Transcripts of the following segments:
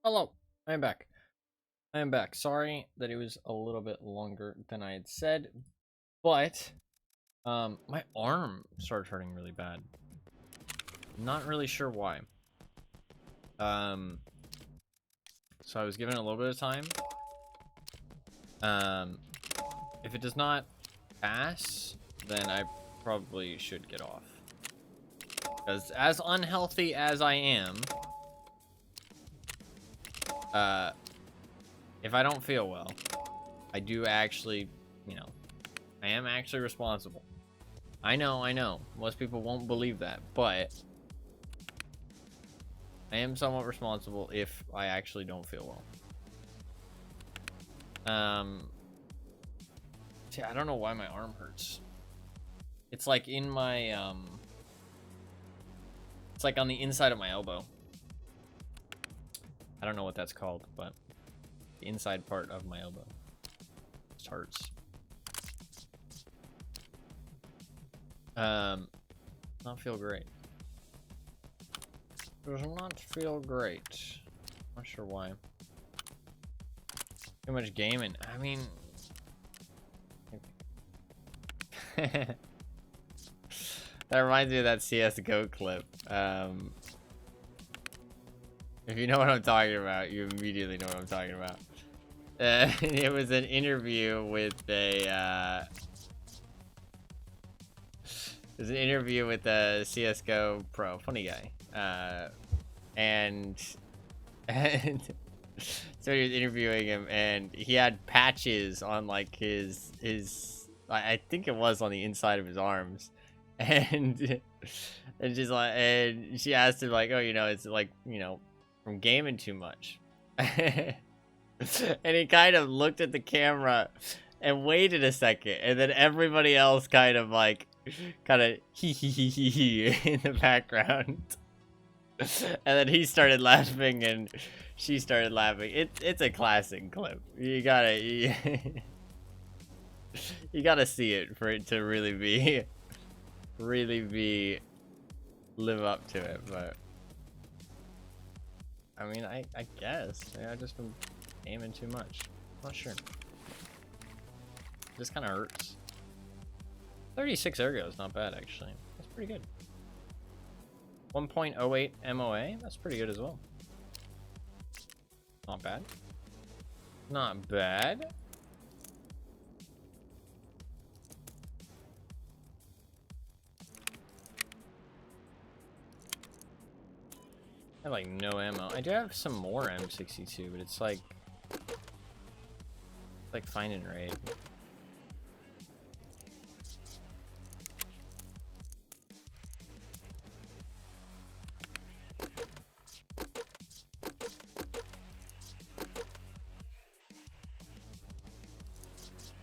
Hello, I am back. I am back. Sorry that it was a little bit longer than I had said, but my arm started hurting really bad. Not really sure why. So I was given a little bit of time. If it does not pass, then I probably should get off. Because as unhealthy as I am, if I don't feel well, I do actually, I am actually responsible. I know. Most people won't believe that, but I am somewhat responsible if I actually don't feel well. See, I don't know why my arm hurts. It's like in my, it's like on the inside of my elbow. I don't know what that's called, but the inside part of my elbow just hurts. Not feel great. Does not feel great. Not sure why. Too much gaming. I mean, that reminds me of that CS:GO clip. If you know what I'm talking about, you immediately know what I'm talking about. It was an interview with a. It was an interview with a CS:GO pro, funny guy, and so he was interviewing him, and he had patches on like his I think it was on the inside of his arms, and just like, and she asked him like, oh, it's like, from gaming too much, and he kind of looked at the camera and waited a second, and then everybody else kind of he in the background. And then he started laughing and she started laughing. It's a classic clip. You gotta see it for it to really be live up to it. But I mean, I guess I just been aiming too much. Not sure. This kind of hurts. 36 ergo is not bad, actually. That's pretty good. 1.08 MOA, that's pretty good as well. Not bad. Not bad. I have like no ammo. I do have some more M62, but it's like find and raid.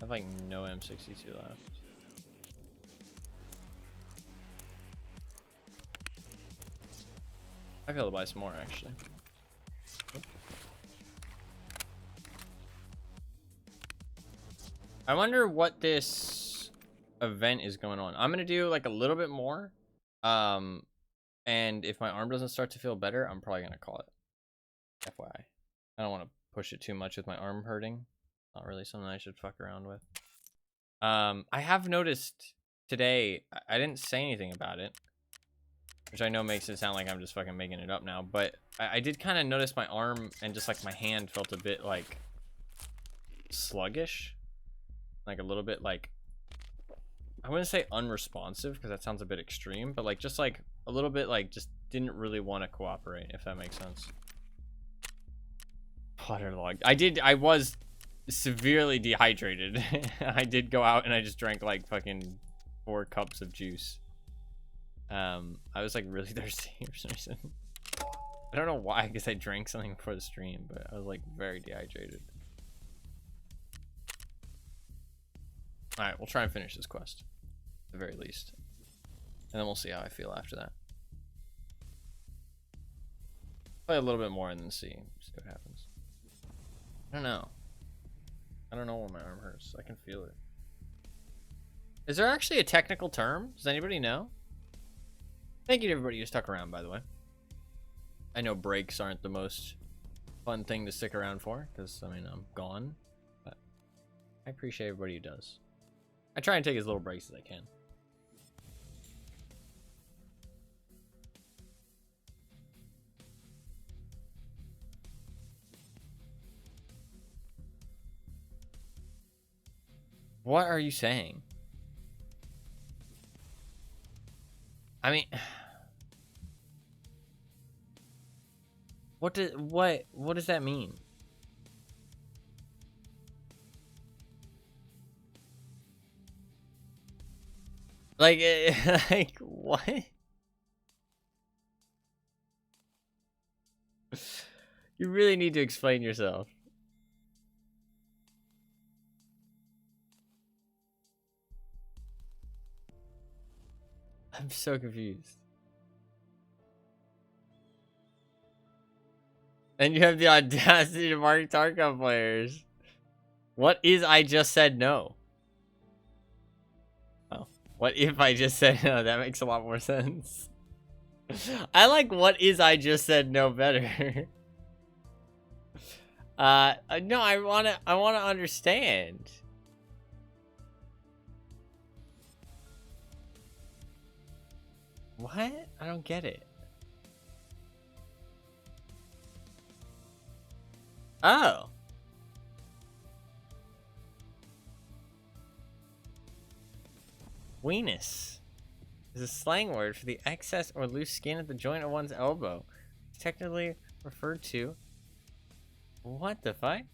I have like no M62 left. I feel to buy some more actually. I wonder what this event is going on. I'm gonna do like a little bit more. And if my arm doesn't start to feel better, I'm probably gonna call it. FYI. I don't want to push it too much with my arm hurting. Not really something I should fuck around with. I have noticed today, I didn't say anything about it, which I know makes it sound like I'm just fucking making it up now, but I did kind of notice my arm and just like my hand felt a bit like sluggish, like a little bit like, I wouldn't say unresponsive because that sounds a bit extreme, but like just like a little bit like just didn't really want to cooperate, if that makes sense. Waterlogged. I was severely dehydrated. I did go out and I just drank like fucking 4 cups of juice. I was like really thirsty for some reason. I don't know why, I guess I drank something before the stream, but I was like very dehydrated. Alright, we'll try and finish this quest, at the very least. And then we'll see how I feel after that. Play a little bit more and then see what happens. I don't know. I don't know where my arm hurts. I can feel it. Is there actually a technical term? Does anybody know? Thank you to everybody who stuck around, by the way. I know breaks aren't the most fun thing to stick around for, because, I mean, I'm gone. But I appreciate everybody who does. I try and take as little breaks as I can. What are you saying? I mean, what does that mean? Like, like what? You really need to explain yourself. I'm so confused. And you have the audacity to mark Tarkov players. What is I just said no? Oh, what if I just said no? That makes a lot more sense. I like what is I just said no better. No, I wanna understand. What? I don't get it. Oh. Weenus is a slang word for the excess or loose skin at the joint of one's elbow. It's technically referred to. What the fuck?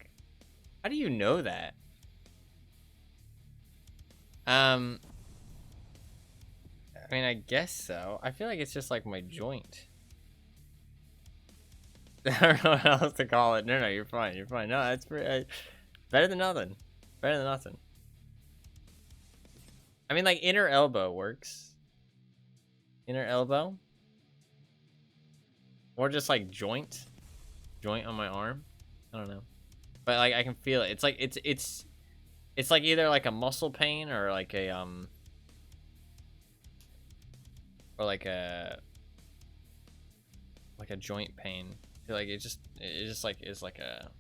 How do you know that? I mean, I guess so. I feel like it's just like my joint. I don't know what else to call it. No, you're fine. You're fine. No, that's pretty, better than nothing. Better than nothing. I mean, like, inner elbow works. Inner elbow. Or just, like, joint. Joint on my arm. I don't know. But, like, I can feel it. It's like, it's like either, like, a muscle pain or, like, a, or, like a joint pain. I feel like it just like, is like a...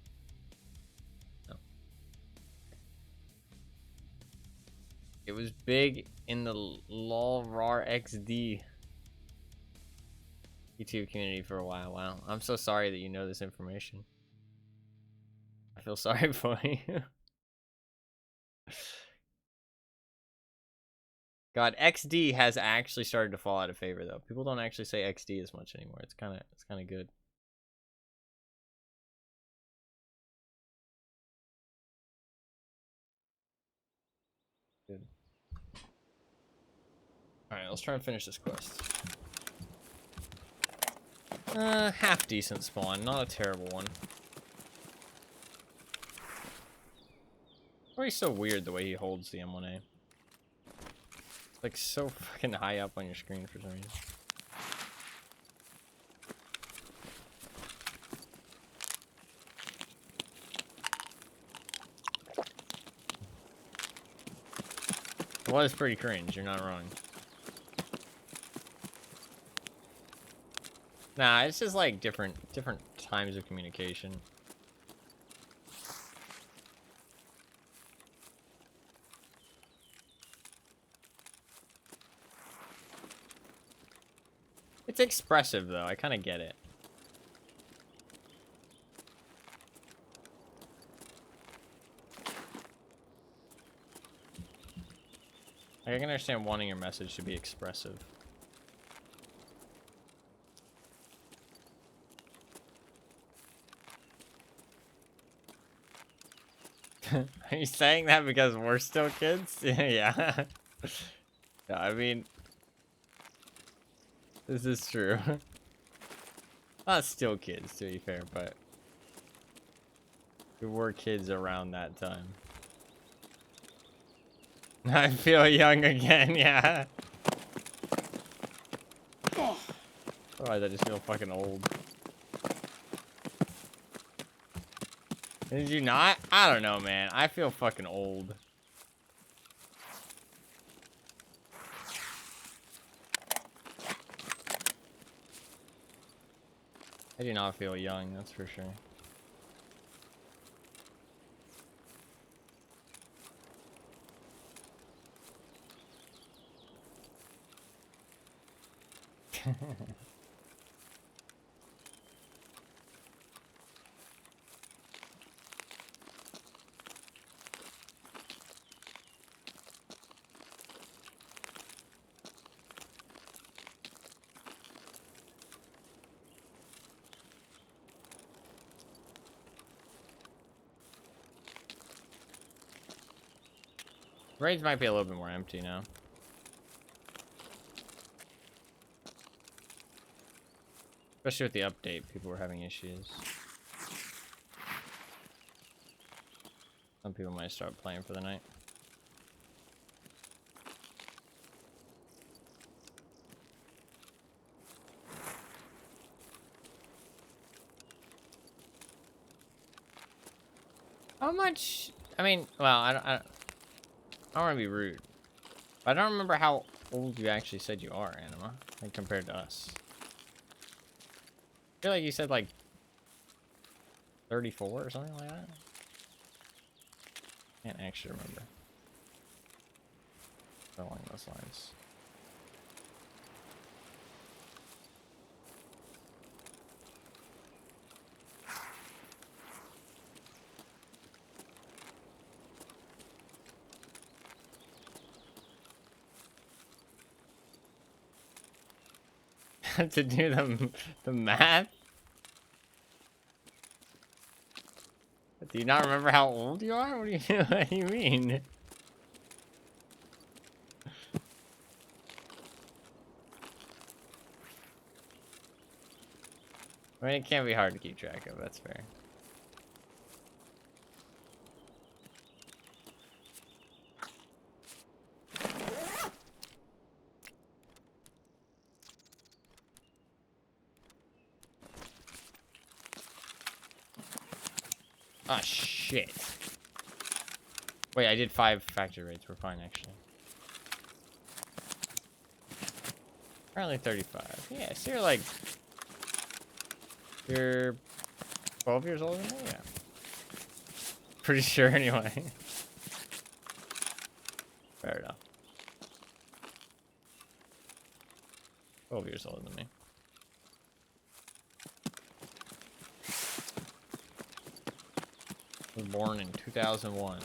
No. It was big in the LOLRAR XD YouTube community for a while. Wow. I'm so sorry that you know this information. I feel sorry for you. God, XD has actually started to fall out of favor though. People don't actually say XD as much anymore. It's kind of good. Good. All right, let's try and finish this quest. Half decent spawn, not a terrible one. Why is so weird the way he holds the M1A? It's like so fucking high up on your screen for some reason. It was pretty cringe, you're not wrong. Nah, it's just like different times of communication. It's expressive though, I kind of get it. I can understand wanting your message to be expressive. Are you saying that because we're still kids? Yeah. Yeah, I mean, this is true. Not still kids, to be fair, but we were kids around that time. I feel young again, yeah. Otherwise, I just feel fucking old. Did you not? I don't know, man. I feel fucking old. I do not feel young, that's for sure. Raids might be a little bit more empty now. Especially with the update, people were having issues. Some people might start playing for the night. How much? I mean, well, I don't want to be rude, but I don't remember how old you actually said you are, Anima, like compared to us. I feel like you said like 34 or something like that. Can't actually remember. Along those lines. To do the math? Do you not remember how old you are? What do you mean? I mean, it can't be hard to keep track of, that's fair. Ah, shit. Wait, I did 5 factory rates. We're fine, actually. Currently 35. Yeah, so you're like... You're 12 years older than me? Yeah. Pretty sure, anyway. Fair enough. 12 years older than me. I was born in 2001.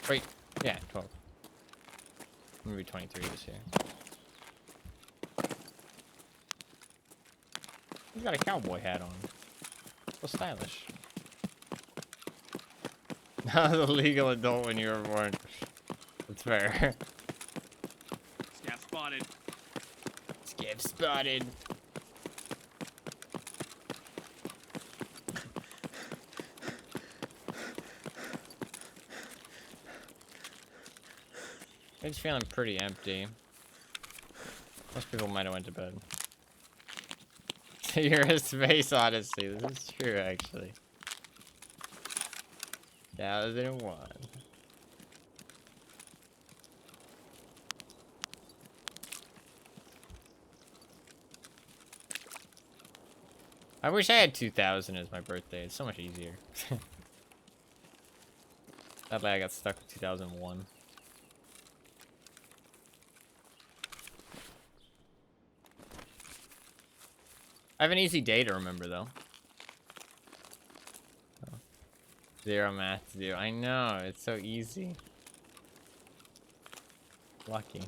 Wait, yeah, 12. I'm gonna be 23 this year. He's got a cowboy hat on. So stylish. I was a legal adult when you were born. That's fair. Scav spotted. Scav spotted. It's feeling pretty empty. Most people might have went to bed. You're a space odyssey. This is true, actually. 2001. I wish I had 2000 as my birthday. It's so much easier. Sadly, I got stuck with 2001. I have an easy day to remember, though. Oh. 0 math to do. I know, it's so easy. Lucky.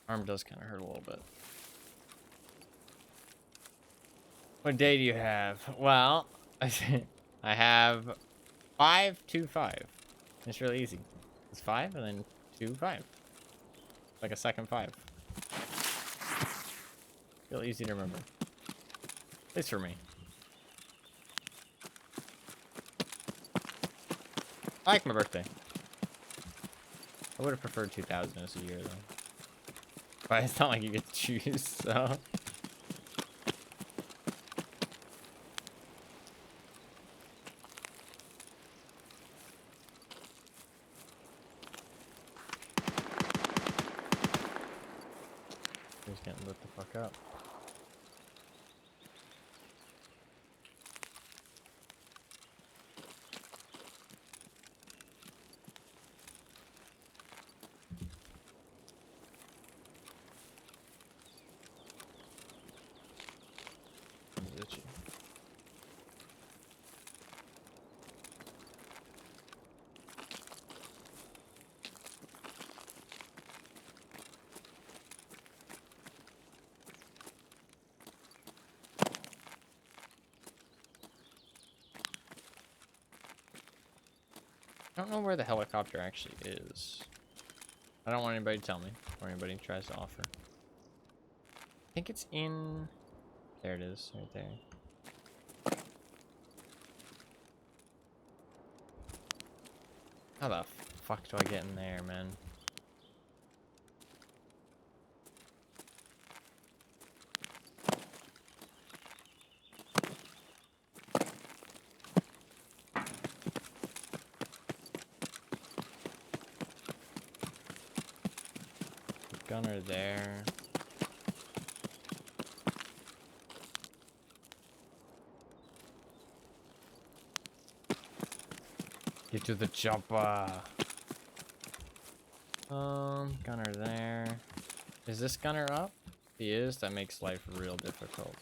Arm does kind of hurt a little bit. What day do you have? Well, I have 5, 2, 5. It's really easy. It's 5 and then 2, 5. Like a second 5. Real easy to remember. At least for me. I like my birthday. I would have preferred 2000 as a year though. But it's not like you get to choose, so. He's getting lit the fuck up. He's itchy. I don't know where the helicopter actually is. I don't want anybody to tell me, or anybody tries to offer. I think it's in... There it is, right there. How the fuck do I get in there, man? Gunner there. Get to the chopper. Gunner there. Is this gunner up? He is. That makes life real difficult.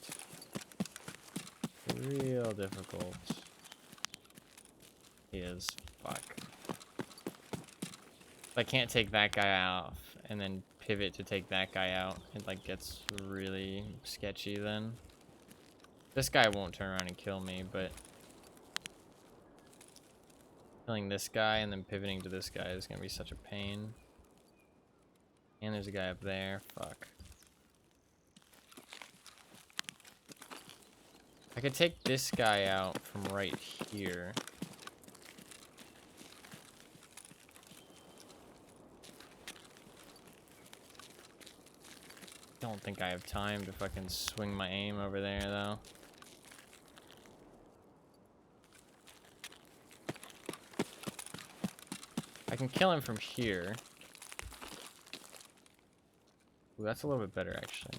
Real difficult. He is. Fuck. I can't take that guy out and then pivot to take that guy out. It like gets really sketchy then. This guy won't turn around and kill me, but killing this guy and then pivoting to this guy is gonna be such a pain. And there's a guy up there. Fuck. I could take this guy out from right here. Don't think I have time to fucking swing my aim over there, though. I can kill him from here. Ooh, that's a little bit better, actually.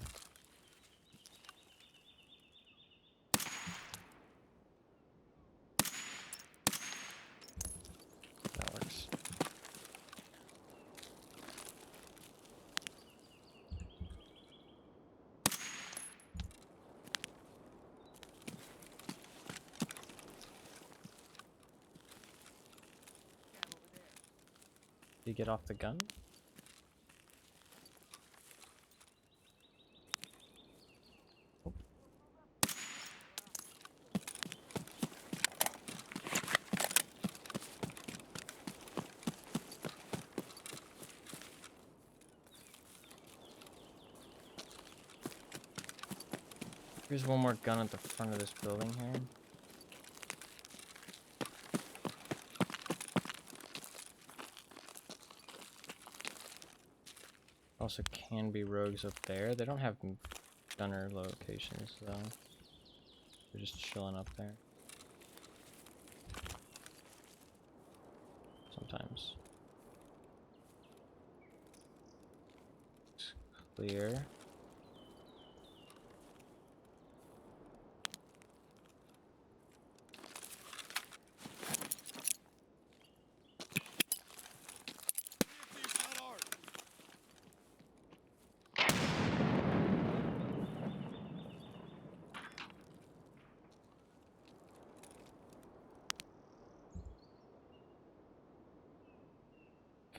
That works. Did you get off the gun? Here's one more gun at the front of this building here. Also can be rogues up there. They don't have gunner locations though. They're just chilling up there. Sometimes. It's clear.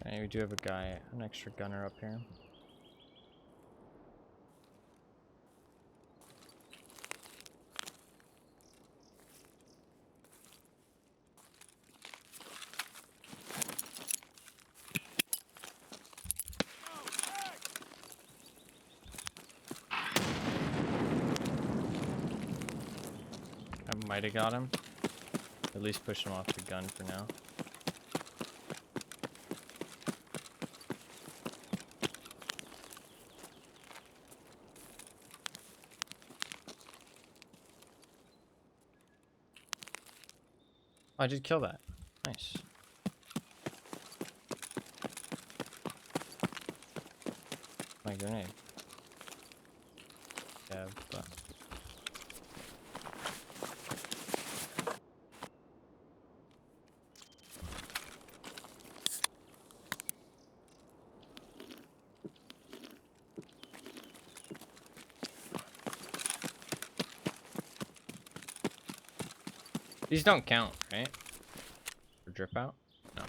Okay, we do have a guy, an extra gunner up here. I might have got him. At least push him off the gun for now. I just killed that. Nice. My grenade. Yeah, but... These don't count, right? For drip out? No.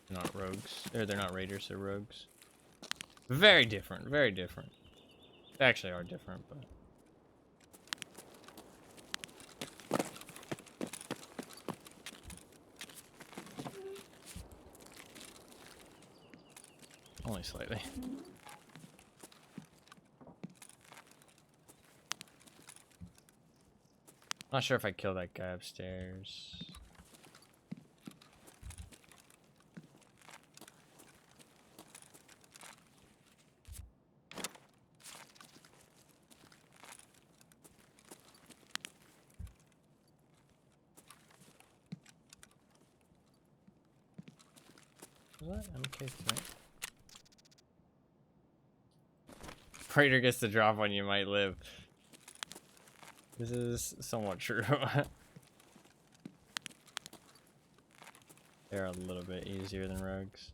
They're not rogues. They're not raiders, they're rogues. Very different, very different. They actually are different, but... Only slightly. Not sure if I killed that guy upstairs. Was that MK3? Raider gets to drop when you might live. This is somewhat true. They're a little bit easier than rogues.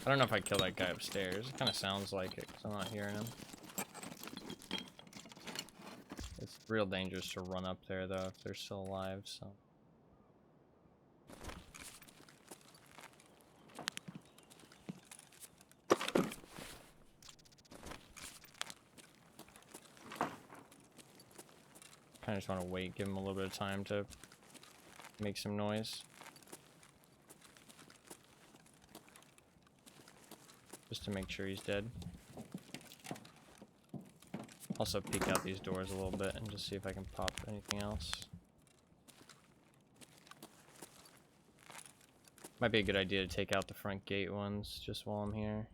I don't know if I killed that guy upstairs. It kind of sounds like it because I'm not hearing him. It's real dangerous to run up there though if they're still alive, so. Kinda just want to wait, give him a little bit of time to make some noise. Just to make sure he's dead. Also peek out these doors a little bit and just see if I can pop anything else. Might be a good idea to take out the front gate ones just while I'm here.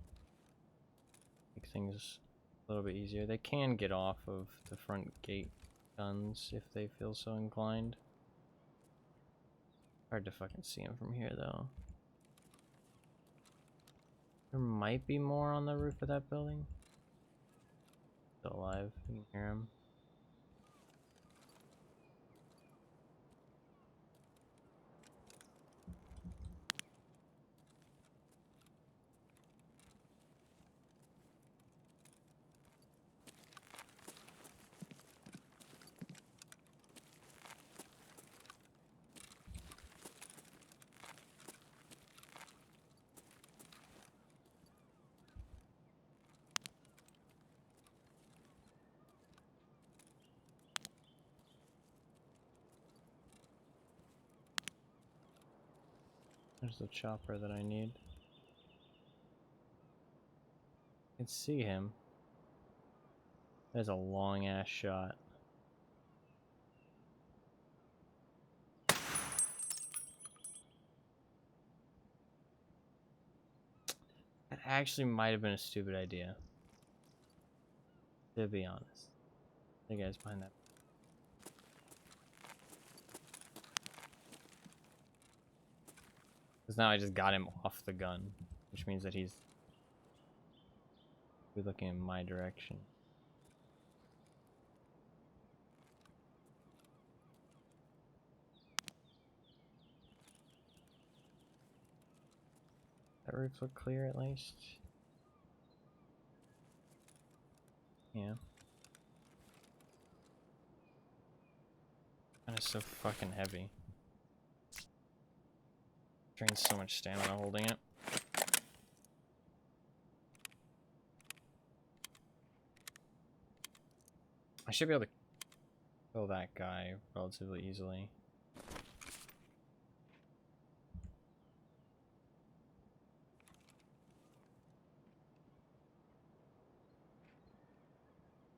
Make things a little bit easier. They can get off of the front gate guns if they feel so inclined. Hard to fucking see them from here though. There might be more on the roof of that building. Still alive, you can hear him. There's the chopper that I need. I can see him. There's a long ass shot. That actually might have been a stupid idea. To be honest. The guy's behind that. Because now I just got him off the gun, which means that he's looking in my direction. That roof look clear at least? Yeah. That is so fucking heavy. Drains so much stamina holding it. I should be able to kill that guy relatively easily.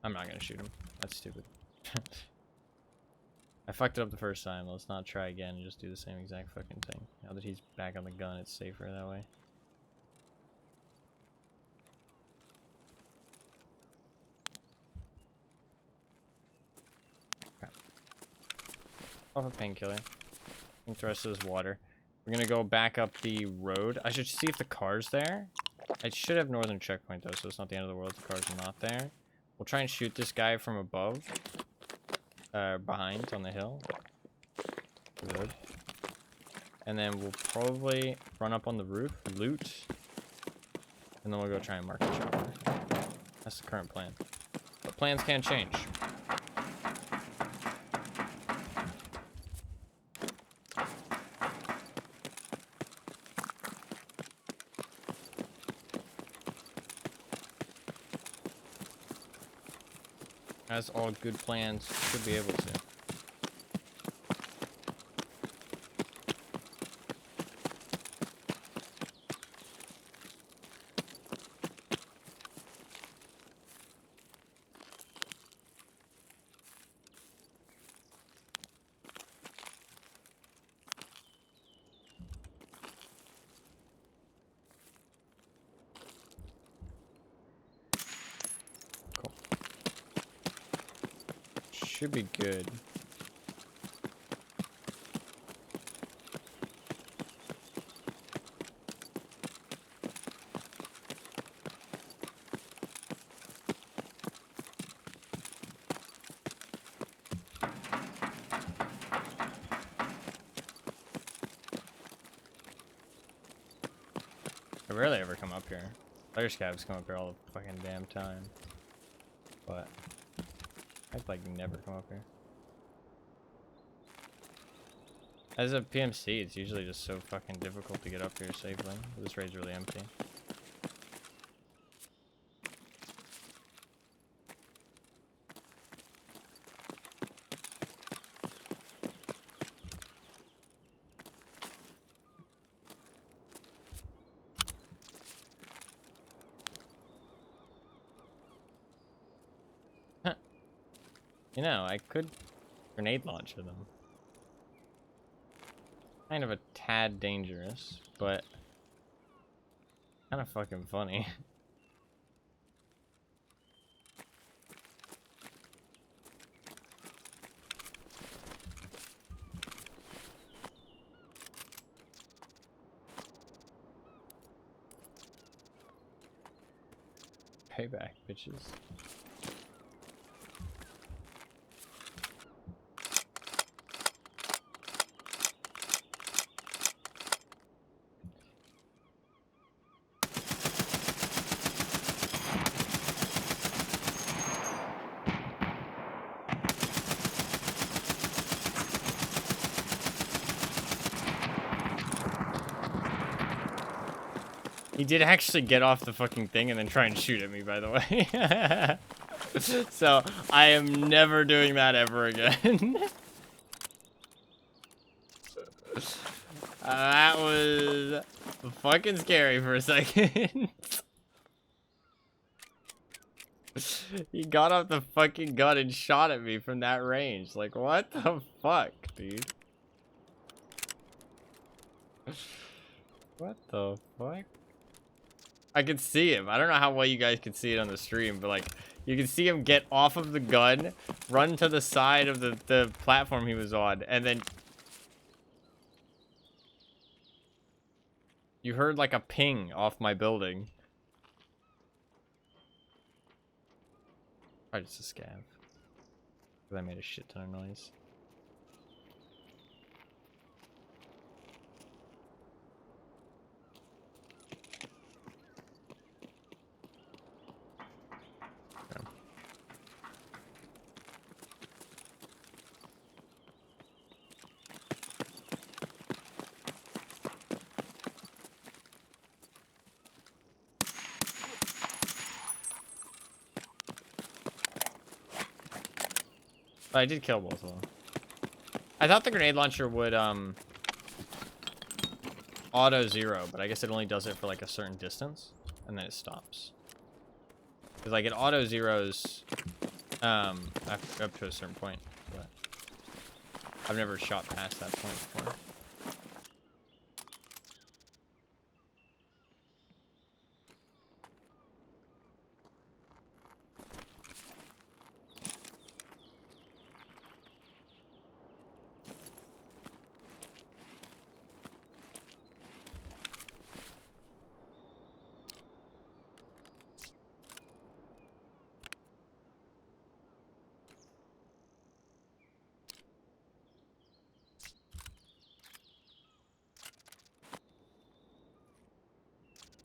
I'm not gonna shoot him. That's stupid. I fucked it up the first time. Let's not try again and just do the same exact fucking thing. Now that he's back on the gun, it's safer that way. Okay. Off a painkiller. I think the rest is water. We're gonna go back up the road. I should see if the car's there. I should have northern checkpoint though, so it's not the end of the world if the car's not there. We'll try and shoot this guy from above. Behind on the hill. Good. And then we'll probably run up on the roof, loot, and then we'll go try and mark the chopper. That's the current plan. But plans can change. As all good plans should be able to. Should be good. I rarely ever come up here. Player scavs come up here all the fucking damn time. But I'd like never come up here. As a PMC, it's usually just so fucking difficult to get up here safely. This raid's really empty. You know, I could grenade launcher them. Kind of a tad dangerous, but kind of fucking funny. Payback, bitches. He did actually get off the fucking thing and then try and shoot at me, by the way. So, I am never doing that ever again. That was fucking scary for a second. He got off the fucking gun and shot at me from that range. Like, what the fuck, dude? What the fuck? I could see him. I don't know how well you guys could see it on the stream, but like, you can see him get off of the gun, run to the side of the platform he was on, and then you heard like a ping off my building. Probably just a scav. Because I made a shit ton of noise. But I did kill both of them. I thought the grenade launcher would auto zero, but I guess it only does it for like a certain distance, and then it stops. Cause like it auto zeros up to a certain point. But I've never shot past that point before.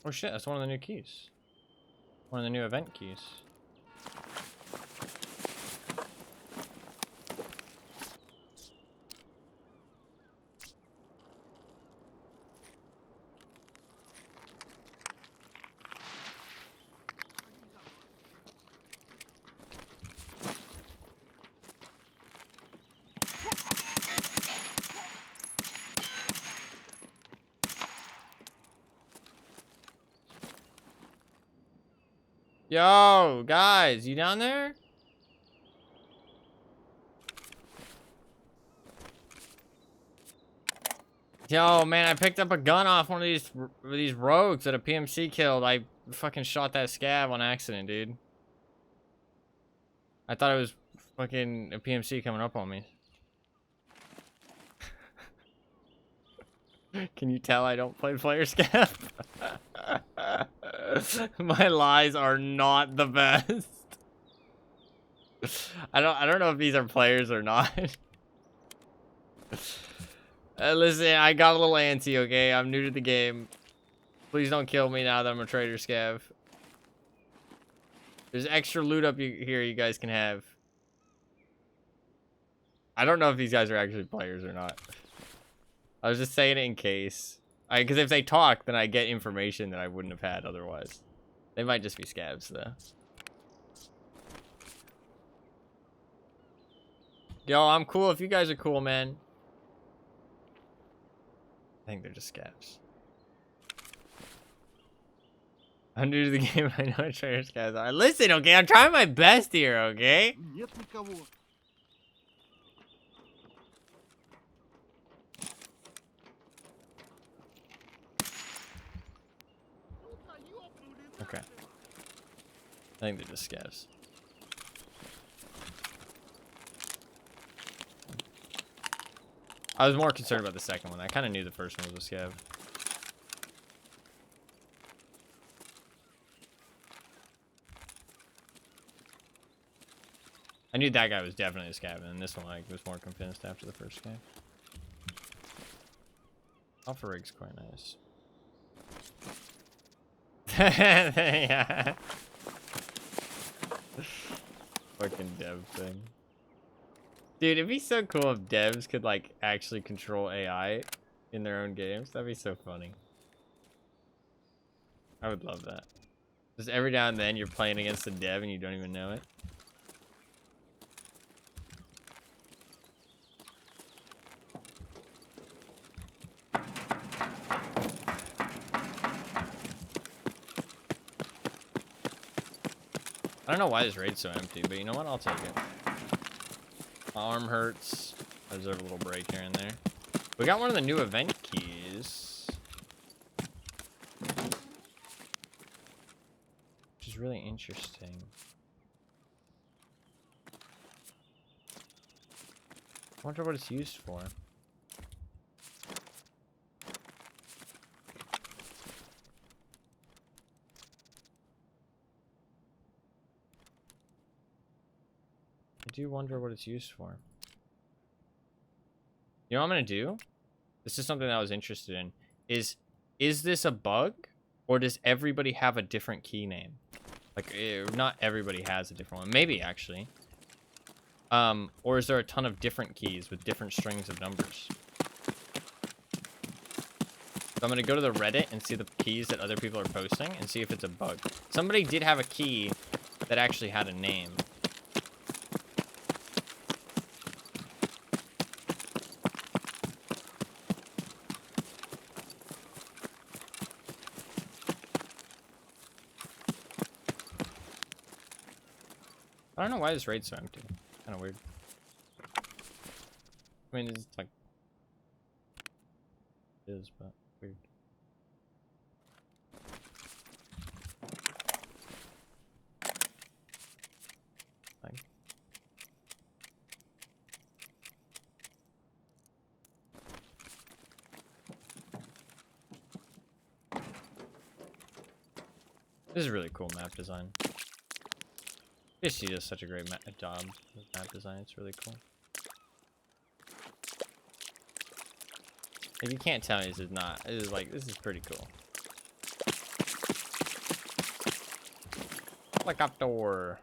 Oh shit, that's one of the new keys. One of the new event keys. Yo, guys, you down there? Yo, man, I picked up a gun off one of these rogues that a PMC killed. I fucking shot that scav on accident, dude. I thought it was fucking a PMC coming up on me. Can you tell I don't play player scav? My lies are not the best. I don't know if these are players or not. Listen, I got a little antsy, okay? I'm new to the game. Please don't kill me now that I'm a traitor scav. There's extra loot up here you guys can have. I don't know if these guys are actually players or not. I was just saying it in case. Because if they talk, then I get information that I wouldn't have had otherwise. They might just be scavs, though. Yo, I'm cool if you guys are cool, man. I think they're just scavs. I'm new to the game. I know what traitor scavs are. Listen, okay? I'm trying my best here, okay? Нет никого. Okay. I think they're just scavs. I was more concerned about the second one. I kind of knew the first one was a scav. I knew that guy was definitely a scav, and this one I was more convinced after the first scav. Alpha rig's quite nice. Yeah. Fucking dev thing. Dude, it'd be so cool if devs could, like, actually control AI in their own games. That'd be so funny. I would love that. Just every now and then you're playing against a dev and you don't even know it. I don't know why this raid's so empty, but you know what? I'll take it. My arm hurts. I deserve a little break here and there. We got one of the new event keys. Which is really interesting. I wonder what it's used for. I do wonder what it's used for. You know what I'm gonna do? This is something that I was interested in. Is this a bug? Or does everybody have a different key name? Like, not everybody has a different one. Maybe, actually. Or is there a ton of different keys with different strings of numbers? So I'm gonna go to the Reddit and see the keys that other people are posting and see if it's a bug. Somebody did have a key that actually had a name. I don't know why this raid's so empty. Kind of weird. I mean, it's like it is, but weird. Like, this is really cool map design. She does such a great job with map design. It's really cool. If you can't tell me this is not, this is like, this is pretty cool. Helicopter.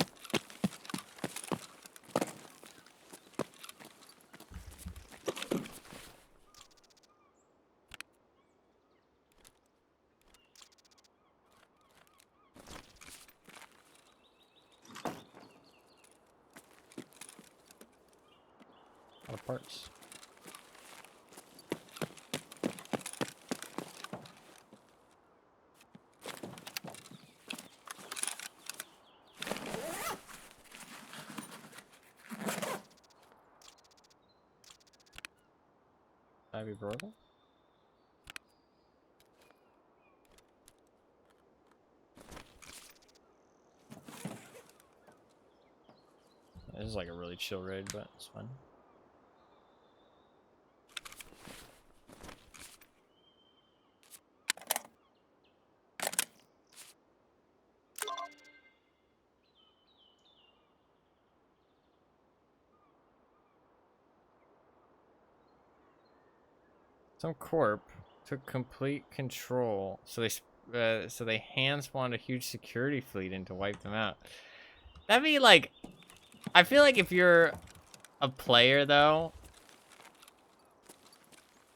A lot of parts. Ivy Brogle? This is like a really chill raid, but it's fun. Some corp took complete control, so they hand spawned a huge security fleet in to wipe them out. That'd be like, I feel like if you're a player though,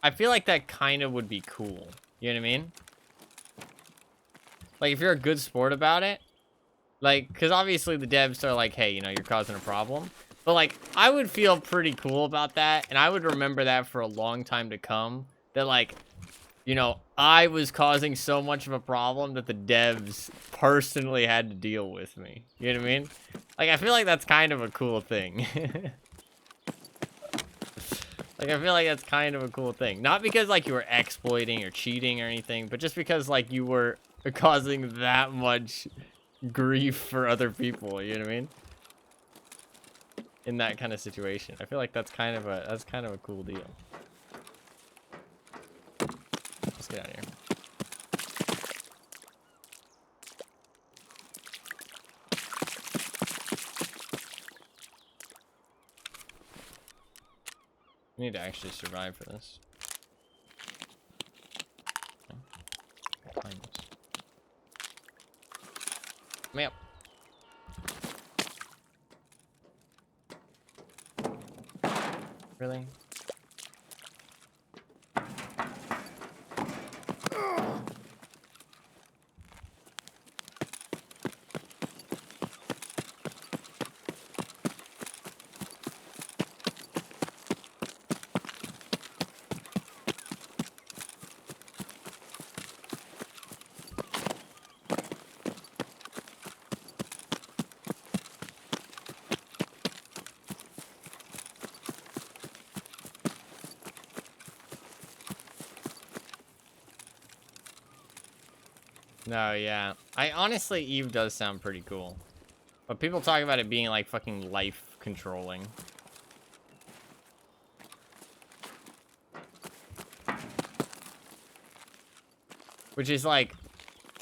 I feel like that kind of would be cool. You know what I mean? Like if you're a good sport about it, like, because obviously the devs are like, hey, you know, you're causing a problem. But like, I would feel pretty cool about that, and I would remember that for a long time to come. That like, you know, I was causing so much of a problem that the devs personally had to deal with me. You know what I mean? Like, I feel like that's kind of a cool thing. Like, I feel like that's kind of a cool thing. Not because, like, you were exploiting or cheating or anything, but just because, like, you were causing that much grief for other people. You know what I mean? In that kind of situation. I feel like that's kind of a cool deal. Let's get out of here. We need to actually survive for this. Okay. Find this. Map. Really? No, yeah. I honestly, Eve does sound pretty cool. But people talk about it being like fucking life controlling. Which is like,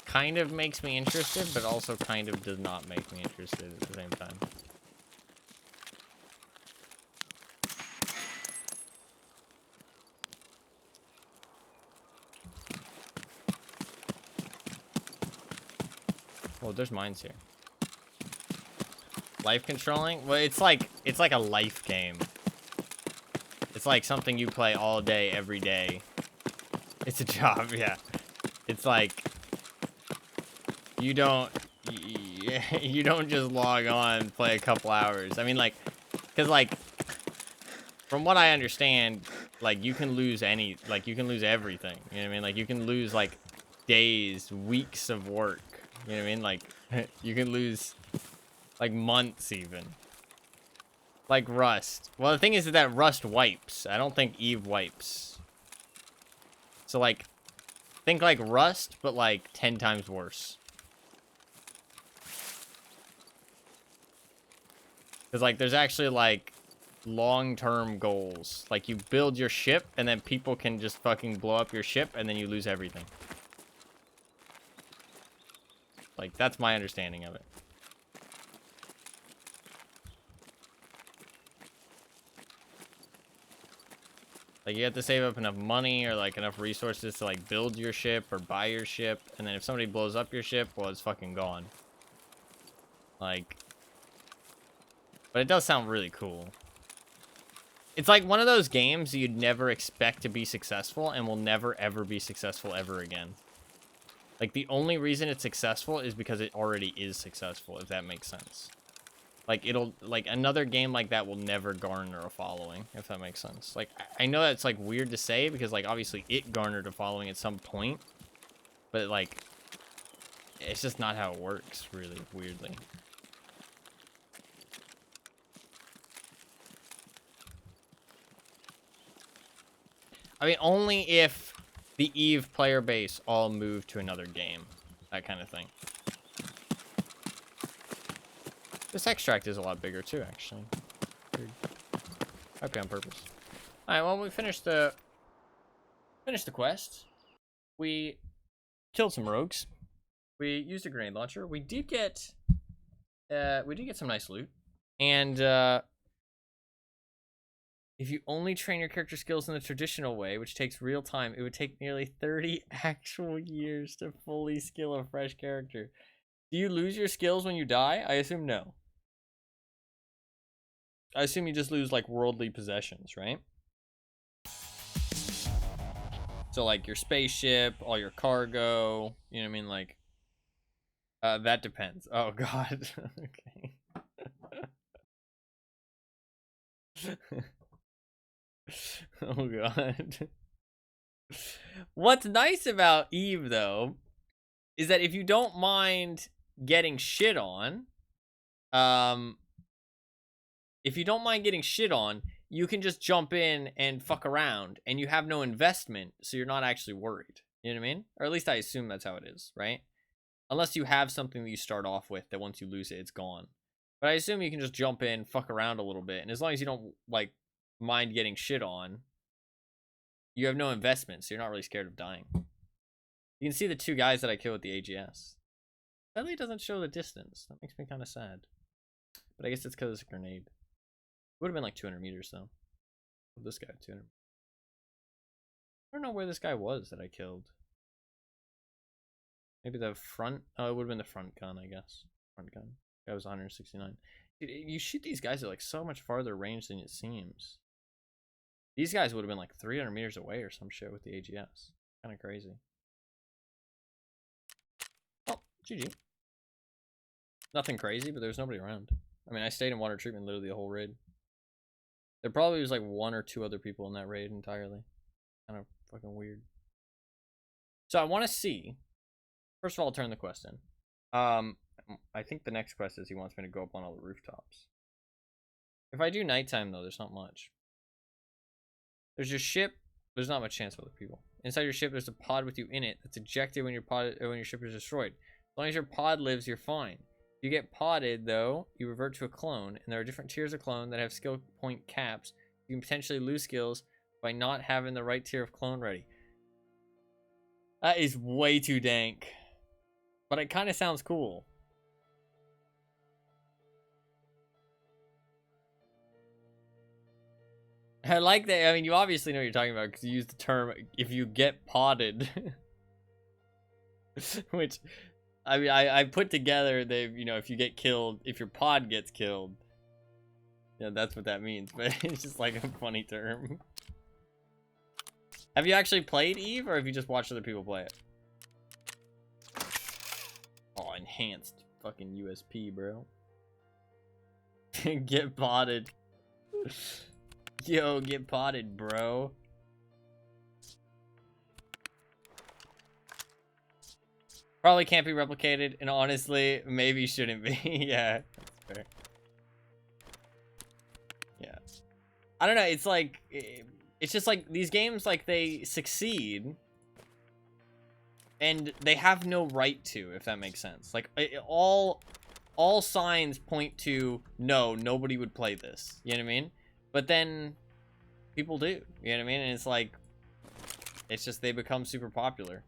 kind of makes me interested, but also kind of does not make me interested at the same time. Oh, there's mines here. Life controlling? Well, it's like a life game. It's like something you play all day, every day. It's a job, yeah. It's like you don't just log on, play a couple hours. I mean, like, because like from what I understand, like you can lose you can lose everything. You know what I mean? Like you can lose like days, weeks of work. You know what I mean? Like you can lose like months even. Like Rust. Well, the thing is that Rust wipes. I don't think Eve wipes. So, like, think like Rust, but like 10 times worse. Because, like, there's actually, like, long-term goals. Like, you build your ship, and then people can just fucking blow up your ship, and then you lose everything. Like, that's my understanding of it. Like, you have to save up enough money or, like, enough resources to, like, build your ship or buy your ship. And then if somebody blows up your ship, well, it's fucking gone. Like... But it does sound really cool. It's like one of those games you'd never expect to be successful and will never, ever be successful ever again. Like, the only reason it's successful is because it already is successful, if that makes sense. Like, it'll, like, another game like that will never garner a following, if that makes sense. Like, I know that's, like, weird to say, because, like, obviously it garnered a following at some point. But, like, it's just not how it works, really, weirdly. I mean, only if the Eve player base all move to another game. That kind of thing. This extract is a lot bigger too, actually. Weird. Okay, on purpose. Alright, well, we finished the quest. We killed some rogues. We used a grenade launcher. We did get some nice loot. And if you only train your character skills in the traditional way, which takes real time, it would take nearly 30 actual years to fully skill a fresh character. Do you lose your skills when you die? I assume no. I assume you just lose, like, worldly possessions, right? So, like, your spaceship, all your cargo, you know what I mean? Like, that depends. Oh, God. Okay. Oh, God. What's nice about Eve, though, is that if you don't mind getting shit on, you can just jump in and fuck around, and you have no investment, so you're not actually worried. You know what I mean? Or at least I assume that's how it is, right? Unless you have something that you start off with that once you lose it, it's gone. But I assume you can just jump in, fuck around a little bit, and as long as you don't, like, mind getting shit on, you have no investment, so you're not really scared of dying. You can see the two guys that I killed with the AGS. Sadly, it doesn't show the distance. That makes me kind of sad. But I guess it's because it's a grenade. It would have been like 200 meters, though. This guy, 200. I don't know where this guy was that I killed. Maybe the front? Oh, it would have been the front gun, I guess. Front gun. That was 169. Dude, you shoot these guys at like so much farther range than it seems. These guys would have been like 300 meters away or some shit with the AGS. Kind of crazy. Oh, GG. Nothing crazy, but there was nobody around. I mean, I stayed in water treatment literally the whole raid. There probably was like 1 or 2 other people in that raid entirely. Kind of fucking weird. So I want to see. First of all, I'll turn the quest in. I think the next quest is he wants me to go up on all the rooftops. If I do nighttime, though, there's not much. There's your ship. There's not much chance of other people. Inside your ship, there's a pod with you in it that's ejected when your ship is destroyed. As long as your pod lives, you're fine. If you get podded, though, you revert to a clone, and there are different tiers of clone that have skill point caps. You can potentially lose skills by not having the right tier of clone ready. That is way too dank. But it kind of sounds cool. I like that. I mean, you obviously know what you're talking about because you use the term, if you get podded. Which, I mean, I put together, you know, if you get killed, if your pod gets killed. Yeah, that's what that means. But it's just like a funny term. Have you actually played Eve, or have you just watched other people play it? Oh, enhanced fucking USP, bro. Get potted. Yo, get potted, bro. Probably can't be replicated, and honestly, maybe shouldn't be. Yeah, that's fair. I don't know. It's like, it's just like these games, like they succeed, and they have no right to, if that makes sense. Like all signs point to no, nobody would play this. You know what I mean? But then people do. You know what I mean? And it's like, it's just they become super popular.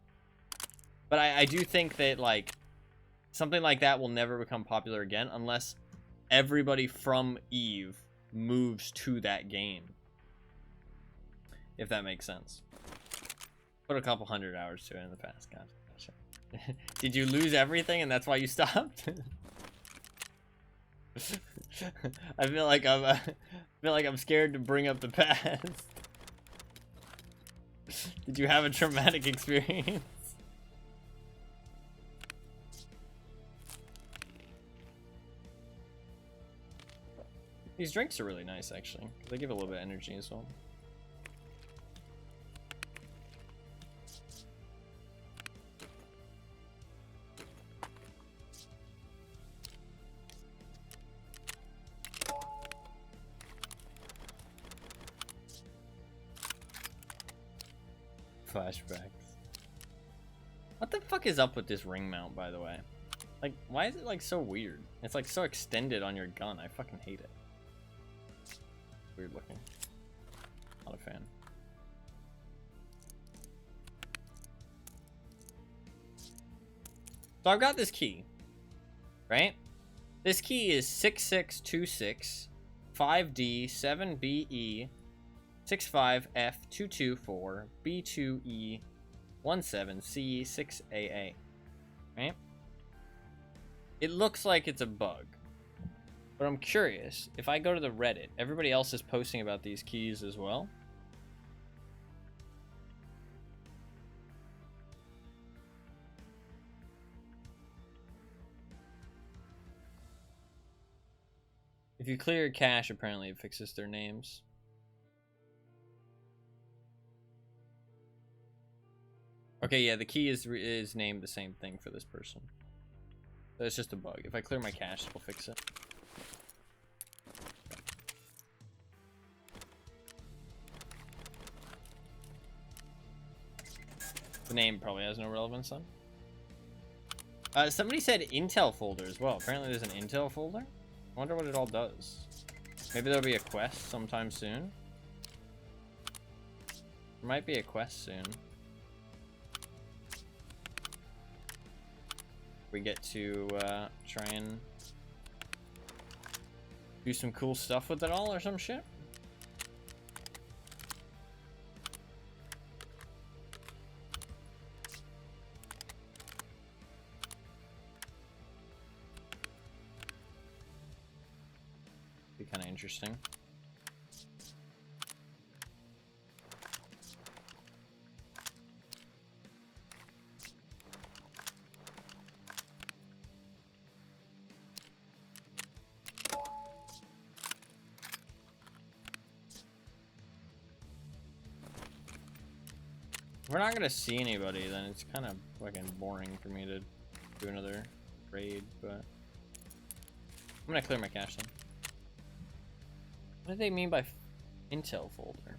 But I do think that like something like that will never become popular again unless everybody from Eve moves to that game. If that makes sense. Put a couple 100 hours to it in the past. Gotcha. Did you lose everything and that's why you stopped? I feel like I'm scared to bring up the past. Did you have a traumatic experience? These drinks are really nice, actually. They give a little bit of energy as well. Flashbacks. What the fuck is up with this ring mount, by the way? Like, why is it like so weird? It's like so extended on your gun. I fucking hate it. Weird looking. Not a fan. So I've got this key, right? This key is 6626 5D 7BE 65F224 B2E 17C 6AA, right? It looks like it's a bug, but I'm curious, if I go to the Reddit, everybody else is posting about these keys as well. If you clear cache, apparently it fixes their names. Okay, yeah, the key is named the same thing for this person. So it's just a bug. If I clear my cache, it'll fix it. The name probably has no relevance then. Somebody said Intel folder as well. Apparently there's an Intel folder. I wonder what it all does. Maybe there'll be a quest sometime soon. There might be a quest soon. We get to try and do some cool stuff with it all or some shit. Be kind of interesting. If we're not gonna see anybody, then it's kind of fucking boring for me to do another raid, but I'm gonna clear my cache then. What do they mean by Intel folder?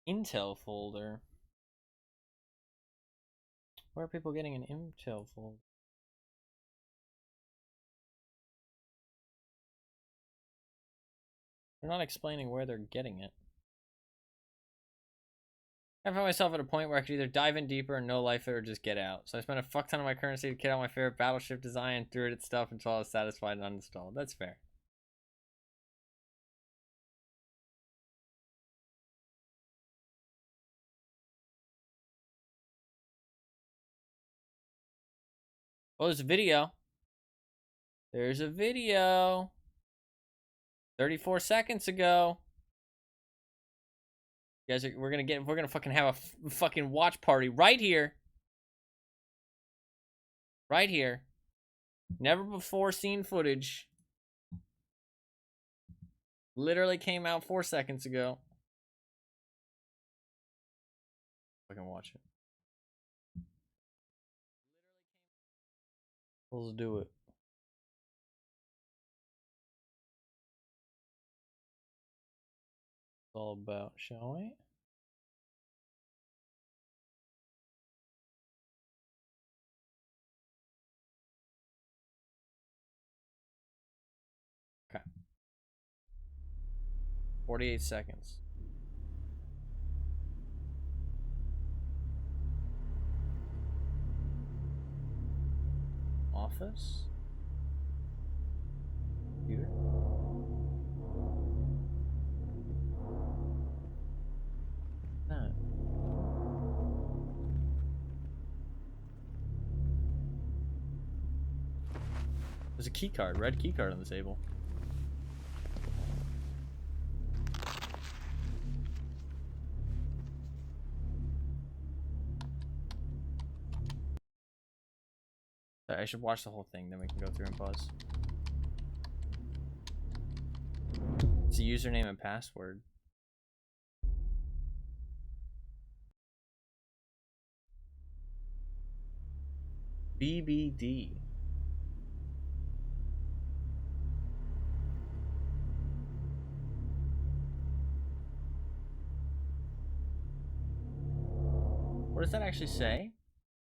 Intel folder. Where are people getting an Intel folder? They're not explaining where they're getting it. I found myself at a point where I could either dive in deeper and no life it or just get out. So I spent a fuck ton of my currency to kit out my favorite battleship design and threw it at stuff until I was satisfied and uninstalled. That's fair. Oh, there's a video. There's a video. 34 seconds ago. You guys, we're gonna fucking have a fucking watch party right here. Right here. Never before seen footage. Literally came out 4 seconds ago. I can watch it. Let's do it. It's all about, shall we? Okay. 48 seconds. Office? Computer? No. There's a key card, red key card on the table. I should watch the whole thing, then we can go through and pause. It's a username and password. BBD. What does that actually say?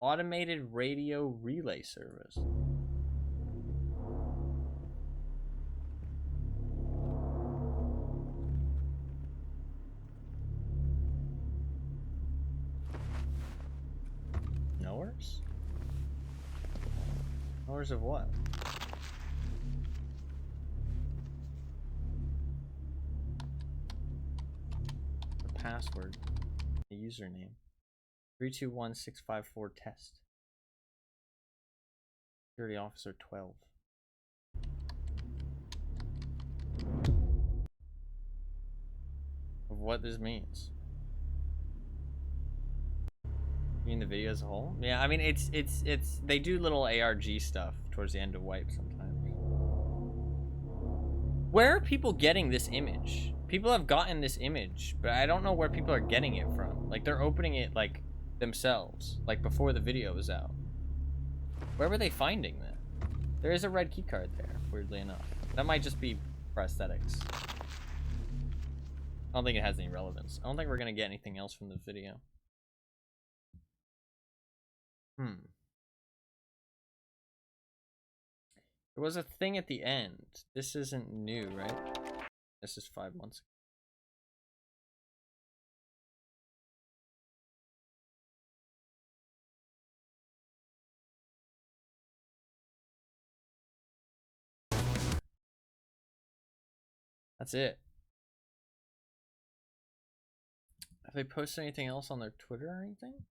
Automated radio relay service. Knowers? Knowers of what? The password. The username. 321654 test. Security officer 12. Of what this means. You mean the video as a whole? Yeah, I mean it's they do little ARG stuff towards the end of wipe sometimes. Where are people getting this image? People have gotten this image, but I don't know where people are getting it from. Like they're opening it like themselves, like before the video was out. Where were they finding that? There is a red key card there, weirdly enough. That might just be prosthetics. I don't think it has any relevance. I don't think we're gonna get anything else from this video. There was a thing at the end. This isn't new, right? This is 5 months ago. That's it. Have they posted anything else on their Twitter or anything?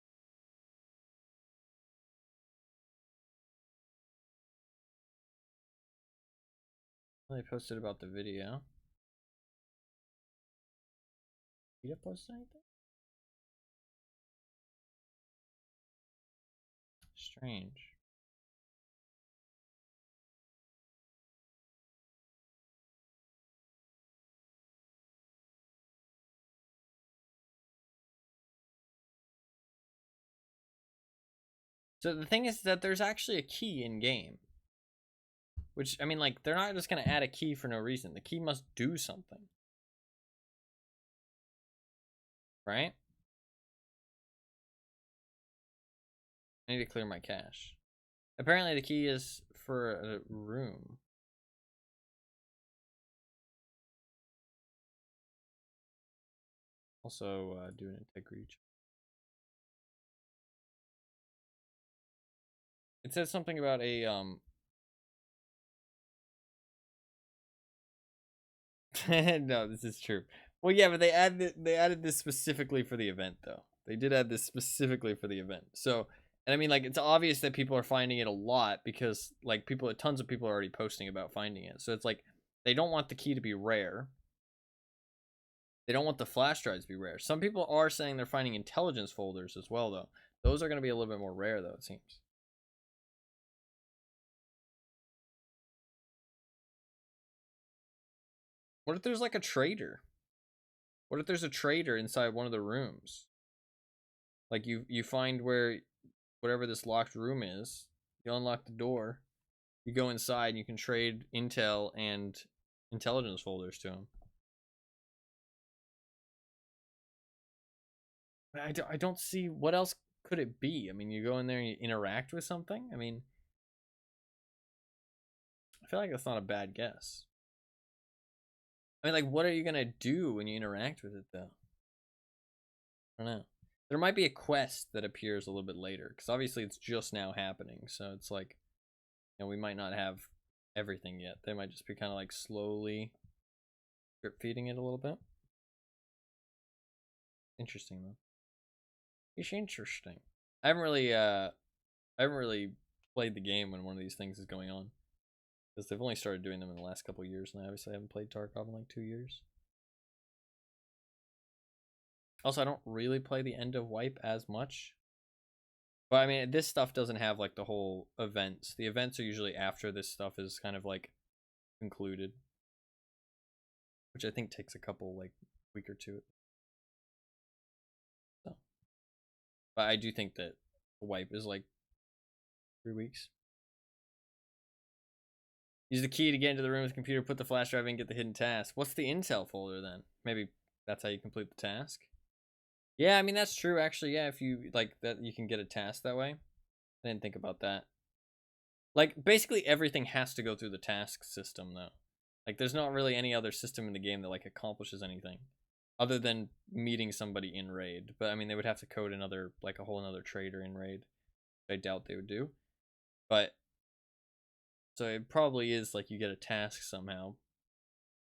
They posted about the video. Did you post anything? Strange. So the thing is that there's actually a key in game. Which, I mean, like, they're not just going to add a key for no reason. The key must do something. Right? I need to clear my cache. Apparently the key is for a room. Also, do an integrity check. It says something about a, no, this is true. Well, yeah, but they added this specifically for the event, though. They did add this specifically for the event. So, and I mean, like, it's obvious that people are finding it a lot because, like, tons of people are already posting about finding it. So it's like, they don't want the key to be rare. They don't want the flash drives to be rare. Some people are saying they're finding intelligence folders as well, though. Those are going to be a little bit more rare, though, it seems. What if there's like a trader? What if there's a trader inside one of the rooms? Like you find where whatever this locked room is, you unlock the door, you go inside and you can trade intel and intelligence folders to him. I don't see what else could it be. I mean, you go in there and you interact with something. I mean, I feel like that's not a bad guess. I mean, like, what are you gonna do when you interact with it, though? I don't know. There might be a quest that appears a little bit later, because obviously it's just now happening. So it's like, you know, we might not have everything yet. They might just be kind of like slowly drip feeding it a little bit. Interesting though. It's interesting. I haven't really played the game when one of these things is going on, because they've only started doing them in the last couple of years, and I obviously haven't played Tarkov in like 2 years. Also, I don't really play the end of Wipe as much. But I mean, this stuff doesn't have like the whole events. The events are usually after this stuff is kind of like concluded, which I think takes a couple like week or two. So, but I do think that Wipe is like 3 weeks. Use the key to get into the room with the computer, put the flash drive in, get the hidden task. What's the intel folder then? Maybe that's how you complete the task. Yeah, I mean, that's true, actually. Yeah, if you, like, that, you can get a task that way. I didn't think about that. Like, basically everything has to go through the task system, though. Like, there's not really any other system in the game that, like, accomplishes anything. Other than meeting somebody in raid. But, I mean, they would have to code another, like, a whole another trader in raid. I doubt they would do. But, so it probably is, like, you get a task somehow.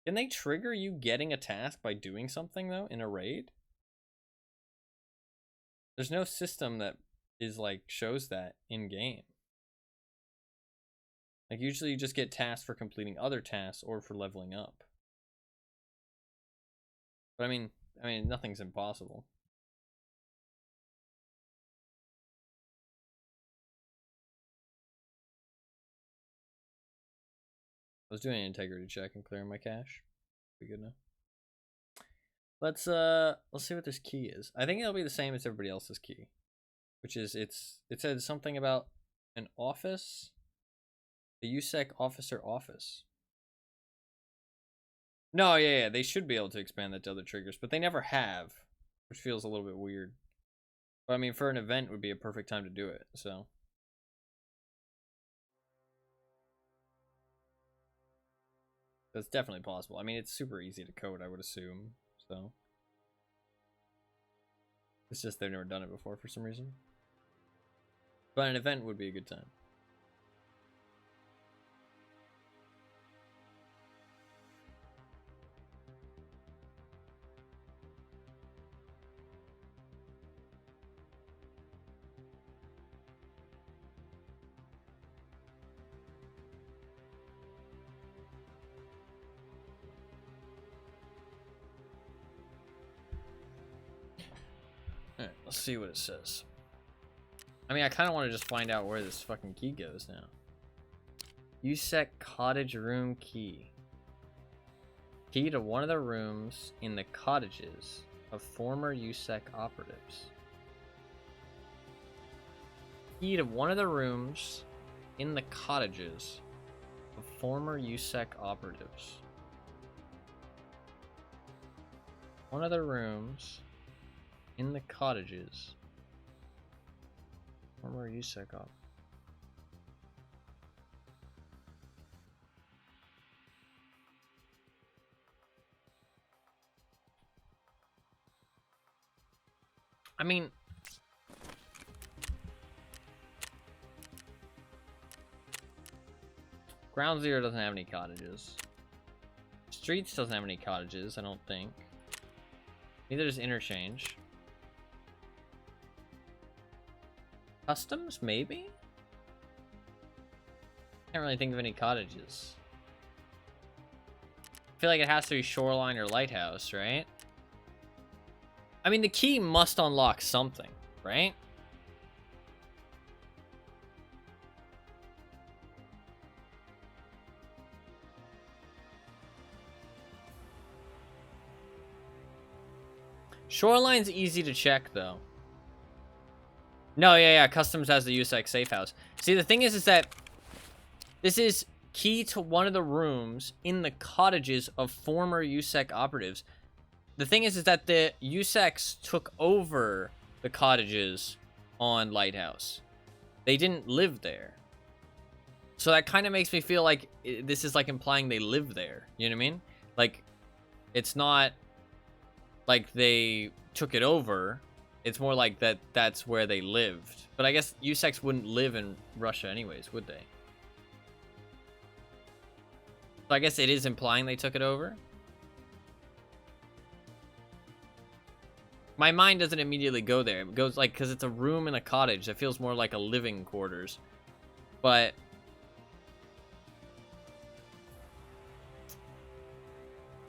Can they trigger you getting a task by doing something, though, in a raid? There's no system that is like shows that in game. Like usually you just get tasks for completing other tasks or for leveling up. But I mean nothing's impossible. I was doing an integrity check and clearing my cache. Be good enough. Let's see what this key is. I think it'll be the same as everybody else's key, which is it said something about an office, the USEC officer office. No, yeah, they should be able to expand that to other triggers, but they never have, which feels a little bit weird. But I mean, for an event would be a perfect time to do it, so. That's definitely possible. I mean, it's super easy to code, I would assume, so. It's just they've never done it before for some reason. But an event would be a good time. Alright, let's see what it says. I mean, I kind of want to just find out where this fucking key goes now. USEC cottage room key. Key to one of the rooms in the cottages of former USEC operatives. Key to one of the rooms in the cottages of former USEC operatives. One of the rooms in the cottages. Former USEC operatives. I mean, Ground Zero doesn't have any cottages. Streets doesn't have any cottages, I don't think. Neither does Interchange. Customs, maybe? Can't really think of any cottages. I feel like it has to be Shoreline or Lighthouse, right? I mean, the key must unlock something, right? Shoreline's easy to check, though. No, yeah, Customs has the USEC safe house. See, the thing is that this is key to one of the rooms in the cottages of former USEC operatives. The thing is that the USECs took over the cottages on Lighthouse. They didn't live there. So that kind of makes me feel like this is like implying they live there. You know what I mean? Like, it's not like they took it over. It's more like that's where they lived. But I guess USECs wouldn't live in Russia anyways, would they? So I guess it is implying they took it over. My mind doesn't immediately go there. It goes like, because it's a room in a cottage. That feels more like a living quarters. But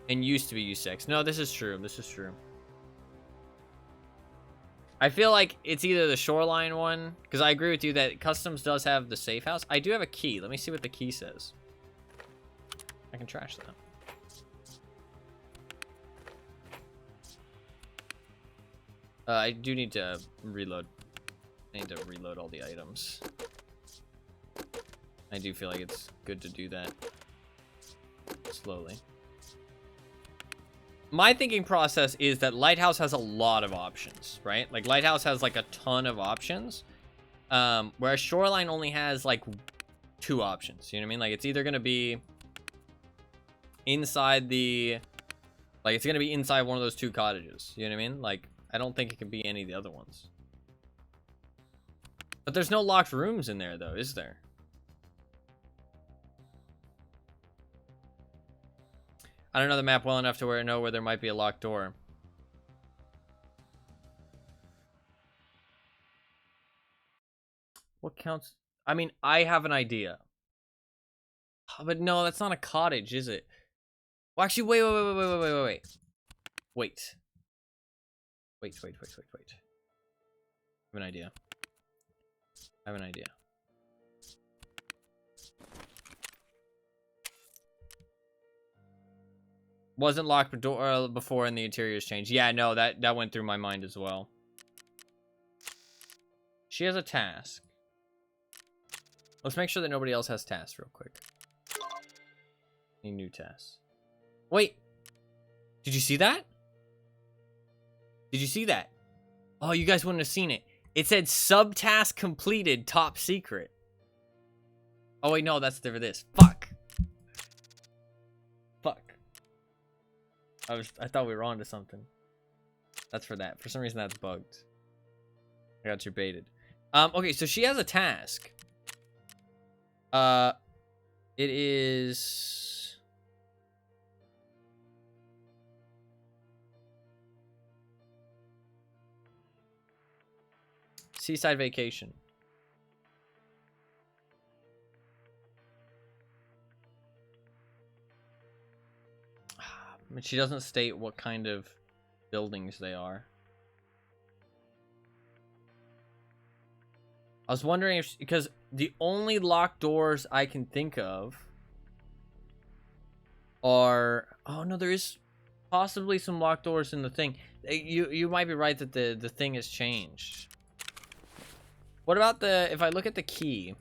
and used to be U6. No, this is true. This is true. I feel like it's either the Shoreline one, because I agree with you that Customs does have the safe house. I do have a key. Let me see what the key says. I can trash that. I do need to reload. I need to reload all the items. I do feel like it's good to do that slowly. My thinking process is that Lighthouse has a lot of options, right? Like, Lighthouse has, like, a ton of options. Whereas Shoreline only has, like, 2 options. You know what I mean? Like, it's either going to be inside the... Like, it's going to be inside one of those 2 cottages. You know what I mean? Like, I don't think it could be any of the other ones. But there's no locked rooms in there, though, is there? I don't know the map well enough to know where there might be a locked door. What counts? I mean, I have an idea. But no, that's not a cottage, is it? Well, actually, wait. Wait. I have an idea. Wasn't locked before and the interior's changed. Yeah, no, that went through my mind as well. She has a task. Let's make sure that nobody else has tasks real quick. Any new tasks? Wait. Did you see that? Did you see that? Oh, you guys wouldn't have seen it. It said subtask completed, top secret. Oh, wait, no, that's for this. Fuck. I thought we were on to something. That's for that. For some reason, that's bugged. I got you baited. Okay, so she has a task. It is... Seaside vacation. I mean, she doesn't state what kind of buildings they are. I was wondering if... because the only locked doors I can think of are... Oh, no, there is possibly some locked doors in the thing. You might be right that the thing has changed. What about the... If I look at the key...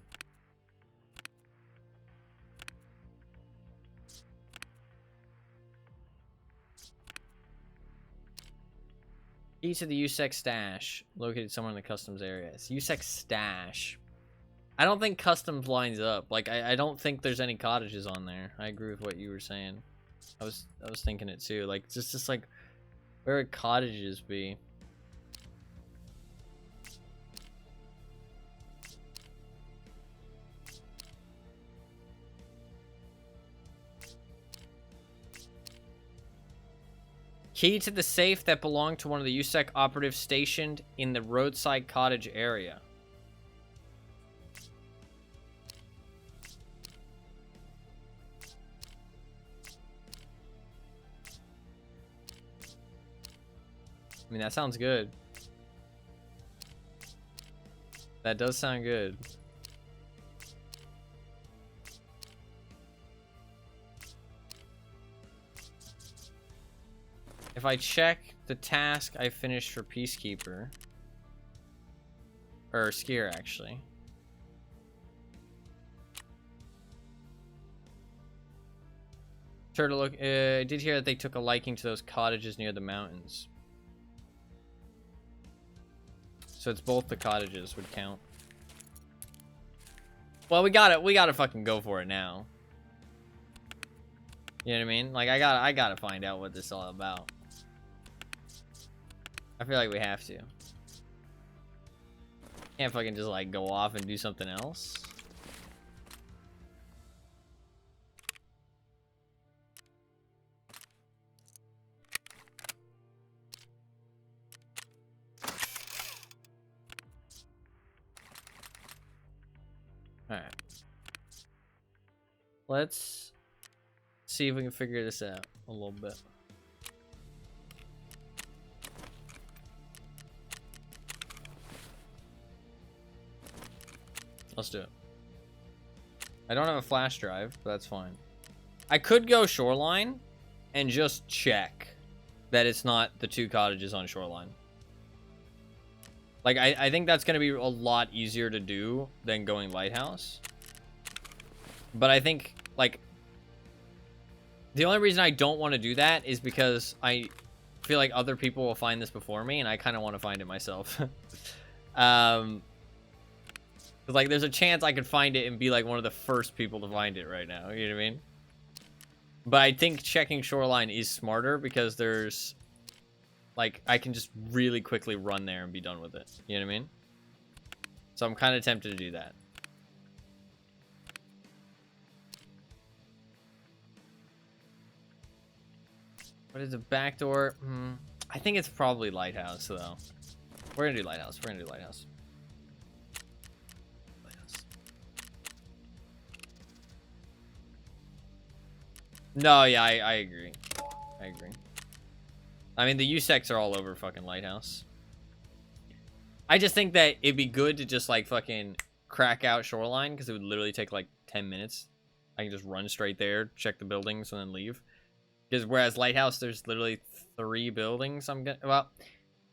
Key to the USEC stash, located somewhere in the customs area. It's USEC stash. I don't think customs lines up. Like, I don't think there's any cottages on there. I agree with what you were saying. I was thinking it too. Like, just like, where would cottages be? Key to the safe that belonged to one of the USEC operatives stationed in the roadside cottage area. I mean, that sounds good. That does sound good. If I check the task I finished for Peacekeeper, or Skier actually. Sure to look. I did hear that they took a liking to those cottages near the mountains. So it's both the cottages would count. Well, we gotta fucking go for it now. You know what I mean? Like, I gotta find out what this is all about. I feel like we have to. Can't fucking just, like, go off and do something else. Alright. Let's see if we can figure this out a little bit. Let's do it. I don't have a flash drive, but that's fine. I could go Shoreline and just check that it's not the two cottages on Shoreline. Like, I think that's going to be a lot easier to do than going Lighthouse. But I think, like, the only reason I don't want to do that is because I feel like other people will find this before me, and I kind of want to find it myself. Like, there's a chance I could find it and be, like, one of the first people to find it right now. You know what I mean? But I think checking Shoreline is smarter because there's, like, I can just really quickly run there and be done with it. You know what I mean? So I'm kind of tempted to do that. What is a backdoor? I think it's probably Lighthouse, though. We're going to do Lighthouse. We're going to do Lighthouse. No, yeah, I agree. I agree. I mean, the USECs are all over fucking Lighthouse. I just think that it'd be good to just, like, fucking crack out Shoreline, because it would literally take, like, 10 minutes. I can just run straight there, check the buildings, and then leave. Because whereas Lighthouse, there's literally 3 buildings. Well,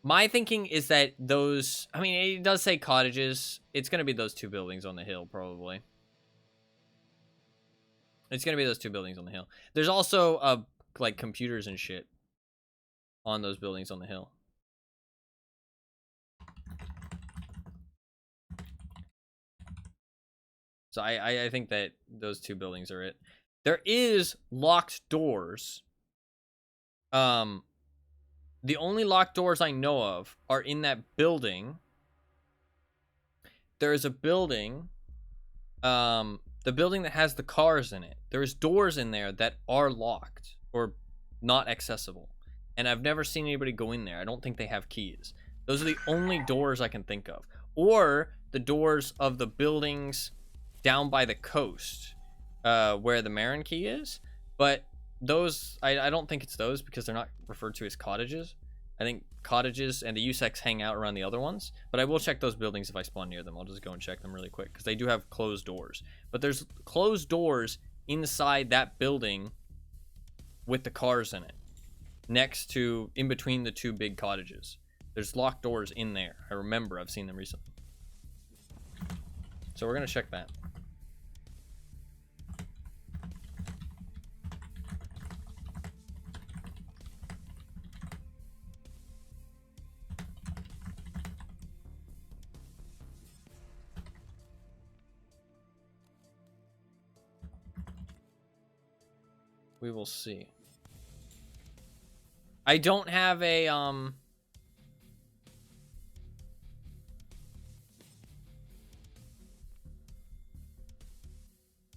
my thinking is that those... I mean, it does say cottages. It's going to be those 2 buildings on the hill, probably. It's going to be those 2 buildings on the hill. There's also, like, computers and shit on those buildings on the hill. So I think that those 2 buildings are it. There is locked doors. The only locked doors I know of are in that building. There is a building, the building that has the cars in it. There's doors in there that are locked or not accessible. And I've never seen anybody go in there. I don't think they have keys. Those are the only doors I can think of. Or the doors of the buildings down by the coast, where the Marin Key is. But those, I don't think it's those because they're not referred to as cottages. I think cottages and the USECs hang out around the other ones. But I will check those buildings if I spawn near them. I'll just go and check them really quick because they do have closed doors. But there's closed doors inside that building with the cars in it. Next to, in between the 2 big cottages. There's locked doors in there. I remember I've seen them recently. So we're going to check that. We will see. I don't have a,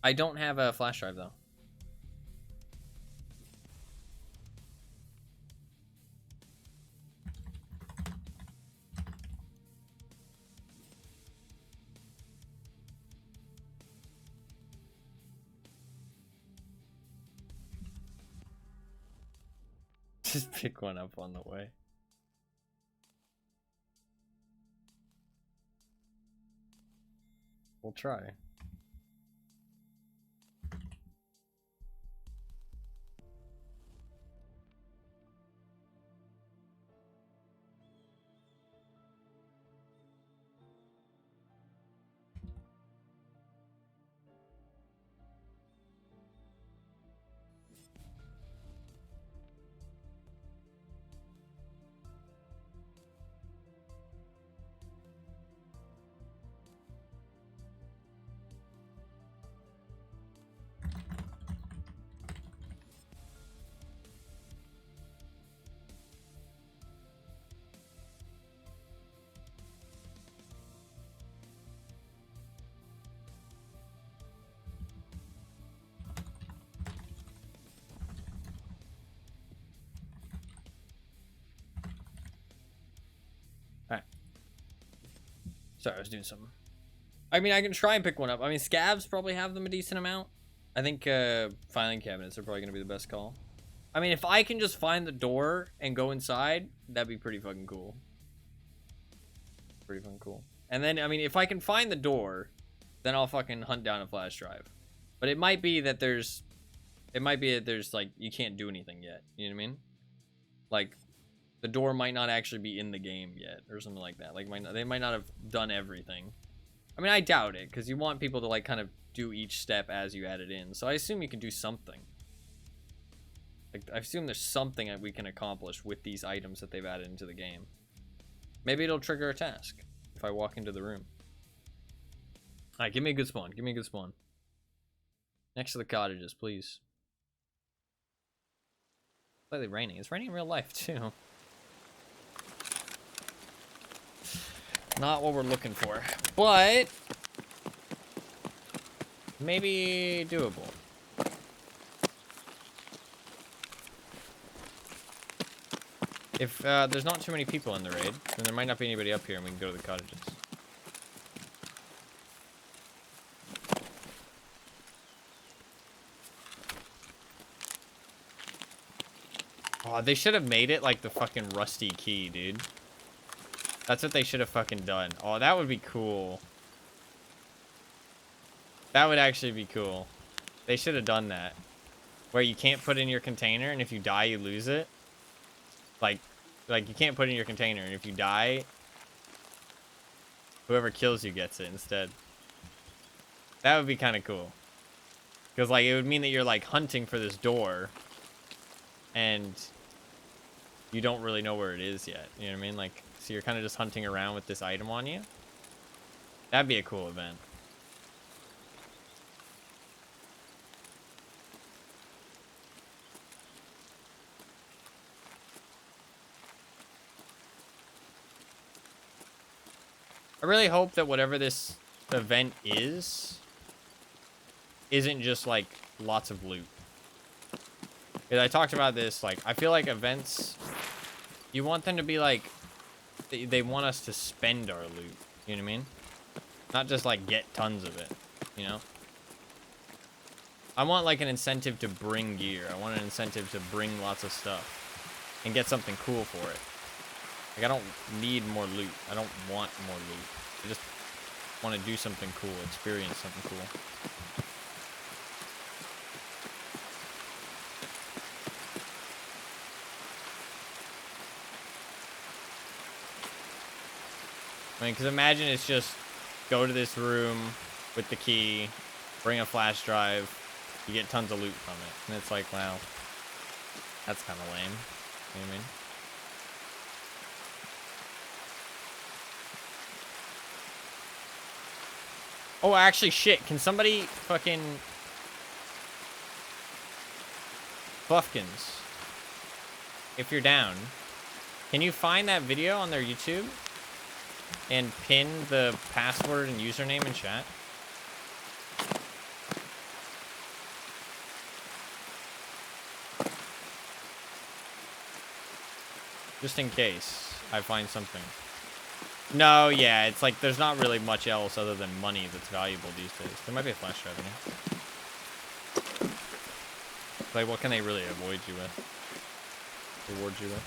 I don't have a flash drive, though. Just pick one up on the way. We'll try. Sorry, I was doing something. I mean, I can try and pick one up. I mean, scavs probably have them a decent amount. I think filing cabinets are probably going to be the best call. I mean, if I can just find the door and go inside, that'd be pretty fucking cool. Pretty fucking cool. And then, I mean, if I can find the door, then I'll fucking hunt down a flash drive. But it might be that there's... It might be that there's, like, you can't do anything yet. You know what I mean? Like, the door might not actually be in the game yet, or something like that. Like, they might not have done everything. I mean, I doubt it, because you want people to, like, kind of do each step as you add it in. So I assume you can do something. Like, I assume there's something that we can accomplish with these items that they've added into the game. Maybe it'll trigger a task if I walk into the room. Alright, give me a good spawn. Give me a good spawn. Next to the cottages, please. Slightly raining. It's raining in real life, too. Not what we're looking for. But... maybe doable. If there's not too many people in the raid, then there might not be anybody up here and we can go to the cottages. Oh, they should have made it like the fucking rusty key, dude. That's what they should have fucking done. Oh, that would be cool. That would actually be cool. They should have done that. Where you can't put in your container, and if you die, you lose it. Like you can't put in your container, and if you die, whoever kills you gets it instead. That would be kind of cool. Because, like, it would mean that you're, like, hunting for this door, and you don't really know where it is yet. You know what I mean? Like, so you're kind of just hunting around with this item on you. That'd be a cool event. I really hope that whatever this event isn't just, like, lots of loot. Because I talked about this, like, I feel like events, you want them to be, like, they want us to spend our loot. You know what I mean? Not just, like, get tons of it, you know? I want, like, an incentive to bring gear. I want an incentive to bring lots of stuff and get something cool for it. Like, I don't need more loot. I don't want more loot. I just want to do something cool, experience something cool. I mean, because imagine it's just go to this room with the key, bring a flash drive, you get tons of loot from it. And it's like, wow, that's kind of lame. You know what I mean? Oh, actually, shit. Can somebody fucking... Buffkins, if you're down, can you find that video on their YouTube and pin the password and username in chat? Just in case I find something. No, yeah, it's like there's not really much else other than money that's valuable these days. There might be a flash drive in here. Like, what can they really avoid you with? Reward you with?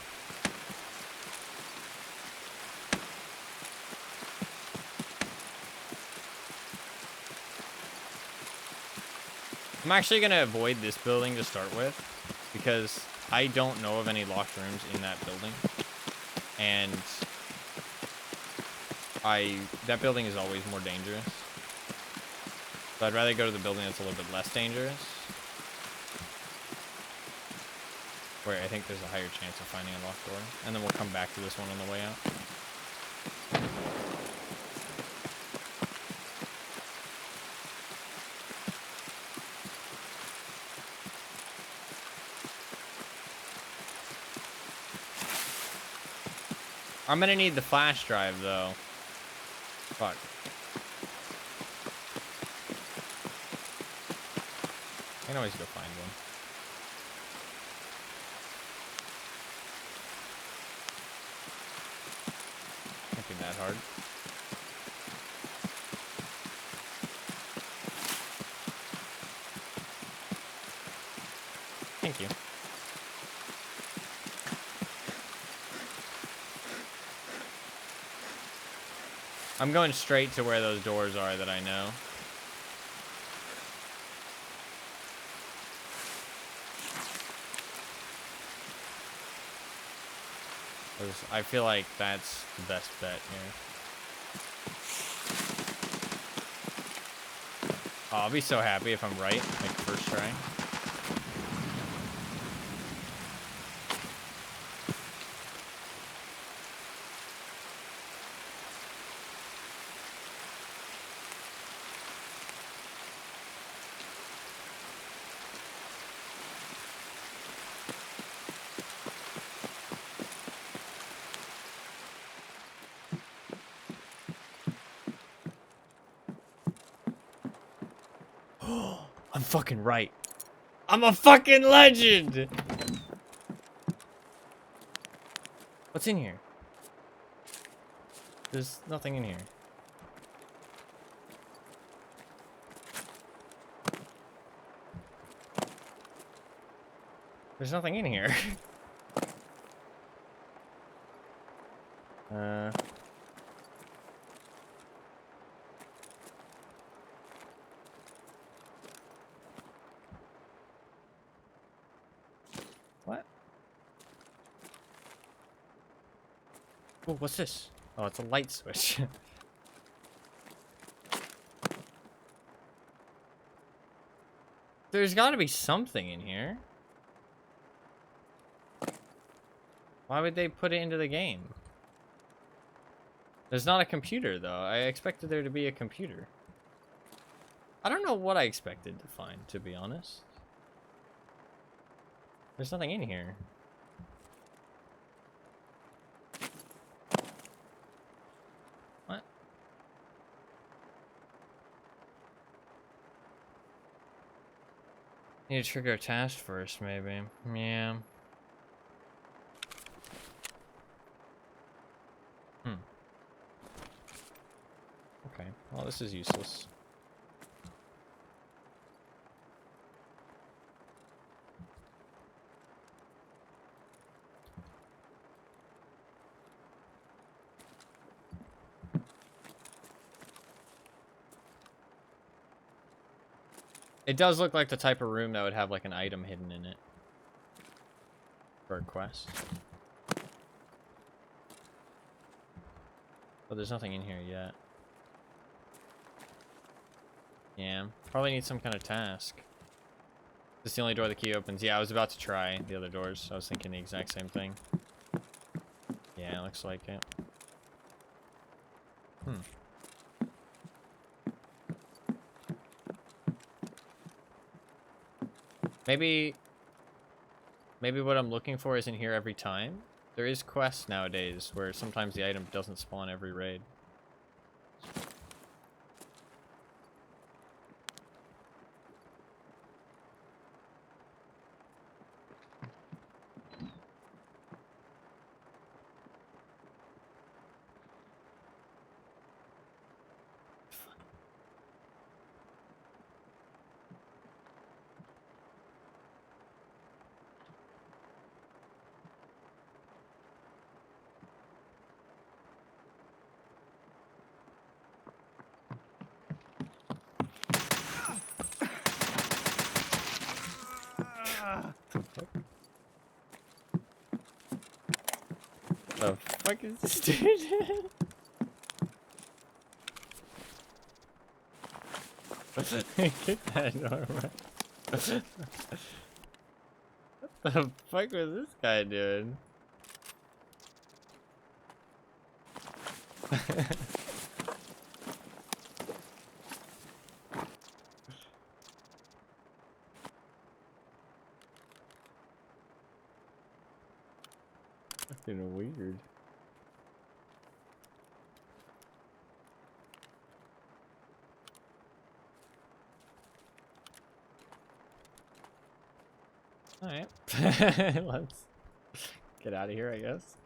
I'm actually going to avoid this building to start with, because I don't know of any locked rooms in that building. And that building is always more dangerous. So I'd rather go to the building that's a little bit less dangerous, where I think there's a higher chance of finding a locked door. And then we'll come back to this one on the way out. I'm gonna need the flash drive, though. Fuck. I can always go find one. Can't be that hard. Thank you. I'm going straight to where those doors are that I know. I feel like that's the best bet here. Oh, I'll be so happy if I'm right, like first try. I'm fucking right. I'm a fucking legend! What's in here? There's nothing in here. There's nothing in here. What? Oh, what's this? Oh, it's a light switch. There's gotta be something in here. Why would they put it into the game? There's not a computer, though. I expected there to be a computer. I don't know what I expected to find, to be honest. There's nothing in here. What? Need to trigger a task first, maybe. Yeah. Okay. Well, this is useless. It does look like the type of room that would have like an item hidden in it. For a quest. But there's nothing in here yet. Yeah, probably need some kind of task. This is the only door the key opens. Yeah, I was about to try the other doors. I was thinking the exact same thing. Yeah, it looks like it. Maybe what I'm looking for isn't here every time. There is quests nowadays where sometimes the item doesn't spawn every raid. The fuck is this dude? Get that door. What the fuck was this guy doing? Fucking weird. Alright. Let's get out of here, I guess.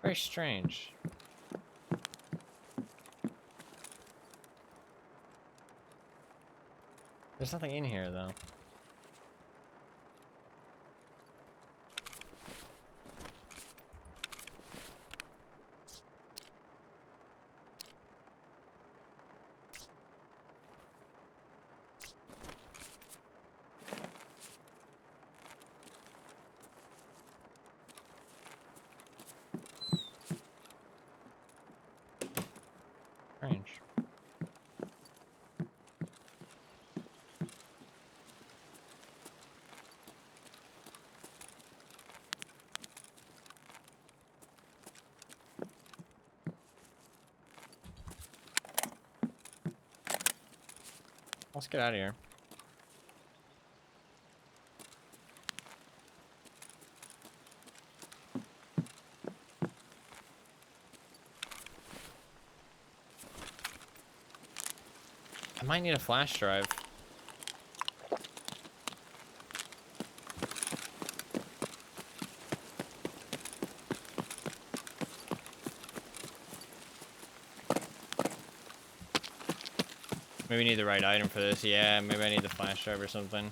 Very strange. There's nothing in here though. Strange. Let's get out of here. I might need a flash drive. Maybe need the right item for this. Yeah, maybe I need the flash drive or something.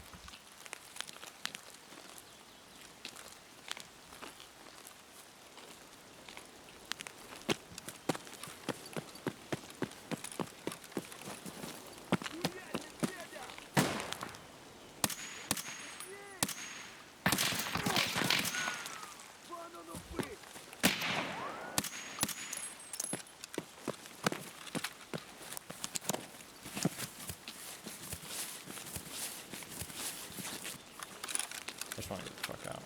Just want to get the fuck out.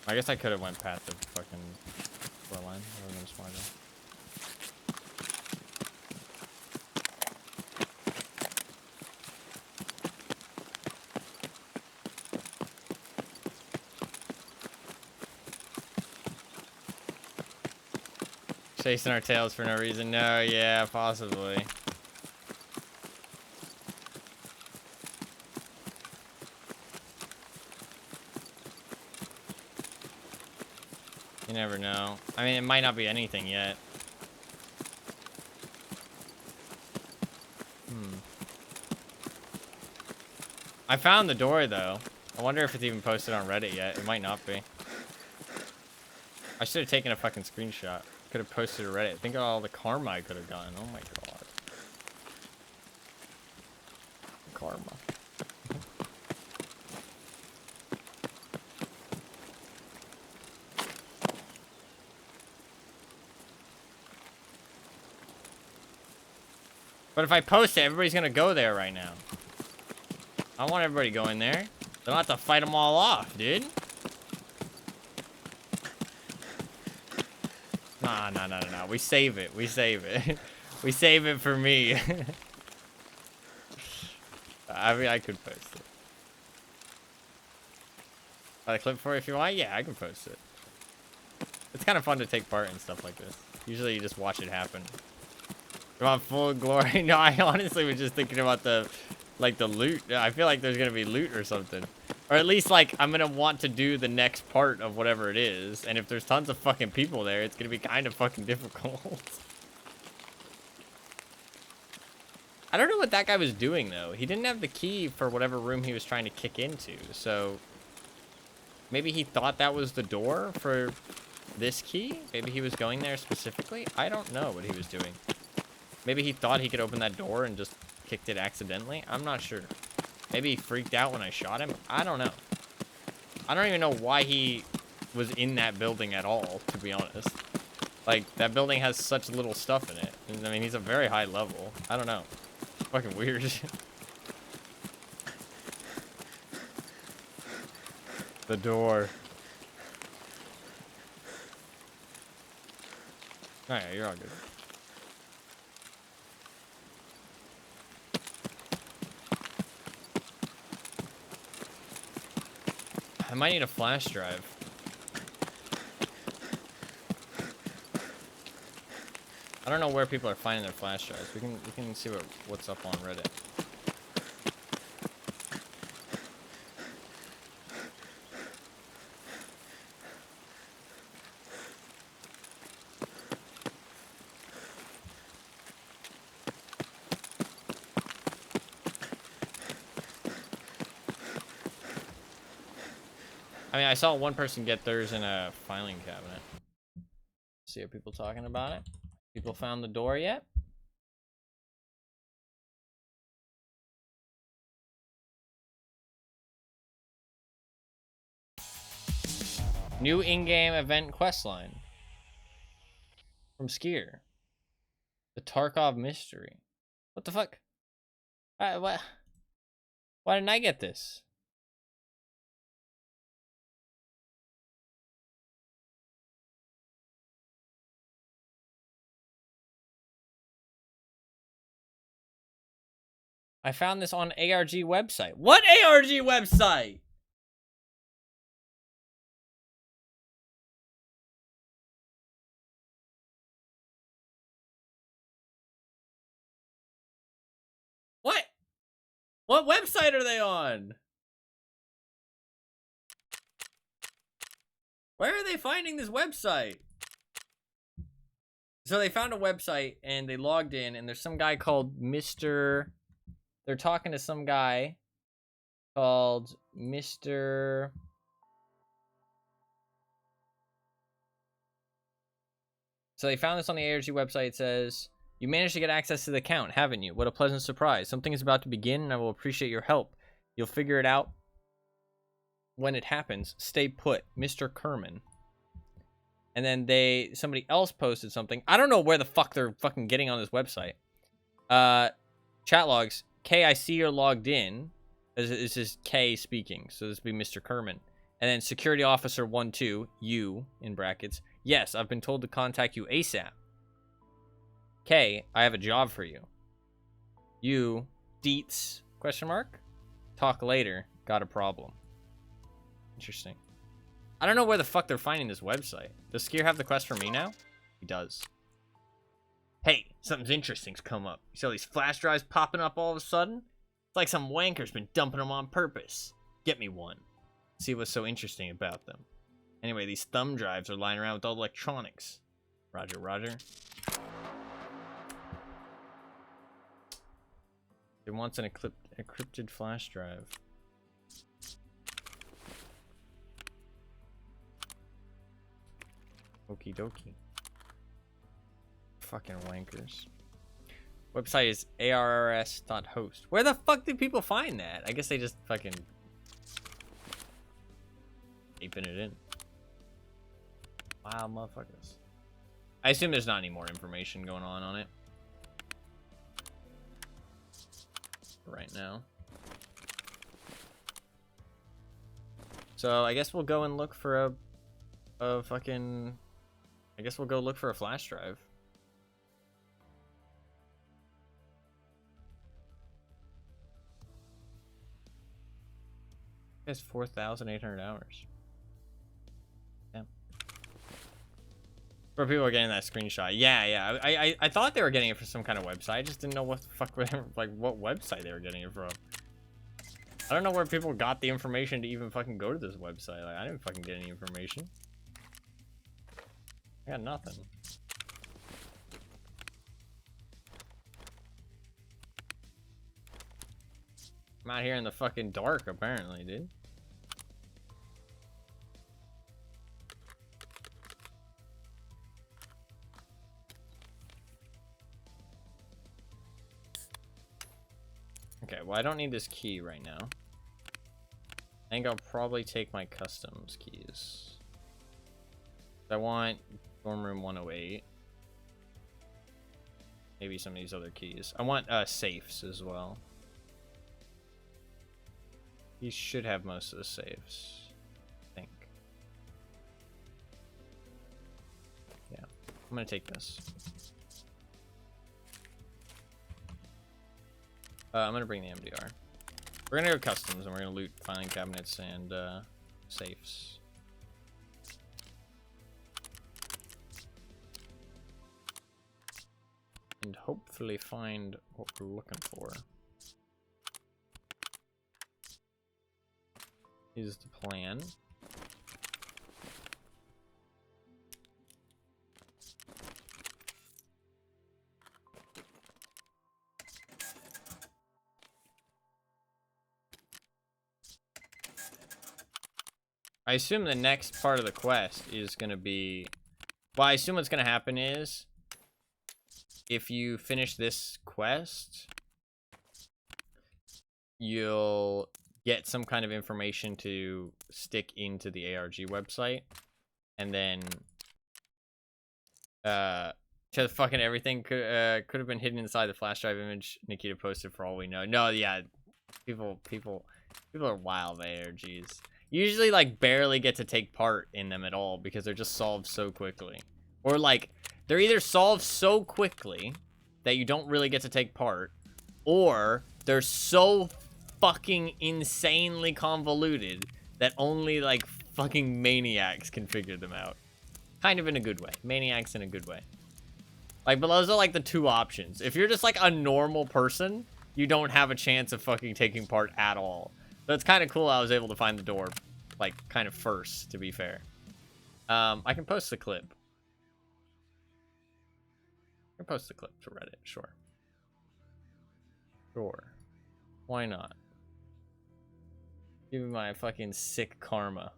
I guess I could have went past the fucking floor line. That would have been smarter. Chasing our tails for no reason. No, yeah, possibly. You never know. I mean, it might not be anything yet. I found the door, though. I wonder if it's even posted on Reddit yet. It might not be. I should have taken a fucking screenshot. Could have posted to Reddit. Think of all the karma I could have gotten. Oh my god. Karma. But if I post it, everybody's gonna go there right now. I don't want everybody going there. They don't have to fight them all off, dude. Nah. We save it. We save it. We save it for me. I mean, I could post it. A clip for it if you want? Yeah, I can post it. It's kind of fun to take part in stuff like this. Usually you just watch it happen. You want full glory? No, I honestly was just thinking about the loot. I feel like there's gonna be loot or something. Or at least, like, I'm gonna want to do the next part of whatever it is. And if there's tons of fucking people there, it's gonna be kind of fucking difficult. I don't know what that guy was doing, though. He didn't have the key for whatever room he was trying to kick into. So, maybe he thought that was the door for this key? Maybe he was going there specifically? I don't know what he was doing. Maybe he thought he could open that door and just kicked it accidentally? I'm not sure. Maybe he freaked out when I shot him? I don't know. I don't even know why he was in that building at all, to be honest. Like, that building has such little stuff in it. And, I mean, he's a very high level. I don't know. Fucking weird. The door. Oh yeah, you're all good. I might need a flash drive. I don't know where people are finding their flash drives. We can see what's up on Reddit. I mean, I saw one person get theirs in a filing cabinet. See, are people talking about it? People found the door yet? New in-game event questline from Skier. The Tarkov mystery. What the fuck? What? Why didn't I get this? I found this on ARG website. What ARG website? What? What website are they on? Where are they finding this website? So they found a website and they logged in and there's some guy called Mr. They're talking to some guy called Mr. So they found this on the ARG website. It says, you managed to get access to the account, haven't you? What a pleasant surprise. Something is about to begin and I will appreciate your help. You'll figure it out when it happens. Stay put, Mr. Kerman. And then somebody else posted something. I don't know where the fuck they're fucking getting on this website. Chat logs. K, I see you're logged in. This is K speaking. So this would be Mr. Kerman. And then security officer 12, you, in brackets. Yes, I've been told to contact you ASAP. K, I have a job for you. You, Deets, question mark? Talk later. Got a problem. Interesting. I don't know where the fuck they're finding this website. Does Skier have the quest for me now? He does. Hey, something's interesting's come up. You see all these flash drives popping up all of a sudden? It's like some wanker's been dumping them on purpose. Get me one. See what's so interesting about them. Anyway, these thumb drives are lying around with all the electronics. Roger, roger. It wants an encrypted flash drive. Okie dokie. Fucking wankers. Website is arrs.host. Where the fuck did people find that? I guess they just fucking taping it in. Wow, motherfuckers. I assume there's not any more information going on it right now. So I guess we'll go and look for a fucking... I guess we'll go look for a flash drive. It has 4,800 hours. Damn. Where people are getting that screenshot. Yeah. I thought they were getting it from some kind of website. I just didn't know what the fuck, like what website they were getting it from. I don't know where people got the information to even fucking go to this website. Like, I didn't fucking get any information. I got nothing. I'm out here in the fucking dark, apparently, dude. Okay, well, I don't need this key right now. I think I'll probably take my customs keys. I want dorm room 108. Maybe some of these other keys. I want safes as well. He should have most of the safes, I think. Yeah, I'm gonna take this. I'm gonna bring the MDR. We're gonna go customs and we're gonna loot filing cabinets and safes. And hopefully find what we're looking for. Is the plan. I assume the next part of the quest is gonna be... Well, I assume what's gonna happen is... If you finish this quest... You'll get some kind of information to stick into the ARG website. And then... Just fucking everything could have been hidden inside the flash drive image Nikita posted for all we know. No, yeah. People are wild with ARGs. Usually, like, barely get to take part in them at all because they're just solved so quickly. Or, like, they're either solved so quickly that you don't really get to take part, or they're so fucking insanely convoluted that only, like, fucking maniacs can figure them out. Kind of in a good way. Maniacs in a good way. Like, but those are, like, the two options. If you're just, like, a normal person, you don't have a chance of fucking taking part at all. So it's kind of cool I was able to find the door, like, kind of first, to be fair. I can post the clip. I can post the clip to Reddit, sure. Sure. Why not? Give me my fucking sick karma.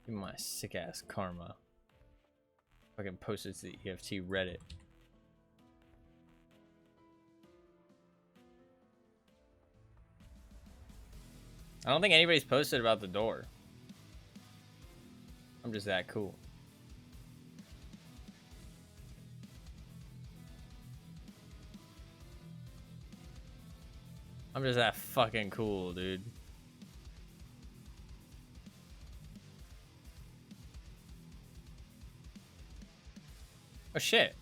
Give me my sick ass karma. Fucking post it to the EFT Reddit. I don't think anybody's posted about the door. I'm just that cool. I'm just that fucking cool, dude. Oh shit.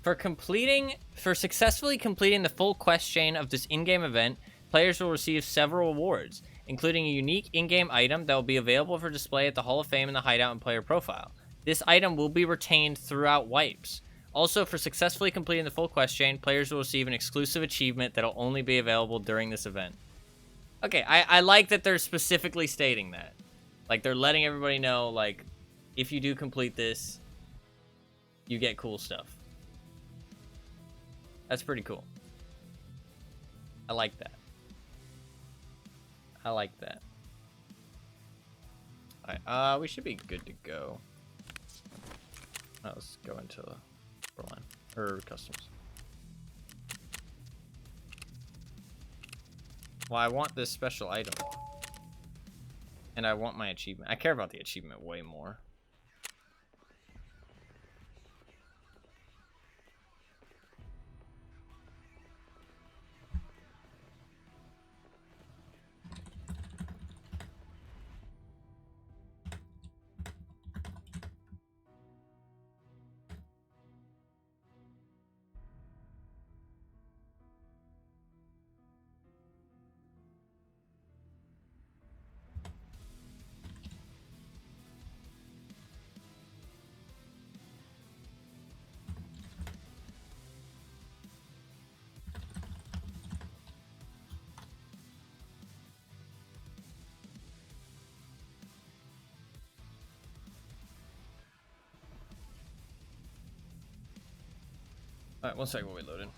For successfully completing the full quest chain of this in-game event, players will receive several rewards, including a unique in-game item that will be available for display at the Hall of Fame in the hideout and player profile. This item will be retained throughout wipes. Also, for successfully completing the full quest chain, players will receive an exclusive achievement that will only be available during this event. Okay, I like that they're specifically stating that. Like, they're letting everybody know, like, if you do complete this, you get cool stuff. That's pretty cool. I like that. I like that. Alright, we should be good to go. Let's go into the line or customs. Well, I want this special item. And I want my achievement. I care about the achievement way more. Alright, 1 second while we load in.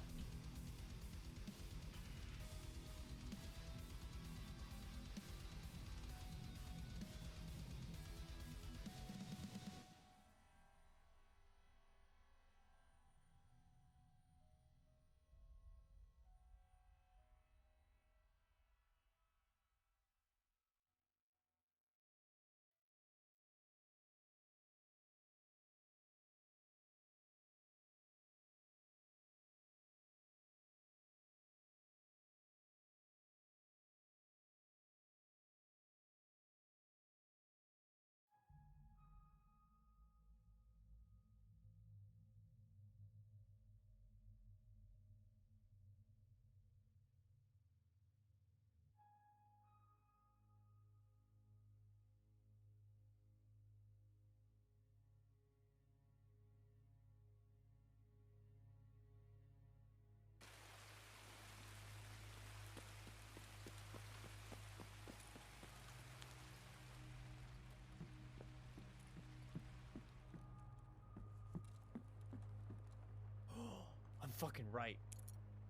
fucking right.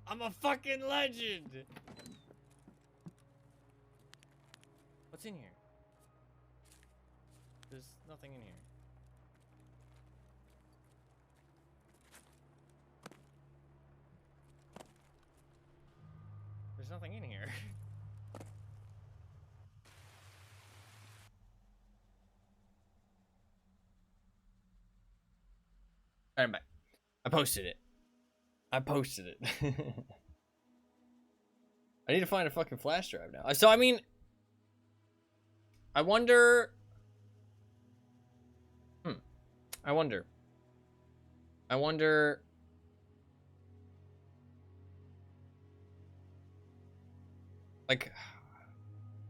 I'm a fucking legend. What's in here? There's nothing in here. There's nothing in here. I'm back. I posted it. I posted it. I need to find a fucking flash drive now. So, I mean, I wonder. I wonder. Like,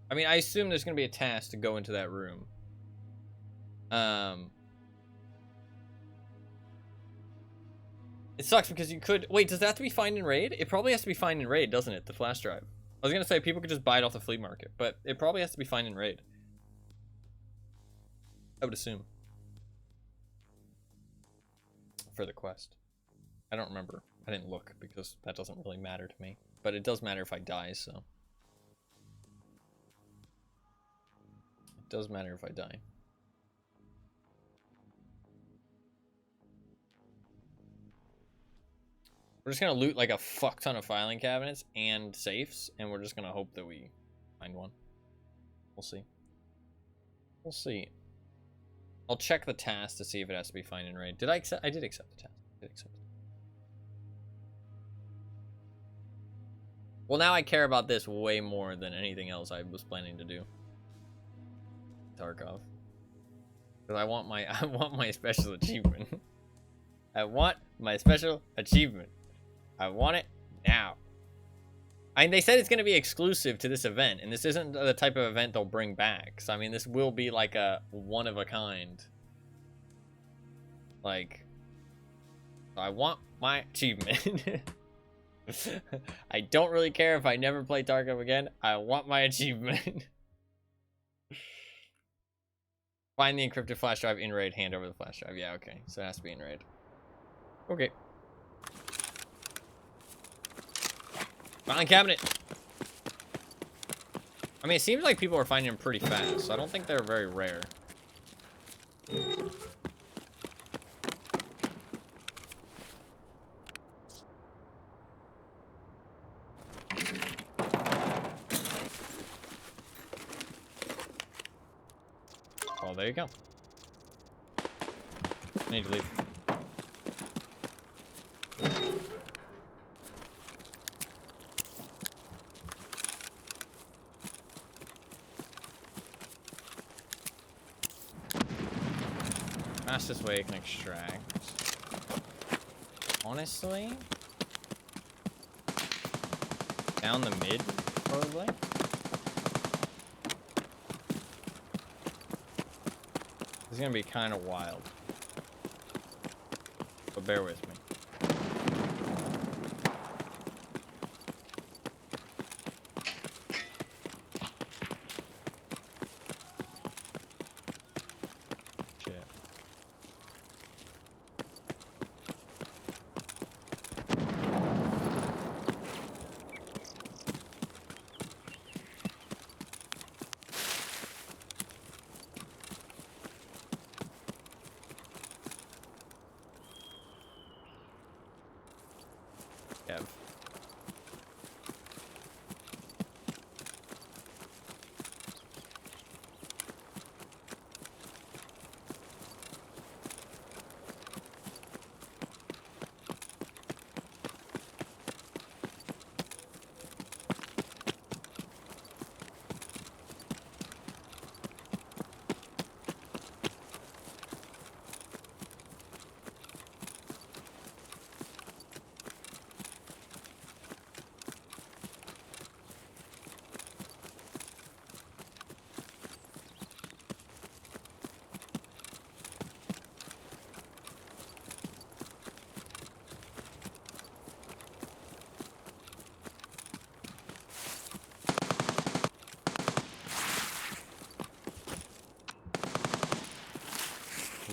I mean, I assume there's gonna be a task to go into that room. It sucks because you could... Wait, does that have to be find and raid? It probably has to be find and raid, doesn't it? The flash drive. I was gonna say people could just buy it off the flea market, but it probably has to be find and raid. I would assume. For the quest. I don't remember. I didn't look because that doesn't really matter to me. But it does matter if I die, so. It does matter if I die. We're just gonna loot like a fuck ton of filing cabinets and safes, and we're just gonna hope that we find one. We'll see. We'll see. I'll check the task to see if it has to be find and raid. Did I accept? I did accept the task. I did accept it. Well, now I care about this way more than anything else I was planning to do. Tarkov. Because I want my special achievement. I want my special achievement. I want it now. I mean, they said it's going to be exclusive to this event, and this isn't the type of event they'll bring back. So, I mean, this will be like a one-of-a-kind. Like, I want my achievement. I don't really care if I never play Tarkov again. I want my achievement. Find the encrypted flash drive in raid, hand over the flash drive. Yeah, okay. So it has to be in raid. Okay. Filing cabinet. I mean, it seems like people are finding them pretty fast, so I don't think they're very rare. Oh, there you go. I need to leave. Fastest way I can extract. Honestly, down the mid, probably. This is gonna be kind of wild, but bear with me.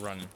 Running.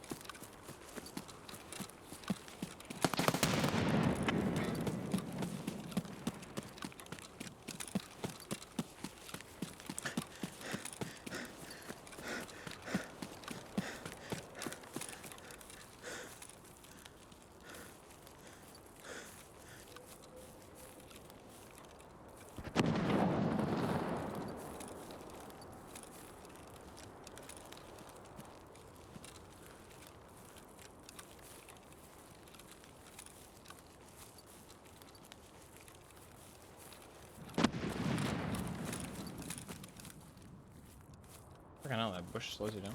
I know that bush slows you down.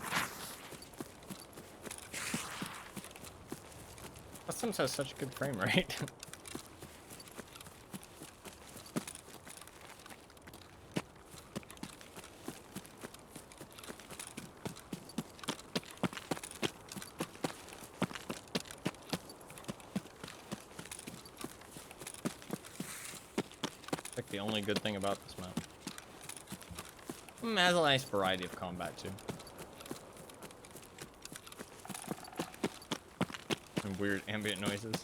Customs has such a good frame rate. Like the only good thing about this map. It has a nice variety of combat too. And weird ambient noises.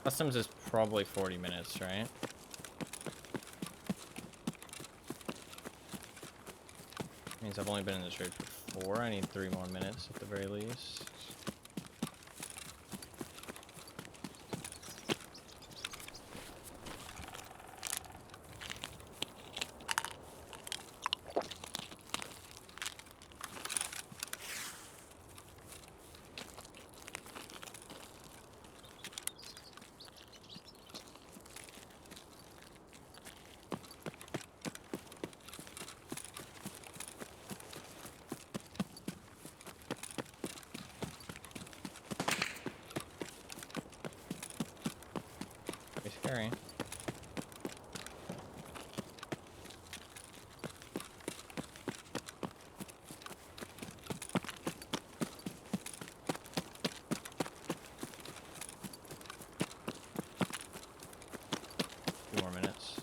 Customs is probably 40 minutes, right? Means I've only been in this raid for 4. I need 3 more minutes at the very least. Scary. Few more minutes.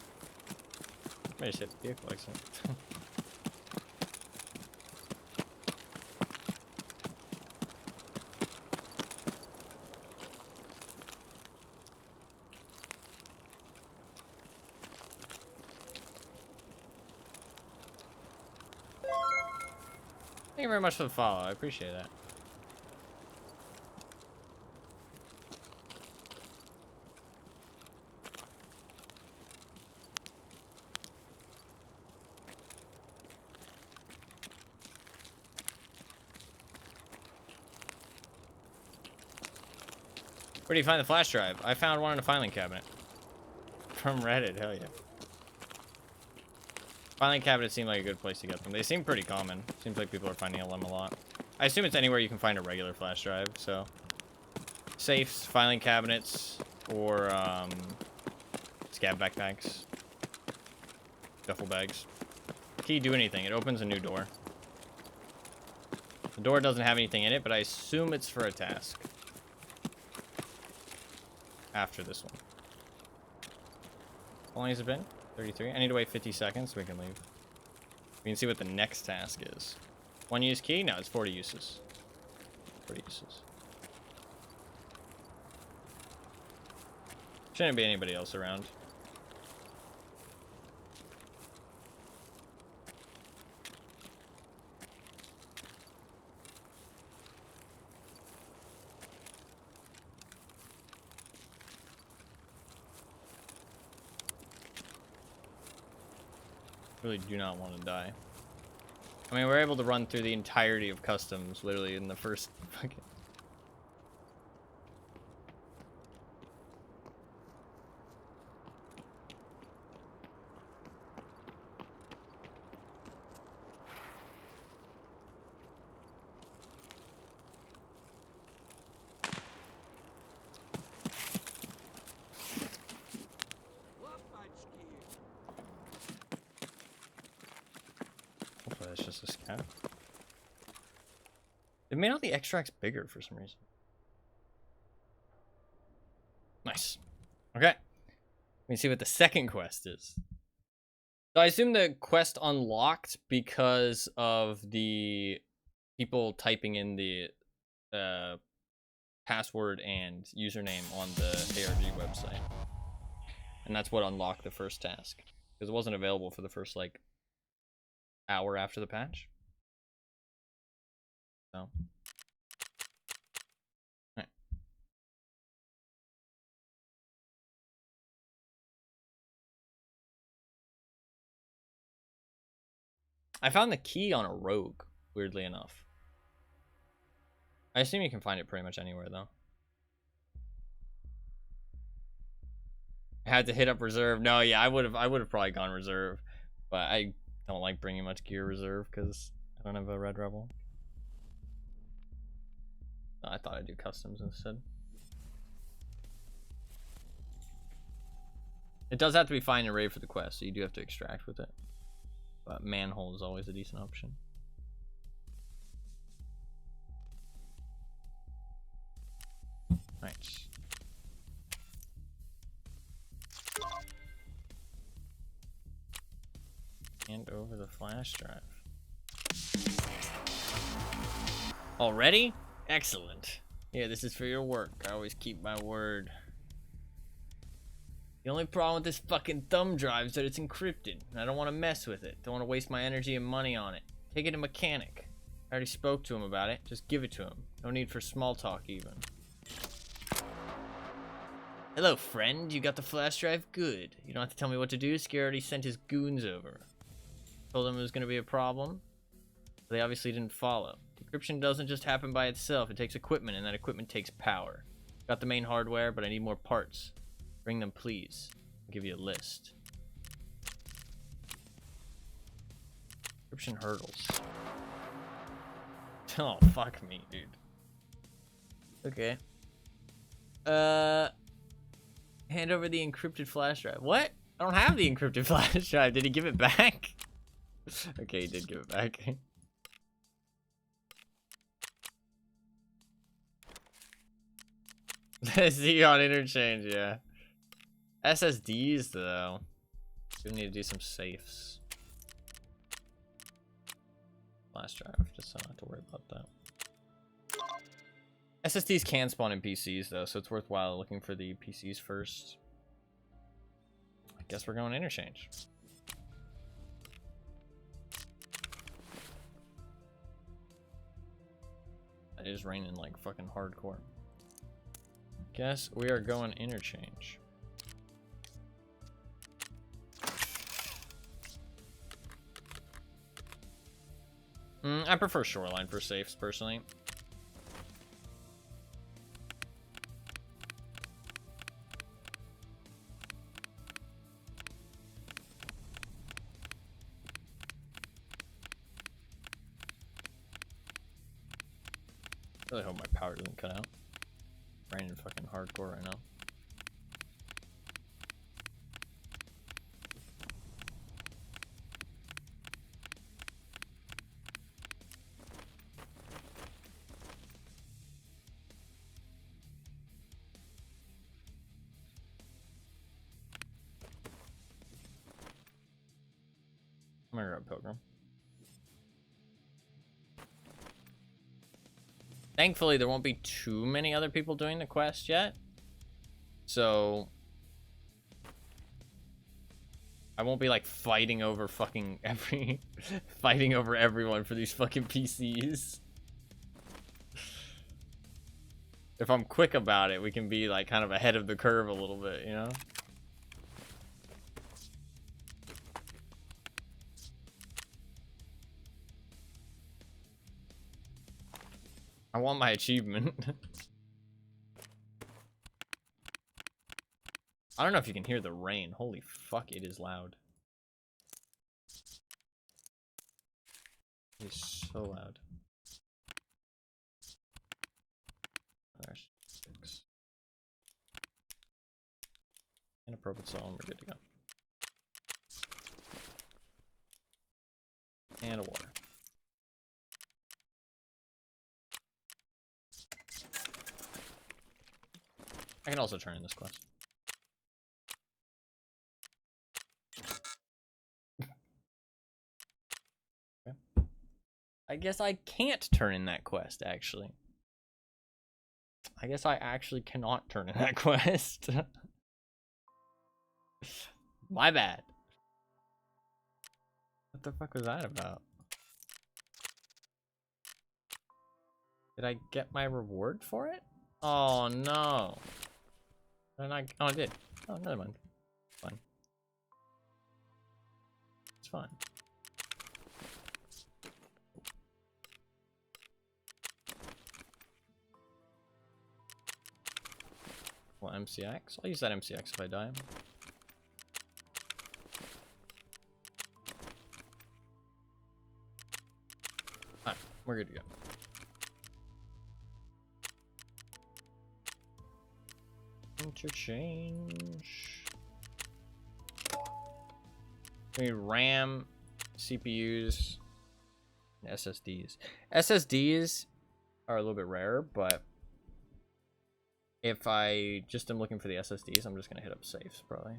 I just hit vehicle exit. Thank you very much for the follow. I appreciate that. Where do you find the flash drive? I found one in a filing cabinet. From Reddit, hell yeah. Filing cabinets seem like a good place to get them. They seem pretty common. Seems like people are finding them a lot. I assume it's anywhere you can find a regular flash drive, so. Safes, filing cabinets, or scab backpacks. Duffel bags. Key do anything. It opens a new door. The door doesn't have anything in it, but I assume it's for a task. After this one. How long has it been? 33. I need to wait 50 seconds so we can leave. We can see what the next task is. 1 use key? No, it's 40 uses. 40 uses. Shouldn't be anybody else around. Really do not want to die. I mean, we're able to run through the entirety of customs literally in the first fucking... Hopefully that's just a scat. They made all the extracts bigger for some reason. Nice. Okay. Let me see what the second quest is. So I assume the quest unlocked because of the people typing in the password and username on the ARG website. And that's what unlocked the first task. Because it wasn't available for the first, like, hour after the patch. So. Alright. I found the key on a rogue, weirdly enough. I assume you can find it pretty much anywhere, though. I had to hit up reserve. No, yeah, I would have probably gone reserve, but I don't like bringing much gear reserve because I don't have a red rebel. No, I thought I'd do customs instead. It does have to be fine and ready for the quest, so you do have to extract with it. But manhole is always a decent option. Nice. Hand over the flash drive. Already? Excellent. Yeah, this is for your work. I always keep my word. The only problem with this fucking thumb drive is that it's encrypted. And I don't want to mess with it. Don't want to waste my energy and money on it. Take it to mechanic. I already spoke to him about it. Just give it to him. No need for small talk even. Hello, friend. You got the flash drive? Good. You don't have to tell me what to do. Scare already sent his goons over. Told them it was going to be a problem. But they obviously didn't follow. Decryption doesn't just happen by itself. It takes equipment, and that equipment takes power. Got the main hardware, but I need more parts. Bring them, please. I'll give you a list. Decryption hurdles. Oh, fuck me, dude. Okay. Hand over the encrypted flash drive. What? I don't have the encrypted flash drive. Did he give it back? Okay, he did give it back. See you on interchange, yeah. SSDs, though. We need to do some safes. Flash drive, just so I don't have to worry about that. SSDs can spawn in PCs, though, so it's worthwhile looking for the PCs first. I guess we're going interchange. It is raining like fucking hardcore. Guess we are going interchange. I prefer shoreline for safes, personally. I really hope my power doesn't cut out. Raining fucking hardcore right now. I'm gonna grab Pilgrim. Thankfully, there won't be too many other people doing the quest yet. So I won't be like fighting over fucking fighting over everyone for these fucking PCs. If I'm quick about it, we can be like kind of ahead of the curve a little bit, you know? I want my achievement. I don't know if you can hear the rain. Holy fuck, it is loud. It is so loud. There's 6. And a propofol, and we're good to go. And a water. I can also turn in this quest. Okay. I guess I can't turn in that quest, actually. I guess I actually cannot turn in that quest. My bad. What the fuck was that about? Did I get my reward for it? Oh no. Did I? Oh, I did. Oh, never mind. It's fine. It's fine. Well, MCX? I'll use that MCX if I die. We're good to go. Interchange. We need RAM, CPUs, and SSDs. SSDs are a little bit rarer, but if I just am looking for the SSDs, I'm just gonna hit up safes probably.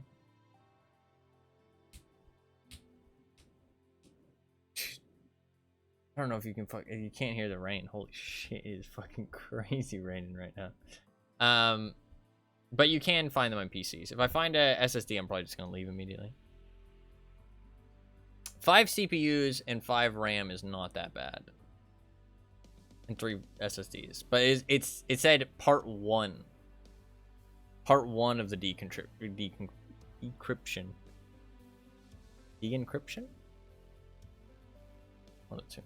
I don't know if you can you can't hear the rain. Holy shit, it is fucking crazy raining right now. But you can find them on PCs. If I find a SSD, I'm probably just gonna leave immediately. 5 CPUs and 5 RAM is not that bad. And 3 SSDs. But it said part 1. Part 1 of the decryption. De-encryption? One of the two.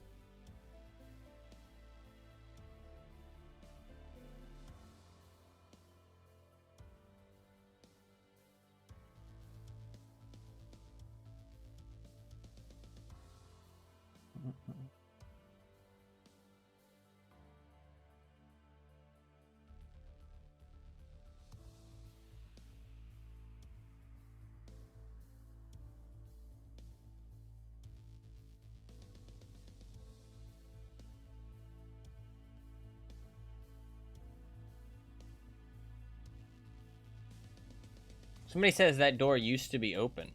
Somebody says that door used to be open.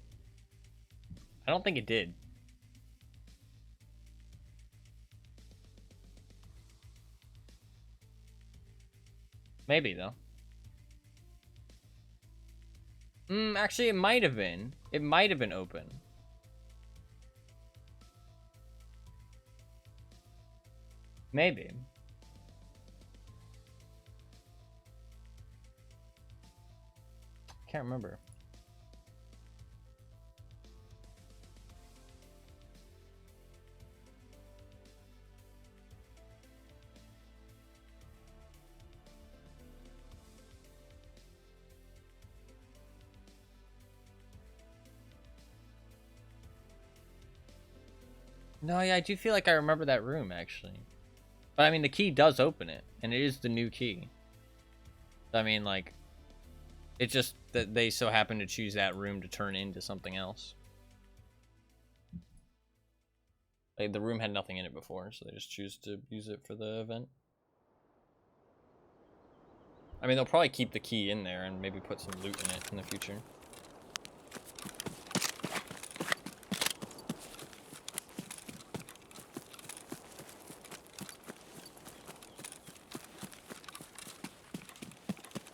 I don't think it did. Maybe, though. Actually, it might have been. It might have been open. Maybe. Can't remember. No, yeah, I do feel like I remember that room, actually. But, I mean, the key does open it, and it is the new key. I mean, like, it's just that they so happen to choose that room to turn into something else. Like, the room had nothing in it before, so they just choose to use it for the event. I mean, they'll probably keep the key in there and maybe put some loot in it in the future.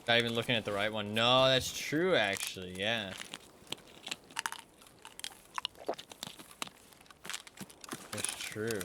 Not even looking at the right one. No, that's true, actually. Yeah. That's true.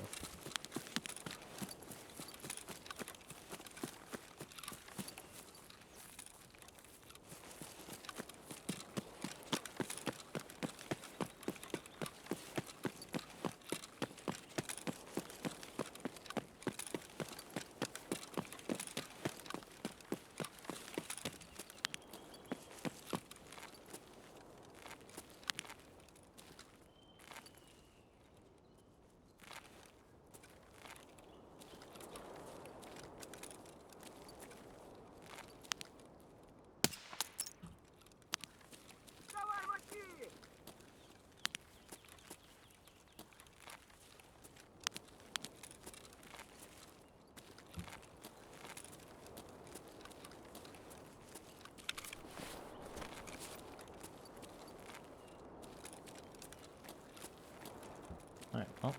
Alright, well.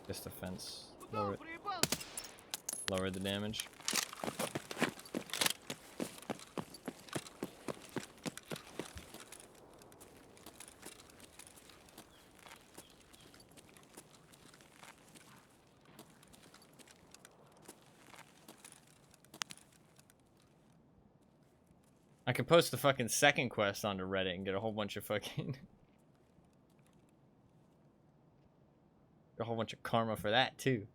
Just the fence. Lower the damage. I could post the fucking second quest onto Reddit and get a whole bunch of fucking... a whole bunch of karma for that, too.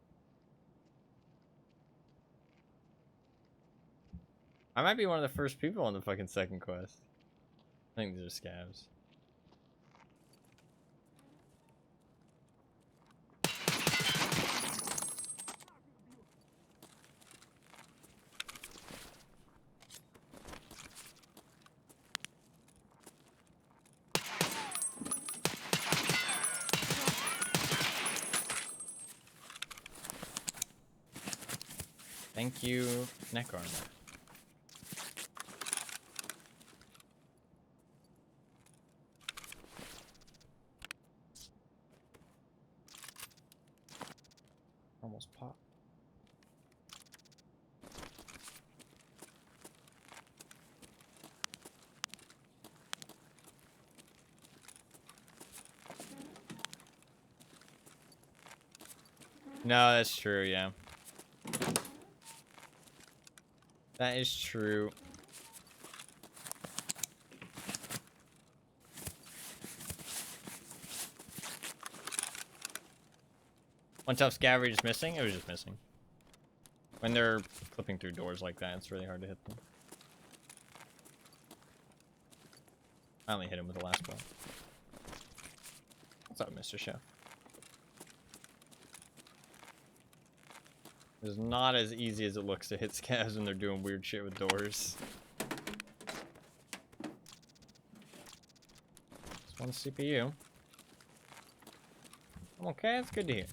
I might be one of the first people on the fucking second quest. I think these are scavs. Thank you, neck armor. Almost popped. No, that's true, yeah. That is true. One tough scavenger is missing? It was just missing. When they're clipping through doors like that, it's really hard to hit them. I only hit him with the last ball. What's up, Mr. Chef? It's not as easy as it looks to hit scavs when they're doing weird shit with doors. Just one CPU. I'm okay, that's good to hear.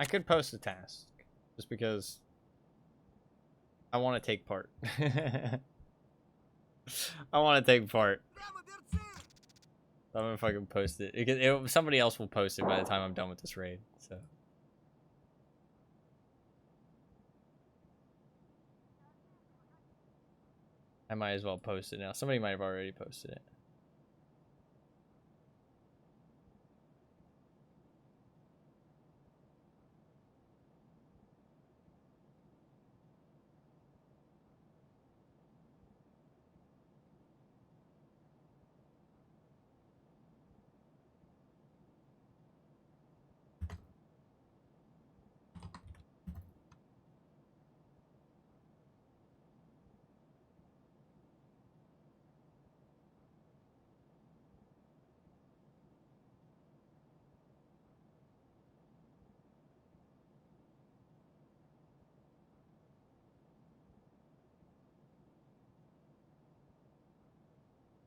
I could post a task, just because I want to take part. I want to take part. I don't know if I can post it. Somebody else will post it by the time I'm done with this raid, so. I might as well post it now. Somebody might have already posted it.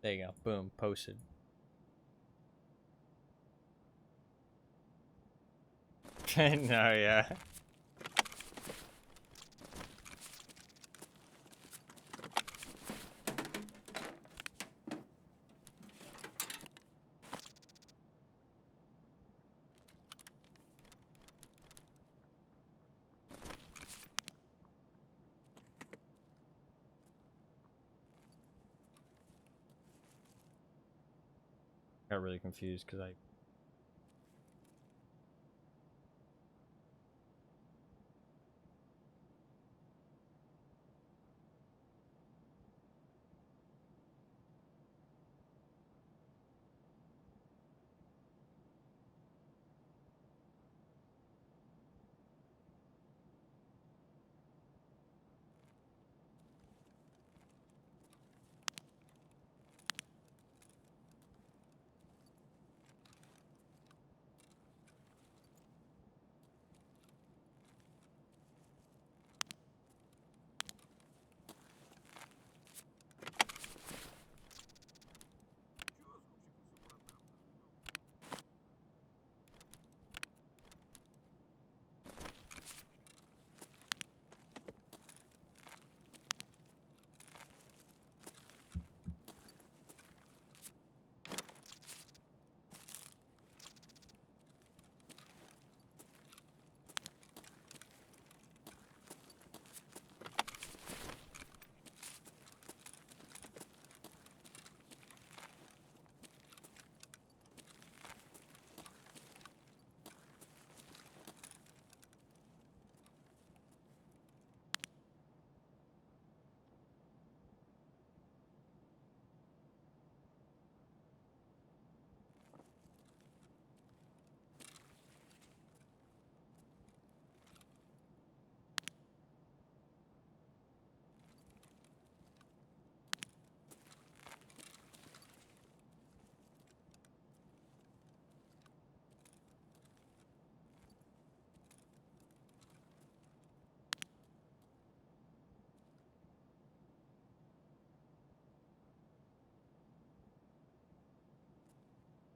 There you go. Boom. Posted. No, yeah. Got really confused because I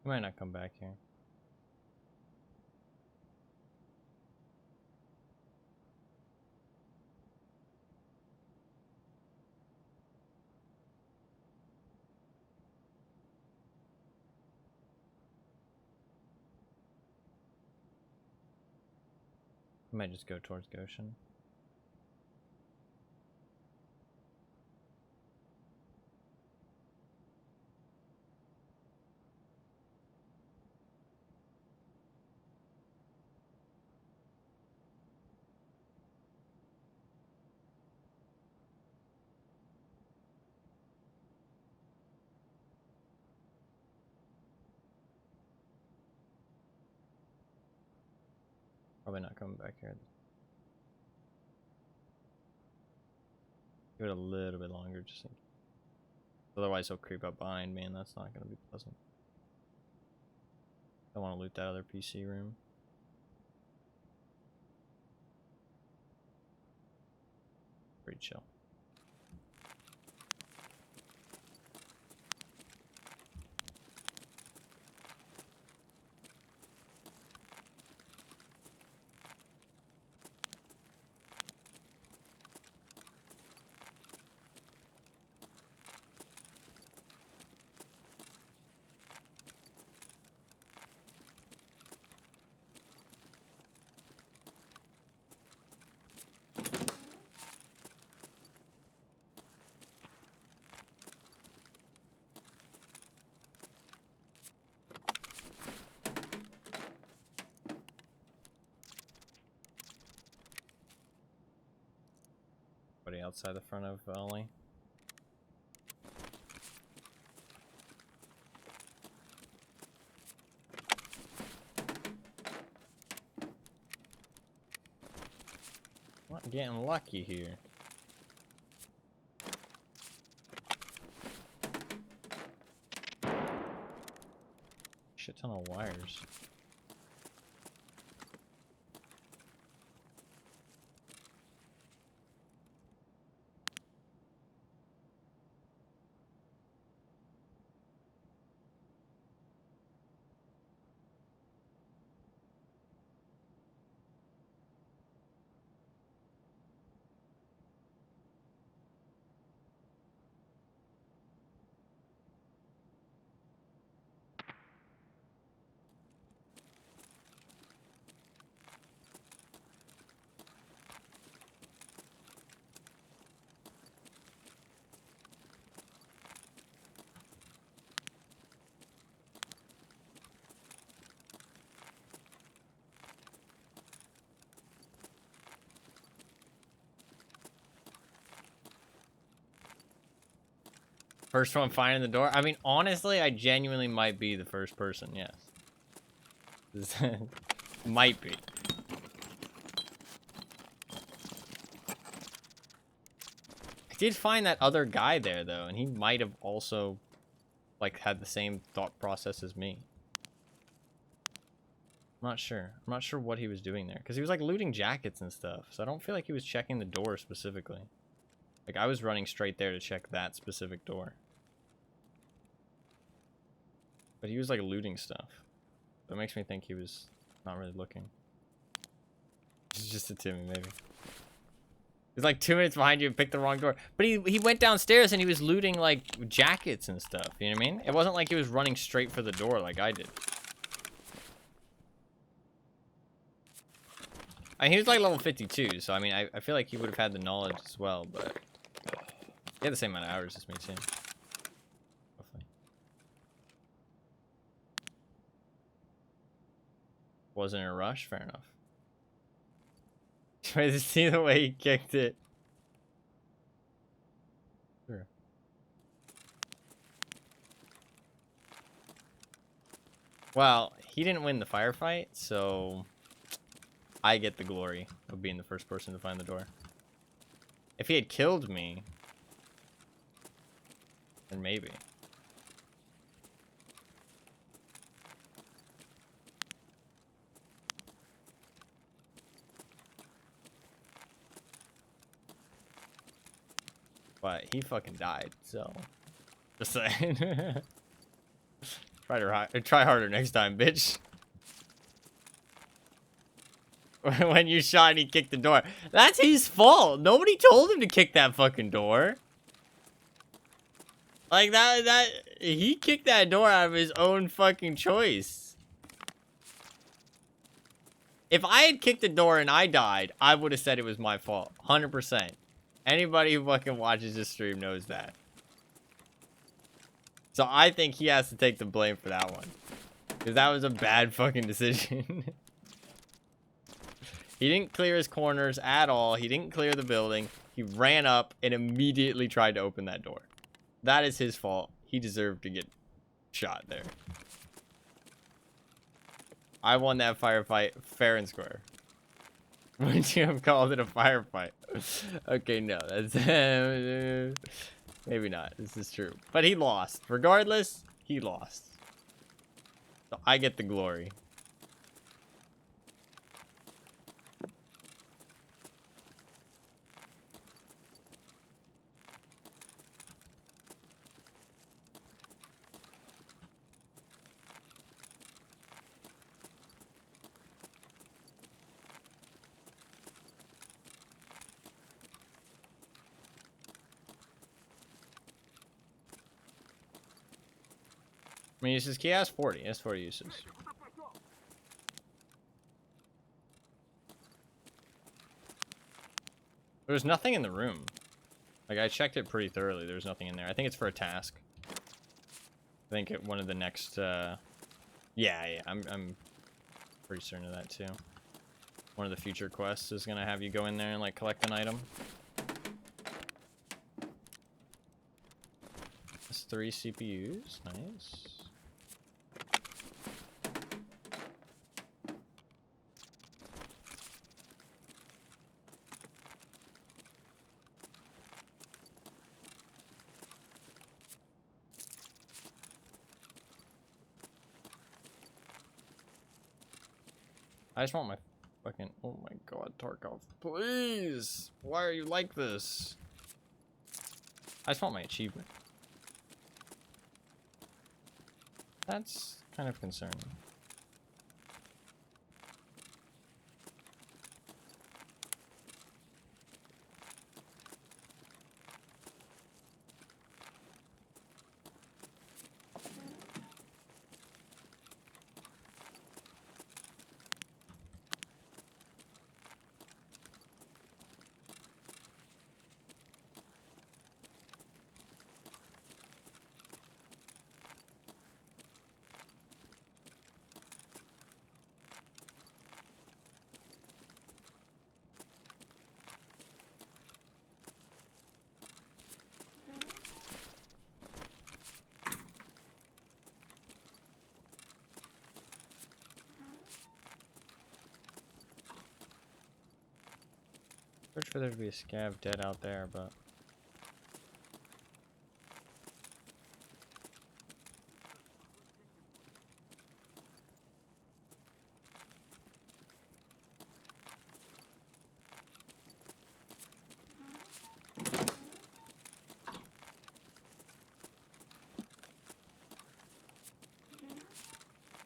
He might not come back here. I might just go towards Goshen. Probably not coming back here. Give it a little bit longer, just in case. Otherwise he'll creep up behind me, and that's not going to be pleasant. I want to loot that other PC room. Pretty chill. Anybody outside the front of Ollie? Not getting lucky here. Shit ton of wires. First one finding the door. I mean, honestly, I genuinely might be the first person, yes. Might be. I did find that other guy there, though, and he might have also, like, had the same thought process as me. I'm not sure. I'm not sure what he was doing there, because he was, like, looting jackets and stuff, so I don't feel like he was checking the door specifically. Like, I was running straight there to check that specific door. But he was, like, looting stuff. That makes me think he was not really looking. It's just a Timmy, maybe. He's like 2 minutes behind you and picked the wrong door. But he went downstairs and he was looting, like, jackets and stuff. You know what I mean? It wasn't like he was running straight for the door like I did. I mean, he was, like, level 52, so, I mean, I feel like he would have had the knowledge as well, but... He had the same amount of hours as me, too. Hopefully. Wasn't in a rush? Fair enough. Try to see the way he kicked it. Sure. Well, he didn't win the firefight, so I get the glory of being the first person to find the door. If he had killed me, then maybe. But he fucking died, so just saying. Try harder next time, bitch. When you shot and he kicked the door. That's his fault. Nobody told him to kick that fucking door. Like, he kicked that door out of his own fucking choice. If I had kicked the door and I died, I would have said it was my fault. 100%. Anybody who fucking watches this stream knows that. So I think he has to take the blame for that one. Because that was a bad fucking decision. He didn't clear his corners at all. He didn't clear the building. He ran up and immediately tried to open that door. That is his fault. He deserved to get shot there. I won that firefight fair and square. Would you have called it a firefight? Okay, no. That's maybe not. This is true. But he lost. Regardless, he lost. So I get the glory. I mean, uses key has 40. He has 40 uses. There's nothing in the room. Like, I checked it pretty thoroughly. There's nothing in there. I think it's for a task. I think one of the next, yeah, I'm pretty certain of that, too. One of the future quests is gonna have you go in there and, like, collect an item. That's 3 CPUs. Nice. I just want my fucking... Oh my god, Tarkov. Please! Why are you like this? I just want my achievement. That's kind of concerning. Search for there to be a scav dead out there, but...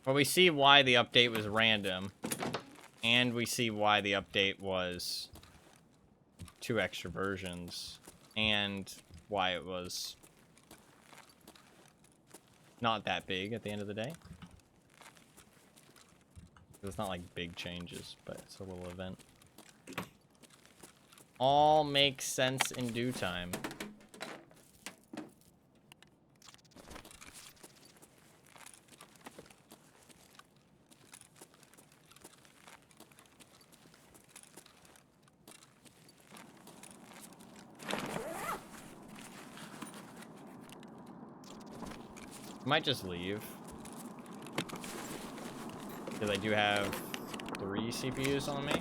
Well, we see why the update was random, and we see why the update was 2 extra versions, and why it was not that big at the end of the day. It's not like big changes, but it's a little event. All makes sense in due time. Might just leave. Because I do have 3 CPUs on me.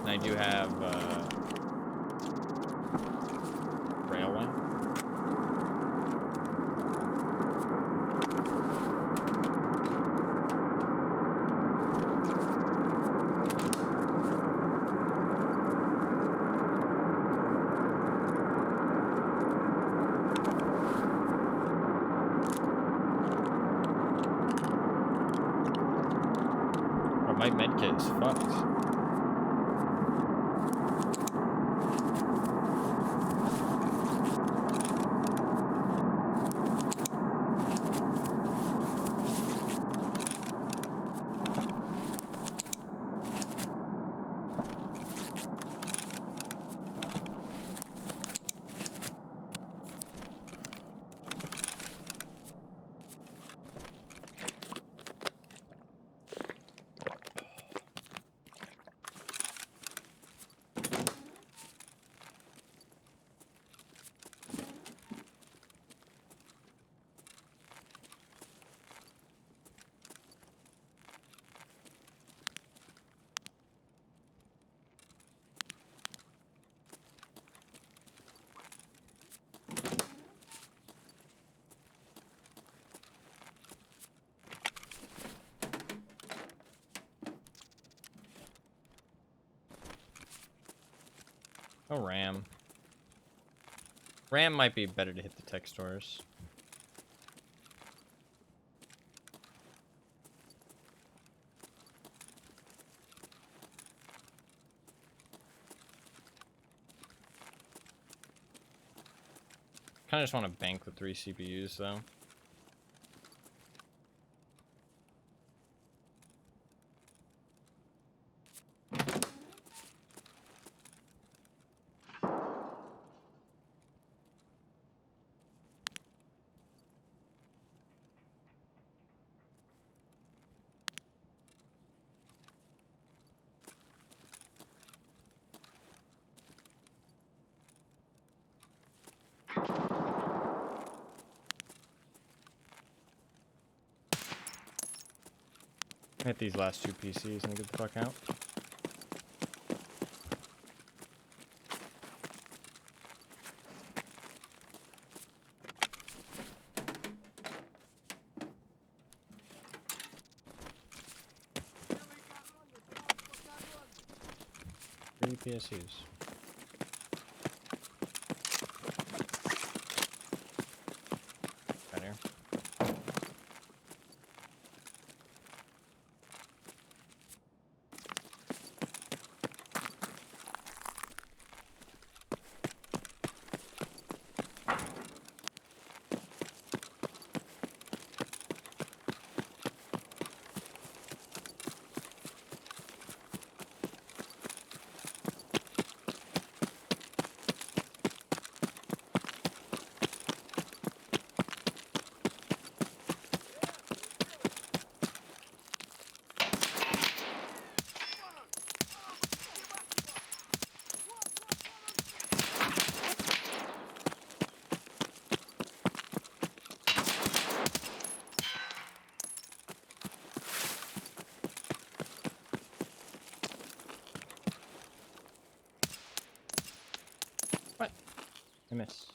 And I do have, Railway. My medkit is fucked. Oh, RAM. RAM might be better to hit the tech stores. Kinda just want to bank with 3 CPUs though. Hit these last 2 PCs and get the fuck out. Three PSUs. Right here. What? I miss.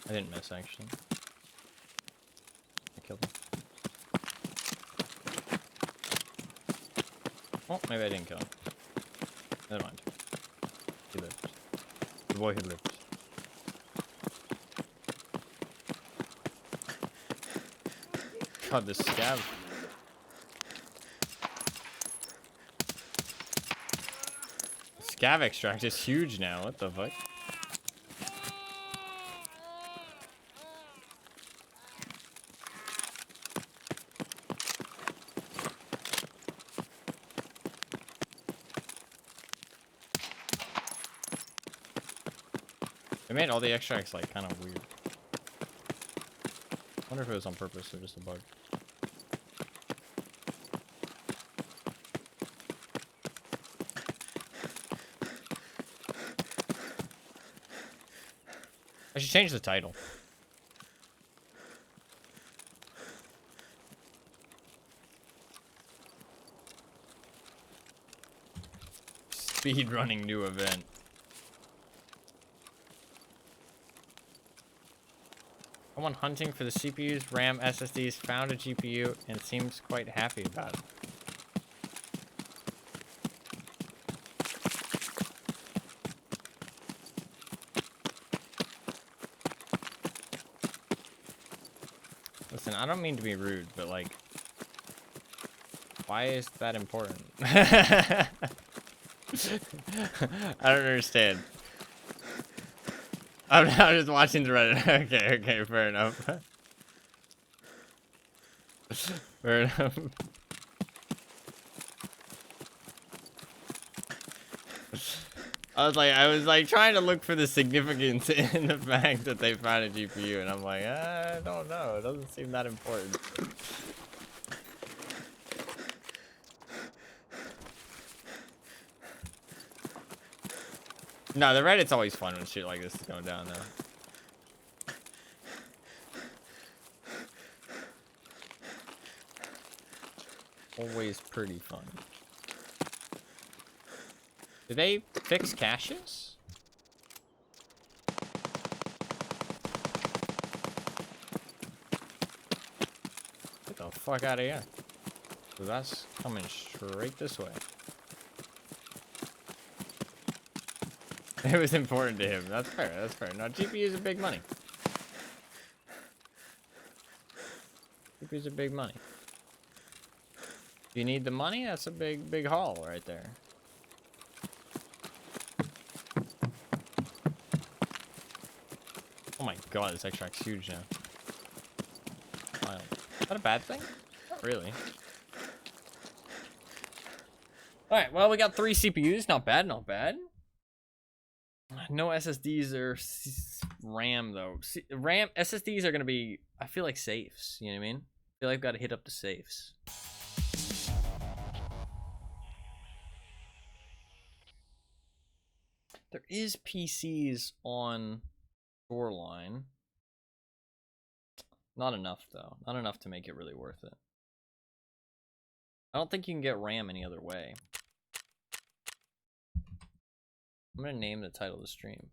I didn't miss actually. I killed him. Oh, maybe I didn't kill him. Never mind. He lived. The boy who lived. God, this scav. Scav extract is huge now. What the fuck? They made all the extracts like kind of weird. I wonder if it was on purpose or just a bug. I should change the title. Speed running new event. Someone hunting for the CPUs, RAM, SSDs, found a GPU, and seems quite happy about it. listen, I don't mean to be rude, but like, why is that important? I don't understand. I'm just watching the Reddit. Okay, fair enough. Fair enough. I was like trying to look for the significance in the fact that they found a GPU, and I'm like, I don't know. It doesn't seem that important. No, the Reddit's always fun when shit like this is going down, though. Always pretty fun. Did they fix caches? Get the fuck out of here. So that's coming straight this way. It was important to him. That's fair. That's fair. No, GPUs are big money. GPUs are big money. If you need the money, that's a big haul right there. Oh my god, this extract's huge now. Wild. Is that a bad thing? Not really. Alright, well, we got 3 CPUs. Not bad, not bad. No SSDs or RAM, though. SSDs are going to be, I feel like, safes. You know what I mean? I feel like I've got to hit up the safes. There is PCs on Shoreline. Not enough, though. Not enough to make it really worth it. I don't think you can get RAM any other way. I'm going to name the title of the stream.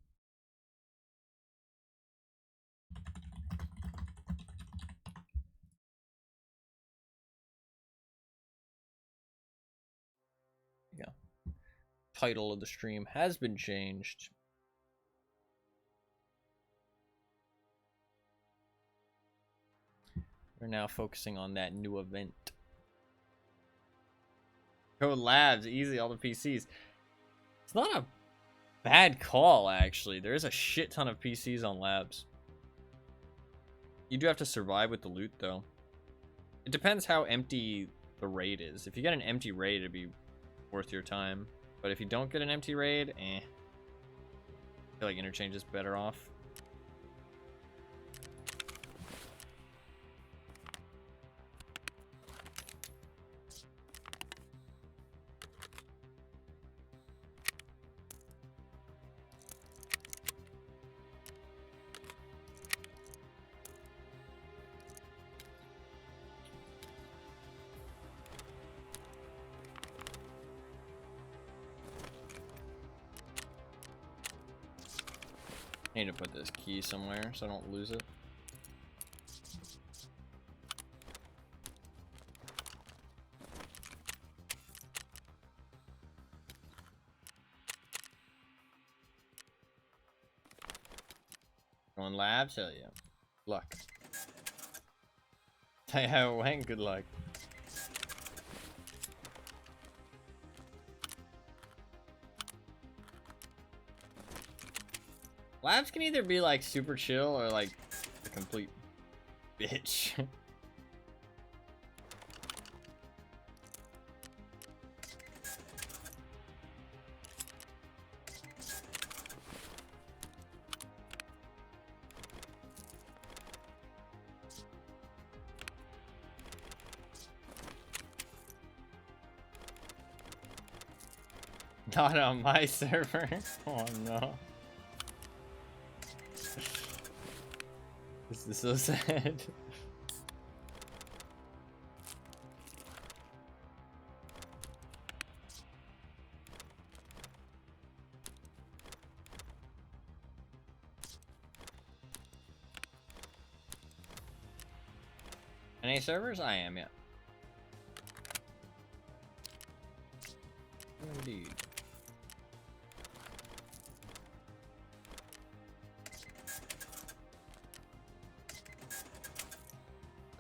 Yeah. Title of the stream has been changed. We're now focusing on that new event. Code Labs, easy, all the PCs. It's not a bad call, actually. There is a shit ton of PCs on Labs. You do have to survive with the loot, though. It depends how empty the raid is. If you get an empty raid, it'd be worth your time. But if you don't get an empty raid, I feel like Interchange is better off. I need to put this key somewhere so I don't lose it. Going Labs? Hell yeah. Luck. Tell you how it went, good luck. Labs can either be like super chill or like a complete bitch. Not on my server. Oh no. This is so sad. Any servers? I am, yeah. Indeed.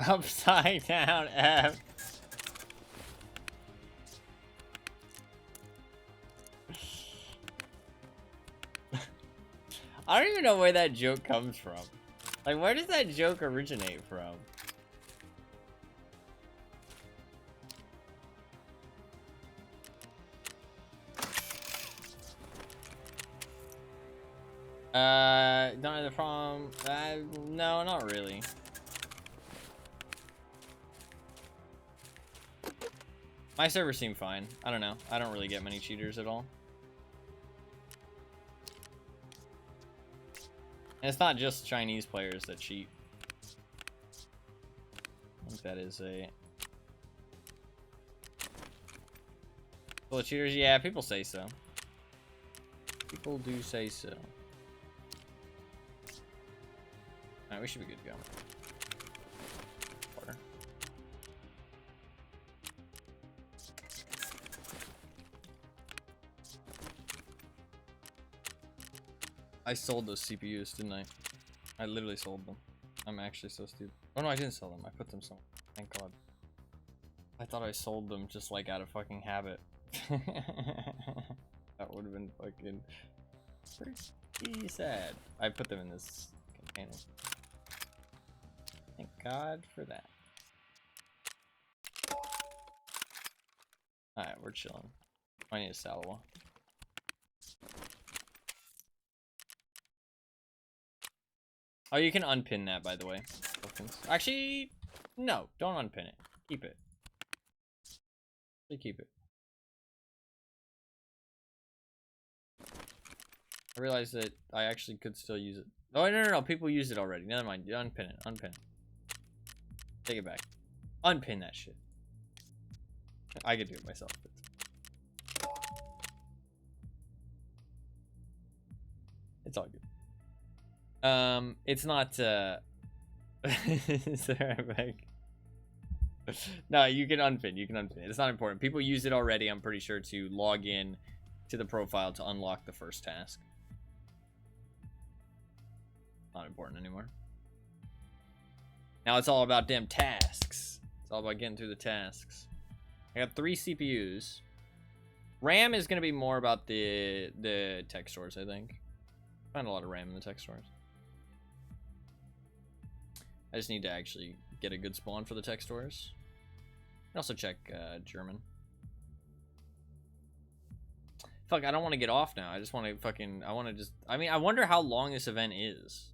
Upside down F. I don't even know where that joke comes from. Like, where does that joke originate from? Don't have the problem. No, not really. My servers seem fine. I don't know. I don't really get many cheaters at all. And it's not just Chinese players that cheat. I think that is a... Full of cheaters? Yeah, people say so. People do say so. Alright, we should be good to go. Water. I sold those CPUs, didn't I? I literally sold them. I'm actually so stupid. Oh no, I didn't sell them. I put them somewhere. Thank God. I thought I sold them just like out of fucking habit. That would have been fucking pretty sad. I put them in this container. Thank God for that. Alright, we're chilling. I need a Salawa. Oh, you can unpin that, by the way. Actually, no, don't unpin it. Keep it. Keep it. I realized that I actually could still use it. Oh, no, people use it already. Never mind. Unpin it. Unpin it. Take it back. Unpin that shit. I could do it myself. It's all good. It's not, is there a bag? No, you can unpin. You can unpin it. It's not important. People use it already, I'm pretty sure, to log in to the profile to unlock the first task. Not important anymore. Now it's all about them tasks. It's all about getting through the tasks. I got 3 CPUs. RAM is going to be more about the tech stores, I think. Find a lot of RAM in the tech stores. I just need to actually get a good spawn for the tech stores. And also check German. Fuck, I don't want to get off now. I just want to fucking... I mean, I wonder how long this event is.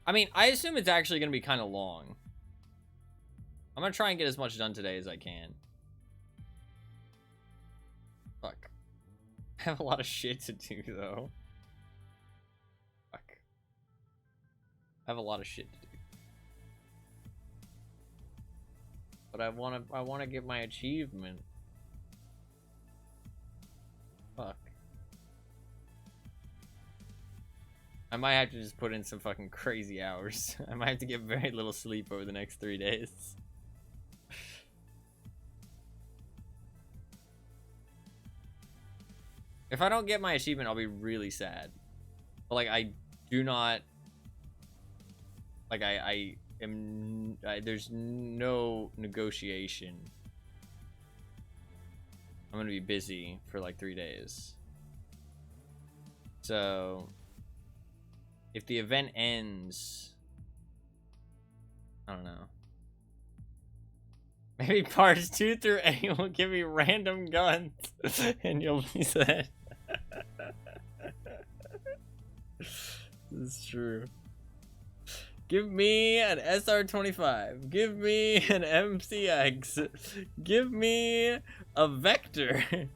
I mean, I assume it's actually going to be kind of long. I'm going to try and get as much done today as I can. Fuck. I have a lot of shit to do, though. Fuck. I have a lot of shit to do. But I want to get my achievement. Fuck. I might have to just put in some fucking crazy hours. I might have to get very little sleep over the next 3 days. If I don't get my achievement, I'll be really sad. But like, I do not... Like, there's no negotiation. I'm gonna be busy for like 3 days. So if the event ends, I don't know. Maybe parts 2 through 8 will give me random guns and you'll be sad. This is true. Give me an SR-25. Give me an MCX. Give me a Vector.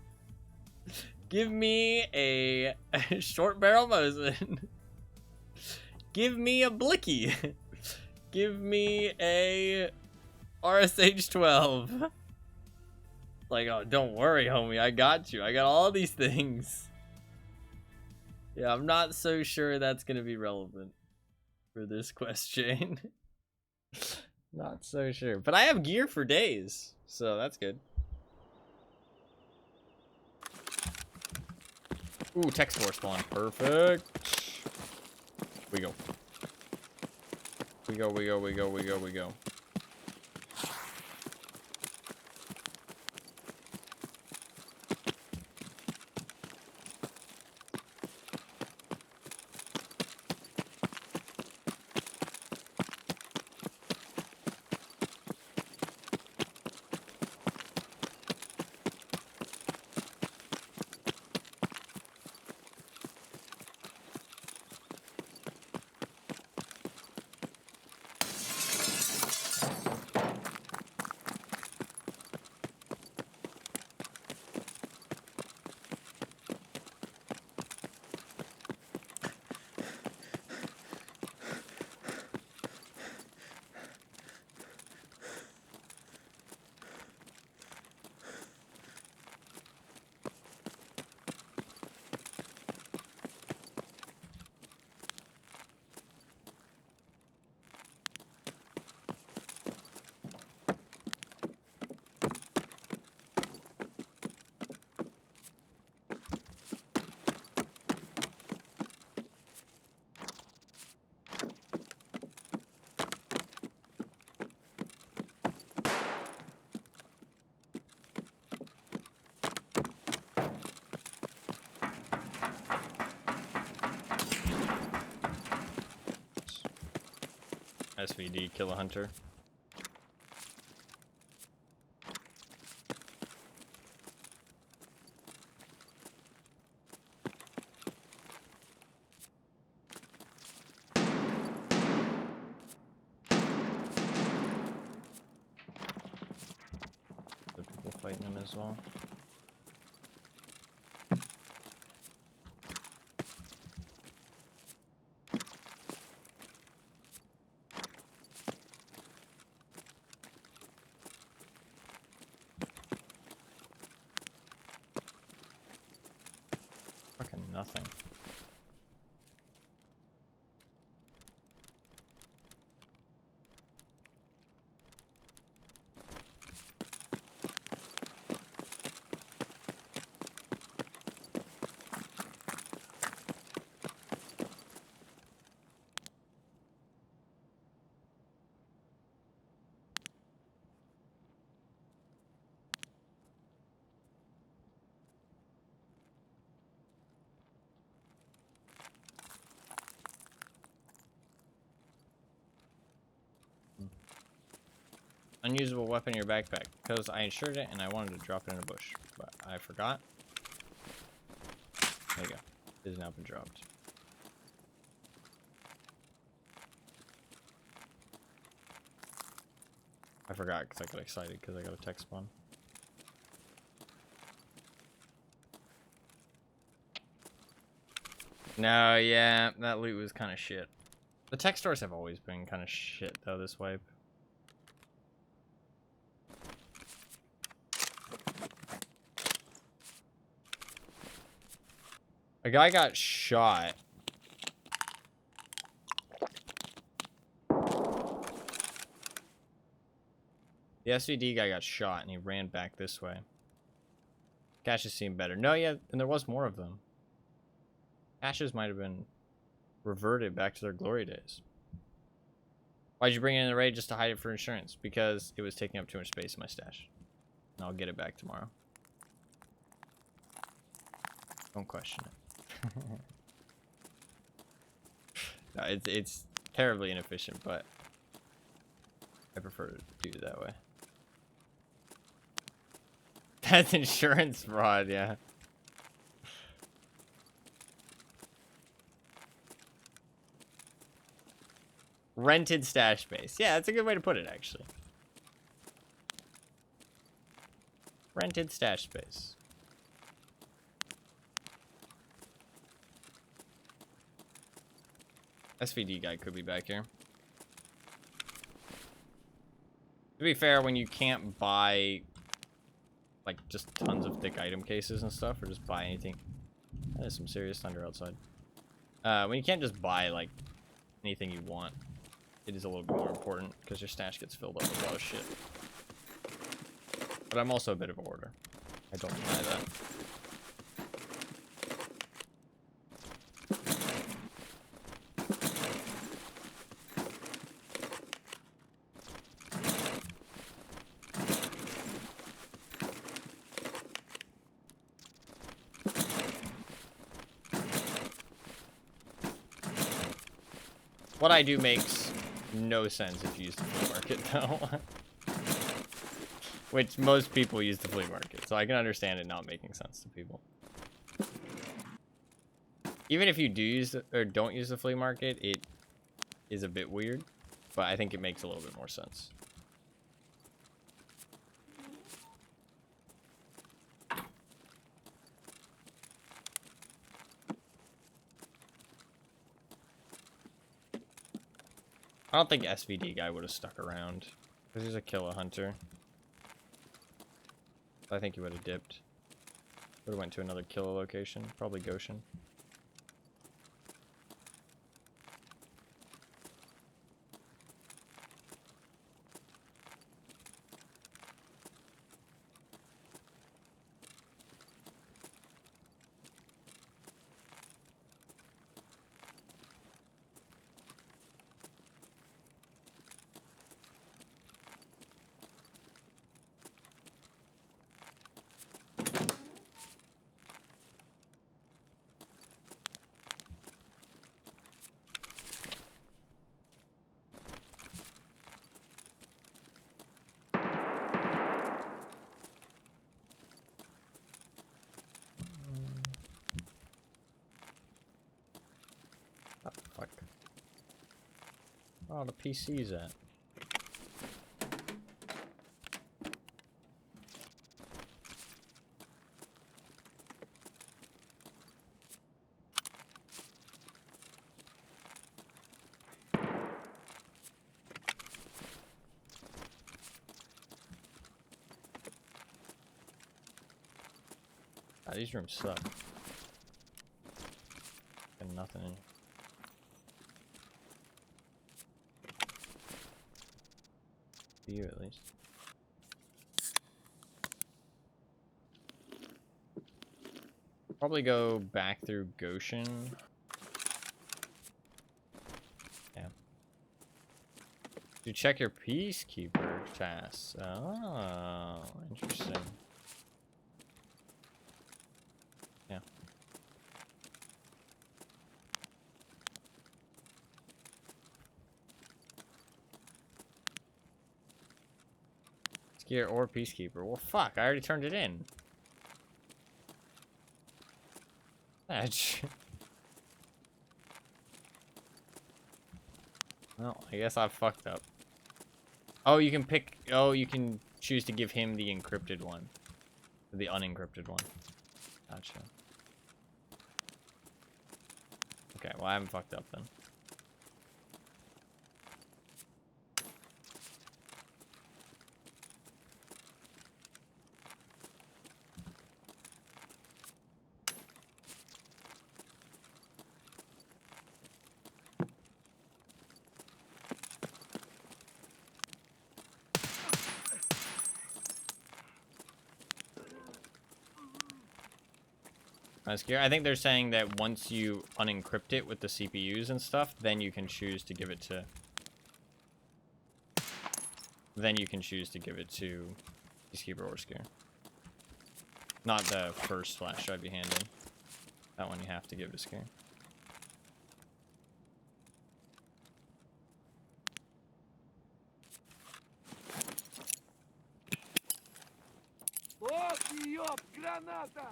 Give me a short barrel Mosin. Give me a Blicky. Give me a RSH-12. Like, oh, don't worry, homie. I got you. I got all these things. Yeah, I'm not so sure that's going to be relevant for this question. Not so sure. But I have gear for days, so that's good. Ooh, tech store spawn. Perfect. We go. We go. SVD, kill a hunter. The people fighting him as well. Fucking nothing. Unusable weapon in your backpack. Because I insured it and I wanted to drop it in a bush. But I forgot. There you go. It has now been dropped. I forgot because I got excited because I got a text spawn. No, yeah, that loot was kind of shit. The tech stores have always been kind of shit though this wipe. A guy got shot. The SVD guy got shot and he ran back this way. Caches seemed better. No, yeah, and there was more of them. Caches might have been reverted back to their glory days. Why'd you bring it in the raid just to hide it for insurance? Because it was taking up too much space in my stash. And I'll get it back tomorrow. Don't question it. No, it's terribly inefficient, but I prefer to do it that way. That's insurance fraud, yeah. Rented stash space. Yeah, that's a good way to put it, actually. Rented stash space. SVD guy could be back here. To be fair, when you can't buy like just tons of thick item cases and stuff, or just buy anything. That is some serious thunder outside. When you can't just buy like anything you want, it is a little bit more important because your stash gets filled up with a lot of shit. But I'm also a bit of a hoarder. I don't deny that. What I do makes no sense if you use the flea market, though. Which most people use the flea market, so I can understand it not making sense to people. Even if you do use or don't use the flea market, it is a bit weird, but I think it makes a little bit more sense. I don't think SVD guy would have stuck around because he's a killer hunter. I think he would have dipped. Would have went to another killer location, probably Goshen. Fuck. Oh, the PC's at. Ah, these rooms suck. Got nothing in. You at least. Probably go back through Goshen. Yeah. You check your peacekeeper tasks. Oh, interesting. Yeah. Skier or peacekeeper. Well, fuck! I already turned it in. Well, I guess I fucked up. Oh, you can pick. Oh, you can choose to give him the encrypted one, the unencrypted one. Gotcha. Okay, well I haven't fucked up then. I think they're saying that once you unencrypt it with the CPUs and stuff, then you can choose to give it to. Then you can choose to give it to Peacekeeper or Skier. Not the first flash drive you hand in. That one you have to give to Skier. Ох, ёб, граната!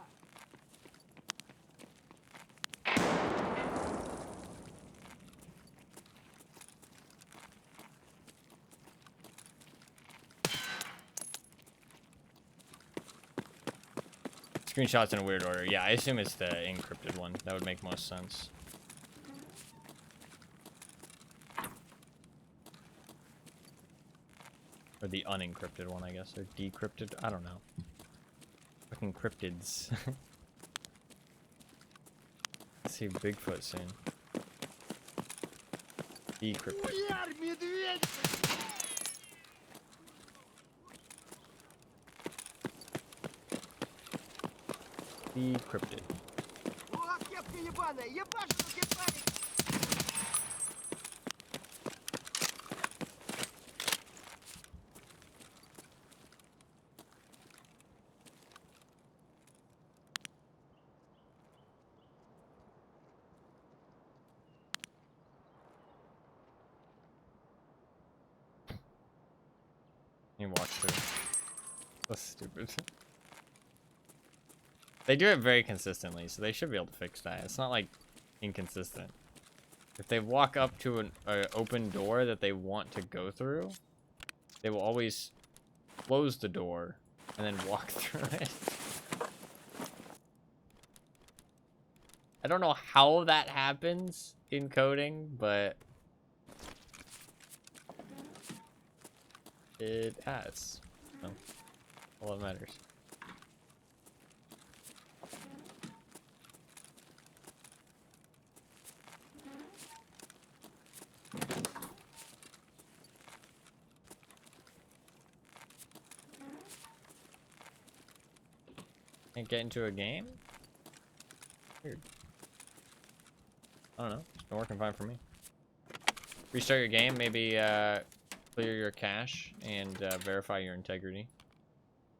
Screenshots in a weird order. Yeah, I assume it's the encrypted one. That would make most sense. Or the unencrypted one, I guess. Or decrypted. I don't know. Fucking cryptids. Let's see Bigfoot soon. Decrypted. Decrypted. О, кепка ебаная, ебашь, ебаный! You watch through. That's stupid. They do it very consistently, so they should be able to fix that. It's not like inconsistent. If they walk up to an open door that they want to go through, they will always close the door and then walk through it. I don't know how that happens in coding, but it has. So, all that matters. Can't get into a game? Weird. I don't know. It's been working fine for me. Restart your game, maybe clear your cache and verify your integrity.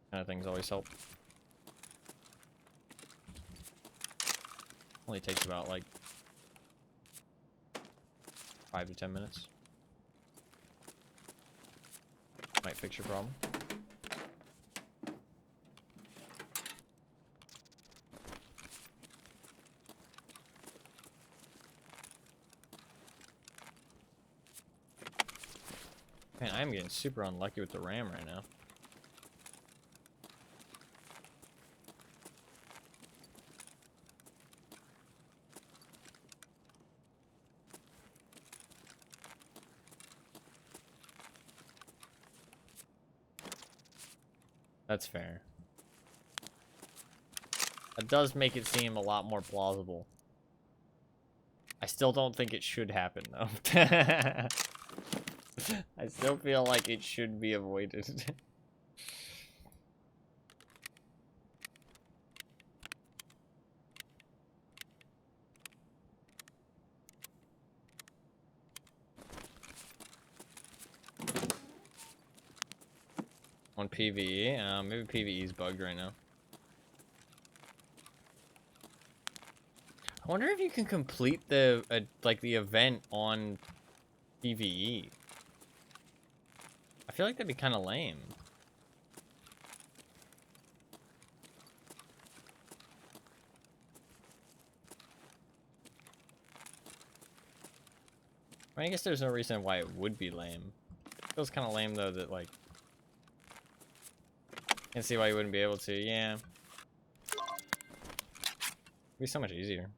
Kind of things always help. Only takes about like 5 to 10 minutes. Might fix your problem. Man, I'm getting super unlucky with the RAM right now. That's fair. That does make it seem a lot more plausible. I still don't think it should happen, though. I still feel like it should be avoided. On PvE? Maybe PvE's bugged right now. I wonder if you can complete the, like, the event on PvE. I feel like that'd be kind of lame. I guess there's no reason why it would be lame. It feels kind of lame, though, that, like... Can't see why you wouldn't be able to, yeah. It'd be so much easier.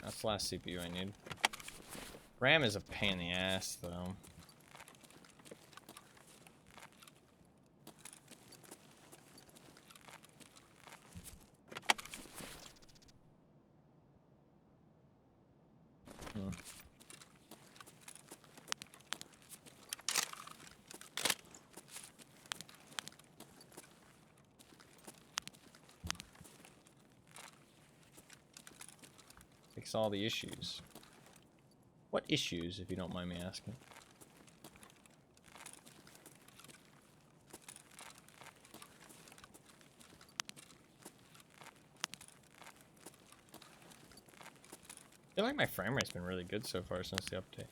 That's the last CPU I need. RAM is a pain in the ass, though. Fix all the issues. What issues, if you don't mind me asking? I feel like my frame rate's been really good so far since the update.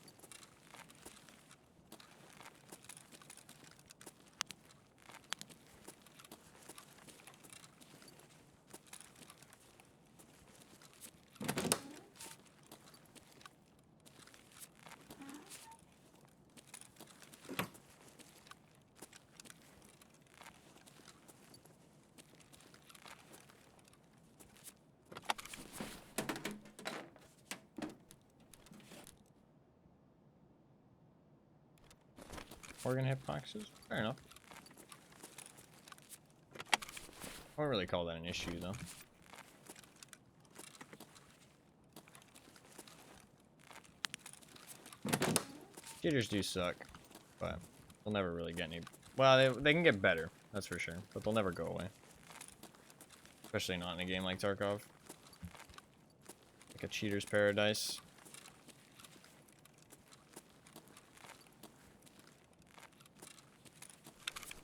Organ hitboxes? Fair enough. I wouldn't really call that an issue, though. Jitters do suck, but they'll never really get any... Well, they can get better, that's for sure, but they'll never go away. Especially not in a game like Tarkov. Like a cheater's paradise.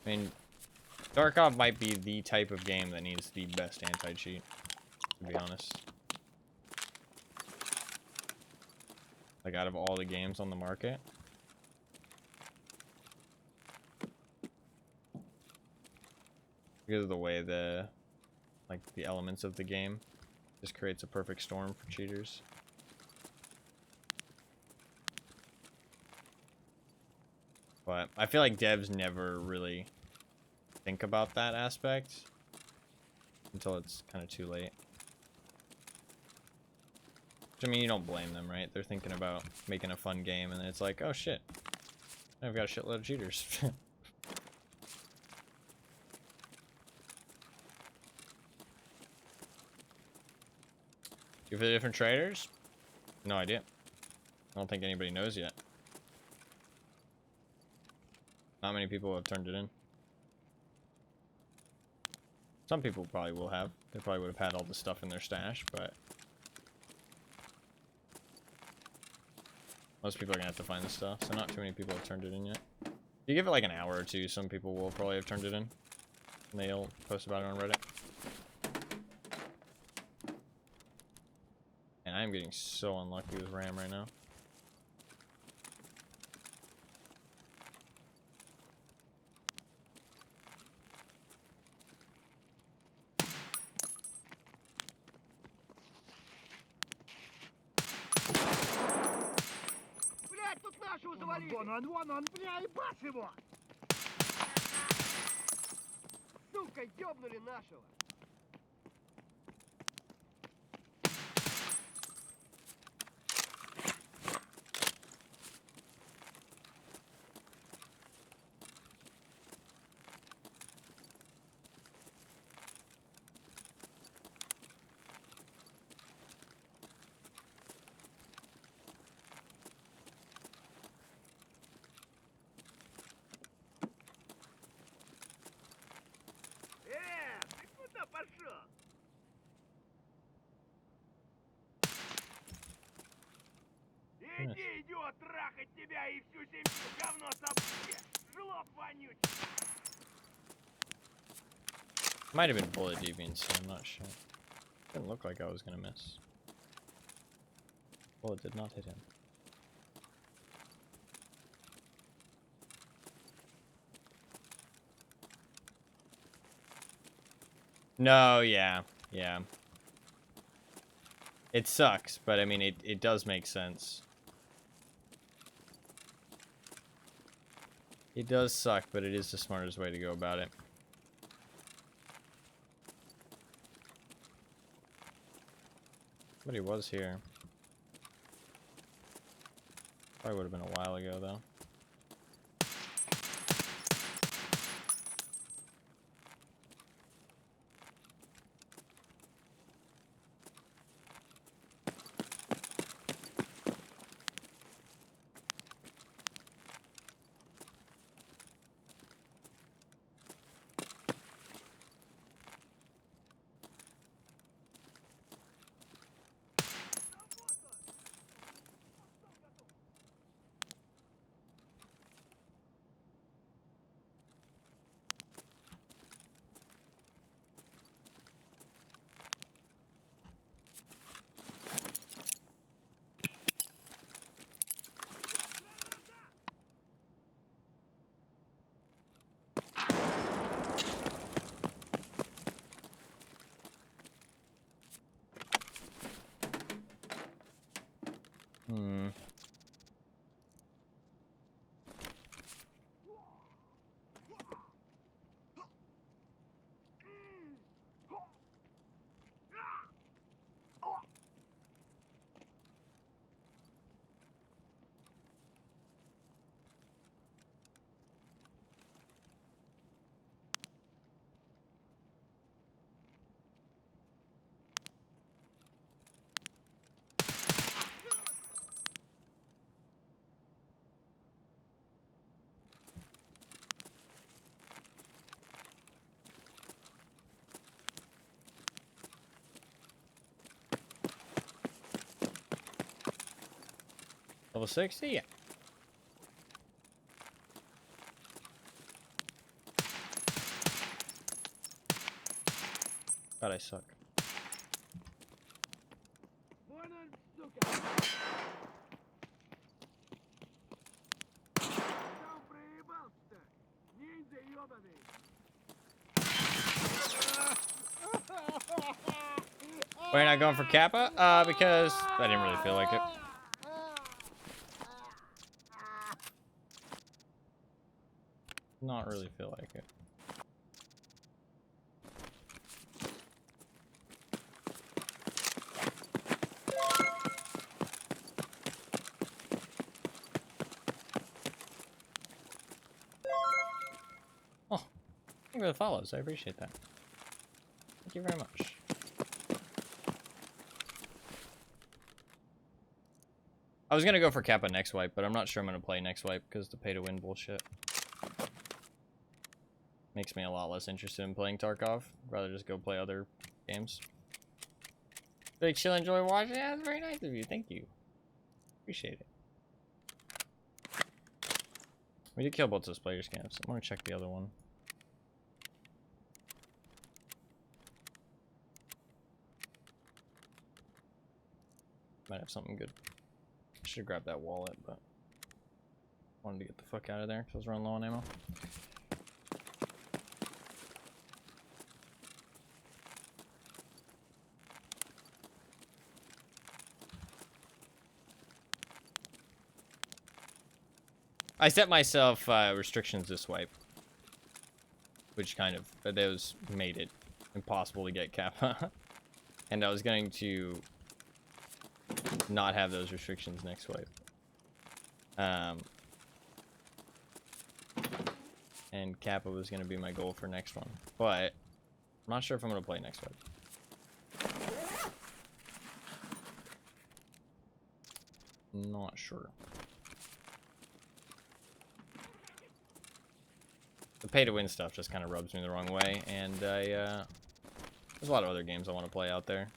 I mean, Tarkov might be the type of game that needs the best anti-cheat, to be honest. Like, out of all the games on the market. Because of the way the elements of the game just creates a perfect storm for cheaters. But I feel like devs never really think about that aspect until it's kind of too late. Which, I mean, you don't blame them, right? They're thinking about making a fun game, and then it's like, oh shit, I've got a shitload of cheaters. Two for the different traders? No idea. I don't think anybody knows yet. Not many people have turned it in. Some people probably will have. They probably would have had all the stuff in their stash, but... most people are gonna have to find the stuff, so not too many people have turned it in yet. If you give it like an hour or two, some people will probably have turned it in. And they'll post about it on Reddit. And I'm getting so unlucky with RAM right now. Вон он, бля, ебашь его! Сука, ёбнули нашего! Ты куда пошел? Иди, идиот, трахать тебя и всю семью, говно собаки! Жлоб вонючий! Might have been bullet deviancy, I'm not sure. Didn't look like I was gonna miss. Bullet did not hit him. No, yeah. It sucks, but I mean, it does make sense. It does suck, but it is the smartest way to go about it. Somebody was here. Probably would have been a while ago, though. Level 60? Yeah. God, I suck. Вон он, сука! Сам проебался-то! Ниндзя ёбаный! We're not going for Kappa? Because I didn't really feel like it. Not really feel like it. Oh, thank you for the follows. I appreciate that. Thank you very much. I was gonna go for Kappa next wipe, but I'm not sure I'm gonna play next wipe because the pay-to-win bullshit makes me a lot less interested in playing Tarkov. I'd rather just go play other games. Big chill, enjoy watching. Yeah, that's very nice of you. Thank you. Appreciate it. We did kill both those players' camps. I'm gonna check the other one. Might have something good. Should have grabbed that wallet, but wanted to get the fuck out of there because I was running low on ammo. I set myself restrictions this wipe, which kind of those made it impossible to get Kappa, and I was going to not have those restrictions next wipe. And Kappa was going to be my goal for next one, but I'm not sure if I'm going to play next wipe. Not sure. The pay-to-win stuff just kind of rubs me the wrong way, and there's a lot of other games I want to play out there.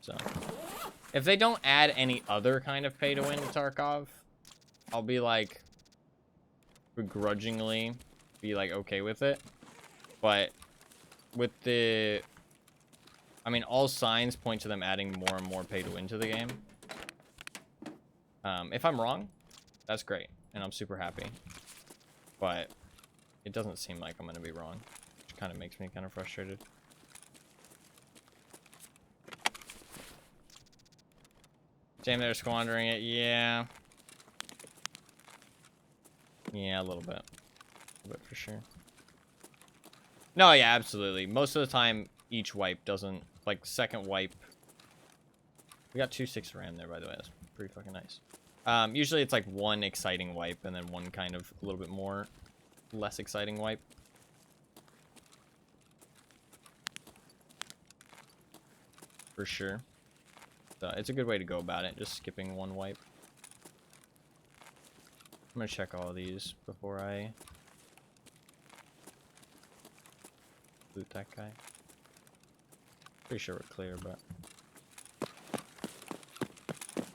So, if they don't add any other kind of pay-to-win to Tarkov, I'll be like, begrudgingly, be like okay with it. But with the, I mean, all signs point to them adding more and more pay-to-win to the game. If I'm wrong, that's great, and I'm super happy. But it doesn't seem like I'm going to be wrong, which kind of makes me kind of frustrated. Damn, they're squandering it. Yeah. Yeah, a little bit. A little bit for sure. No, yeah, absolutely. Most of the time, each wipe doesn't, like, second wipe. We got 2.6 RAM there, by the way. That's pretty fucking nice. Usually it's like one exciting wipe and then one kind of a little bit more less exciting wipe. For sure. So it's a good way to go about it, just skipping one wipe. I'm gonna check all of these before I loot that guy. Pretty sure we're clear, but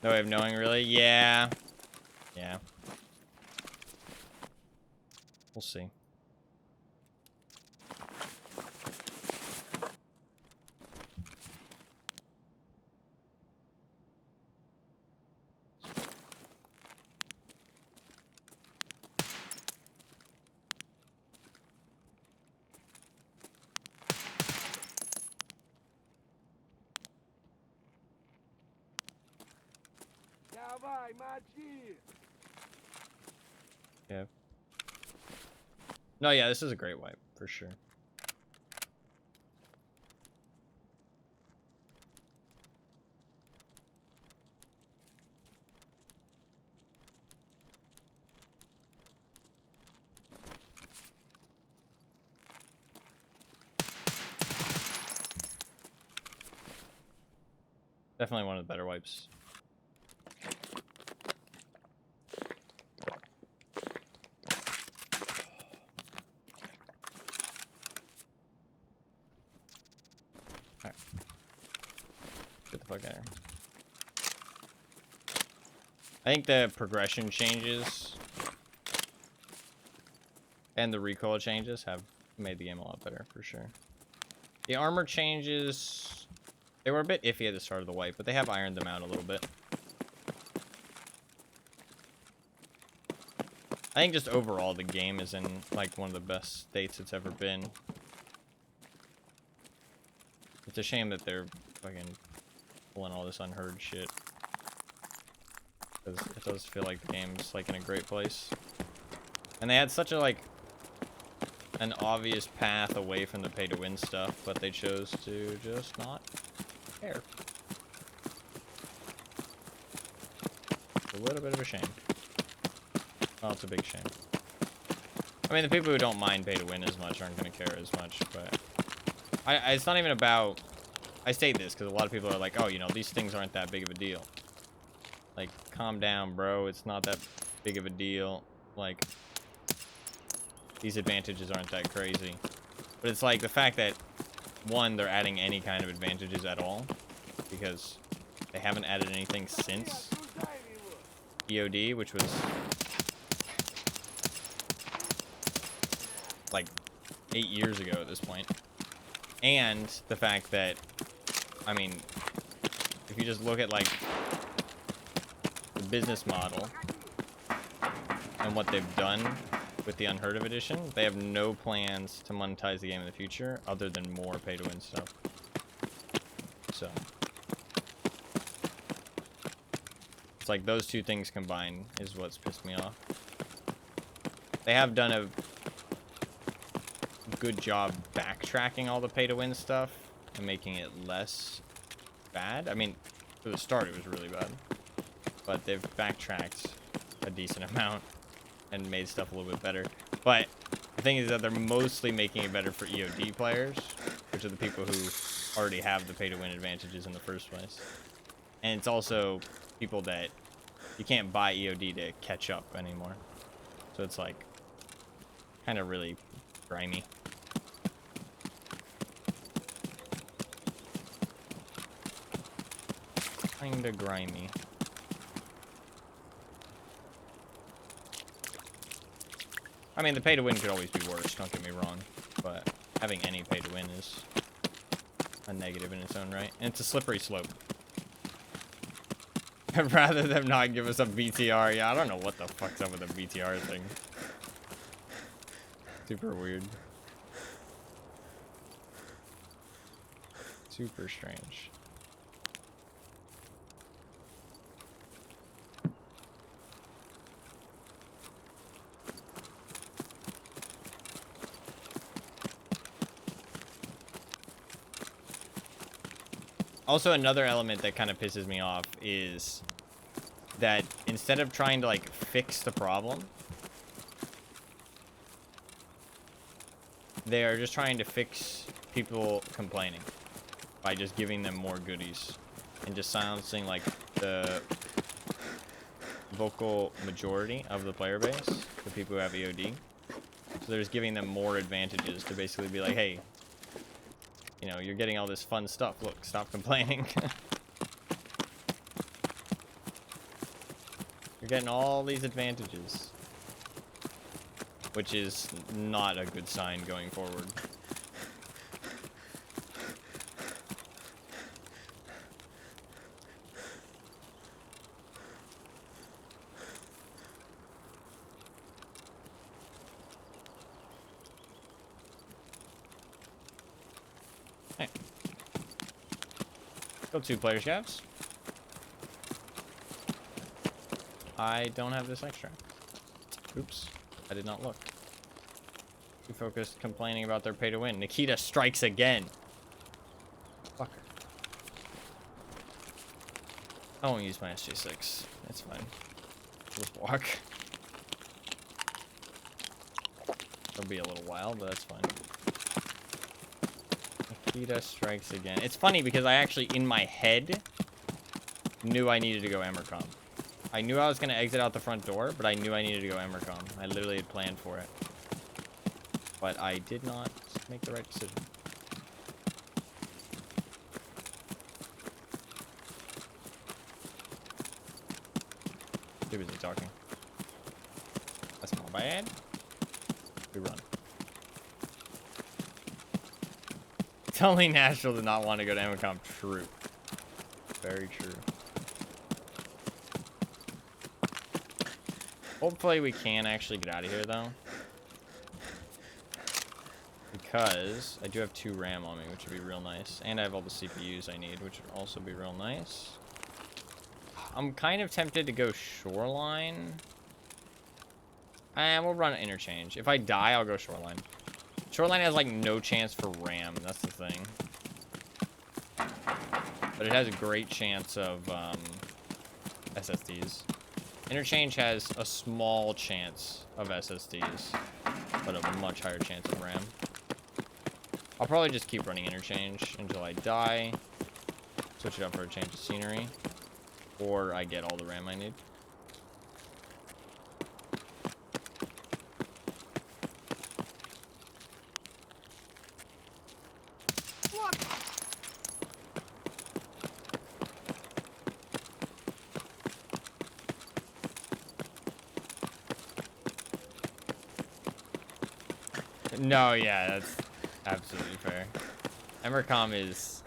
no way of knowing, really? Yeah. Yeah. We'll see. Давай, мочи! Yeah. No, yeah, this is a great wipe, for sure. Definitely one of the better wipes. Alright. Get the fuck out of here. I think the progression changes and the recoil changes have made the game a lot better, for sure. The armor changes, they were a bit iffy at the start of the wipe, but they have ironed them out a little bit. I think just overall the game is in like one of the best states it's ever been. It's a shame that they're fucking pulling all this unheard shit, because it does feel like the game's like in a great place. And they had such a like an obvious path away from the pay-to-win stuff, but they chose to just not care. It's a little bit of a shame. Well, it's a big shame. I mean, the people who don't mind pay-to-win as much aren't going to care as much, but it's not even about... I state this because a lot of people are like, oh, you know, these things aren't that big of a deal. Like, calm down, bro. It's not that big of a deal. Like, these advantages aren't that crazy. But it's like the fact that, one, they're adding any kind of advantages at all, because they haven't added anything since VOD, which was like 8 years ago at this point. And the fact that, I mean, if you just look at like the business model and what they've done with the Unheard of edition, they have no plans to monetize the game in the future other than more pay-to-win stuff. So it's like those two things combined is what's pissed me off. they have done a good job backtracking all the pay-to-win stuff and making it less bad. I mean, for the start, it was really bad. But they've backtracked a decent amount and made stuff a little bit better. But the thing is that they're mostly making it better for EOD players, which are the people who already have the pay-to-win advantages in the first place. And it's also people that you can't buy EOD to catch up anymore. So it's like kind of really grimy. Kinda grimy. I mean, the pay-to-win could always be worse, don't get me wrong. But having any pay-to-win is a negative in its own right. And it's a slippery slope. I'd rather them not give us a BTR. Yeah, I don't know what the fuck's up with the BTR thing. Super weird. Super strange. Also, another element that kind of pisses me off is that instead of trying to, like, fix the problem, they are just trying to fix people complaining by just giving them more goodies and just silencing, like, the vocal majority of the player base, the people who have EOD. So they're just giving them more advantages to basically be like, hey, you know, you're getting all this fun stuff. Look, stop complaining. You're getting all these advantages. Which is not a good sign going forward. Hey. Go 2 player scavs. I don't have this extract. Oops. I did not look. Too focused complaining about their pay to win. Nikita strikes again. Fucker. I won't use my SJ6. That's fine. Just walk. It'll be a little while, but that's fine. Nikita strikes again. It's funny because I actually, in my head, knew I needed to go Emercom. I knew I was going to exit out the front door, but I knew I needed to go Emercom. I literally had planned for it. But I did not make the right decision. Too busy talking. That's not bad. We run. Telling Nashville did not want to go to Emercom. True. Very true. Hopefully we can actually get out of here, though. Because I do have 2 RAM on me, which would be real nice. And I have all the CPUs I need, which would also be real nice. I'm kind of tempted to go Shoreline. And we'll run an interchange. If I die, I'll go Shoreline. Shoreline has, like, no chance for RAM. That's the thing. But it has a great chance of SSDs. Interchange has a small chance of SSDs, but a much higher chance of RAM. I'll probably just keep running interchange until I die, switch it up for a change of scenery, or I get all the RAM I need. No, yeah, that's absolutely fair. Emercom is...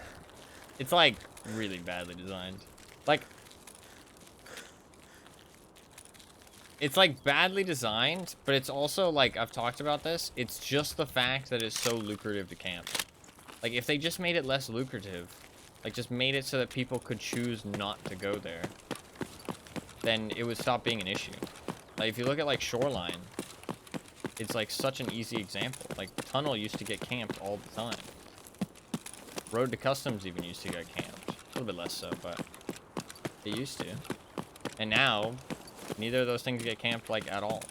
It's, like, really badly designed. Like... It's, like, badly designed, but it's also, like, I've talked about this. It's just the fact that it's so lucrative to camp. Like, if they just made it less lucrative, like, just made it so that people could choose not to go there, then it would stop being an issue. Like, if you look at, like, Shoreline... it's like such an easy example. Like Tunnel used to get camped all the time. Road to Customs even used to get camped. A little bit less so, but it used to. And now, neither of those things get camped like at all.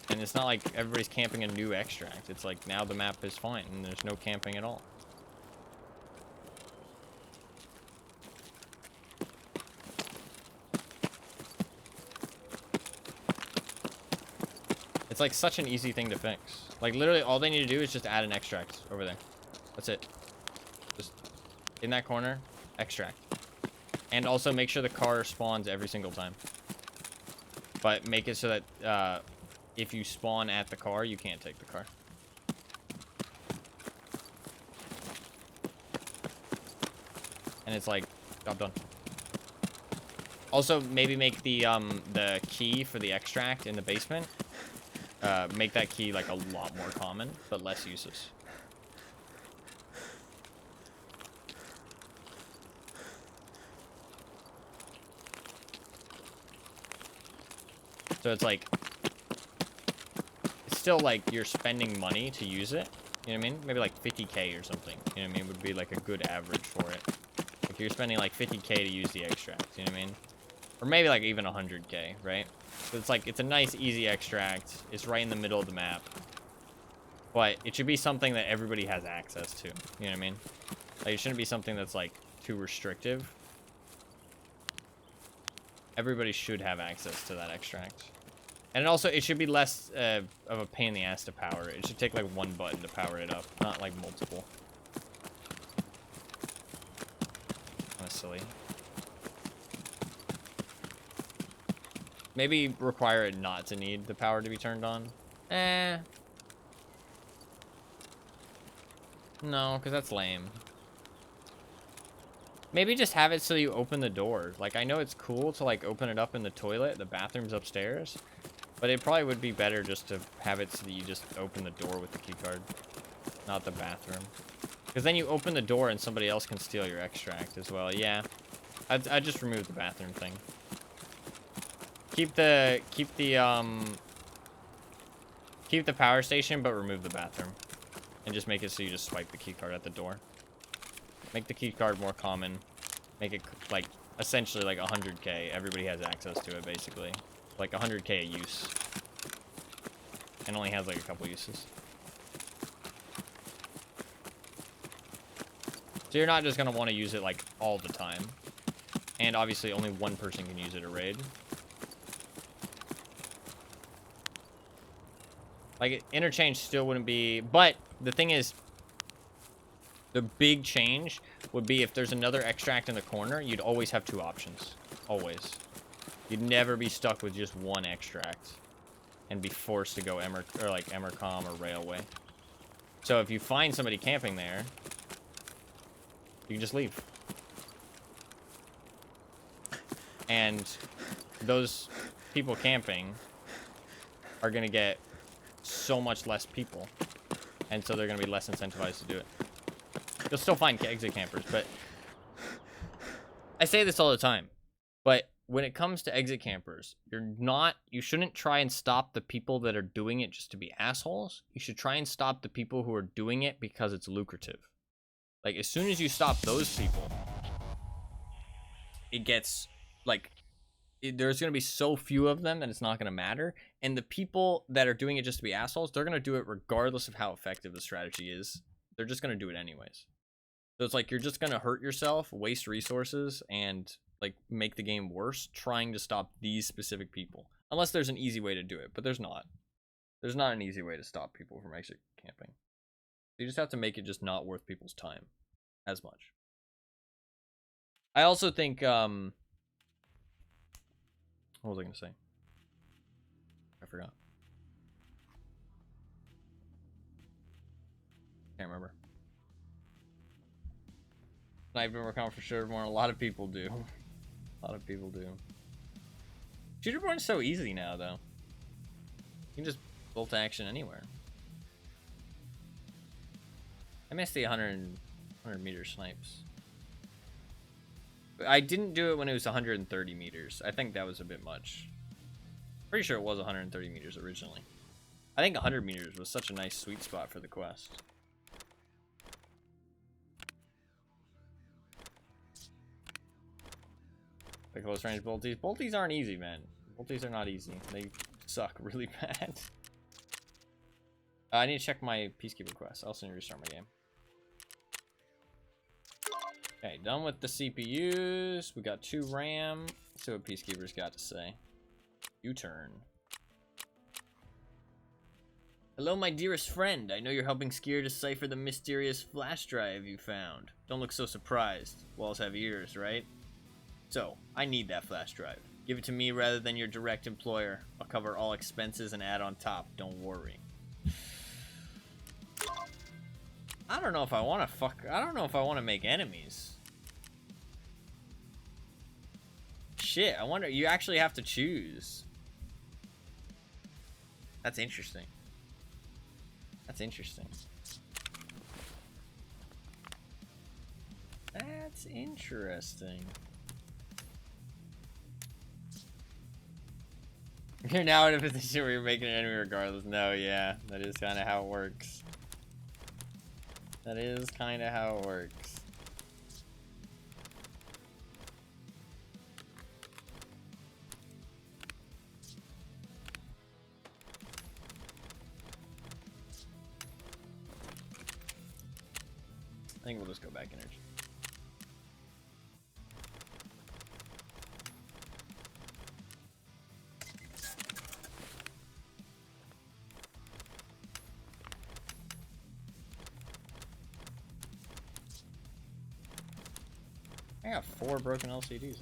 And it's not like everybody's camping a new extract. It's like now the map is fine and there's no camping at all. It's like such an easy thing to fix. Like literally all they need to do is just add an extract over there. That's it. Just in that corner, extract. And also make sure the car spawns every single time. But make it so that if you spawn at the car, you can't take the car. And it's like, job done. Also, maybe make the key for the extract in the basement. Make that key like a lot more common, but less uses. So it's like, it's still like you're spending money to use it. You know what I mean? Maybe like 50K or something. You know what I mean? Would be like a good average for it. Like you're spending like 50K to use the extract. You know what I mean? Or maybe like even 100K, right? So it's like, it's a nice, easy extract. It's right in the middle of the map. But it should be something that everybody has access to. You know what I mean? Like, it shouldn't be something that's like too restrictive. Everybody should have access to that extract. And also, it should be less of a pain in the ass to power. It should take like one button to power it up, not like multiple. Kind of silly. Maybe require it not to need the power to be turned on. No, because that's lame. Maybe just have it so you open the door. Like, I know it's cool to like open it up in the toilet, the bathroom's upstairs. But it probably would be better just to have it so that you just open the door with the keycard, not the bathroom. Because then you open the door and somebody else can steal your extract as well. Yeah, I'd just remove the bathroom thing. Keep the power station, but remove the bathroom, and just make it so you just swipe the keycard at the door. Make the keycard more common. Make it like essentially like 100K. Everybody has access to it basically. Like 100K a use, and only has like a couple uses. So you're not just gonna want to use it like all the time, and obviously only one person can use it a raid. Like, interchange still wouldn't be... But, the thing is... The big change would be if there's another extract in the corner, you'd always have two options. Always. You'd never be stuck with just one extract. And be forced to go Emercom or Railway. So if you find somebody camping there... You can just leave. And... Those people camping... Are gonna get... so much less people, and so they're gonna be less incentivized to do it. You'll still find exit campers, but I say this all the time, but when it comes to exit campers, you shouldn't try and stop the people that are doing it just to be assholes. You should try and stop the people who are doing it because it's lucrative. Like, as soon as you stop those people, it gets like there's going to be so few of them that it's not going to matter. And the people that are doing it just to be assholes, they're going to do it regardless of how effective the strategy is. They're just going to do it anyways. So it's like you're just going to hurt yourself, waste resources, and like make the game worse trying to stop these specific people. Unless there's an easy way to do it, but there's not. There's not an easy way to stop people from exit camping. You just have to make it just not worth people's time as much. I also think what was I going to say? I forgot. Can't remember. I've been working on for Shooterborn. A lot of people do. A lot of people do. Shooterborn's so easy now, though. You can just bolt action anywhere. I missed the 100 meter snipes. I didn't do it when it was 130 meters. I think that was a bit much. Pretty sure it was 130 meters originally. I think 100 meters was such a nice sweet spot for the quest. The close range bolties. Bolties aren't easy, man. Bolties are not easy. They suck really bad. I need to check my Peacekeeper quest. I also need to restart my game. Okay, done with the CPUs. We got 2 RAM. Let's see what Peacekeeper's got to say. U-turn. Hello, my dearest friend. I know you're helping Skier decipher the mysterious flash drive you found. Don't look so surprised. Walls have ears, right? So, I need that flash drive. Give it to me rather than your direct employer. I'll cover all expenses and add on top. Don't worry. I don't know if I want to I don't know if I want to make enemies. Shit, I wonder. You actually have to choose. That's interesting. That's interesting. That's interesting. You're now in a position where you're making an enemy regardless. No, yeah. That is kind of how it works. That is kind of how it works. I think we'll just go back energy. I got 4 broken LCDs.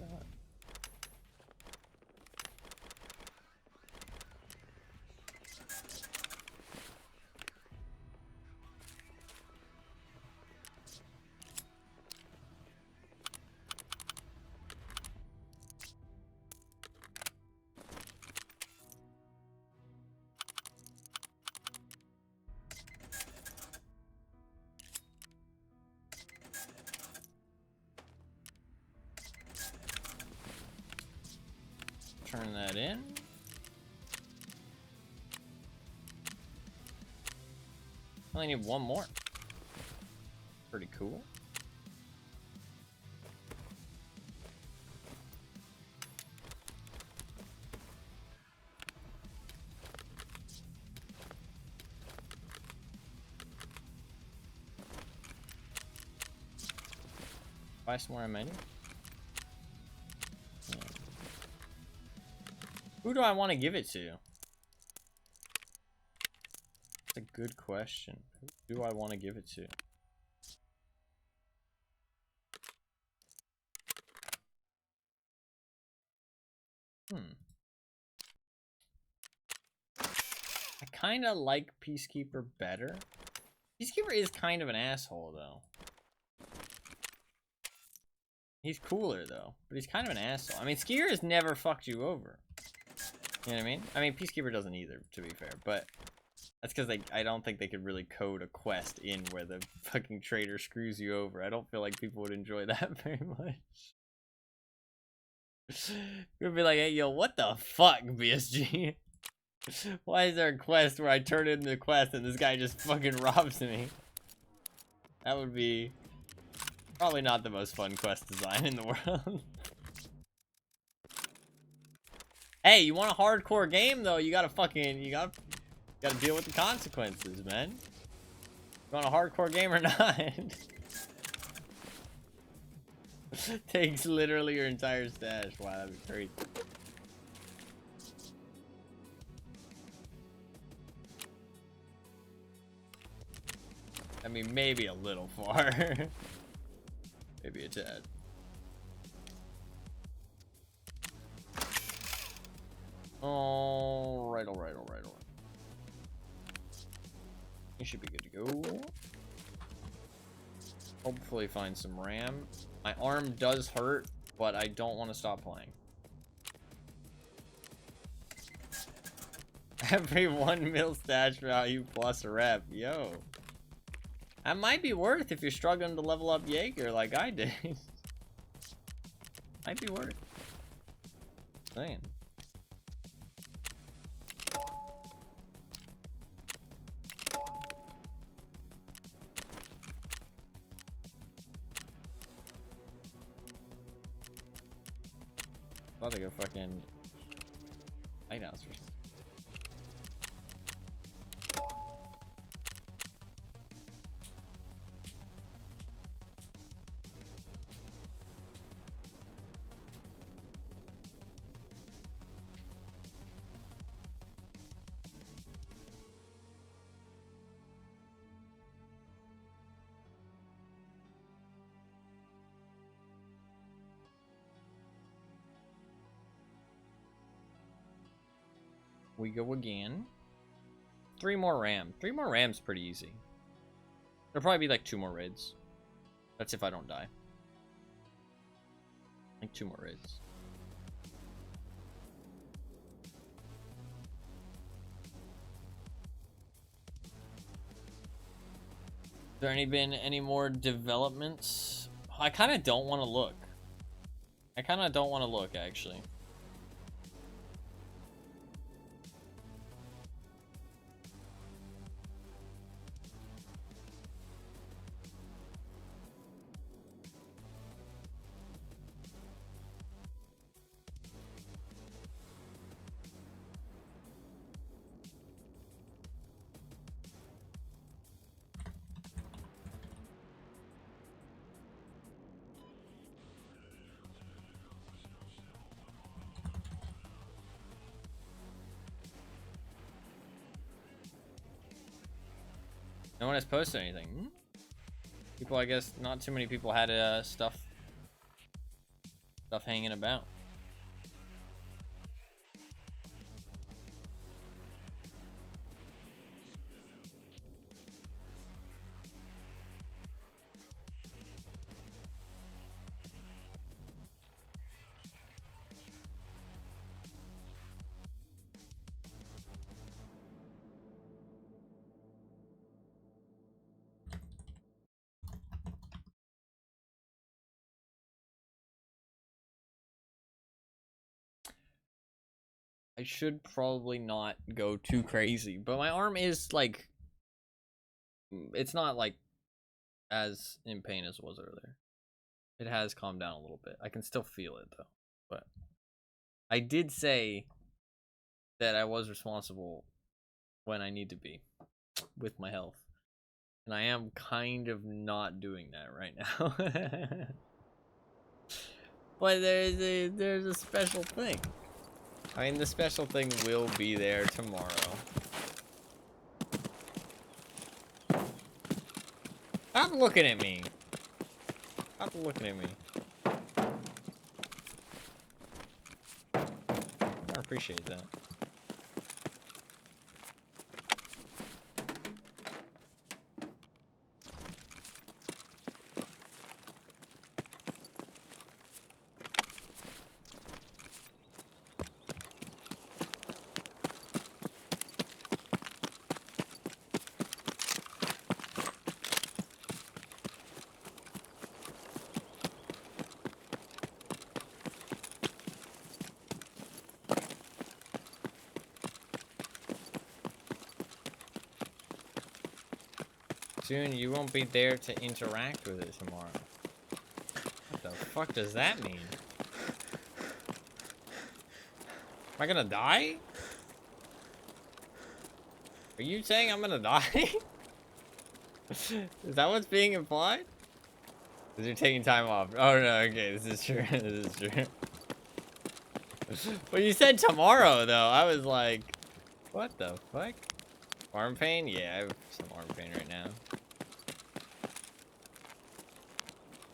Turn that in. I only need 1 more. Pretty cool. Buy some more menu. Who do I want to give it to? That's a good question. Who do I want to give it to? I kind of like Peacekeeper better. Peacekeeper is kind of an asshole, though. He's cooler, though. But he's kind of an asshole. I mean, Skier has never fucked you over. You know what I mean? I mean, Peacekeeper doesn't either, to be fair, but that's because I don't think they could really code a quest in where the fucking traitor screws you over. I don't feel like people would enjoy that very much. You'd be like, hey, yo, what the fuck, BSG? Why is there a quest where I turn in the quest and this guy just fucking robs me? That would be probably not the most fun quest design in the world. Hey, you want a hardcore game though? You gotta fucking, you gotta deal with the consequences, man. You want a hardcore game or not? Takes literally your entire stash. Wow, that'd be crazy. I mean, maybe a little far. Maybe a tad. Alright. You should be good to go. Hopefully find some RAM. My arm does hurt, but I don't want to stop playing. Every 1 mil stash value plus a rep. Yo. That might be worth if you're struggling to level up Jaeger like I did. Might be worth. Saying. About to go fucking lighthouse or something. We go again. 3 more RAM. 3 more RAM's pretty easy. There'll probably be like 2 more raids. That's if I don't die. Like 2 more raids. There been any more developments? I kind of don't want to look. I kind of don't want to look, actually. No one has posted anything. People, I guess, not too many people had stuff hanging about. I should probably not go too crazy, but my arm is like, it's not like as in pain as it was earlier. It has calmed down a little bit. I can still feel it though, but I did say that I was responsible when I need to be with my health, and I am kind of not doing that right now. But there's a special thing. I mean, the special thing will be there tomorrow. Stop looking at me. Stop looking at me. I appreciate that. Soon you won't be there to interact with it tomorrow. What the fuck does that mean? Am I gonna die? Are you saying I'm gonna die? Is that what's being implied? Because you're taking time off. Oh no, okay, this is true. This is true. Well, you said tomorrow though. I was like, what the fuck? Arm pain? Yeah, I have some arm pain right now.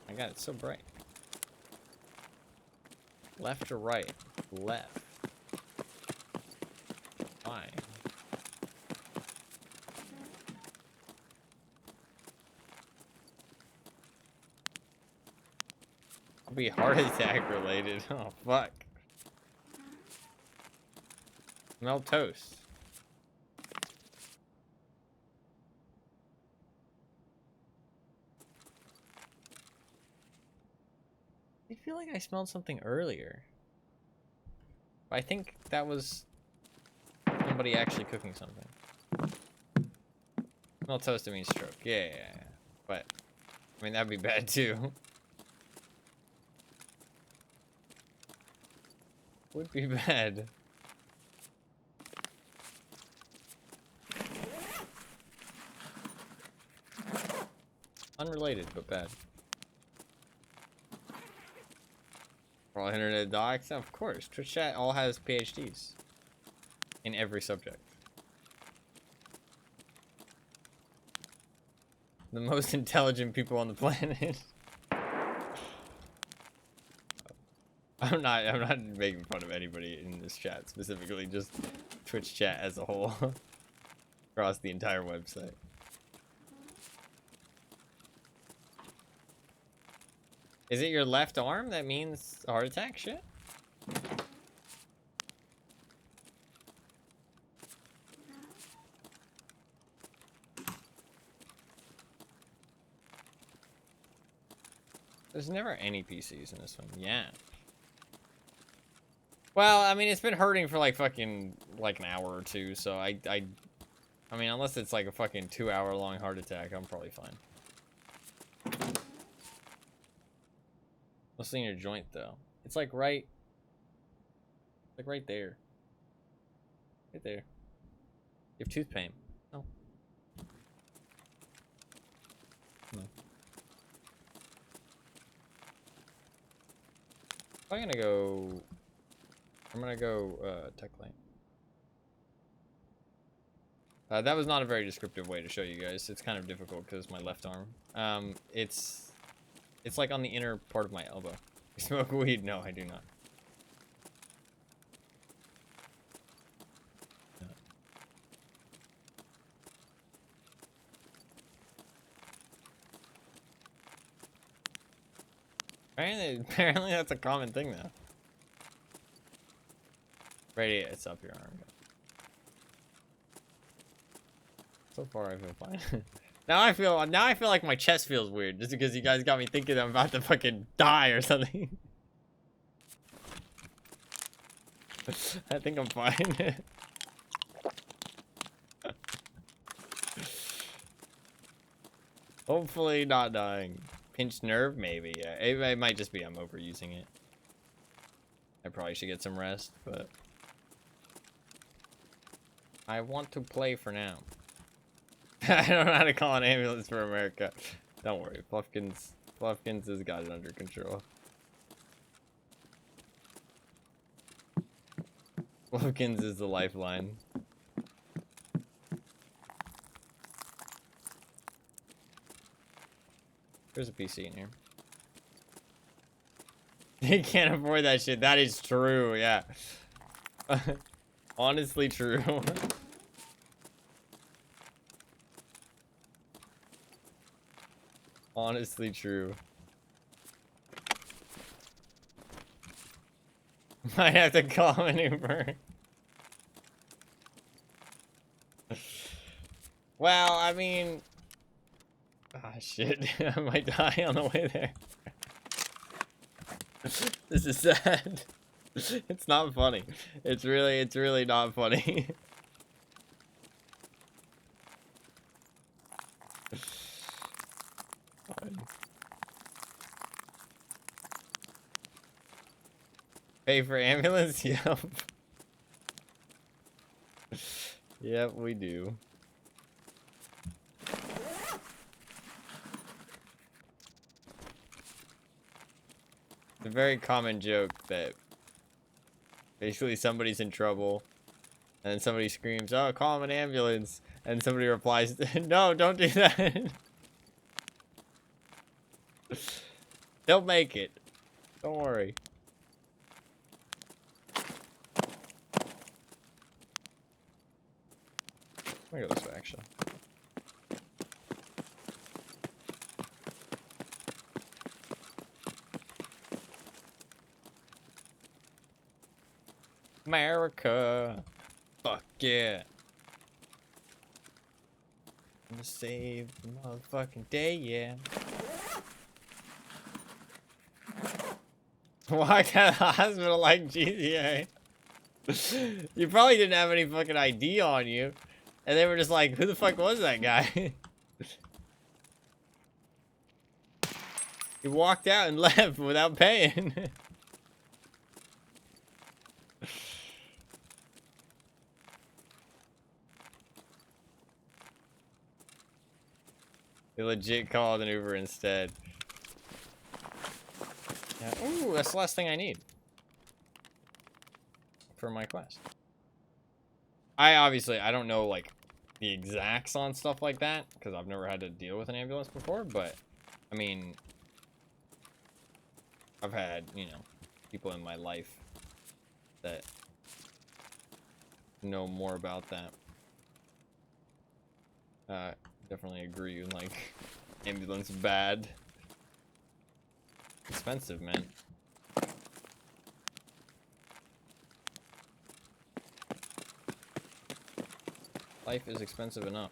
My god, it's so bright. Left or right? Left. Why? I'll be heart attack related. Oh, fuck. Smell toast. I feel like I smelled something earlier. I think that was somebody actually cooking something. Smell toasted means stroke. Yeah. But, I mean, that'd be bad too. Would be bad. Unrelated, but bad. For all internet docs? Of course. Twitch chat all has PhDs. In every subject. The most intelligent people on the planet. I'm not making fun of anybody in this chat specifically, just Twitch chat as a whole. Across the entire website. Is it your left arm that means heart attack shit? There's never any PCs in this one. Yeah. Well, I mean, it's been hurting for like fucking like an hour or two, so I mean, unless it's like a fucking 2-hour long heart attack, I'm probably fine. Mostly in your joint though. It's like right there. Right there. You have tooth pain. No. No. I'm gonna go tech lane. That was not a very descriptive way to show you guys. It's kind of difficult because it's my left arm. It's like on the inner part of my elbow. You smoke weed? No, I do not. No. Apparently that's a common thing though. Right, it's up your arm. So far, I feel fine. Now I feel like my chest feels weird, just because you guys got me thinking I'm about to fucking die or something. I think I'm fine. Hopefully not dying. Pinched nerve, maybe. Yeah, it might just be I'm overusing it. I probably should get some rest, but I want to play for now. I don't know how to call an ambulance for America. Don't worry, Fluffkins has got it under control. Fluffkins is the lifeline. There's a PC in here. They can't afford that shit. That is true, yeah. Honestly true. Honestly true. Might have to call an Uber. Well, I mean... Ah, shit. I might die on the way there. This is sad. It's not funny. It's really not funny. Pay for ambulance? Yep. Yep, we do. It's a very common joke that basically somebody's in trouble and then somebody screams, "Oh, call an ambulance," and somebody replies, "No, don't do that." They'll make it. Don't worry. Let me go this way, actually. America. Fuck yeah. I'm gonna save the motherfucking day, yeah. Walked out of the hospital like GTA. You probably didn't have any fucking ID on you. And they were just like, who the fuck was that guy? He walked out and left without paying. They legit called an Uber instead. Yeah. Ooh, that's the last thing I need for my quest. I don't know like the exacts on stuff like that because I've never had to deal with an ambulance before, but I mean, I've had, you know, people in my life that know more about that. Definitely agree. Like, ambulance bad. Expensive, man. Life is expensive enough.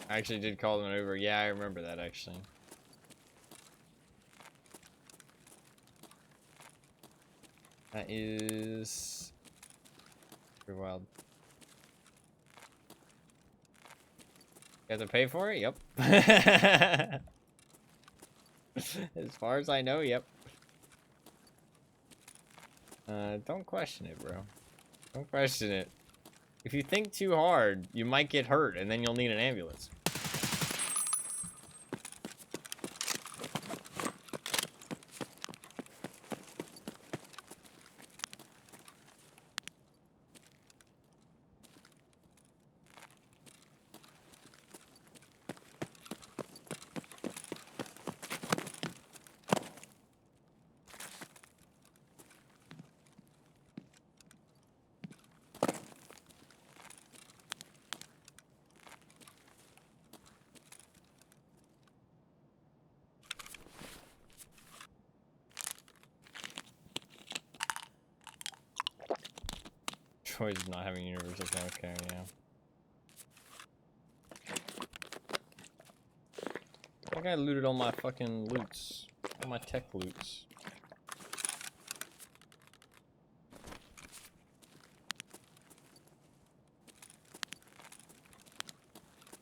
I actually did call them over. Yeah, I remember that actually. That is pretty wild. You have to pay for it? Yep. As far as I know, yep. Don't question it, bro. Don't question it. If you think too hard, you might get hurt, and then you'll need an ambulance. Choice of not having universal healthcare, yeah. I think I looted all my fucking loots. All my tech loots.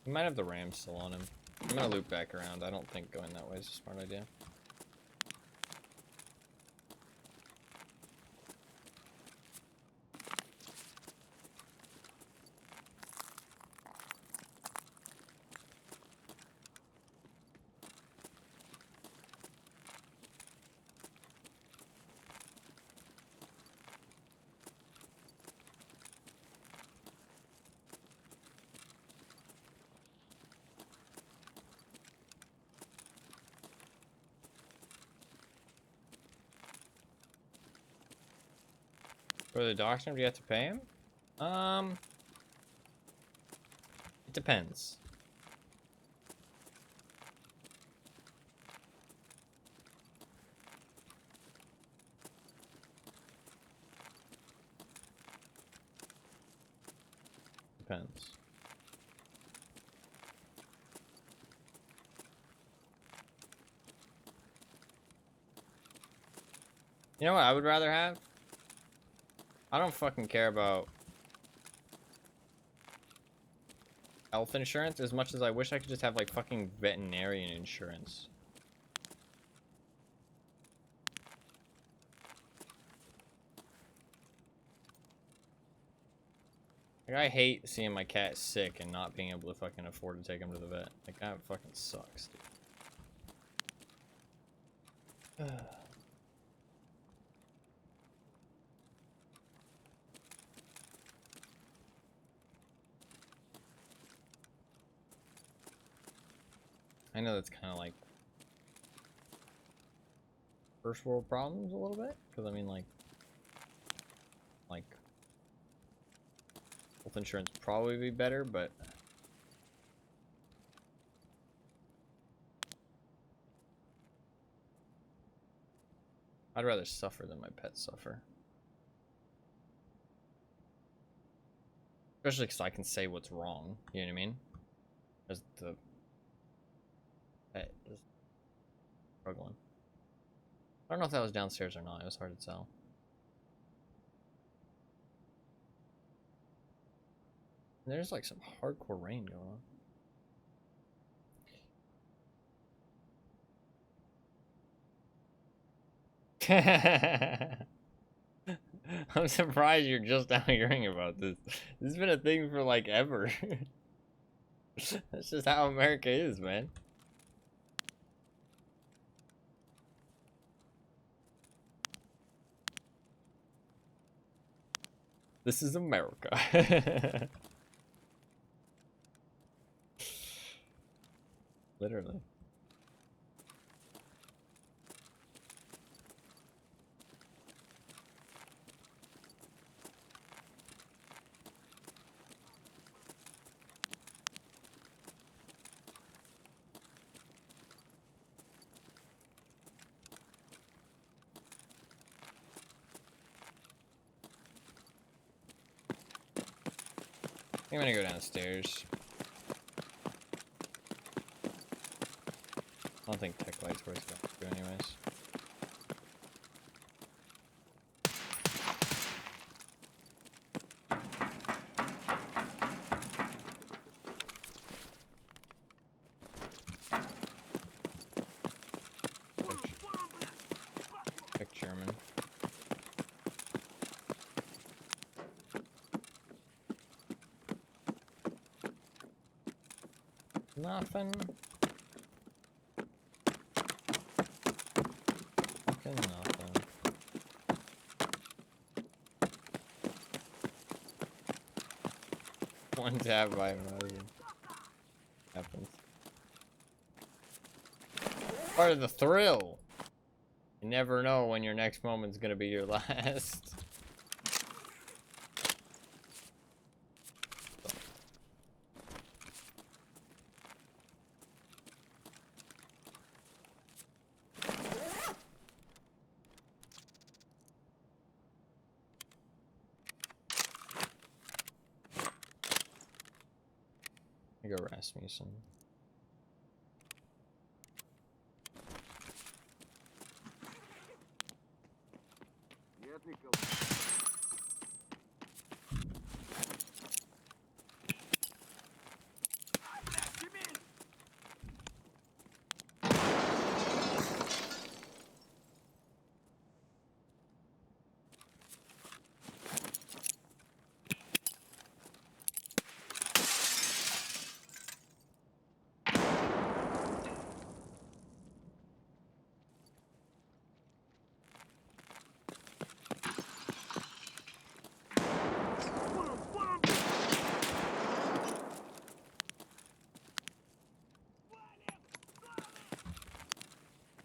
He might have the ram still on him. I'm gonna loop back around. I don't think going that way is a smart idea. For the doctor, do you have to pay him? It depends. Depends. You know what I would rather have? I don't fucking care about health insurance as much as I wish I could just have like fucking veterinarian insurance. Like, I hate seeing my cat sick and not being able to fucking afford to take him to the vet. Like, that fucking sucks, dude. I know that's kind of like first world problems a little bit, because I mean, like health insurance would probably be better, but I'd rather suffer than my pets suffer. Especially because I can say what's wrong, you know what I mean? As the pet is struggling. I don't know if that was downstairs or not, it was hard to tell. There's like some hardcore rain going on. I'm surprised you're just now hearing about this. This has been a thing for like ever. That's just how America is, man. This is America. Literally. I'm gonna go downstairs. I don't think tech light's worth it to anyways. Pick German. Nothing. Fucking nothing. One tap by Moses. Happens. Part of the thrill. You never know when your next moment's gonna be your last. I go Rasmussen.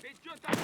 Ты чё так?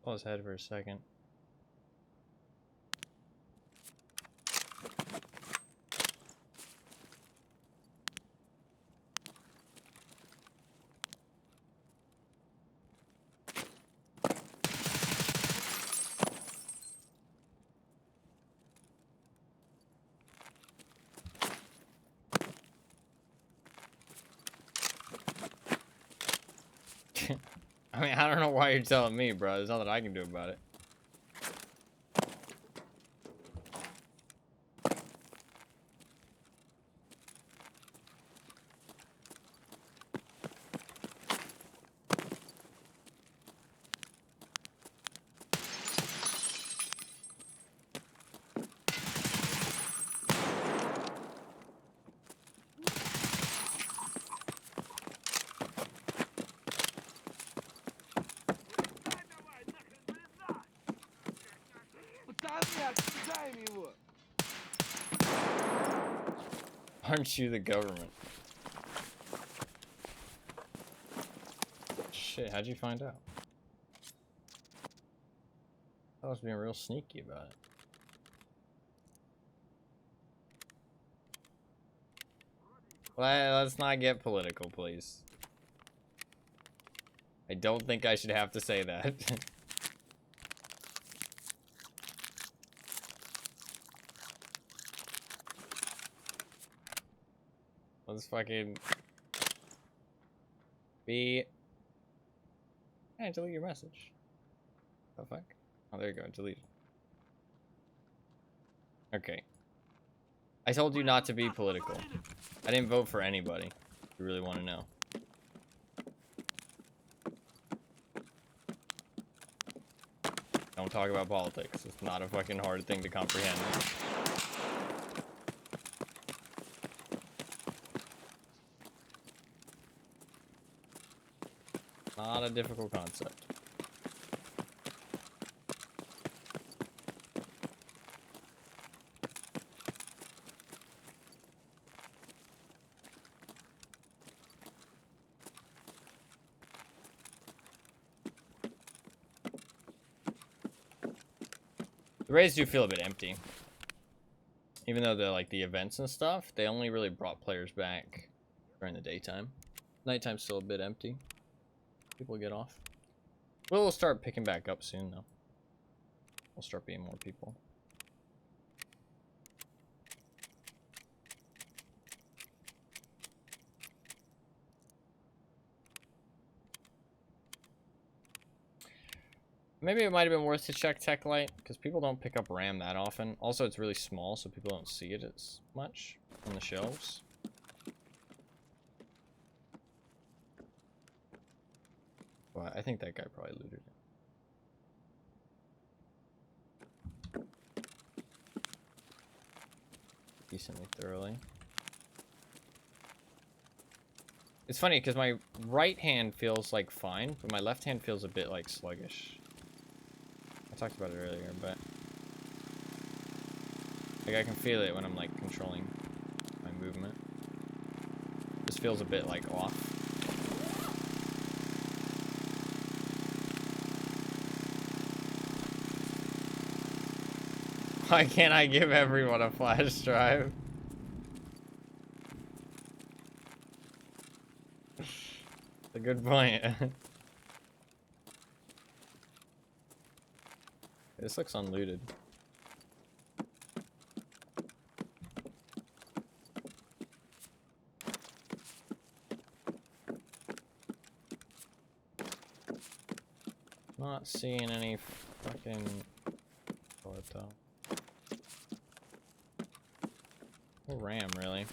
Pull his head for a second. I mean, I don't know why you're telling me, bro. There's nothing I can do about it. Aren't you the government? Shit, how'd you find out? I was being real sneaky about it. Let's not get political, please. I don't think I should have to say that. Let's fucking be. Hey, delete your message. The fuck? Oh, there you go. Delete. Okay. I told you not to be political. I didn't vote for anybody. If you really want to know. Don't talk about politics. It's not a fucking hard thing to comprehend. Not a difficult concept. The raids do feel a bit empty. Even though they're like the events and stuff, they only really brought players back during the daytime. Nighttime's still a bit empty. People get off. We'll start picking back up soon though. We'll start being more people. Maybe it might have been worth to check Tech Light, because people don't pick up RAM that often. Also, it's really small, so people don't see it as much on the shelves. But I think that guy probably looted it. Decently thoroughly. It's funny, because my right hand feels like fine, but my left hand feels a bit like sluggish. I talked about it earlier, but like I can feel it when I'm like controlling my movement. This feels a bit like off. Why can't I give everyone a flash drive? That's a good point. This looks unlooted. Not seeing any fucking though. No RAM, really.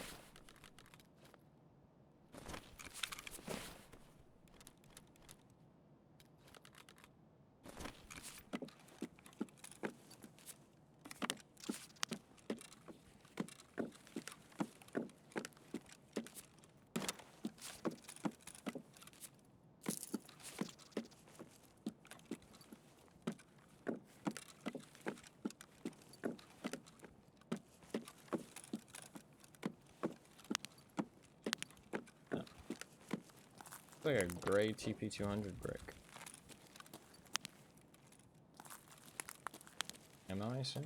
It's like a gray TP200 brick. Ammo, I assume?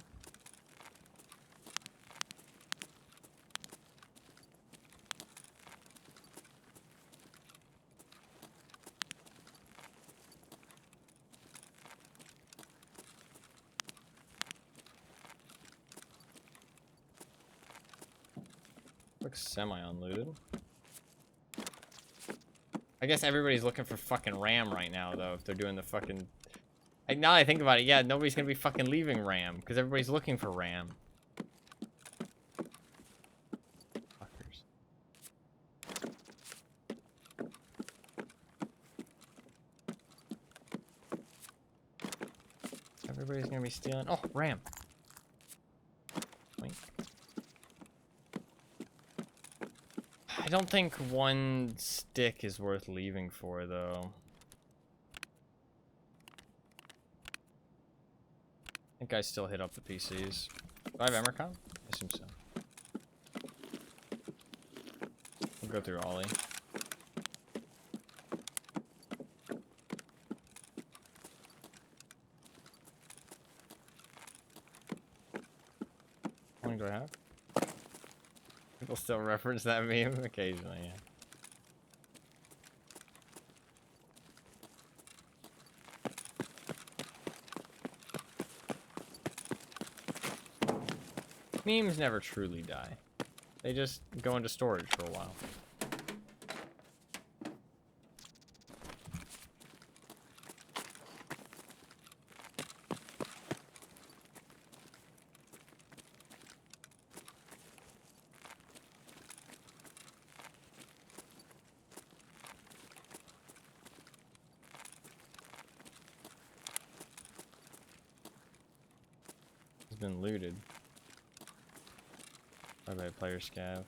Looks semi-unlooted. I guess everybody's looking for fucking RAM right now, though, if they're doing the fucking... Like, now that I think about it, yeah, nobody's gonna be fucking leaving RAM, because everybody's looking for RAM. Fuckers. Everybody's gonna be stealing... Oh, RAM! Wait. I don't think one stick is worth leaving for, though. I think I still hit up the PCs. Do I have Emercom? I assume so. We'll go through Ollie. long do I have? People still reference that meme occasionally, yeah. Memes never truly die. They just go into storage for a while. It's been looted. Bye-bye, player scav.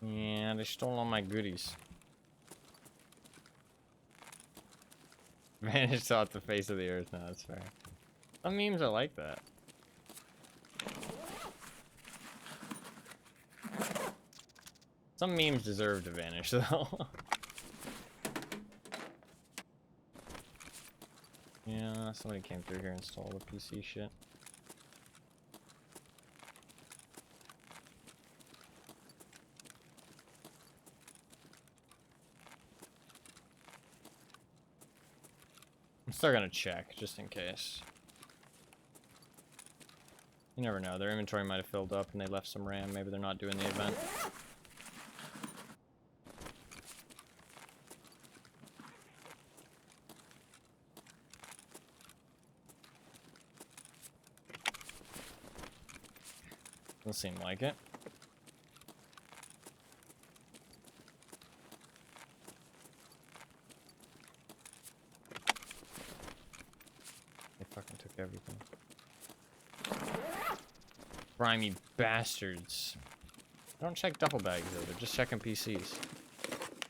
Yeah, they stole all my goodies. Vanished off the face of the earth. No, that's fair. Some memes are like that. Some memes deserve to vanish, though. Yeah, somebody came through here and stole the PC shit. I'm still gonna check, just in case. You never know, their inventory might have filled up and they left some RAM. Maybe they're not doing the event. Doesn't seem like it. They fucking took everything. Grimy bastards. Don't check duffel bags though, they're just checking PCs.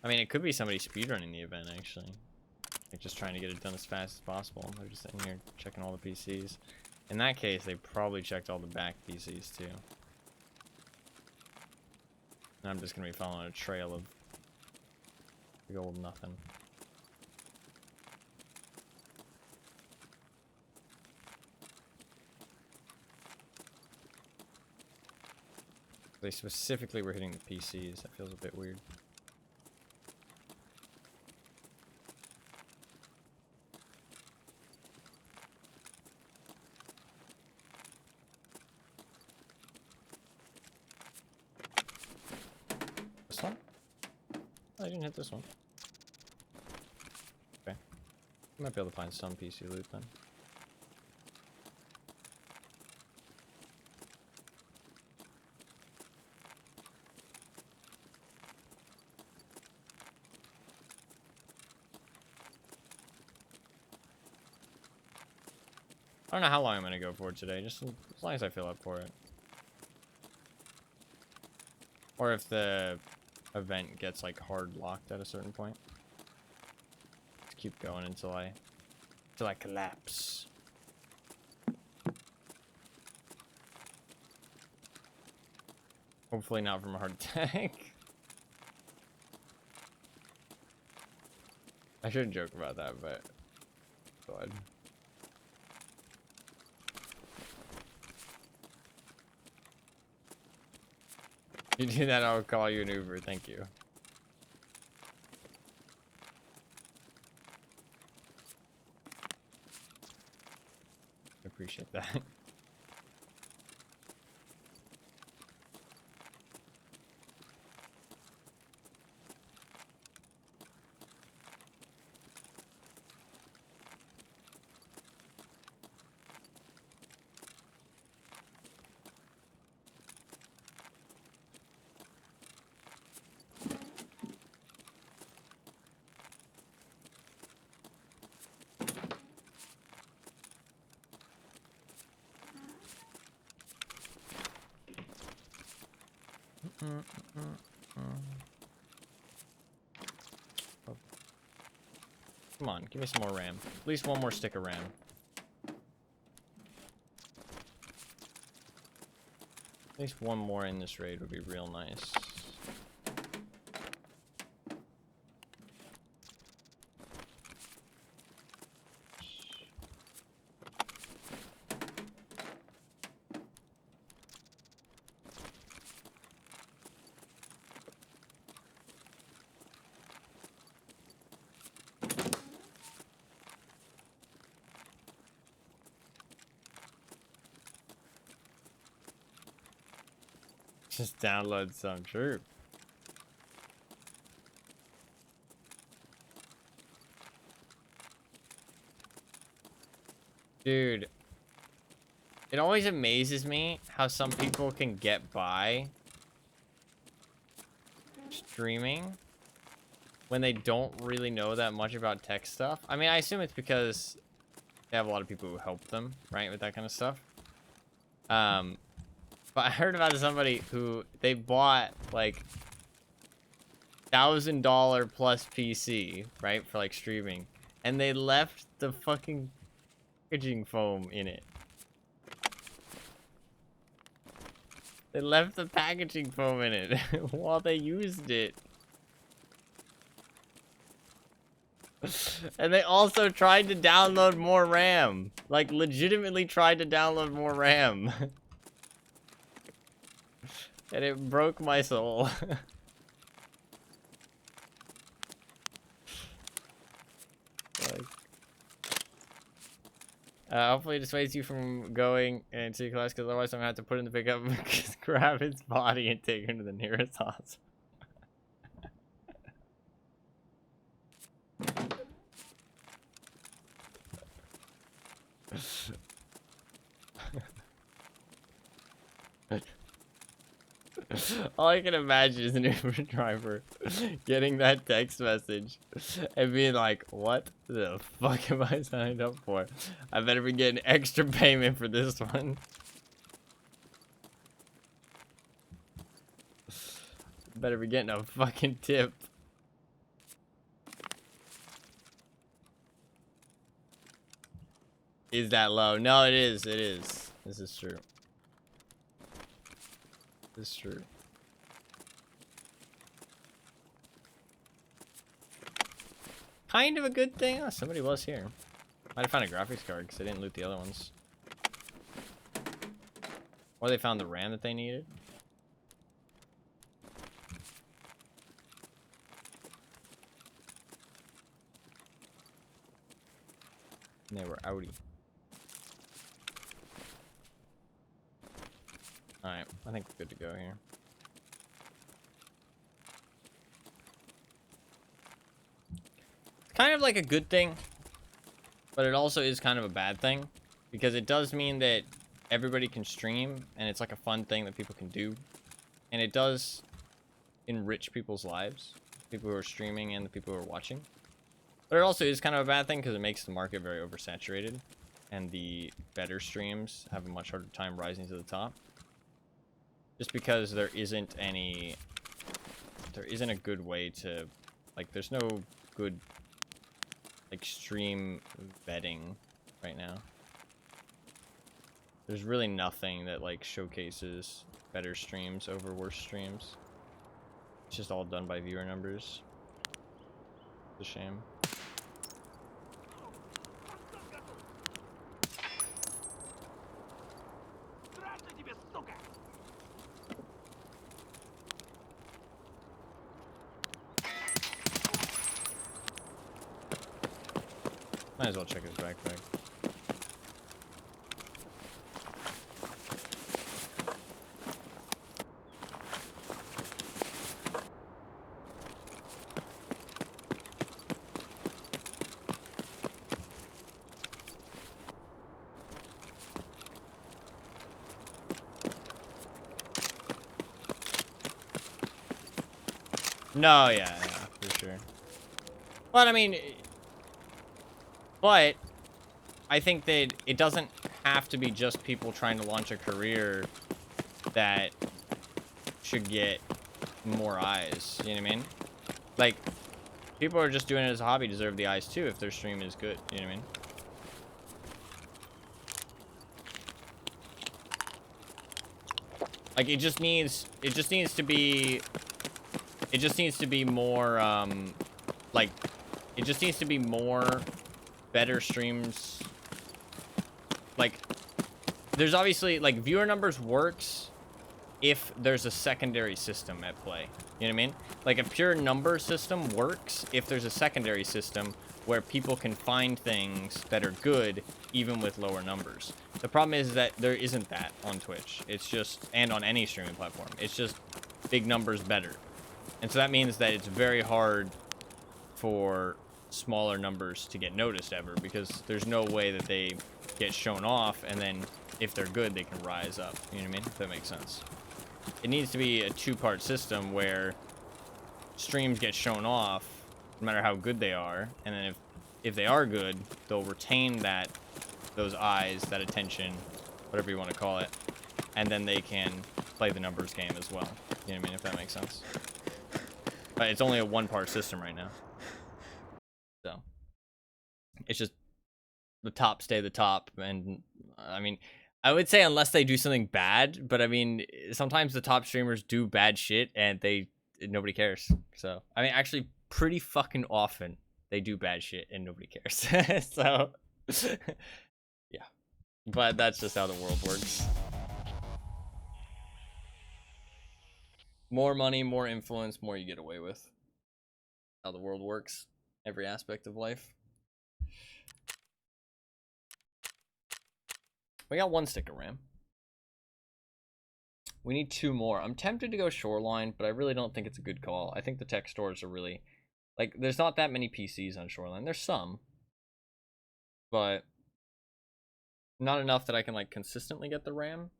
I mean, it could be somebody speedrunning the event actually. Like just trying to get it done as fast as possible. They're just sitting here checking all the PCs. In that case, they probably checked all the back PCs too. And I'm just gonna be following a trail of big old nothing. They specifically were hitting the PCs. That feels a bit weird. This one? Oh, I didn't hit this one. Okay. Might be able to find some PC loot then. I don't know how long I'm gonna go for today, just as long as I feel up for it. Or if the event gets like hard locked at a certain point. Just keep going until I collapse. Hopefully not from a heart attack. I shouldn't joke about that, but go ahead. You do that, I'll call you an Uber. Thank you. I appreciate that. Oh. Come on, give me some more RAM. At least one more stick of RAM. At least one more in this raid would be real nice. Just download some true. Dude, it always amazes me how some people can get by streaming when they don't really know that much about tech stuff. I mean, I assume it's because they have a lot of people who help them, right, with that kind of stuff. But I heard about somebody who they bought like $1,000 plus PC, right, for like streaming, and they left the fucking packaging foam in it. They left the packaging foam in it while they used it. And they also tried to download more RAM. Like, legitimately tried to download more RAM. And it broke my soul. Like, hopefully it dissuades you from going into class, because otherwise I'm gonna have to put in the pickup, grab his body, and take him to the nearest hospital. All I can imagine is an Uber driver getting that text message and being like, what the fuck am I signed up for? I better be getting extra payment for this one. Better be getting a fucking tip. Is that low? No, it is. It is. This is true. This is true. Kind of a good thing. Oh, somebody was here. Might have found a graphics card because they didn't loot the other ones. Or they found the RAM that they needed. And they were outie. Alright, I think we're good to go here. It's kind of like a good thing, but it also is kind of a bad thing, because it does mean that everybody can stream, and it's like a fun thing that people can do, and it does enrich people's lives, people who are streaming and the people who are watching. But it also is kind of a bad thing because it makes the market very oversaturated, and the better streams have a much harder time rising to the top. Just because there isn't a good way to, like, there's no good, like, stream vetting right now. There's really nothing that, like, showcases better streams over worse streams. It's just all done by viewer numbers. It's a shame. Might as well check his backpack. No, yeah, for sure. But I mean, but I think that it doesn't have to be just people trying to launch a career that should get more eyes. You know what I mean? Like, people who are just doing it as a hobby deserve the eyes too if their stream is good. You know what I mean? Like, it just needs to be more, like, it just needs to be more better streams. Like, there's obviously, like, viewer numbers works if there's a secondary system at play. You know what I mean? Like a pure number system works if there's a secondary system where people can find things that are good even with lower numbers. The problem is that there isn't that on Twitch. It's just, and on any streaming platform, it's just big numbers better. And so that means that it's very hard for smaller numbers to get noticed ever, because there's no way that they get shown off, and then if they're good, they can rise up. You know what I mean? If that makes sense. It needs to be a two-part system where streams get shown off no matter how good they are, and then if they are good, they'll retain those eyes, that attention, whatever you want to call it, and then they can play the numbers game as well. You know what I mean? If that makes sense. But it's only a one-part system right now. So it's just the top stay the top, and I mean, I would say unless they do something bad, but I mean, sometimes the top streamers do bad shit and nobody cares. So I mean, actually pretty fucking often they do bad shit and nobody cares. So yeah, but that's just how the world works. More money, more influence, more you get away with. How the world works, every aspect of life. We got 1 stick of RAM. We need 2 more. I'm tempted to go Shoreline, but I really don't think it's a good call. I think the tech stores are really, like, there's not that many PCs on Shoreline. There's some, but not enough that I can, like, consistently get the RAM.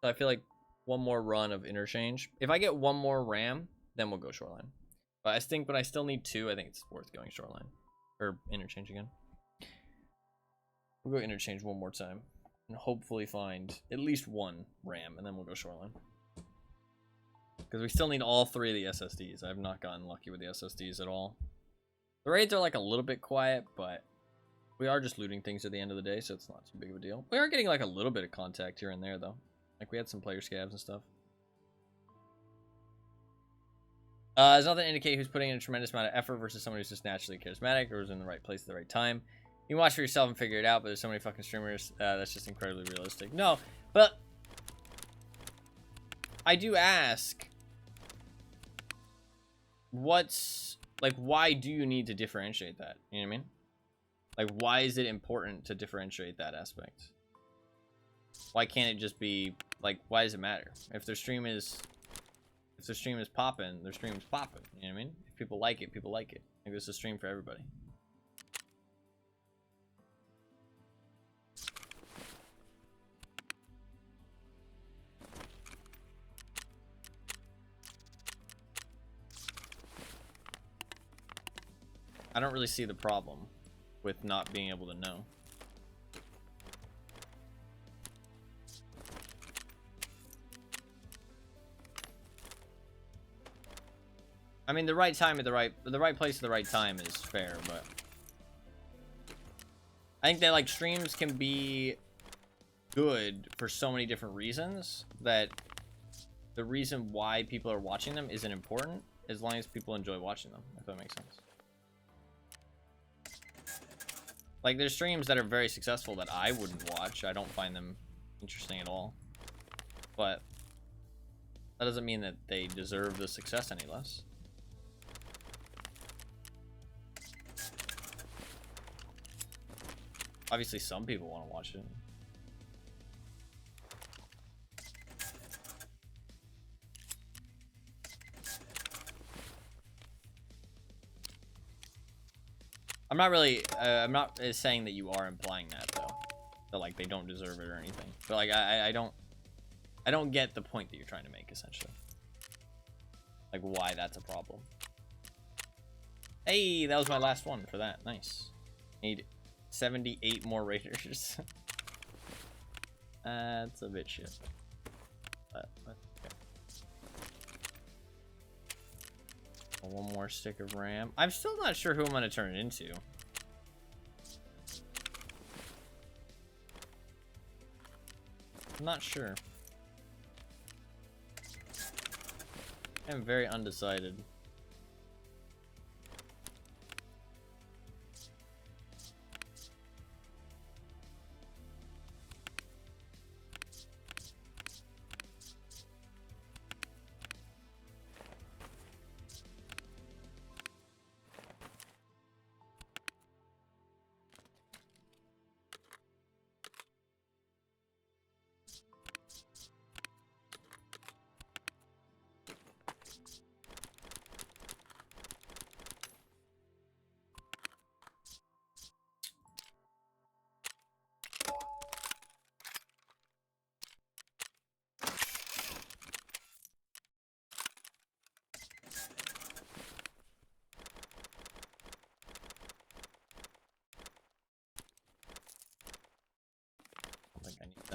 So I feel like 1 more run of interchange. If I get 1 more RAM, then we'll go Shoreline. But I think, but I still need 2. I think it's worth going Shoreline. Or interchange again. We'll go interchange 1 more time. And hopefully find at least 1 RAM, and then we'll go Shoreline. Because we still need all 3 of the SSDs. I've not gotten lucky with the SSDs at all. The raids are like a little bit quiet, but we are just looting things at the end of the day, so it's not too big of a deal. We are getting like a little bit of contact here and there, though. Like we had some player scavs and stuff. There's nothing to indicate who's putting in a tremendous amount of effort versus someone who's just naturally charismatic or is in the right place at the right time. You can watch for yourself and figure it out, but there's so many fucking streamers that's just incredibly realistic. No, but I do ask, what's, like, why do you need to differentiate that? You know what I mean? Like, why is it important to differentiate that aspect? Why can't it just be, like, why does it matter? If their stream is popping, their stream is popping. You know what I mean? If people like it, people like it. Like, this is a stream for everybody. I don't really see the problem with not being able to know. I mean, the right time at the right place at the right time is fair, but I think that, like, streams can be good for so many different reasons that the reason why people are watching them isn't important as long as people enjoy watching them, if that makes sense. Like, there's streams that are very successful that I wouldn't watch. I don't find them interesting at all. But that doesn't mean that they deserve the success any less. Obviously, some people want to watch it. I'm not really, I'm not saying that you are implying that, though. That, like, they don't deserve it or anything. But, like, I don't get the point that you're trying to make, essentially. Like, why that's a problem. Hey, that was my last one for that. Nice. Need 78 more raiders. That's a bit shit. But okay. One more stick of RAM. I'm still not sure who I'm going to turn it into. I'm not sure. I'm very undecided.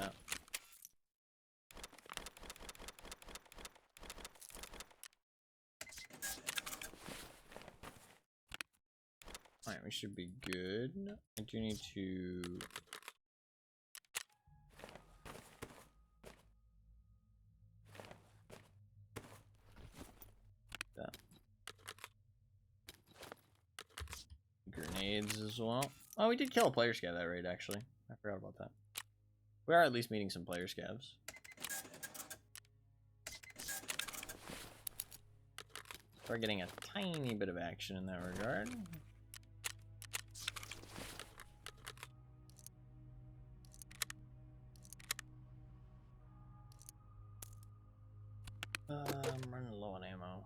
that. Alright, we should be good. I do need to... that. Grenades as well. Oh, we did kill a player scav that raid, actually. I forgot about that. We are at least meeting some player scavs. We're getting a tiny bit of action in that regard. I'm running low on ammo.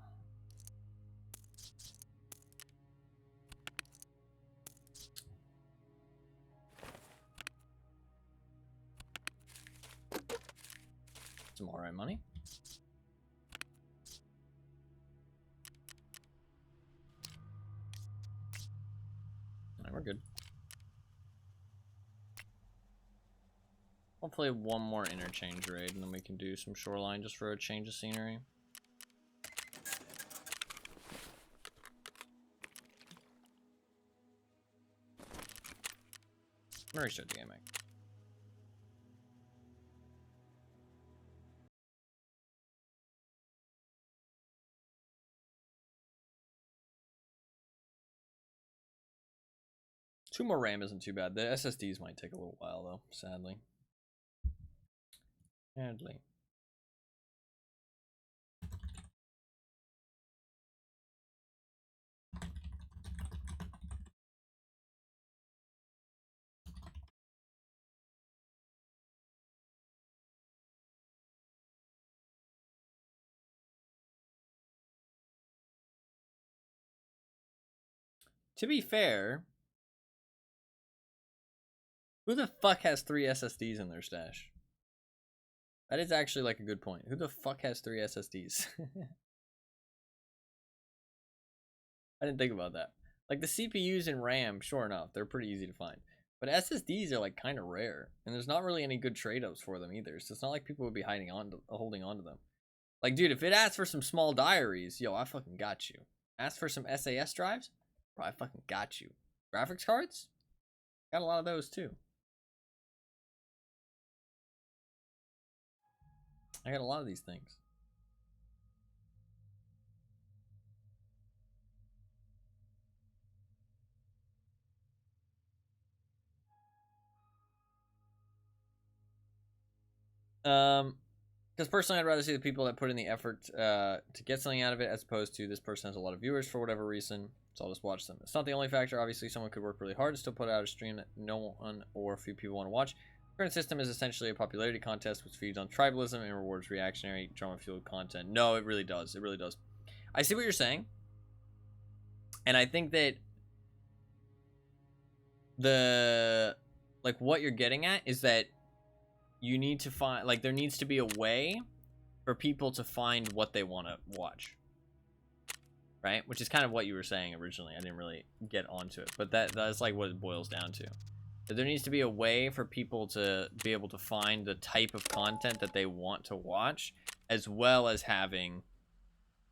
Some alright money. Alright, we're good. Hopefully one more interchange raid and then we can do some shoreline just for a change of scenery. I'm gonna restart the game, Mike. Two more RAM isn't too bad. The SSDs might take a little while though, sadly. Sadly. To be fair, who the fuck has 3 SSDs in their stash? That is actually like a good point. Who the fuck has 3 SSDs? I didn't think about that. Like the CPUs and RAM, sure enough, they're pretty easy to find. But SSDs are like kind of rare, and there's not really any good trade-ups for them either. So it's not like people would be holding on to them. Like, dude, if it asks for some small diaries, yo, I fucking got you. Ask for some SAS drives, bro, I fucking got you. Graphics cards, got a lot of those too. I got a lot of these things. Because personally, I'd rather see the people that put in the effort to get something out of it, as opposed to this person has a lot of viewers for whatever reason, so I'll just watch them. It's not the only factor. Obviously, someone could work really hard and still put out a stream that no one or a few people want to watch. The current system is essentially a popularity contest which feeds on tribalism and rewards reactionary, drama-fueled content. No, it really does. It really does. I see what you're saying, and I think that what you're getting at is that you need to find, like, there needs to be a way for people to find what they want to watch, right? Which is kind of what you were saying originally. I didn't really get onto it, but that's like what it boils down to. That there needs to be a way for people to be able to find the type of content that they want to watch, as well as having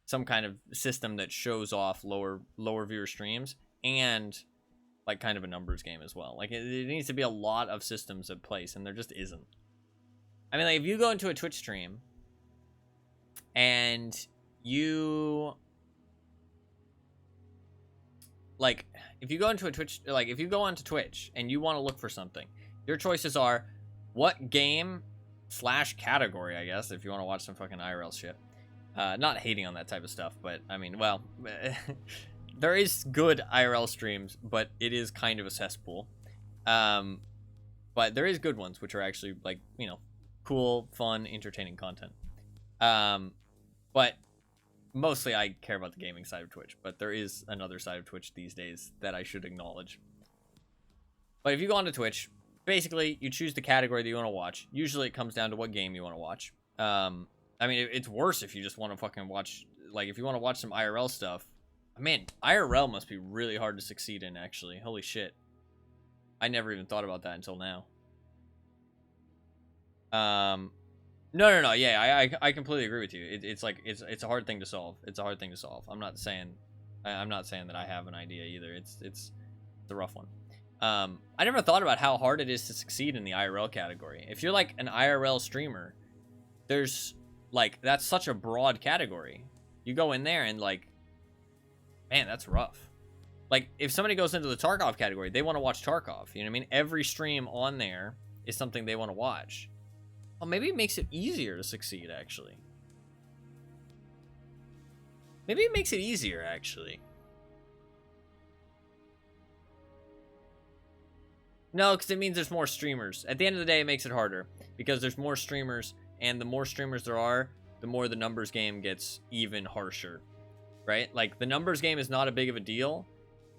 some kind of system that shows off lower viewer streams and like kind of a numbers game as well. Like it needs to be a lot of systems in place, and there just isn't. I mean, like, if you go into a Twitch stream and you, like, if you go into a Twitch, like, if you go onto Twitch and you want to look for something, your choices are what game / category, I guess, if you want to watch some fucking IRL shit. Not hating on that type of stuff, but, I mean, well, there is good IRL streams, but it is kind of a cesspool. But there is good ones, which are actually, like, you know, cool, fun, entertaining content. But mostly I care about the gaming side of Twitch, but there is another side of Twitch these days that I should acknowledge. But if you go onto Twitch, basically you choose the category that you want to watch. Usually it comes down to what game you want to watch. I mean, it's worse if you just want to fucking watch, like, if you want to watch some IRL stuff. Man, IRL must be really hard to succeed in, actually. Holy shit. I never even thought about that until now. No. Yeah, I completely agree with you. It's like it's a hard thing to solve. It's a hard thing to solve. I'm not saying that I have an idea either. It's a rough one. I never thought about how hard it is to succeed in the IRL category. If you're like an IRL streamer, there's like that's such a broad category. You go in there and like, man, that's rough. Like if somebody goes into the Tarkov category, they want to watch Tarkov. You know what I mean? Every stream on there is something they want to watch. Well, maybe it makes it easier to succeed, actually. Maybe it makes it easier, actually. No, because it means there's more streamers. At the end of the day, it makes it harder. Because there's more streamers, and the more streamers there are, the more the numbers game gets even harsher. Right? Like, the numbers game is not a big of a deal,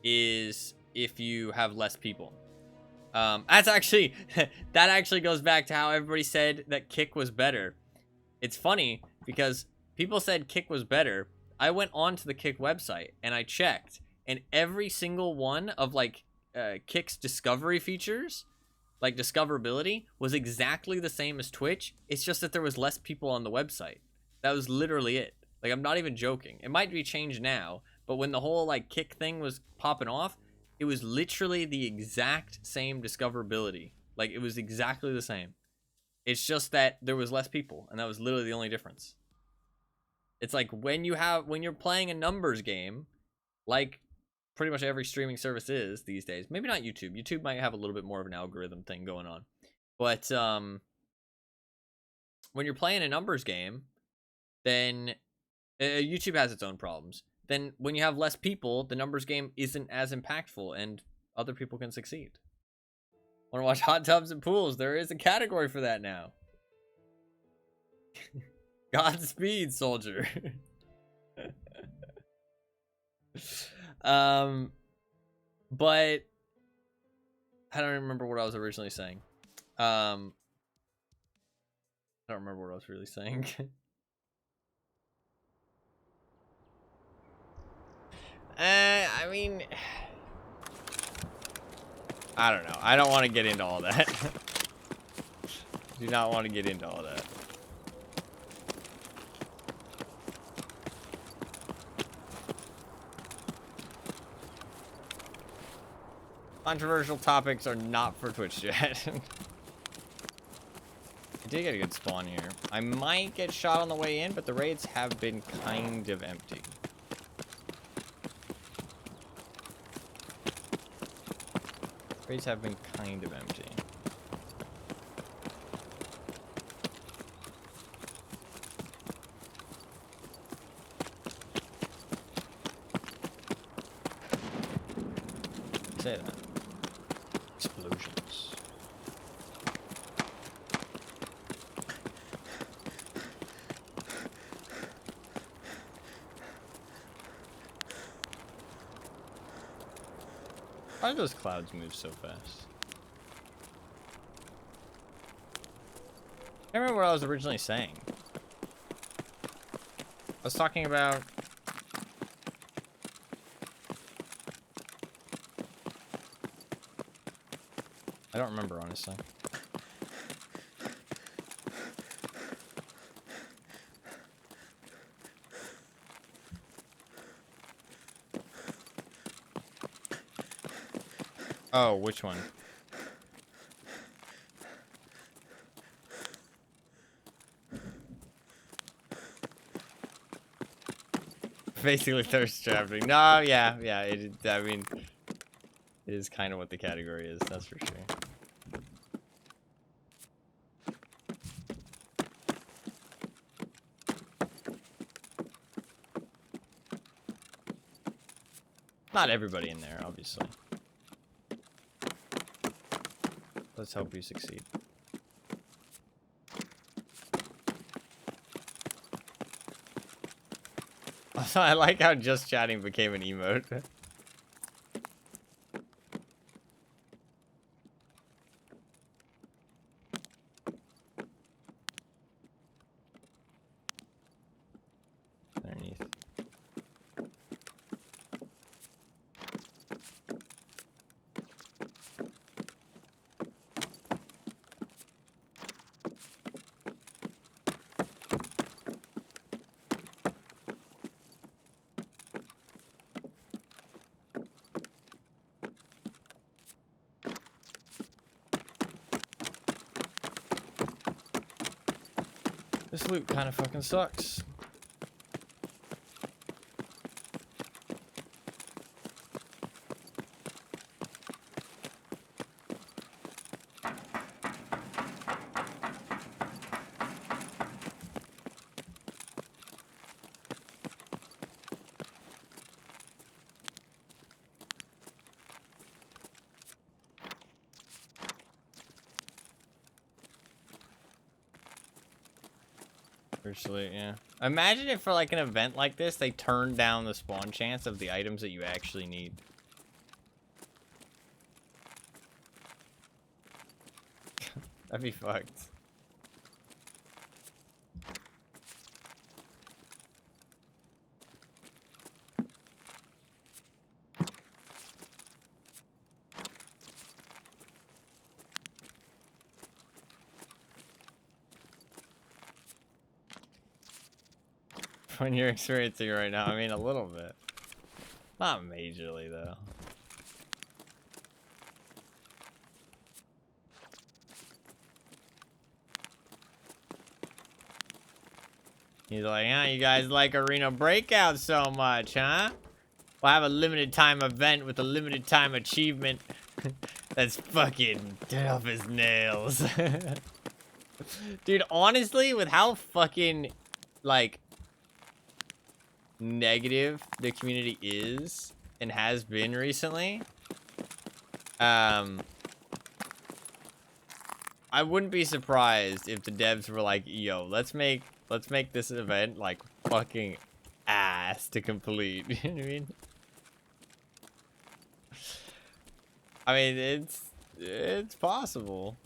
is if you have less people. That's actually, that actually goes back to how everybody said that Kick was better. It's funny, because people said Kick was better. I went onto the Kick website, and I checked, and every single one of, like, Kick's discovery features, like discoverability, was exactly the same as Twitch. It's just that there was less people on the website. That was literally it. Like, I'm not even joking. It might be changed now, but when the whole like Kick thing was popping off, it was literally the exact same discoverability. Like, it was exactly the same. It's just that there was less people, and that was literally the only difference. It's like when you're playing a numbers game, like pretty much every streaming service is these days. Maybe not YouTube. YouTube might have a little bit more of an algorithm thing going on. But when you're playing a numbers game, then YouTube has its own problems. Then when you have less people, the numbers game isn't as impactful and other people can succeed. Want to watch hot tubs and pools? There is a category for that now. Godspeed, soldier. But I don't remember what I was originally saying. I don't remember what I was really saying. I mean, I don't know. I don't want to get into all that. Do not want to get into all that. Controversial topics are not for Twitch chat. I did get a good spawn here. I might get shot on the way in, but the raids have been kind of empty. Raids have been kind of empty. Say that. Explosions. Why do those clouds move so fast? I remember what I was originally saying. I was talking about... I don't remember, honestly. Oh, which one? Basically thirst trapping. No, yeah. I mean, it is kind of what the category is, that's for sure. Not everybody in there, obviously. Let's hope we succeed. Also, I like how just chatting became an emote. Underneath. This loot kind of fucking sucks. Virtually, yeah. Imagine if for like an event like this, they turned down the spawn chance of the items that you actually need. That'd be fucked. When you're experiencing right now, I mean a little bit. Not majorly though. He's like, huh, you guys like Arena Breakout so much, huh? We'll have a limited time event with a limited time achievement. That's fucking tough as nails. Dude, honestly, with how fucking, like, negative the community is and has been recently, I wouldn't be surprised if the devs were like, yo, let's make this event like fucking ass to complete. You know what I mean? I mean, it's possible.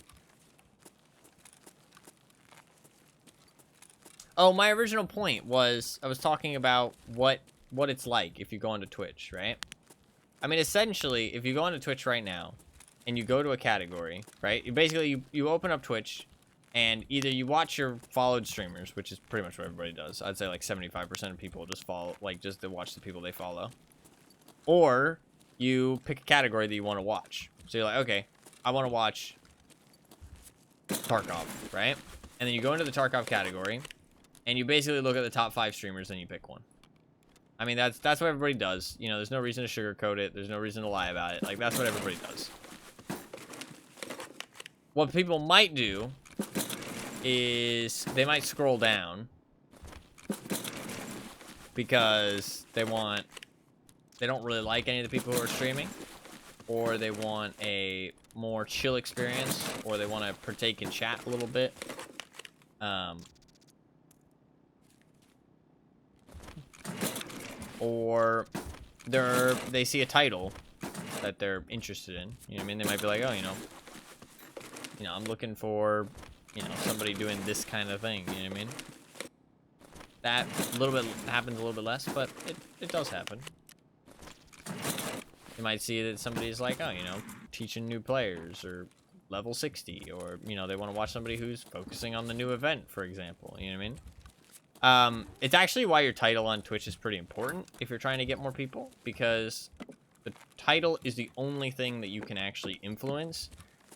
Oh, my original point was I was talking about what it's like if you go onto Twitch, right? I mean, essentially, if you go onto Twitch right now and you go to a category, right? You open up Twitch and either you watch your followed streamers, which is pretty much what everybody does. I'd say like 75% of people just follow, like just to watch the people they follow. Or you pick a category that you want to watch. So you're like, okay, I want to watch Tarkov, right? And then you go into the Tarkov category and you basically look at the top 5 streamers and you pick one. I mean, that's what everybody does. You know, there's no reason to sugarcoat it. There's no reason to lie about it. Like, that's what everybody does. What people might do is they might scroll down because they don't really like any of the people who are streaming, or they want a more chill experience, or they want to partake in chat a little bit. Or they see a title that they're interested in. You know what I mean? They might be like, oh, you know, I'm looking for, somebody doing this kind of thing. You know what I mean? That happens a little bit less, but it does happen. You might see that somebody's like, oh, teaching new players, or level 60, or, they want to watch somebody who's focusing on the new event, for example. You know what I mean? It's actually why your title on Twitch is pretty important if you're trying to get more people, because the title is the only thing that you can actually influence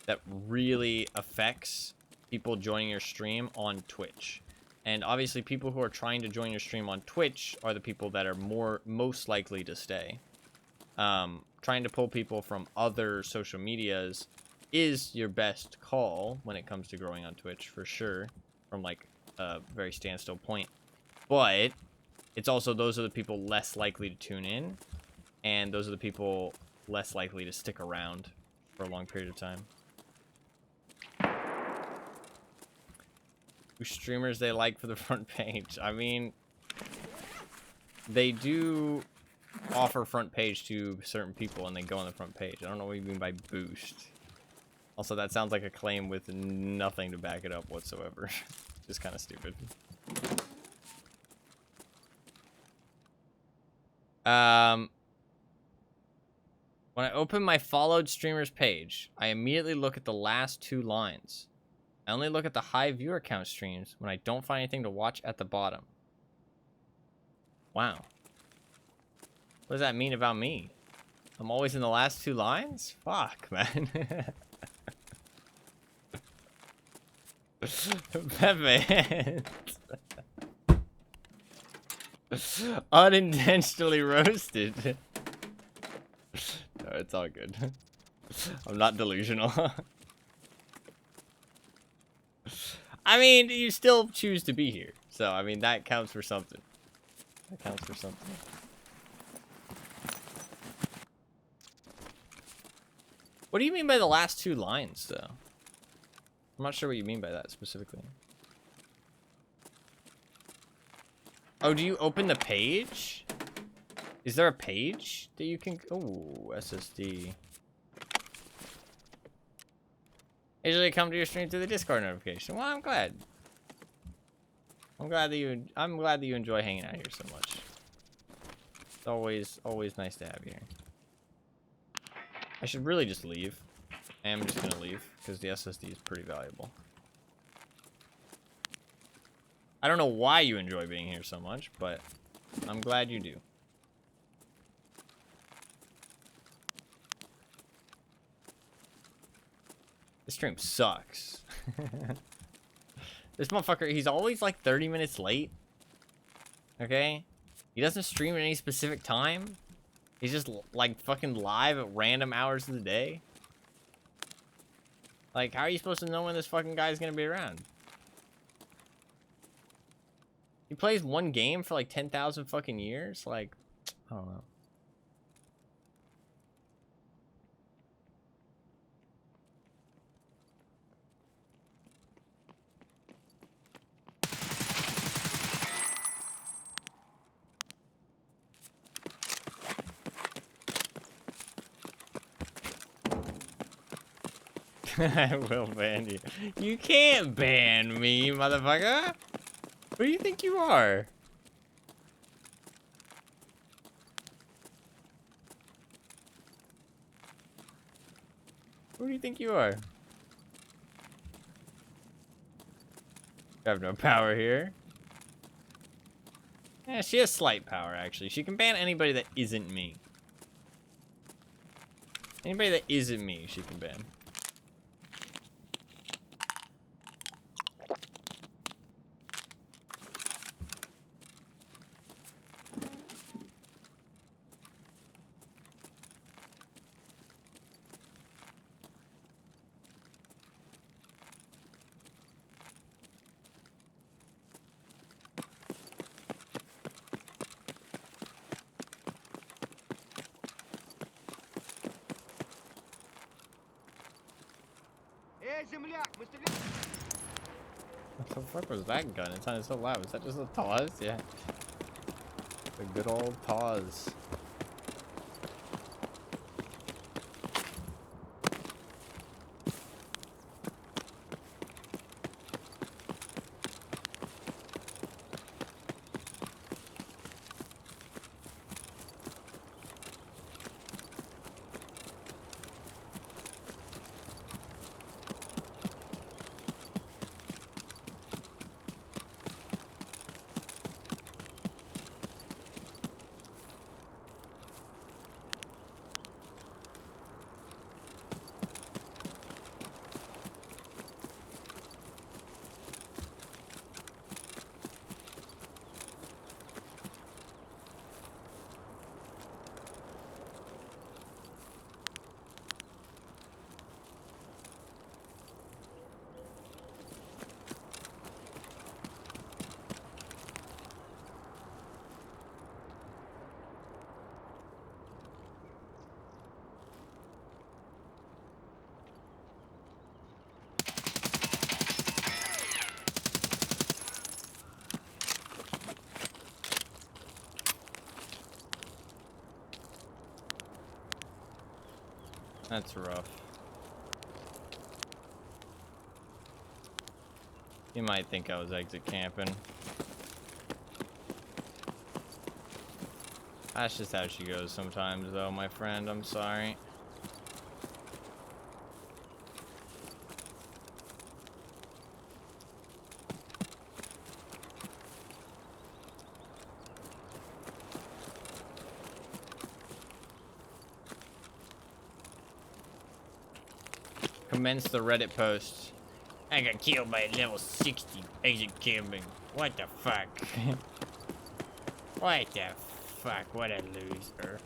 that really affects people joining your stream on Twitch. And obviously people who are trying to join your stream on Twitch are the people that are most likely to stay. Trying to pull people from other social medias is your best call when it comes to growing on Twitch, for sure, from like a very standstill point. But it's also, those are the people less likely to tune in, and those are the people less likely to stick around for a long period of time. Who streamers they like for the front page? I mean, they do offer front page to certain people and they go on the front page. I don't know what you mean by boost. Also, that sounds like a claim with nothing to back it up whatsoever. Just kind of stupid. When I open my followed streamers page, I immediately look at the last 2 lines. I only look at the high viewer count streams when I don't find anything to watch at the bottom. Wow. What does that mean about me? I'm always in the last 2 lines? Fuck, man. Pepe. Unintentionally roasted. No, it's all good. I'm not delusional. I mean, you still choose to be here. So, I mean, that counts for something. That counts for something. What do you mean by the last two lines, though? I'm not sure what you mean by that specifically. Oh, do you open the page? Is there a page that you can... Oh, SSD. I usually come to your stream through the Discord notification. Well, I'm glad. I'm glad that you enjoy hanging out here so much. It's always nice to have you here. I should really just leave. I am just gonna leave because the SSD is pretty valuable. I don't know why you enjoy being here so much, but I'm glad you do. This stream sucks. This motherfucker, he's always like 30 minutes late. Okay? He doesn't stream at any specific time. He's just like fucking live at random hours of the day. Like, how are you supposed to know when this fucking guy's gonna be around? He plays one game for like 10,000 fucking years? Like, I don't know. I will ban you. You can't ban me, motherfucker. Who do you think you are? Who do you think you are? You have no power here. Yeah, she has slight power, actually. She can ban anybody that isn't me. Anybody that isn't me, she can ban. Земляк, мы стреляем. What the fuck was that gun? It sounded so loud. Was that just a Taz? Yeah. The good old Taz. That's rough. You might think I was exit camping. That's just how she goes sometimes, though, my friend. I'm sorry. Commence the Reddit post. I got killed by level 60 exit camping. What the fuck? What the fuck? What a loser.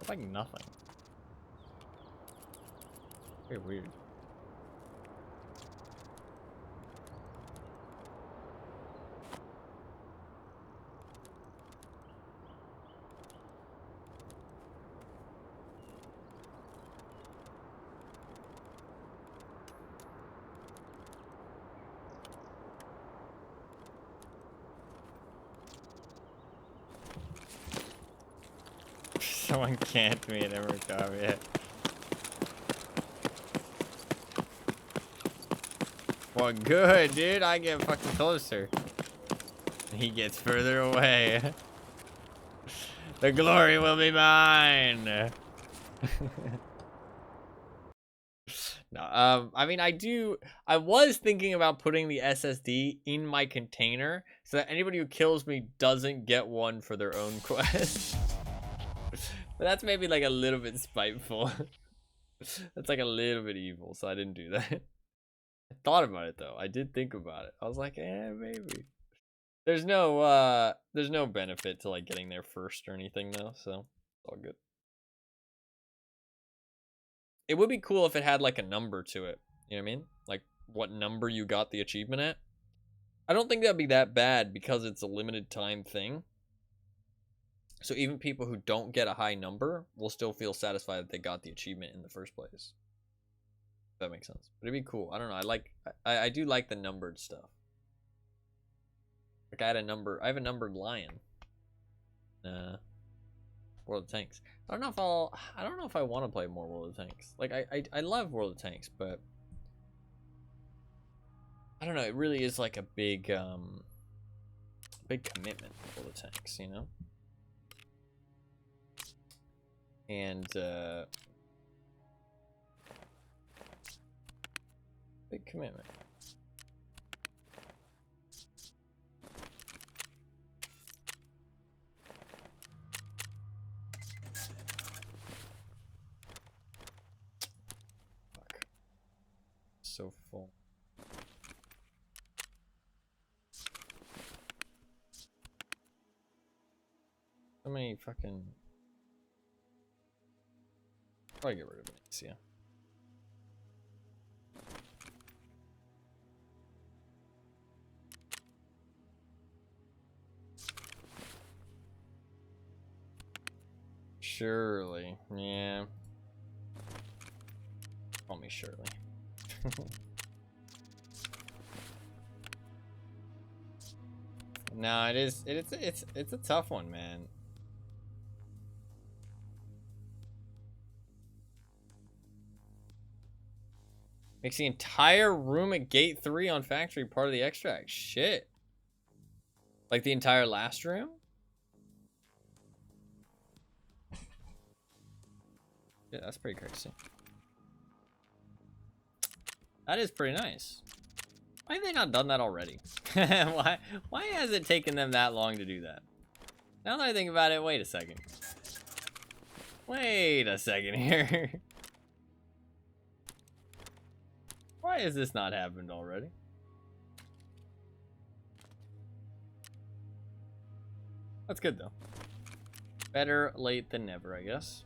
It's like nothing. Very weird. Someone can't me and never got me. Well, good, dude. I get fucking closer. He gets further away. The glory will be mine. No, I mean, I was thinking about putting the SSD in my container so that anybody who kills me doesn't get one for their own quest. But that's maybe like a little bit spiteful. That's like a little bit evil, so I didn't do that. I thought about it though. I did think about it. I was like, maybe. There's no benefit to like getting there first or anything though, so it's all good. It would be cool if it had like a number to it. You know what I mean? Like what number you got the achievement at. I don't think that'd be that bad because it's a limited time thing. So even people who don't get a high number will still feel satisfied that they got the achievement in the first place. If that makes sense. But it'd be cool. I don't know. I do like the numbered stuff. Like I have a numbered lion. World of Tanks. I don't know if I want to play more World of Tanks. Like I love World of Tanks, but I don't know, it really is like a big commitment, World of Tanks, you know? And big commitment. Fuck. So full. So many fucking. Probably get rid of it. Yeah. Shirley. Yeah. Call me Shirley. No, it's a tough one, man. Makes the entire room at gate 3 on factory part of the extract. Shit. Like the entire last room? Yeah, that's pretty crazy. That is pretty nice. Why have they not done that already? Why has it taken them that long to do that? Now that I think about it, wait a second. Wait a second here. Why has this not happened already? That's good though. Better late than never, I guess.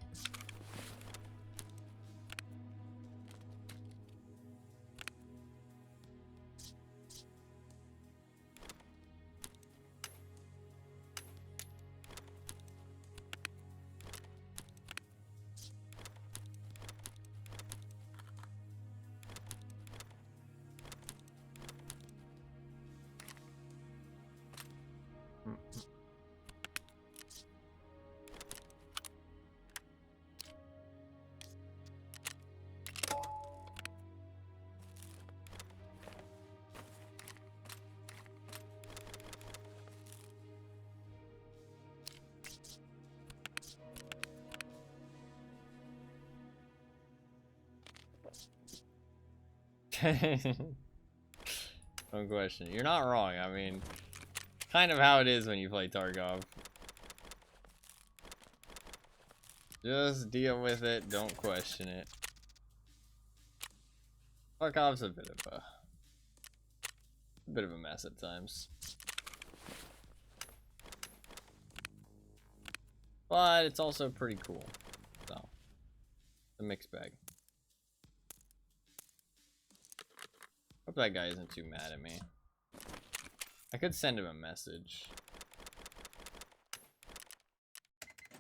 No question. You're not wrong. I mean, kind of how it is when you play Tarkov. Just deal with it. Don't question it. Fuck off's a bit of a mess at times. But it's also pretty cool. So, it's a mixed bag. Hope that guy isn't too mad at me. I could send him a message.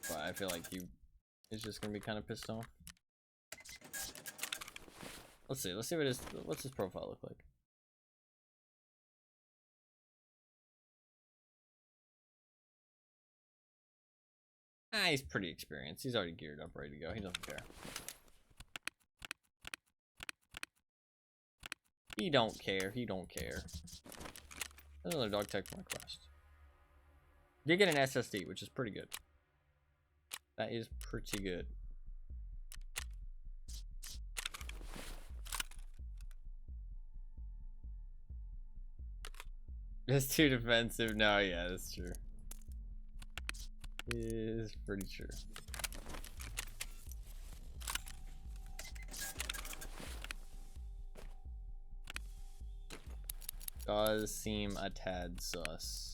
But I feel like he is just gonna be kind of pissed off. Let's see what's his profile look like? Ah, he's pretty experienced. He's already geared up, ready to go. He doesn't care. He don't care. He don't care. There's another dog tag for my quest. You get an SSD, which is pretty good. That is pretty good. It's too defensive. No, yeah, that's true. It is pretty true. Does seem a tad sus.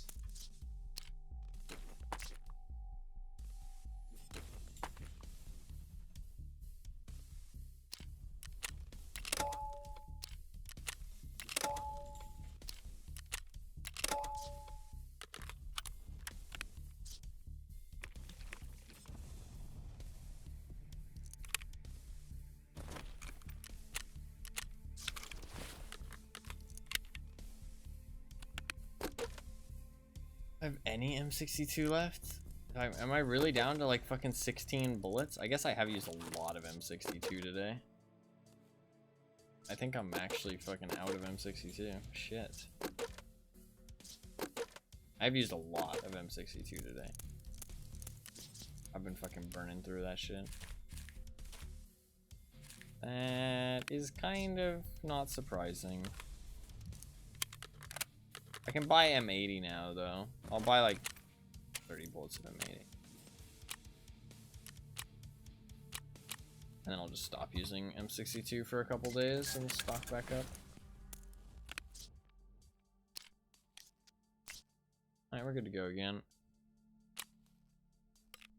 I have any M62 left? Am I really down to like fucking 16 bullets? I guess I have used a lot of M62 today. I think I'm actually fucking out of M62. Shit. I've used a lot of M62 today. I've been fucking burning through that shit. That is kind of not surprising. I can buy M80 now, though. I'll buy like 30 bullets of M80. And then I'll just stop using M62 for a couple days and stock back up. Alright, we're good to go again.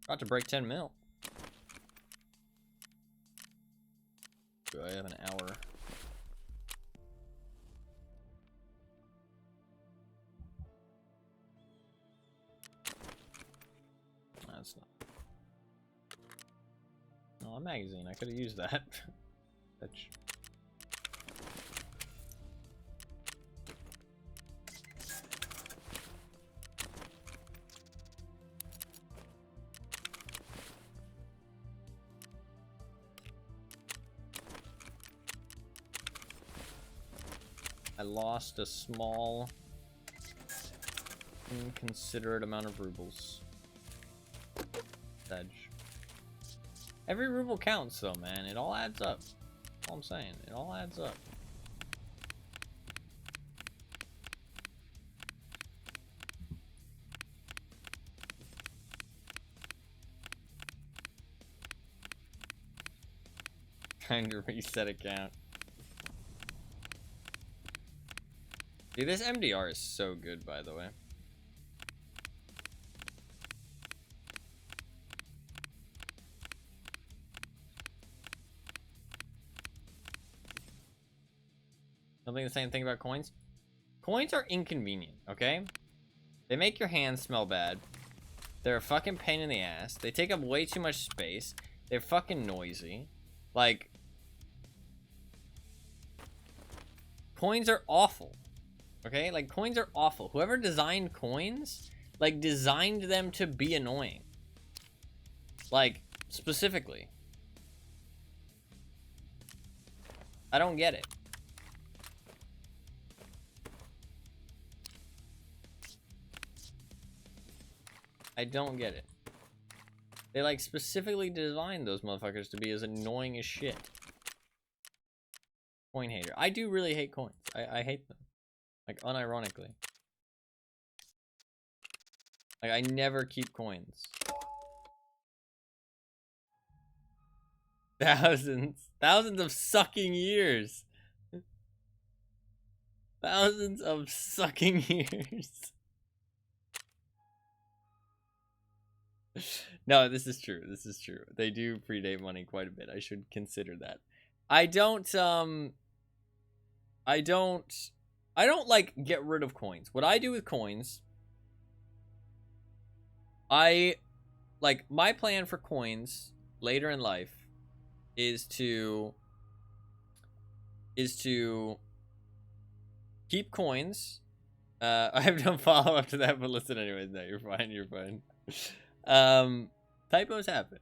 About to break 10 mil. Do I have an hour? That's not. Oh, a magazine. I could have used that. Bitch. I lost a small, inconsiderate amount of rubles. Edge. Every ruble counts though, man. It all adds up. That's all I'm saying. It all adds up. Trying to reset account. Dude, this MDR is so good, by the way. Don't think the same thing about coins? Coins are inconvenient, okay? They make your hands smell bad. They're a fucking pain in the ass. They take up way too much space. They're fucking noisy. Like, coins are awful. Okay? Like, coins are awful. Whoever designed coins, like, designed them to be annoying. Like, specifically. I don't get it. I don't get it. They like specifically designed those motherfuckers to be as annoying as shit. Coin hater. I do really hate coins. I hate them. Like, unironically. Like, I never keep coins. Thousands of sucking years. Thousands of sucking years. No, this is true. This is true. They do predate money quite a bit. I should consider that. I don't like get rid of coins. What I do with coins, my plan for coins later in life is to keep coins. I have no follow up to that, but listen anyways. No, you're fine. You're fine. Typos happen.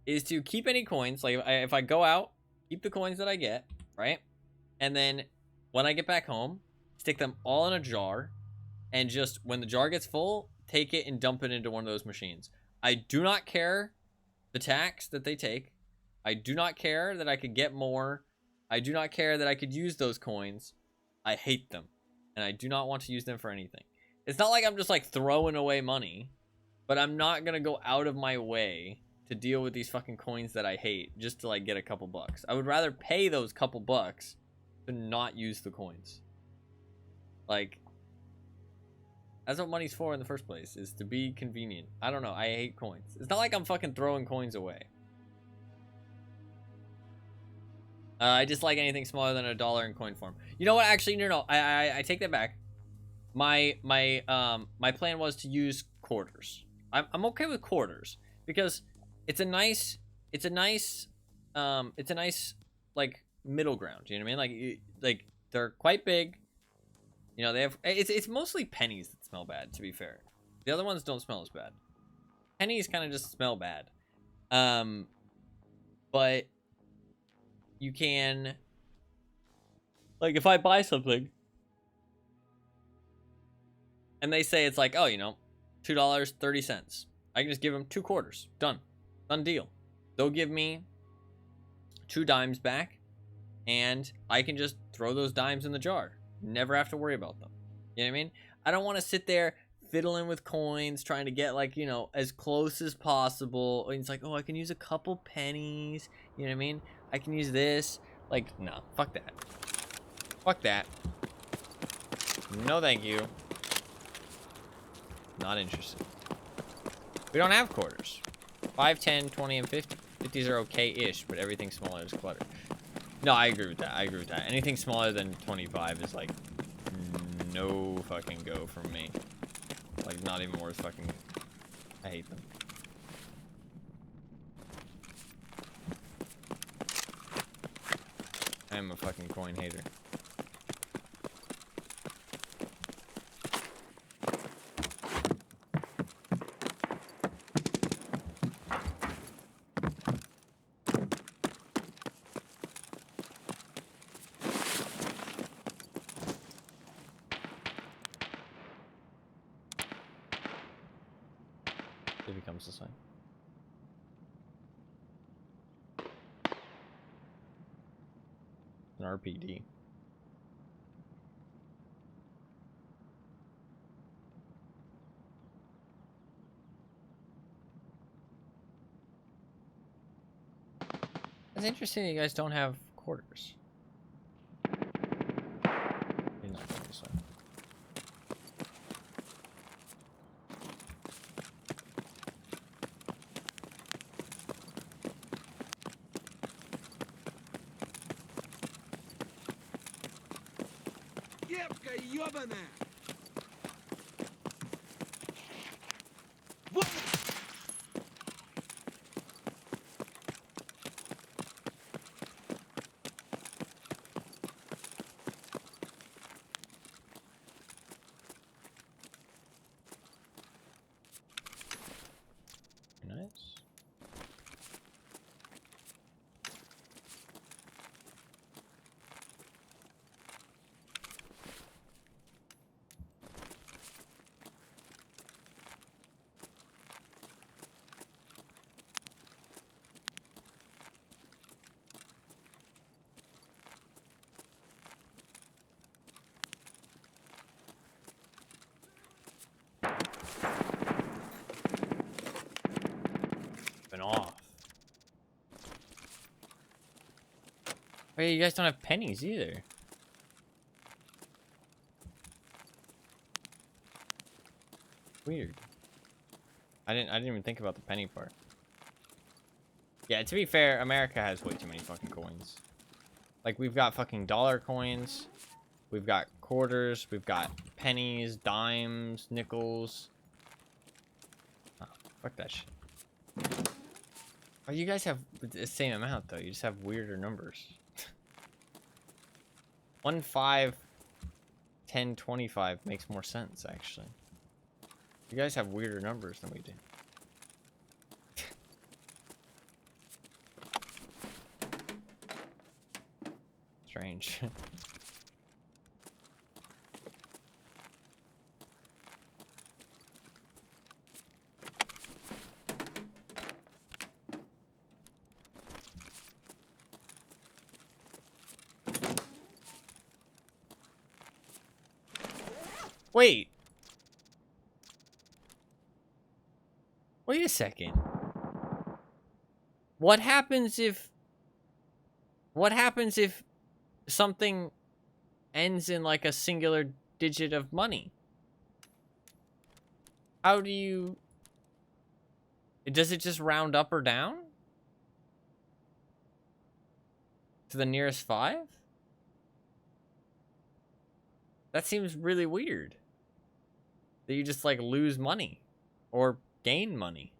Is to keep any coins. Like if I go out, keep the coins that I get, right? And then when I get back home, stick them all in a jar, and just when the jar gets full, take it and dump it into one of those machines. I do not care the tax that they take. I do not care that I could get more. I do not care that I could use those coins. I hate them, and I do not want to use them for anything. It's not like I'm just like throwing away money, but I'm not gonna go out of my way to deal with these fucking coins that I hate just to like get a couple bucks. I would rather pay those couple bucks to not use the coins. Like, that's what money's for in the first place, is to be convenient. I don't know, I hate coins. It's not like I'm fucking throwing coins away. I dislike anything smaller than $1 in coin form. You know what? Actually, no. I take that back. My plan was to use quarters. I'm okay with quarters because it's a nice like middle ground. You know what I mean? Like they're quite big. You know, they have it's mostly pennies that smell bad. To be fair, the other ones don't smell as bad. Pennies kind of just smell bad. But you can, like, if I buy something and they say it's like, oh, you know, $2.30, I can just give them 2 quarters. Done deal. They'll give me 2 dimes back, and I can just throw those dimes in the jar. Never have to worry about them. You know what I mean? I don't want to sit there fiddling with coins, trying to get, like, you know, as close as possible. And it's like, oh, I can use a couple pennies. You know what I mean? I can use this. Like, no, fuck that. Fuck that. No, thank you. Not interested. We don't have quarters. 5, 10, 20, and 50. 50s are okay-ish, but everything smaller is clutter. No, I agree with that. Anything smaller than 25 is, like, no fucking go from me. Like, not even worth fucking... I hate them. I am a fucking coin hater. It becomes the same. An RPD. It's interesting that you guys don't have quarters. You're not going this way. Кепка ёбаная! Nice. Oh yeah, you guys don't have pennies either. Weird. I didn't even think about the penny part. Yeah, to be fair, America has way too many fucking coins. Like, we've got fucking dollar coins. We've got quarters. We've got pennies, dimes, nickels. Oh, fuck that shit. Oh, you guys have the same amount, though. You just have weirder numbers. 1, 5, 10, 25 makes more sense, actually. You guys have weirder numbers than we do. Strange. Wait. Wait a second. What happens if something ends in like a singular digit of money? How do you... Does it just round up or down? To the nearest 5? That seems really weird. That you just like lose money. Or gain money.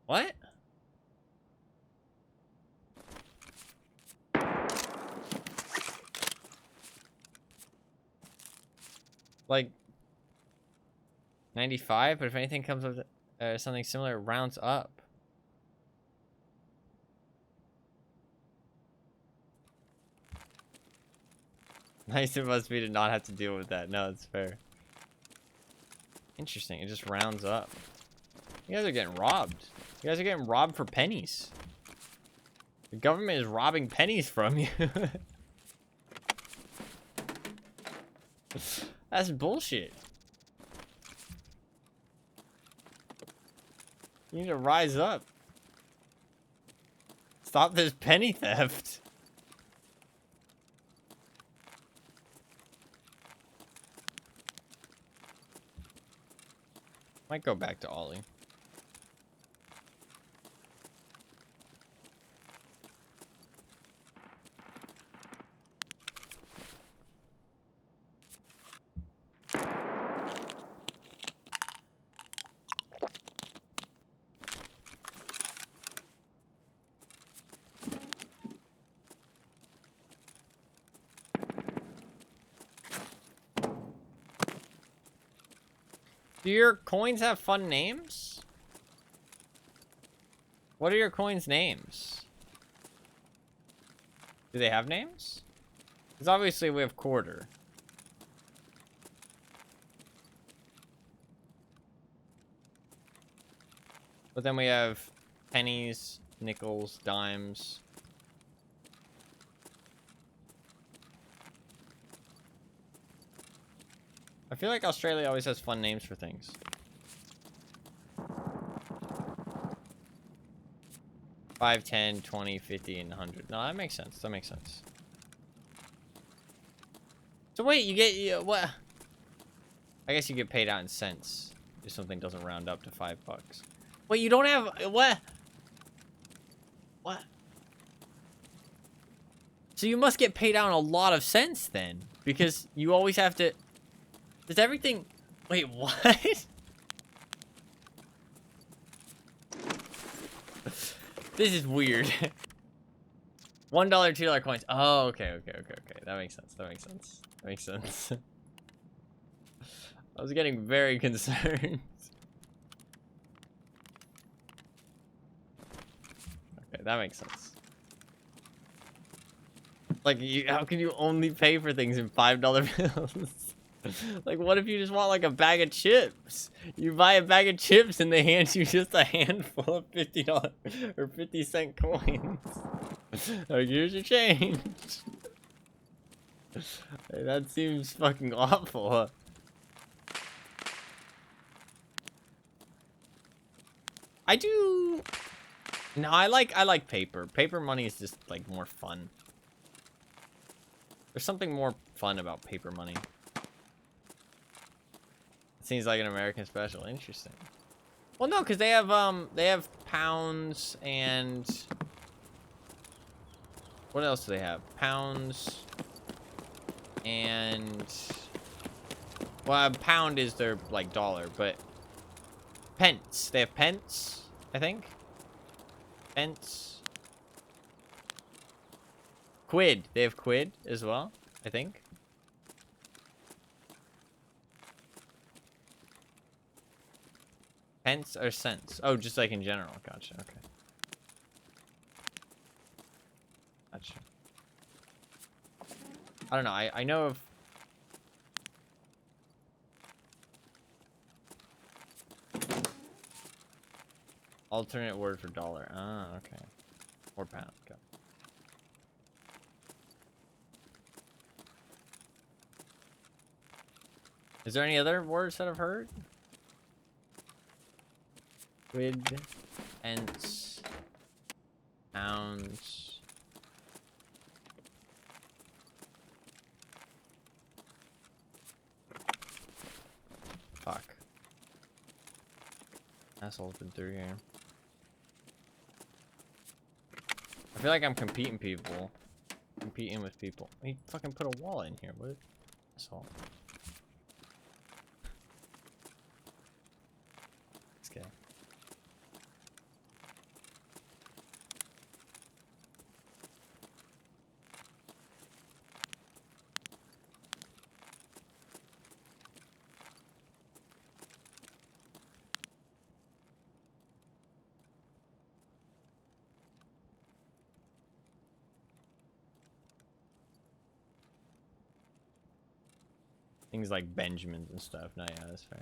What? Like 95, but if anything comes with something similar, it rounds up. Nice it must be to not have to deal with that. No, it's fair. Interesting. It just rounds up. You guys are getting robbed. You guys are getting robbed for pennies. The government is robbing pennies from you. That's bullshit. You need to rise up. Stop this penny theft. Might go back to Ollie. Do your coins have fun names? What are your coins' names? Do they have names? Because obviously we have quarter. But then we have pennies, nickels, dimes. I feel like Australia always has fun names for things. $5, $10, $20, $50, and $100. No, that makes sense. That makes sense. So wait, you get what? I guess you get paid out in cents if something doesn't round up to $5. Wait, you don't have what? What? So you must get paid out in a lot of cents then, because you always have to. Does everything... Wait, what? This is weird. $1, $2 coins. Oh, okay. That makes sense. That makes sense. That makes sense. I was getting very concerned. Okay, that makes sense. Like, how can you only pay for things in $5 bills? Like, what if you just want, like, a bag of chips? You buy a bag of chips and they hand you just a handful of $50 or 50-cent coins. Like, here's your change. Hey, that seems fucking awful. I No, I like paper. Paper money is just like more fun. There's something more fun about paper money. It seems like an American special. Interesting. Well, no, because they have pounds and what else do they have? Pounds and well, a pound is their like dollar, but pence. They have pence, I think. Pence. Quid. They have quid as well, I think. Pence or cents? Oh, just like in general. Gotcha. Okay. Gotcha. I don't know. I know of. Alternate word for dollar. Ah, okay. Or pound. Okay. Is there any other words that I've heard? Quid, pence, pounds. Fuck. Asshole's been through here. I feel like I'm competing with people. He fucking put a wall in here. What? Asshole. This guy. Things like Benjamins and stuff. No, yeah, that's fair.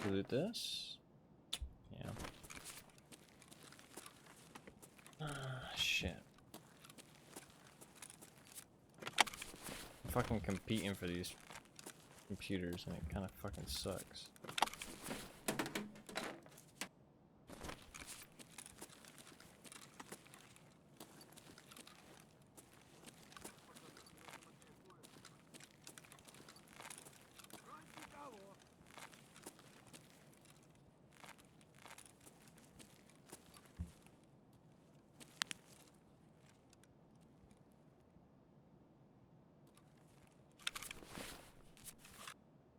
Loot this. Yeah. Ah, shit. I'm fucking competing for these computers and it kind of fucking sucks.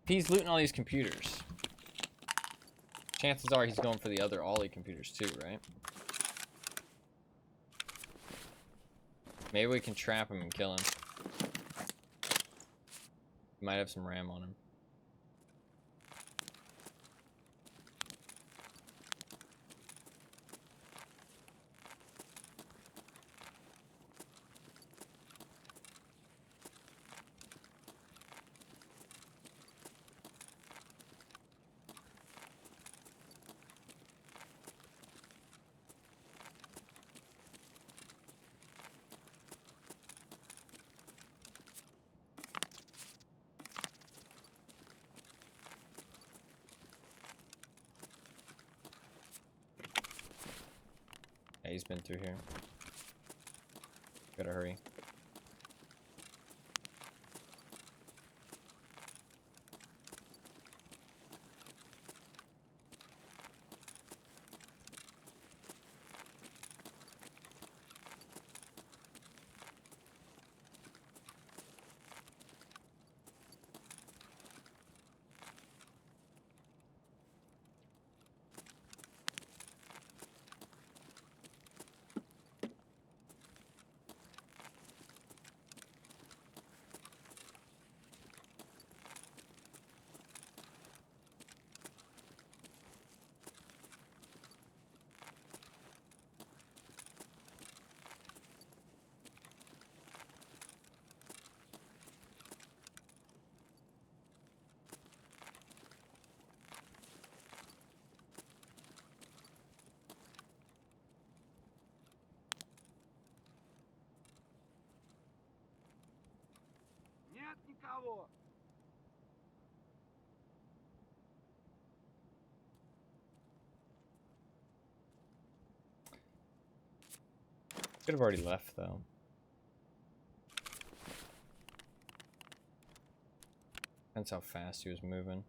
He's looting all these computers. Chances are he's going for the other Ollie computers too, right? Maybe we can trap him and kill him. He might have some RAM on him. Yeah, he's been through here. Gotta hurry. никого. Could have already left though. Depends how fast he was moving.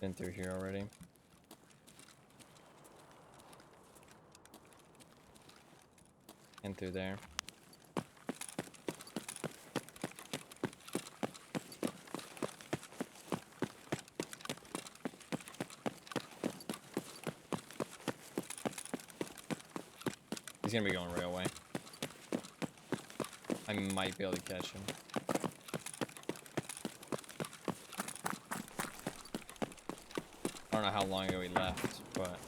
Been through here already. And through there. He's gonna be going railway. I might be able to catch him. I don't know how long ago he left, but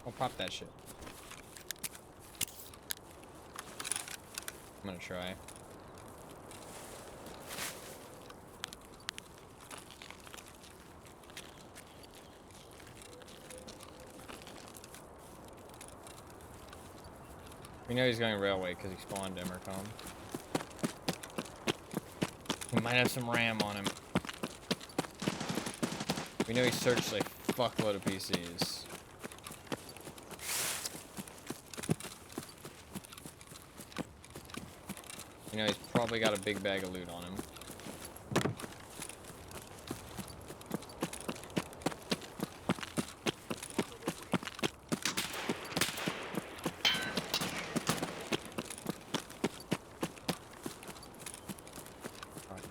I'll pop that shit. I'm gonna try. We know he's going railway because he spawned Emercom. He might have some RAM on him. We know he searched like a fuckload of PCs. You know he's probably got a big bag of loot on him.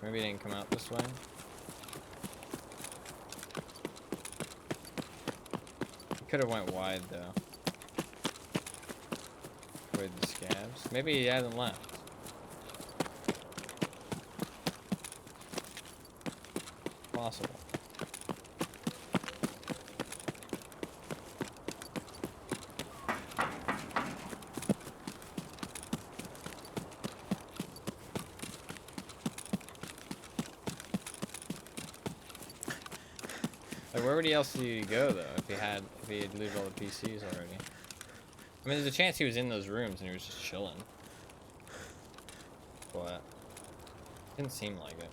Maybe he didn't come out this way. He could have went wide though. Avoid the scabs. Maybe he hasn't left. Possible. Like, where would he else do go though? If he had looted all the PCs already. I mean, there's a chance he was in those rooms and he was just chilling. But didn't seem like it.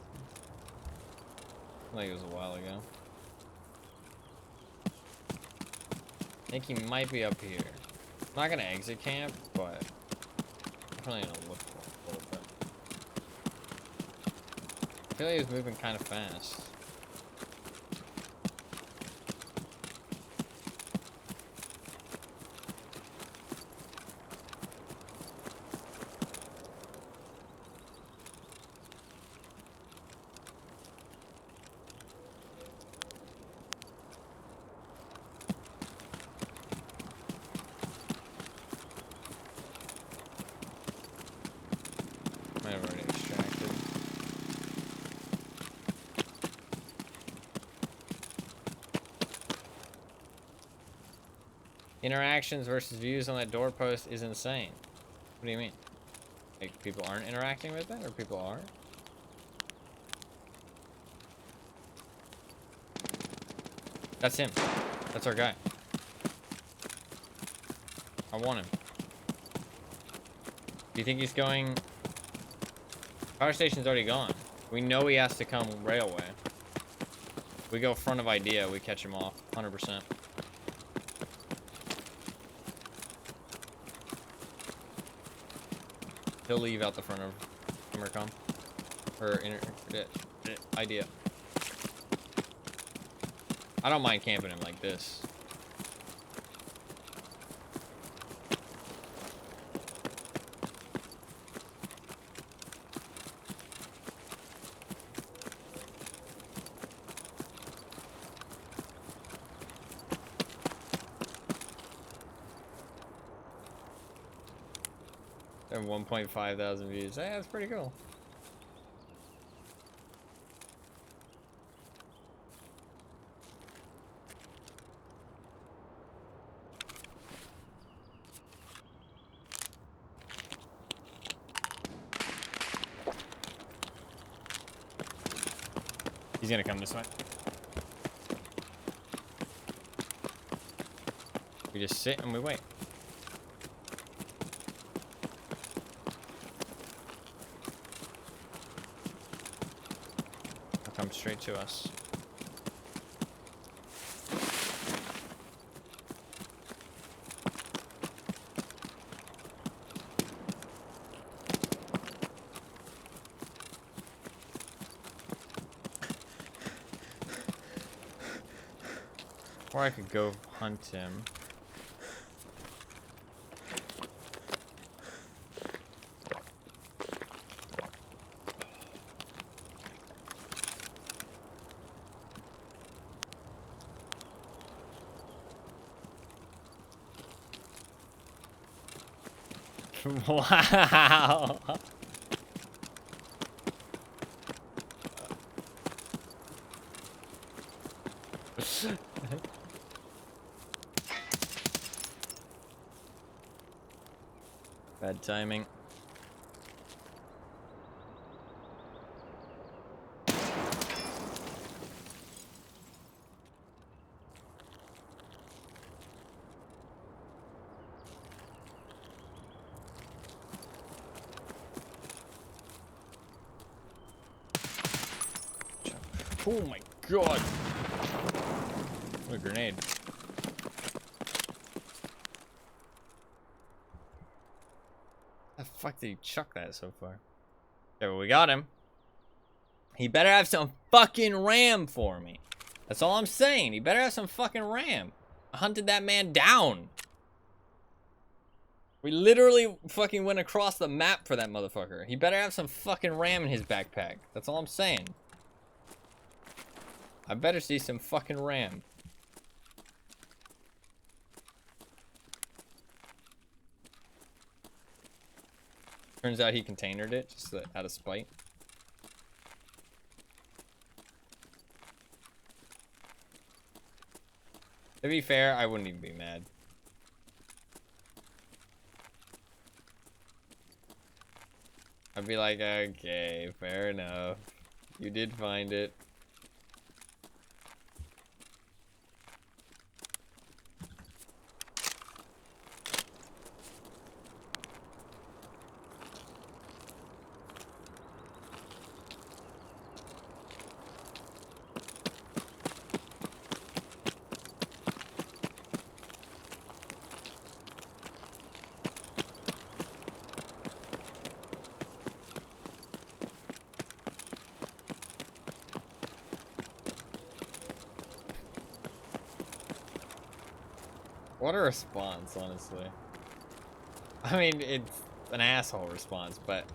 Like it was a while ago. I think he might be up here. I'm not gonna exit camp, but I'm probably gonna look for him a little bit. I feel like he was moving kind of fast. Might have already extracted. Interactions versus views on that doorpost is insane. What do you mean? Like, people aren't interacting with it, or people are? That's him. That's our guy. I want him. Do you think he's going... Power station's already gone. We know he has to come railway. We go front of idea, we catch him off. 100%. He'll leave out the front of Intercom. Or idea. I don't mind camping him like this. And 1.5 thousand views. Hey, that's pretty cool. He's gonna come this way. We just sit and we wait. He'll come straight to us. Or I could go hunt him. Wow. Bad timing. Oh my god! What a grenade. How the fuck did he chuck that so far? Yeah, but we got him. He better have some fucking RAM for me. That's all I'm saying. He better have some fucking RAM. I hunted that man down. We literally fucking went across the map for that motherfucker. He better have some fucking RAM in his backpack. That's all I'm saying. I better see some fucking RAM. Turns out he containered it, just out of spite. To be fair, I wouldn't even be mad. I'd be like, okay, fair enough. You did find it. What a response, honestly. I mean, it's an asshole response, but...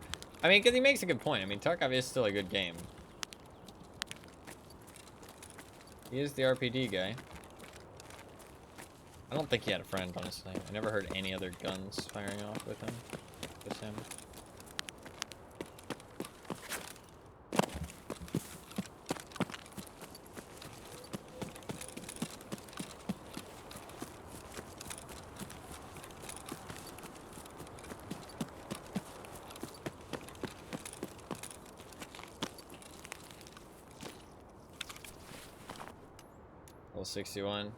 I mean, because he makes a good point. I mean, Tarkov is still a good game. He is the RPD guy. I don't think he had a friend, honestly. I never heard any other guns firing off with him. Just him. Level 61.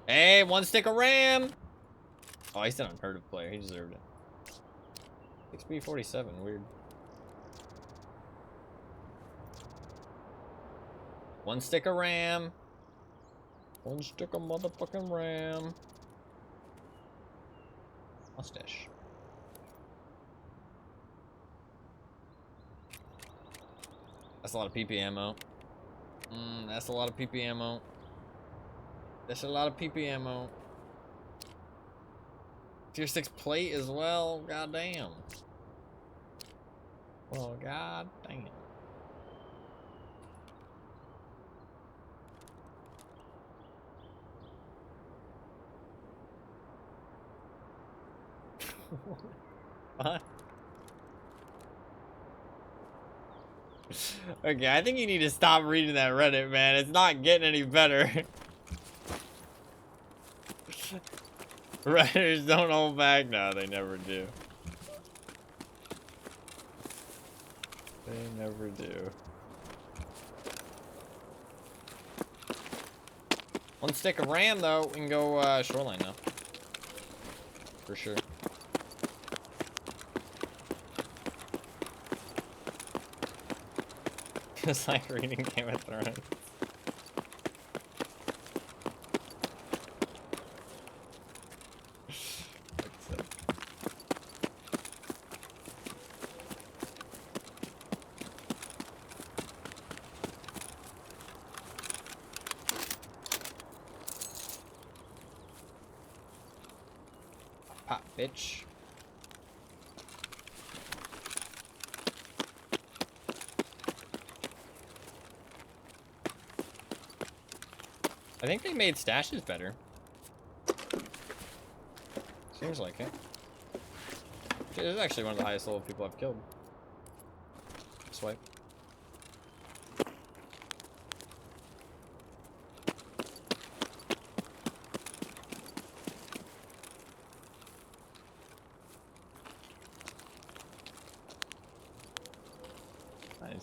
Hey, 1 stick of RAM! Oh, he's an unheard of player. He deserved it. 6B47, weird. 1 stick of RAM. 1 stick of motherfucking RAM. Mustache. That's a lot of PP ammo. That's a lot of PP ammo. That's a lot of PP ammo. Tier 6 plate as well. God damn. Well, god damn. What? Okay, I think you need to stop reading that Reddit, man. It's not getting any better. Redditors don't hold back. No, they never do. They never do. One stick of RAM, though. We can go shoreline now. For sure. It's like reading Game of Thrones. Pop, bitch. I think they made stashes better. Seems like it. This is actually one of the highest level people I've killed. Swipe.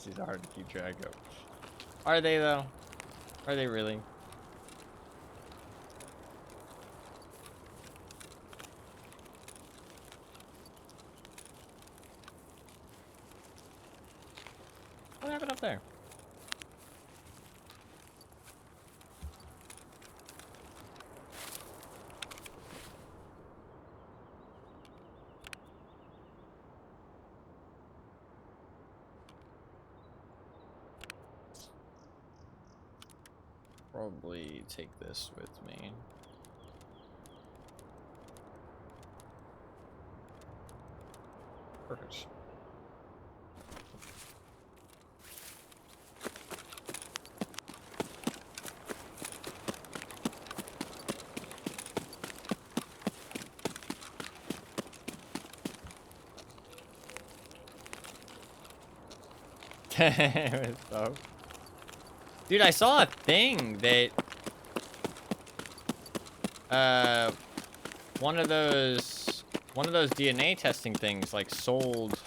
These are hard to keep track of. Are they though? Are they really? What happened up there? Probably take this with me. Perfect. So. Dude, I saw a thing that one of those DNA testing things like sold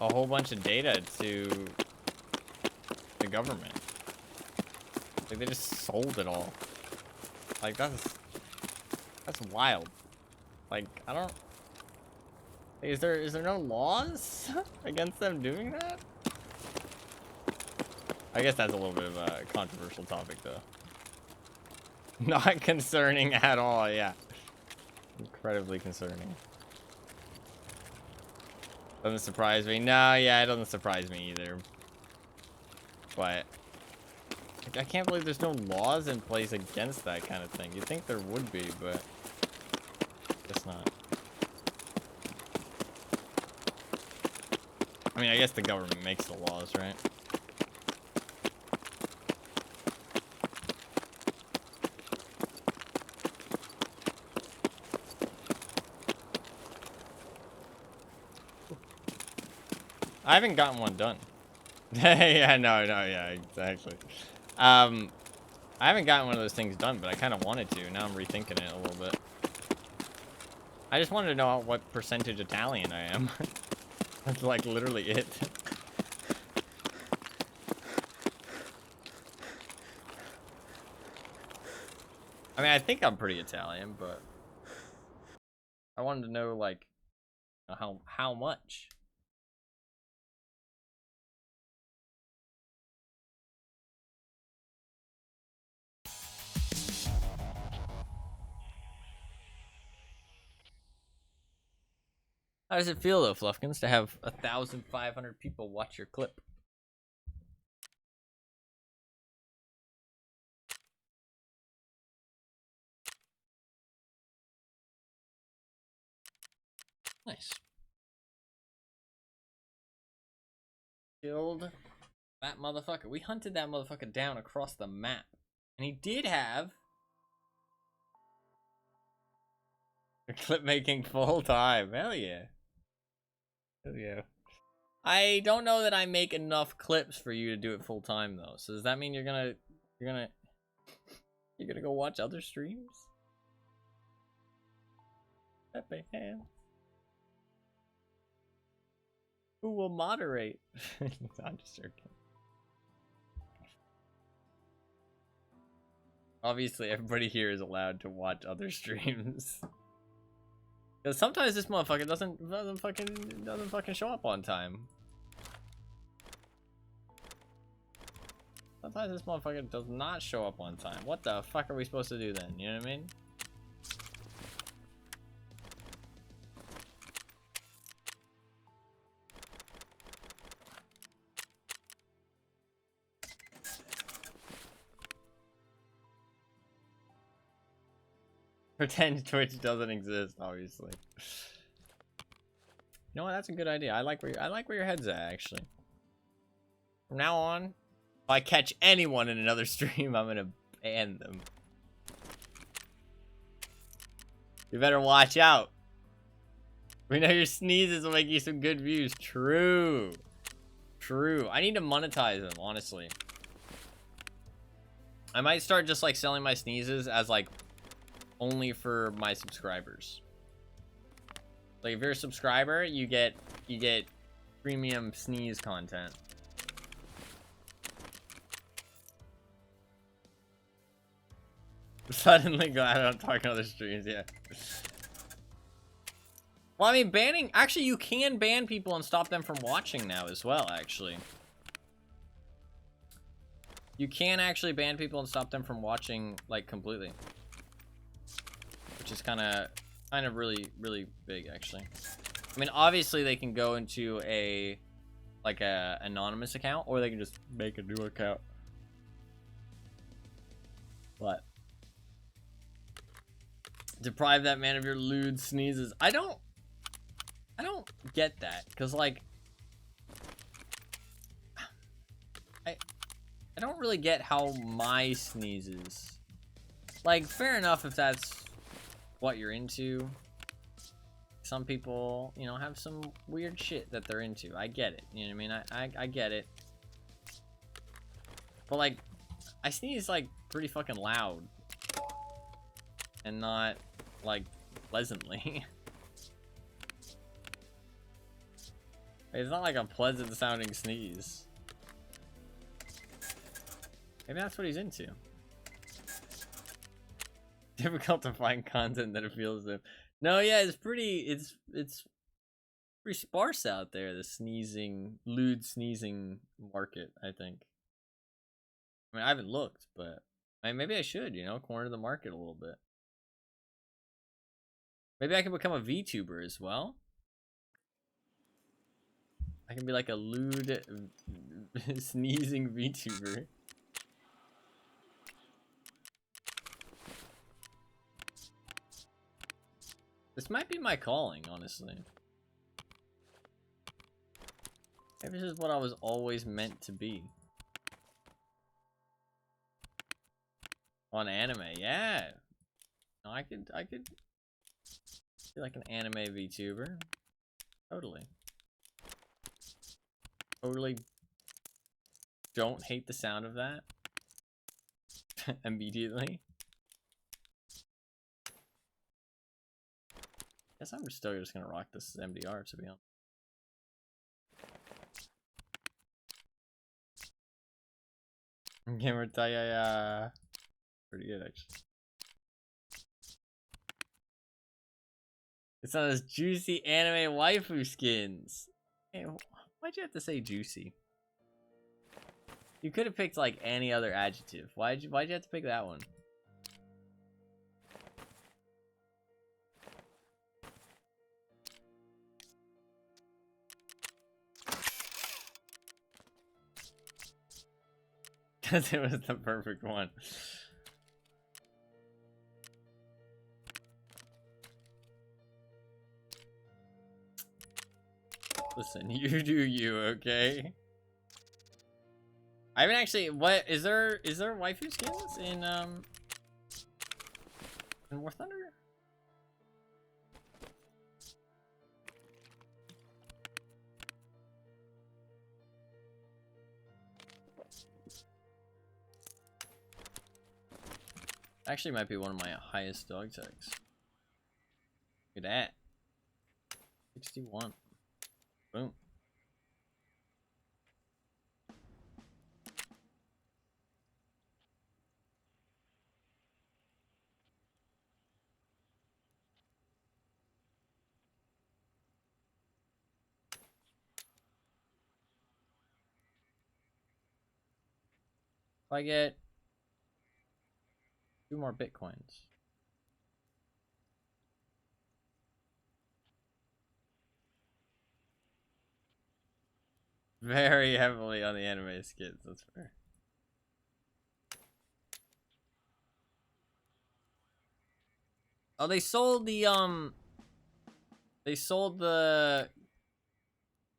a whole bunch of data to the government. Like they just sold it all. Like that's wild. Like I don't. Is there no laws against them doing that? I guess that's a little bit of a controversial topic, though. Not concerning at all, yeah. Incredibly concerning. Doesn't surprise me. No, yeah, it doesn't surprise me either. But I can't believe there's no laws in place against that kind of thing. You'd think there would be, but guess not. I mean, I guess the government makes the laws, right? I haven't gotten one done. Yeah, no, yeah, exactly. I haven't gotten one of those things done, but I kind of wanted to. Now I'm rethinking it a little bit. I just wanted to know what percentage Italian I am. That's like literally it. I mean, I think I'm pretty Italian, but I wanted to know like how much. How does it feel though, Fluffkins, to have 1,500 people watch your clip? Nice. Killed that motherfucker. We hunted that motherfucker down across the map. And he did have a clip making full time. Hell yeah. Hell yeah. I don't know that I make enough clips for you to do it full time though. So does that mean you're gonna go watch other streams? Pepe Ham. Who will moderate? I'm just joking. Obviously, everybody here is allowed to watch other streams. Because sometimes this motherfucker doesn't fucking show up on time. Sometimes this motherfucker does not show up on time. What the fuck are we supposed to do then? You know what I mean? Pretend Twitch doesn't exist, obviously. You know what? That's a good idea. I like where your head's at, actually. From now on, if I catch anyone in another stream, I'm gonna ban them. You better watch out. We know your sneezes will make you some good views. True. True. I need to monetize them, honestly. I might start just like selling my sneezes as like only for my subscribers. Like if you're a subscriber, you get premium sneeze content. Suddenly glad I'm talking other streams, yeah. Well, I mean, banning... Actually, you can ban people and stop them from watching now as well, actually. You can actually ban people and stop them from watching, like, completely. Which is kind of really, really big, actually. I mean, obviously, they can go into a anonymous account, or they can just make a new account. But... deprive that man of your lewd sneezes. I don't get that, because like I don't really get how my sneezes, like, fair enough if that's what you're into. Some people, you know, have some weird shit that they're into. I get it, you know what I mean? I get it, but like I sneeze like pretty fucking loud and not like pleasantly. It's not like a pleasant sounding sneeze. Maybe that's what he's into. Difficult to find content that appeals to him. No, yeah, it's pretty sparse out there, the sneezing, lewd sneezing market, I think. I mean, I haven't looked, but I mean, maybe I should, you know, corner the market a little bit. Maybe I can become a VTuber as well. I can be like a lewd sneezing VTuber. This might be my calling, honestly. Maybe this is what I was always meant to be. On anime, yeah. No, I could be like an anime VTuber. Totally. Totally don't hate the sound of that. Immediately. Guess I'm still just gonna rock this MDR, to be honest. Gamer Taya, pretty good actually. It's not as juicy anime waifu skins. Hey, why'd you have to say juicy? You could have picked like any other adjective. Why'd you have to pick that one? Because it was the perfect one. listen, you do you, okay? I haven't actually, what, is there waifu skins in War Thunder? Actually might be one of my highest dog tags. Look at that. 61. Boom. If I get 2 more bitcoins. Very heavily on the anime skins, that's fair. Oh, they sold the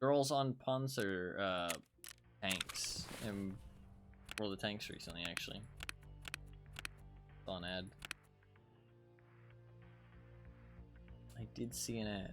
girls on Panzer tanks in World of Tanks recently, actually. Saw an ad. I did see an ad.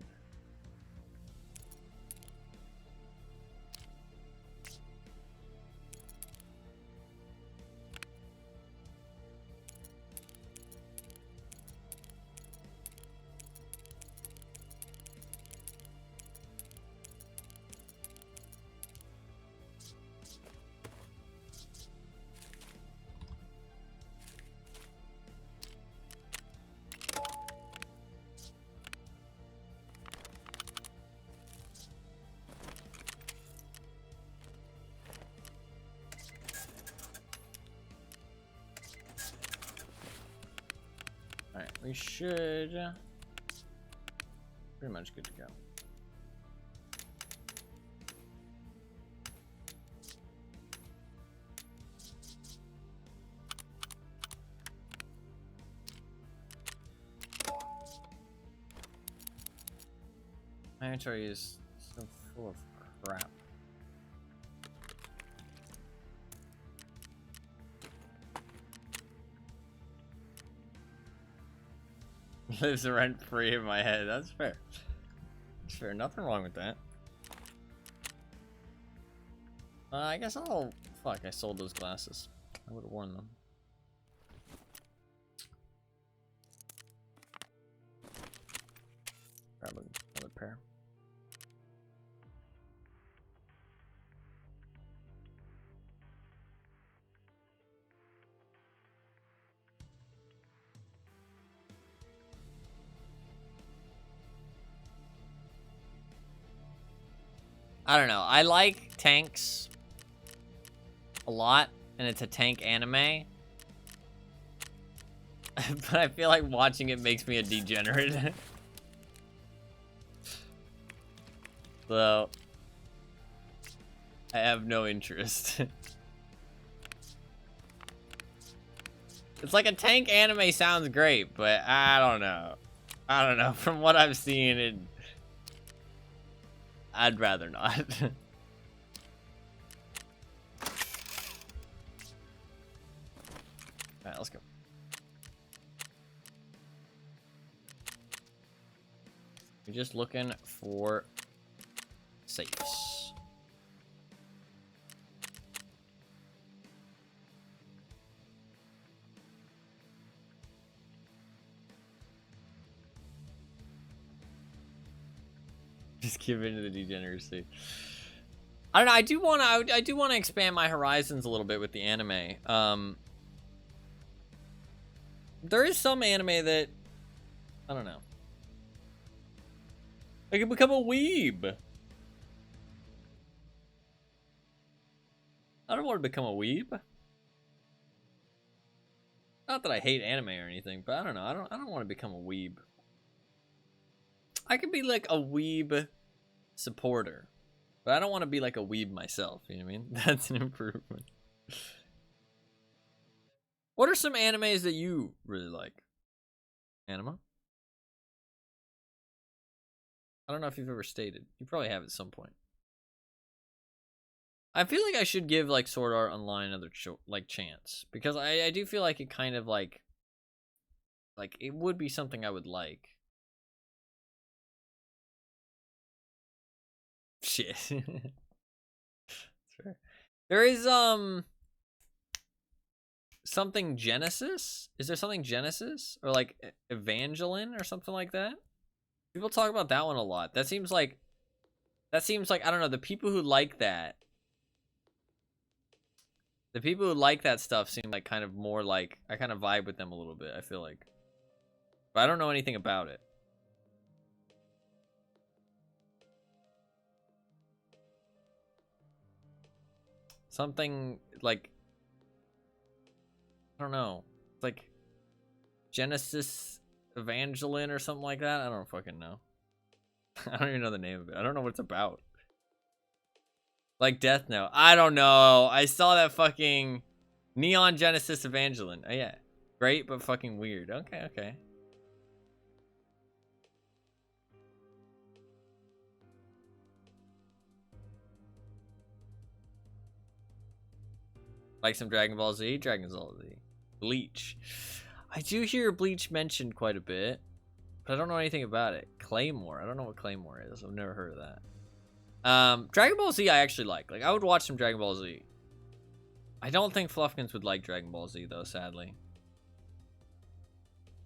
Alright, we should pretty much good to go. My inventory is so full of crap. Lives rent free in my head. That's fair. That's fair. Nothing wrong with that. I guess I'll. Fuck, I sold those glasses. I would have worn them. Grab another pair. I don't know. I like tanks a lot, and it's a tank anime. But I feel like watching it makes me a degenerate. So, I have no interest. It's like a tank anime sounds great, but I don't know. I don't know. From what I've seen, I'd rather not. Alright, let's go. We're just looking for safes. Just give in to the degeneracy. I don't know. I do want to expand my horizons a little bit with the anime. There is some anime that I don't know. I could become a weeb. I don't want to become a weeb. Not that I hate anime or anything, but I don't know. I don't want to become a weeb. I could be like a weeb supporter, but I don't want to be like a weeb myself. You know what I mean? That's an improvement. What are some animes that you really like? Anima? I don't know if you've ever stated. You probably have at some point. I feel like I should give like Sword Art Online another chance, because I do feel like it kind of like it would be something I would like. Shit. Sure. There is something Genesis? Is there something Genesis or like Evangeline or something like that? People talk about that one a lot. That seems like I don't know, the people who like that stuff seem like kind of more like I kind of vibe with them a little bit, I feel like. But I don't know anything about it. Something like, I don't know. It's like Genesis Evangeline or something like that. I don't fucking know. I don't even know the name of it. I don't know what it's about. Like Death Note. I don't know. I saw that fucking Neon Genesis Evangeline. Oh yeah. Great, but fucking weird. Okay, okay. Like some Dragon Ball Z? Dragon Ball Z. Bleach. I do hear Bleach mentioned quite a bit, but I don't know anything about it. Claymore. I don't know what Claymore is. I've never heard of that. Dragon Ball Z I actually like. Like, I would watch some Dragon Ball Z. I don't think Fluffkins would like Dragon Ball Z, though, sadly.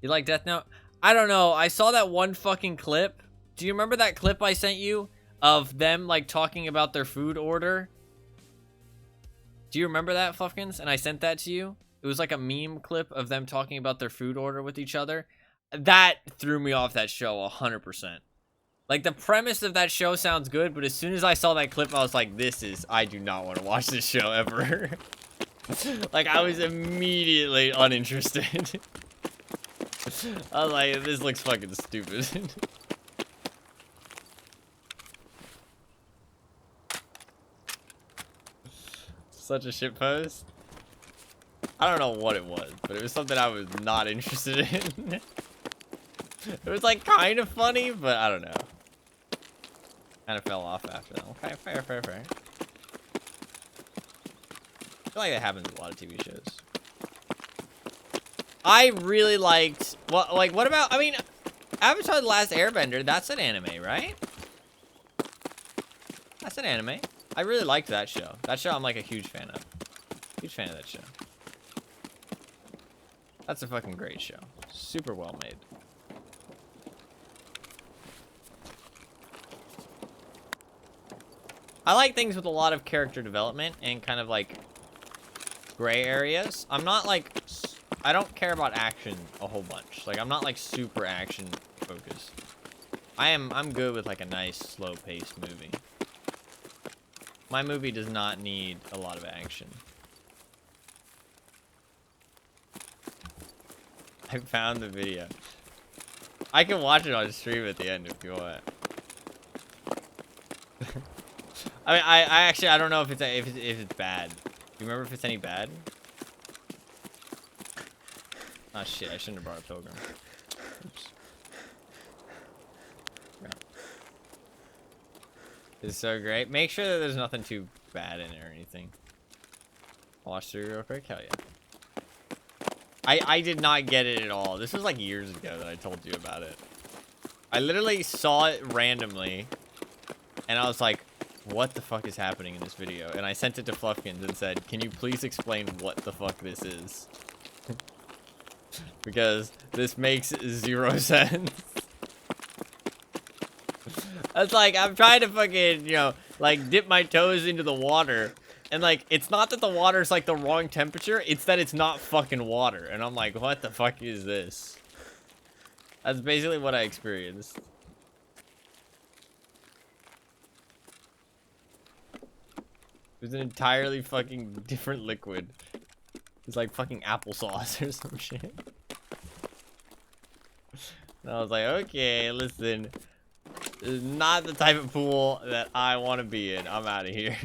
You like Death Note? I don't know. I saw that one fucking clip. Do you remember that clip I sent you of them, like, talking about their food order? Do you remember that, Fluffkins? And I sent that to you? It was like a meme clip of them talking about their food order with each other. That threw me off that show 100%. Like, the premise of that show sounds good, but as soon as I saw that clip, I was like, I do not want to watch this show ever. Like, I was immediately uninterested. I was like, this looks fucking stupid. Such a shitpost. I don't know what it was, but it was something I was not interested in. It was like kind of funny, but I don't know. Kind of fell off after that. Okay, fair. I feel like that happens with a lot of TV shows. I really liked, what about, I mean, Avatar: The Last Airbender, that's an anime, right? That's an anime. I really liked that show. That show I'm like a huge fan of. Huge fan of that show. That's a fucking great show. Super well made. I like things with a lot of character development and kind of like gray areas. I'm not like, I don't care about action a whole bunch. Like, I'm not like super action focused. I'm good with like a nice slow paced movie. My movie does not need a lot of action. I found the video. I can watch it on stream at the end if you want. I mean, I actually, I don't know if it's bad. Do you remember if it's any bad? Oh shit, I shouldn't have brought a pilgrim. Oops. Yeah. It's so great. Make sure that there's nothing too bad in it or anything. Watch through real quick. Hell yeah. I did not get it at all. This was like years ago that I told you about it. I literally saw it randomly, and I was like, what the fuck is happening in this video? And I sent it to Fluffkins and said, can you please explain what the fuck this is? Because this makes 0 sense. It's like, I'm trying to fucking, you know, like, dip my toes into the water. And, like, it's not that the water's, like, the wrong temperature. It's that it's not fucking water. And I'm like, what the fuck is this? That's basically what I experienced. It was an entirely fucking different liquid. It's like fucking applesauce or some shit. And I was like, okay, listen. This is not the type of pool that I want to be in. I'm out of here.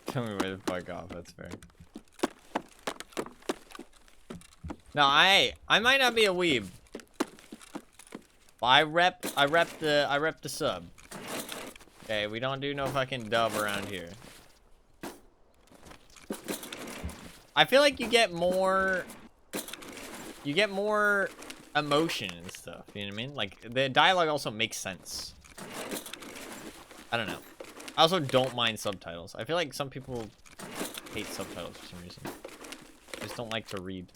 Tell me where the fuck off. That's fair. No, I might not be a weeb. But I rep the sub. Okay, we don't do no fucking dub around here. I feel like you get more emotion and stuff, you know what I mean? Like, the dialogue also makes sense. I don't know. I also don't mind subtitles. I feel like some people hate subtitles for some reason. I just don't like to read.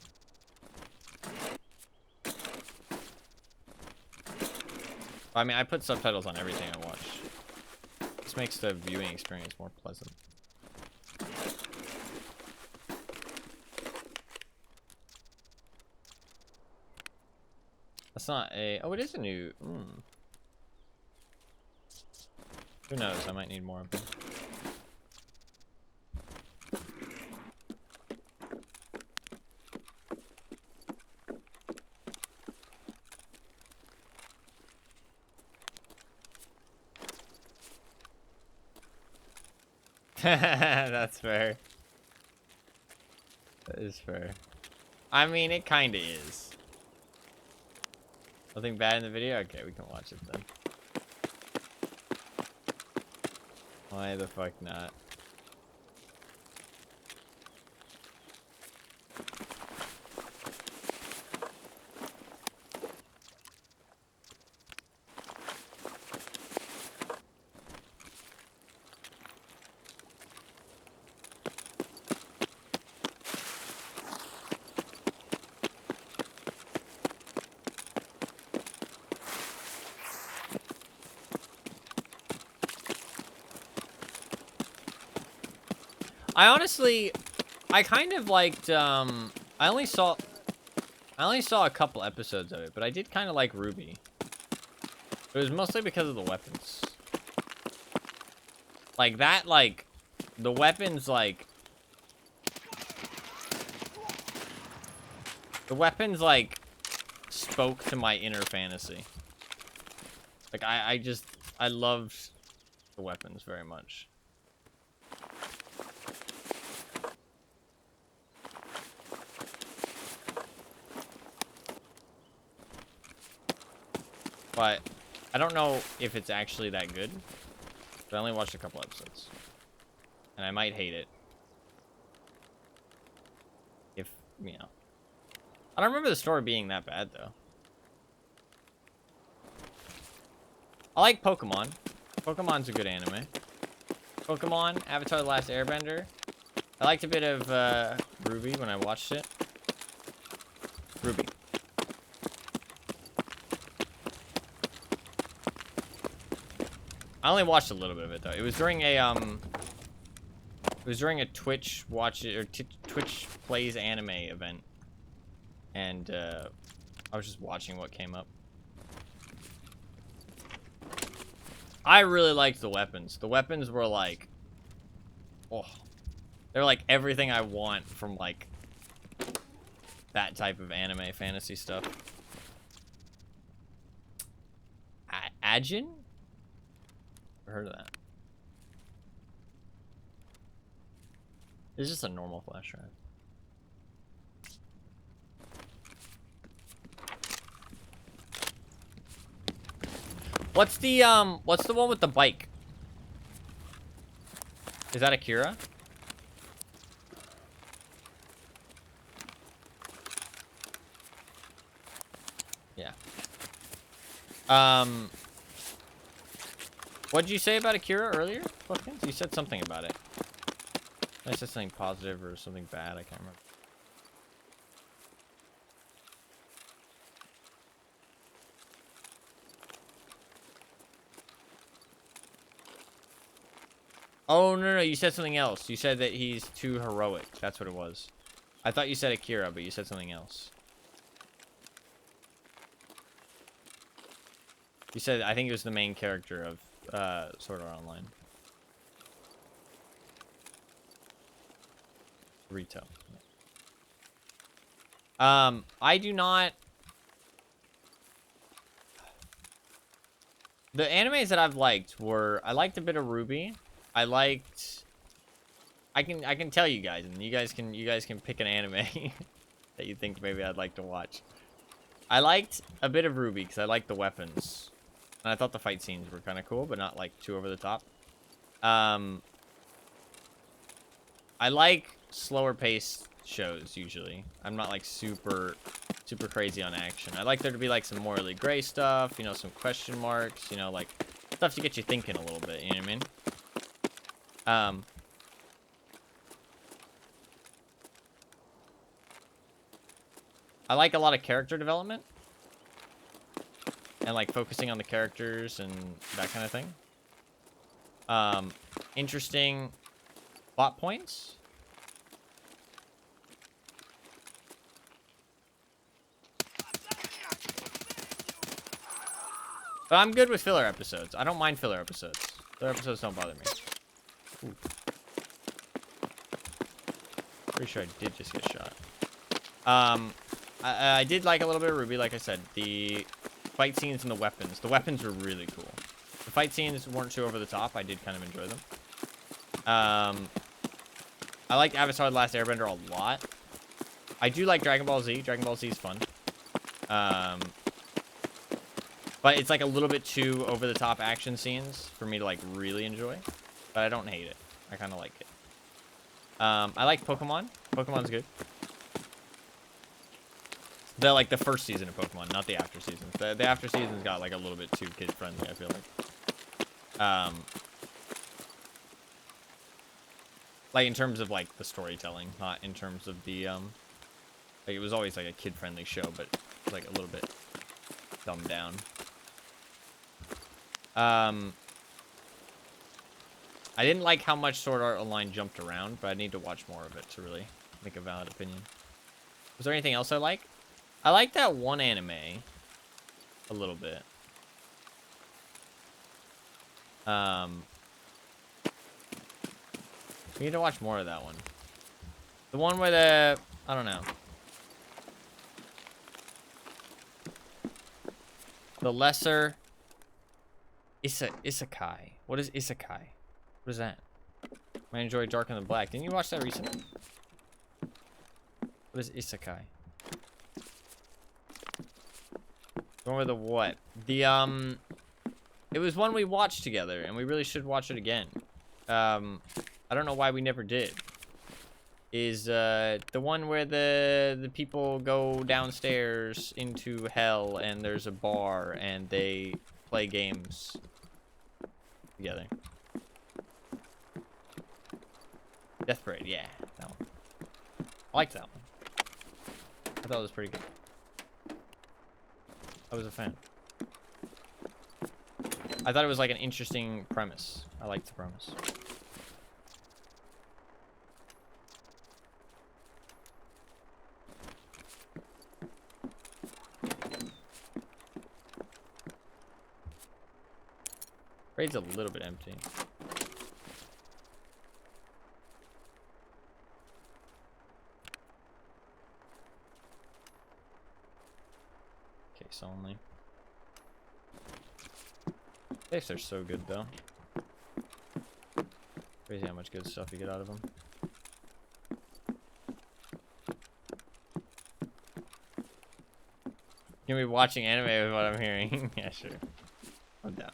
I mean, I put subtitles on everything I watch. This makes the viewing experience more pleasant. That's not a... Oh, it is a new... Who knows? I might need more of them. That's fair. That is fair. I mean, it kinda is. Nothing bad in the video? Okay, we can watch it then. Why the fuck not? I kind of liked, I only saw a couple episodes of it, but I did kind of like Ruby. It was mostly because of the weapons. Like, that, like, the weapons, like... The weapons, like, spoke to my inner fantasy. Like, I loved the weapons very much. But I don't know if it's actually that good. But I only watched a couple episodes. And I might hate it. If, you know. I don't remember the story being that bad, though. I like Pokemon. Pokemon's a good anime. Pokemon, Avatar The Last Airbender. I liked a bit of Ruby when I watched it. Ruby. I only watched a little bit of it though. It was during a Twitch Twitch plays anime event, and I was just watching what came up. I really liked the weapons. The weapons were like, oh, they're like everything I want from like that type of anime fantasy stuff. Ajin? Heard of that. It's just a normal flash drive. What's the one with the bike? Is that Akira? Yeah. What did you say about Akira earlier? You said something about it. I said something positive or something bad. I can't remember. Oh, no, you said something else. You said that he's too heroic. That's what it was. I thought you said Akira, but you said something else. You said, I think it was the main character of Sword Art Online. Rito. I do not... The animes that I've liked were... I liked a bit of Ruby. I liked... I can tell you guys, and you guys can pick an anime that you think maybe I'd like to watch. I liked a bit of Ruby because I liked the weapons, and I thought the fight scenes were kind of cool, but not like too over the top. I like slower paced shows usually. I'm not like super crazy on action. I like there to be like some morally gray stuff, you know, some question marks, you know, like stuff to get you thinking a little bit, you know what I mean? I like a lot of character development and like focusing on the characters and that kind of thing. Interesting plot points. But I'm good with filler episodes. I don't mind filler episodes. Filler episodes don't bother me. Ooh. Pretty sure I did just get shot. I did like a little bit of Ruby, like I said. The fight scenes and the weapons. The weapons were really cool. The fight scenes weren't too over the top. I did kind of enjoy them. I liked Avatar: The Last Airbender a lot. I do like Dragon Ball Z. Dragon Ball Z is fun. But it's like a little bit too over the top action scenes for me to like really enjoy. But I don't hate it. I kind of like it. I like Pokemon. Pokemon's good. Like the first season of Pokemon, not the after seasons. The after seasons got like a little bit too kid friendly, I feel like. Like in terms of like the storytelling, not in terms of the like it was always like a kid friendly show, but like a little bit dumbed down. I didn't like how much Sword Art Online jumped around, but I need to watch more of it to really make a valid opinion. Was there anything else I like? I like that one anime a little bit. We need to watch more of that one. The one where the, I don't know. The lesser isekai. What is isekai? What is that? I enjoy Darker Than Black. Didn't you watch that recently? What is isekai? Going with the what? The it was one we watched together, and we really should watch it again. I don't know why we never did. Is the one where the people go downstairs into hell, and there's a bar, and they play games together. Death Parade, yeah, that one. I liked that one. I thought it was pretty good. I was a fan. I thought it was like an interesting premise. I liked the premise. Raid's a little bit empty. Case only. Safes are so good though. Crazy how much good stuff you get out of them. You can be watching anime with what I'm hearing. Yeah, sure. I'm down.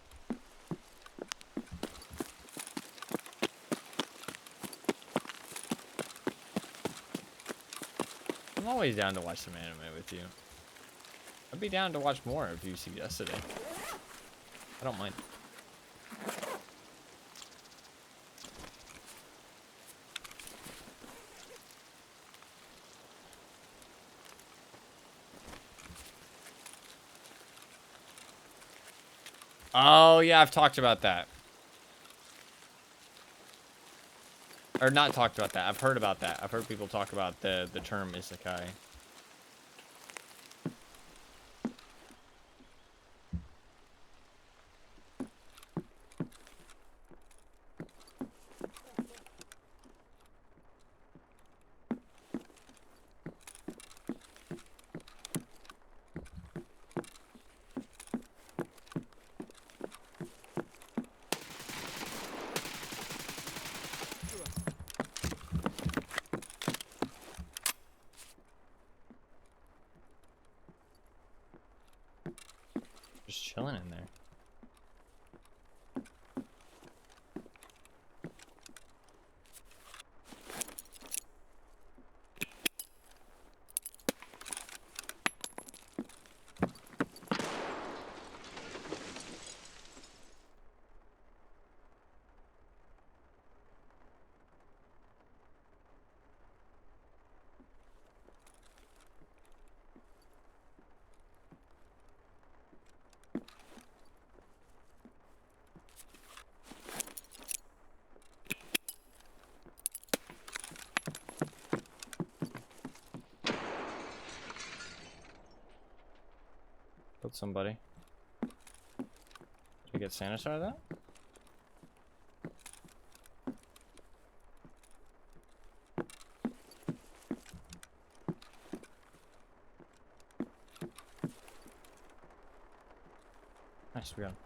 I'm always down to watch some anime with you. I'd be down to watch more if you suggested it. I don't mind. Oh, yeah, I've talked about that. Or not talked about that. I've heard about that. I've heard people talk about the term isekai. Killed somebody. Did we get Sanitar of that? Nice, we got him.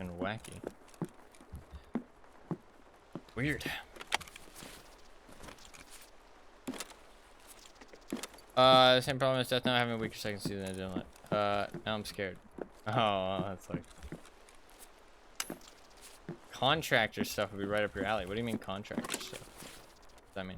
And wacky. Weird. Same problem as death now, having a weaker second season than I didn't like. Now I'm scared. Oh, that's like... Contractor stuff would be right up your alley. What do you mean contractor stuff? What does that mean?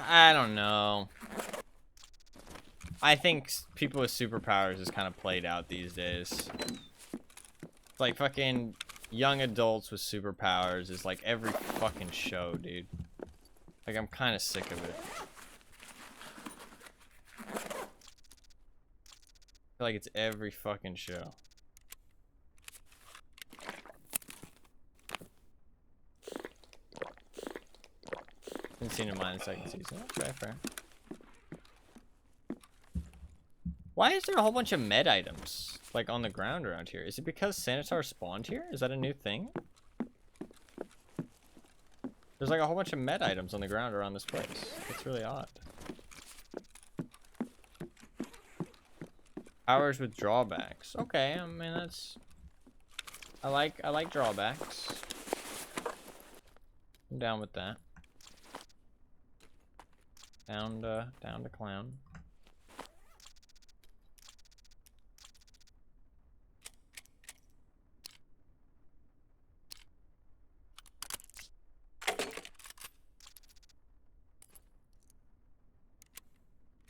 I don't know. I think people with superpowers is kind of played out these days. Like fucking young adults with superpowers is like every fucking show, dude. Like I'm kind of sick of it. I feel like it's every fucking show. Haven't seen it in the second season. Okay, fair. Why is there a whole bunch of med items like on the ground around here? Is it because Sanitar spawned here? Is that a new thing? There's like a whole bunch of med items on the ground around this place. That's really odd. Powers with drawbacks. Okay, I mean that's... I like drawbacks. I'm down with that. Down to clown.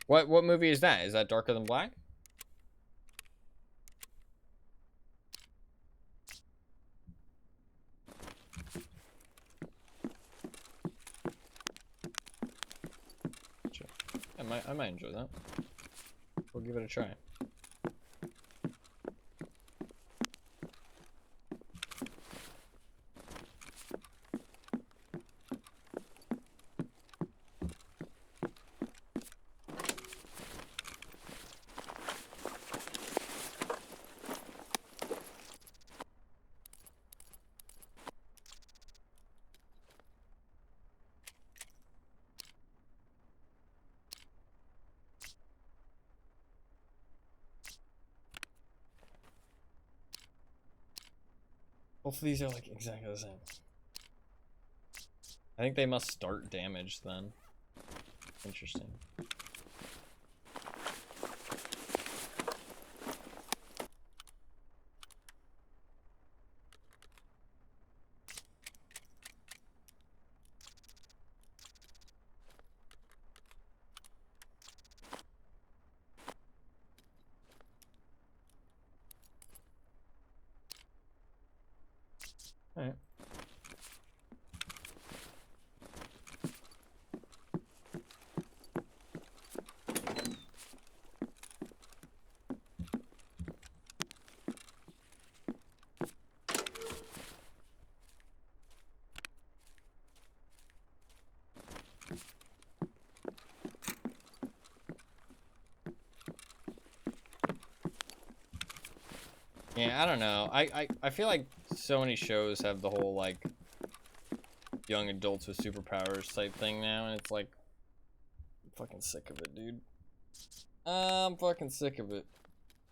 What movie is that? Is that Darker Than Black? Sure. I might enjoy that. We'll give it a try. Both of these are like exactly the same. I think they must start damage then. Interesting. All right. Yeah, I don't know. I feel like so many shows have the whole like young adults with superpowers type thing now, and it's like I'm fucking sick of it, dude. I'm fucking sick of it.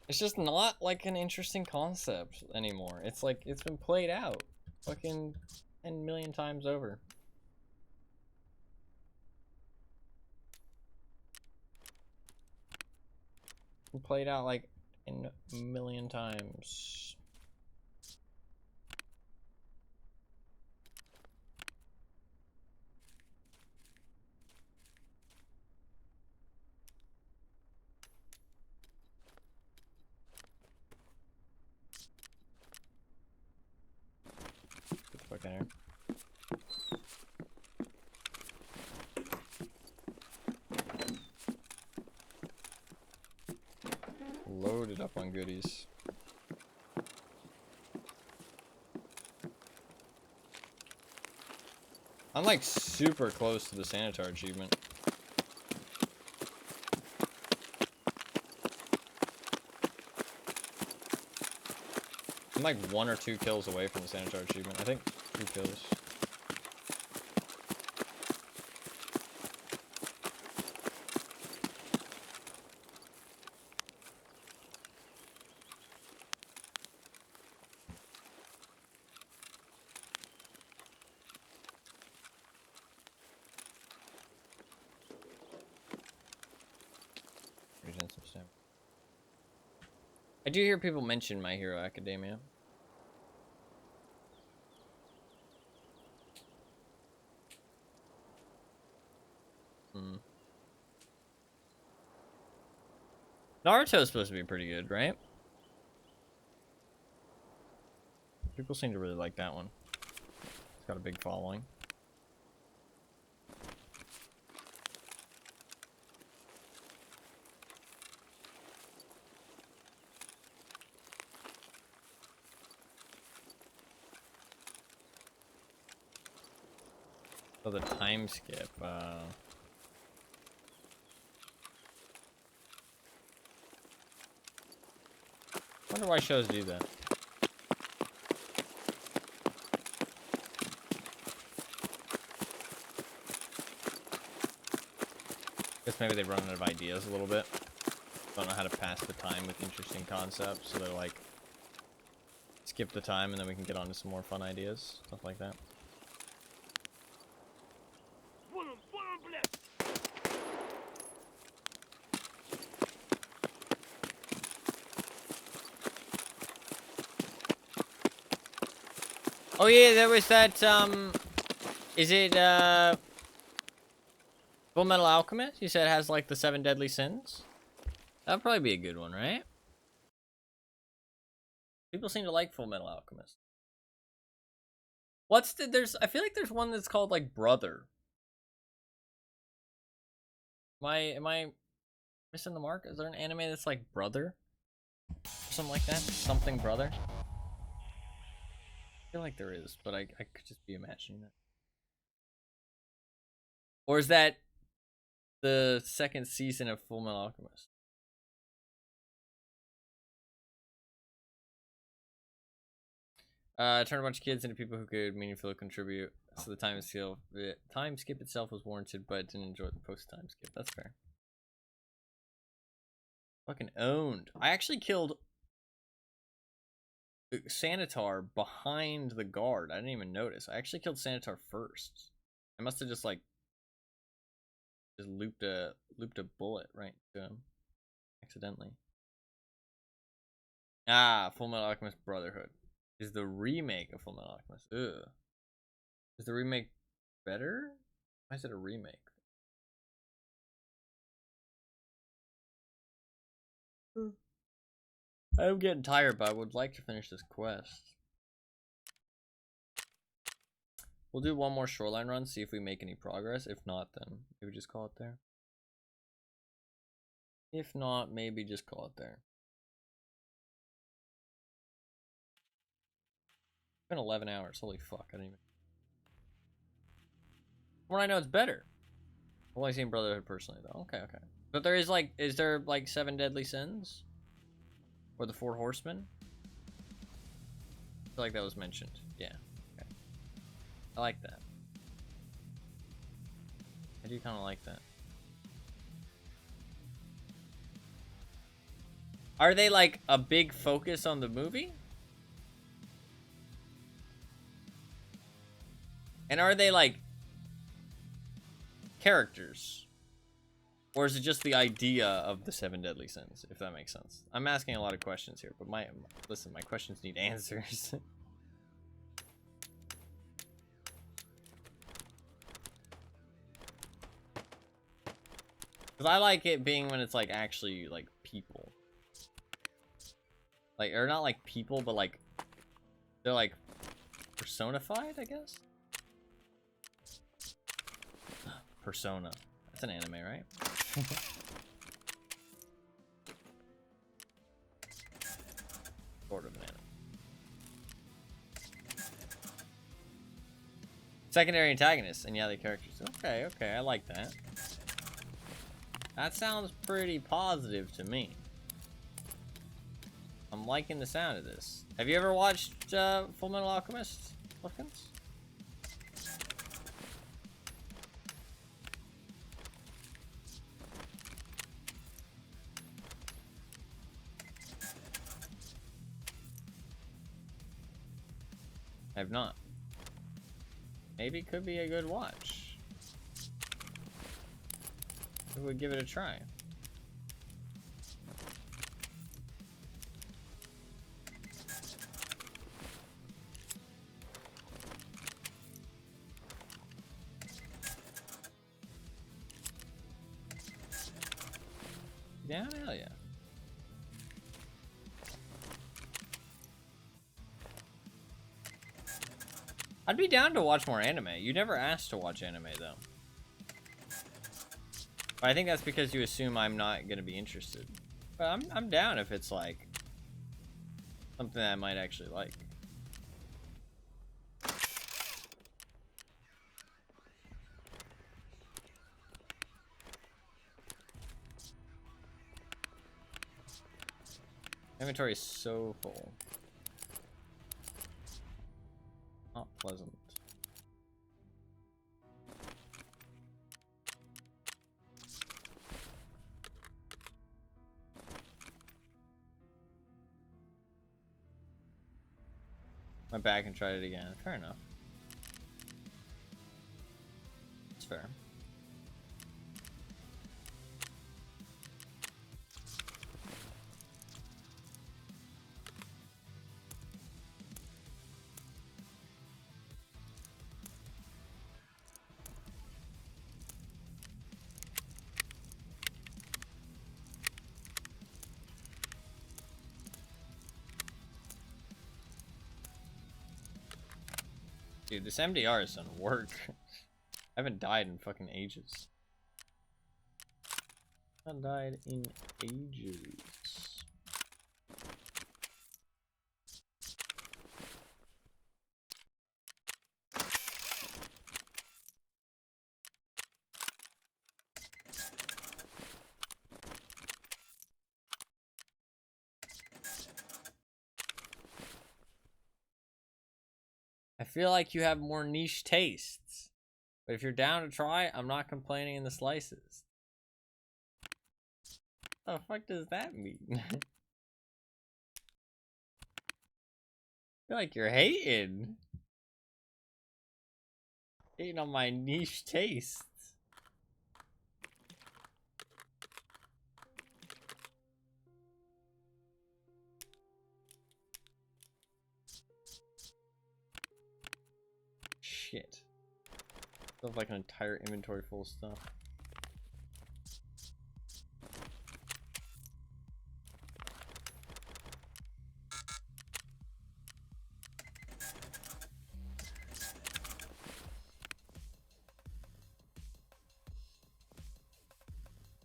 It's just not like an interesting concept anymore. It's like it's been played out fucking 10 million times over. Played out like a million times. Get the fuck out of here. Loaded up on goodies. I'm like super close to the Sanitar achievement. I'm like 1 or 2 kills away from the Sanitar achievement. I think 2 kills. I do hear people mention My Hero Academia. Naruto's supposed to be pretty good, right? People seem to really like that one. It's got a big following. Oh, the time skip. Wonder why shows do that. Guess maybe they run out of ideas a little bit. Don't know how to pass the time with interesting concepts, so they're like, skip the time and then we can get on to some more fun ideas. Stuff like that. Oh yeah, there was that, is it, Full Metal Alchemist? You said it has, like, the 7 deadly sins? That'd probably be a good one, right? People seem to like Full Metal Alchemist. What's the, I feel like there's one that's called, like, Brother. Am I missing the mark? Is there an anime that's like Brother? Or something like that? Something Brother? I feel like there is, but I could just be imagining that. Or is that the 2nd season of Full Metal Alchemist? Turn a bunch of kids into people who could meaningfully contribute. So the time skip itself was warranted, but didn't enjoy the post-time skip. That's fair. Fucking owned. I actually killed Sanitar behind the guard. I didn't even notice. I actually killed Sanitar first. I must have just like looped a bullet right to him accidentally. Ah, Full Metal Alchemist Brotherhood is the remake of Full Metal Alchemist. Ugh. Is the remake better? Why is it a remake? I'm getting tired, but I would like to finish this quest. We'll do one more shoreline run, see if we make any progress. If not, then maybe just call it there. If not, maybe just call it there. It's been 11 hours. Holy fuck, I didn't even... Well, I know it's better. I've only seen Brotherhood personally, though. Okay, okay. But there is, like, is there, like, 7 deadly sins? Or the 4 horsemen? I feel like that was mentioned. Yeah. Okay. I like that. I do kind of like that. Are they like a big focus on the movie? And are they like characters? Or is it just the idea of the 7 deadly sins, if that makes sense? I'm asking a lot of questions here, but listen, my questions need answers. Because I like it being when it's like actually like people. Like, or not like people, but like they're like personified, I guess? Persona. That's an anime, right? Sort of an anime. Secondary antagonists, and yeah, the characters. Okay, okay, I like that. That sounds pretty positive to me. I'm liking the sound of this. Have you ever watched Full Metal Alchemist, Wilkins? I have not. Maybe it could be a good watch. We would give it a try. Yeah, hell yeah. I'd be down to watch more anime. You never asked to watch anime, though. But I think that's because you assume I'm not gonna be interested. But I'm down if it's like something that I might actually like. Inventory is so full. Not pleasant. Went back and tried it again. Fair enough. It's fair. Dude, this MDR is gonna work. I haven't died in fucking ages. I haven't died in ages. I feel like you have more niche tastes. But if you're down to try, I'm not complaining in the slices. What the fuck does that mean? I feel like you're hating. Hating on my niche tastes. Shit. I have like an entire inventory full of stuff.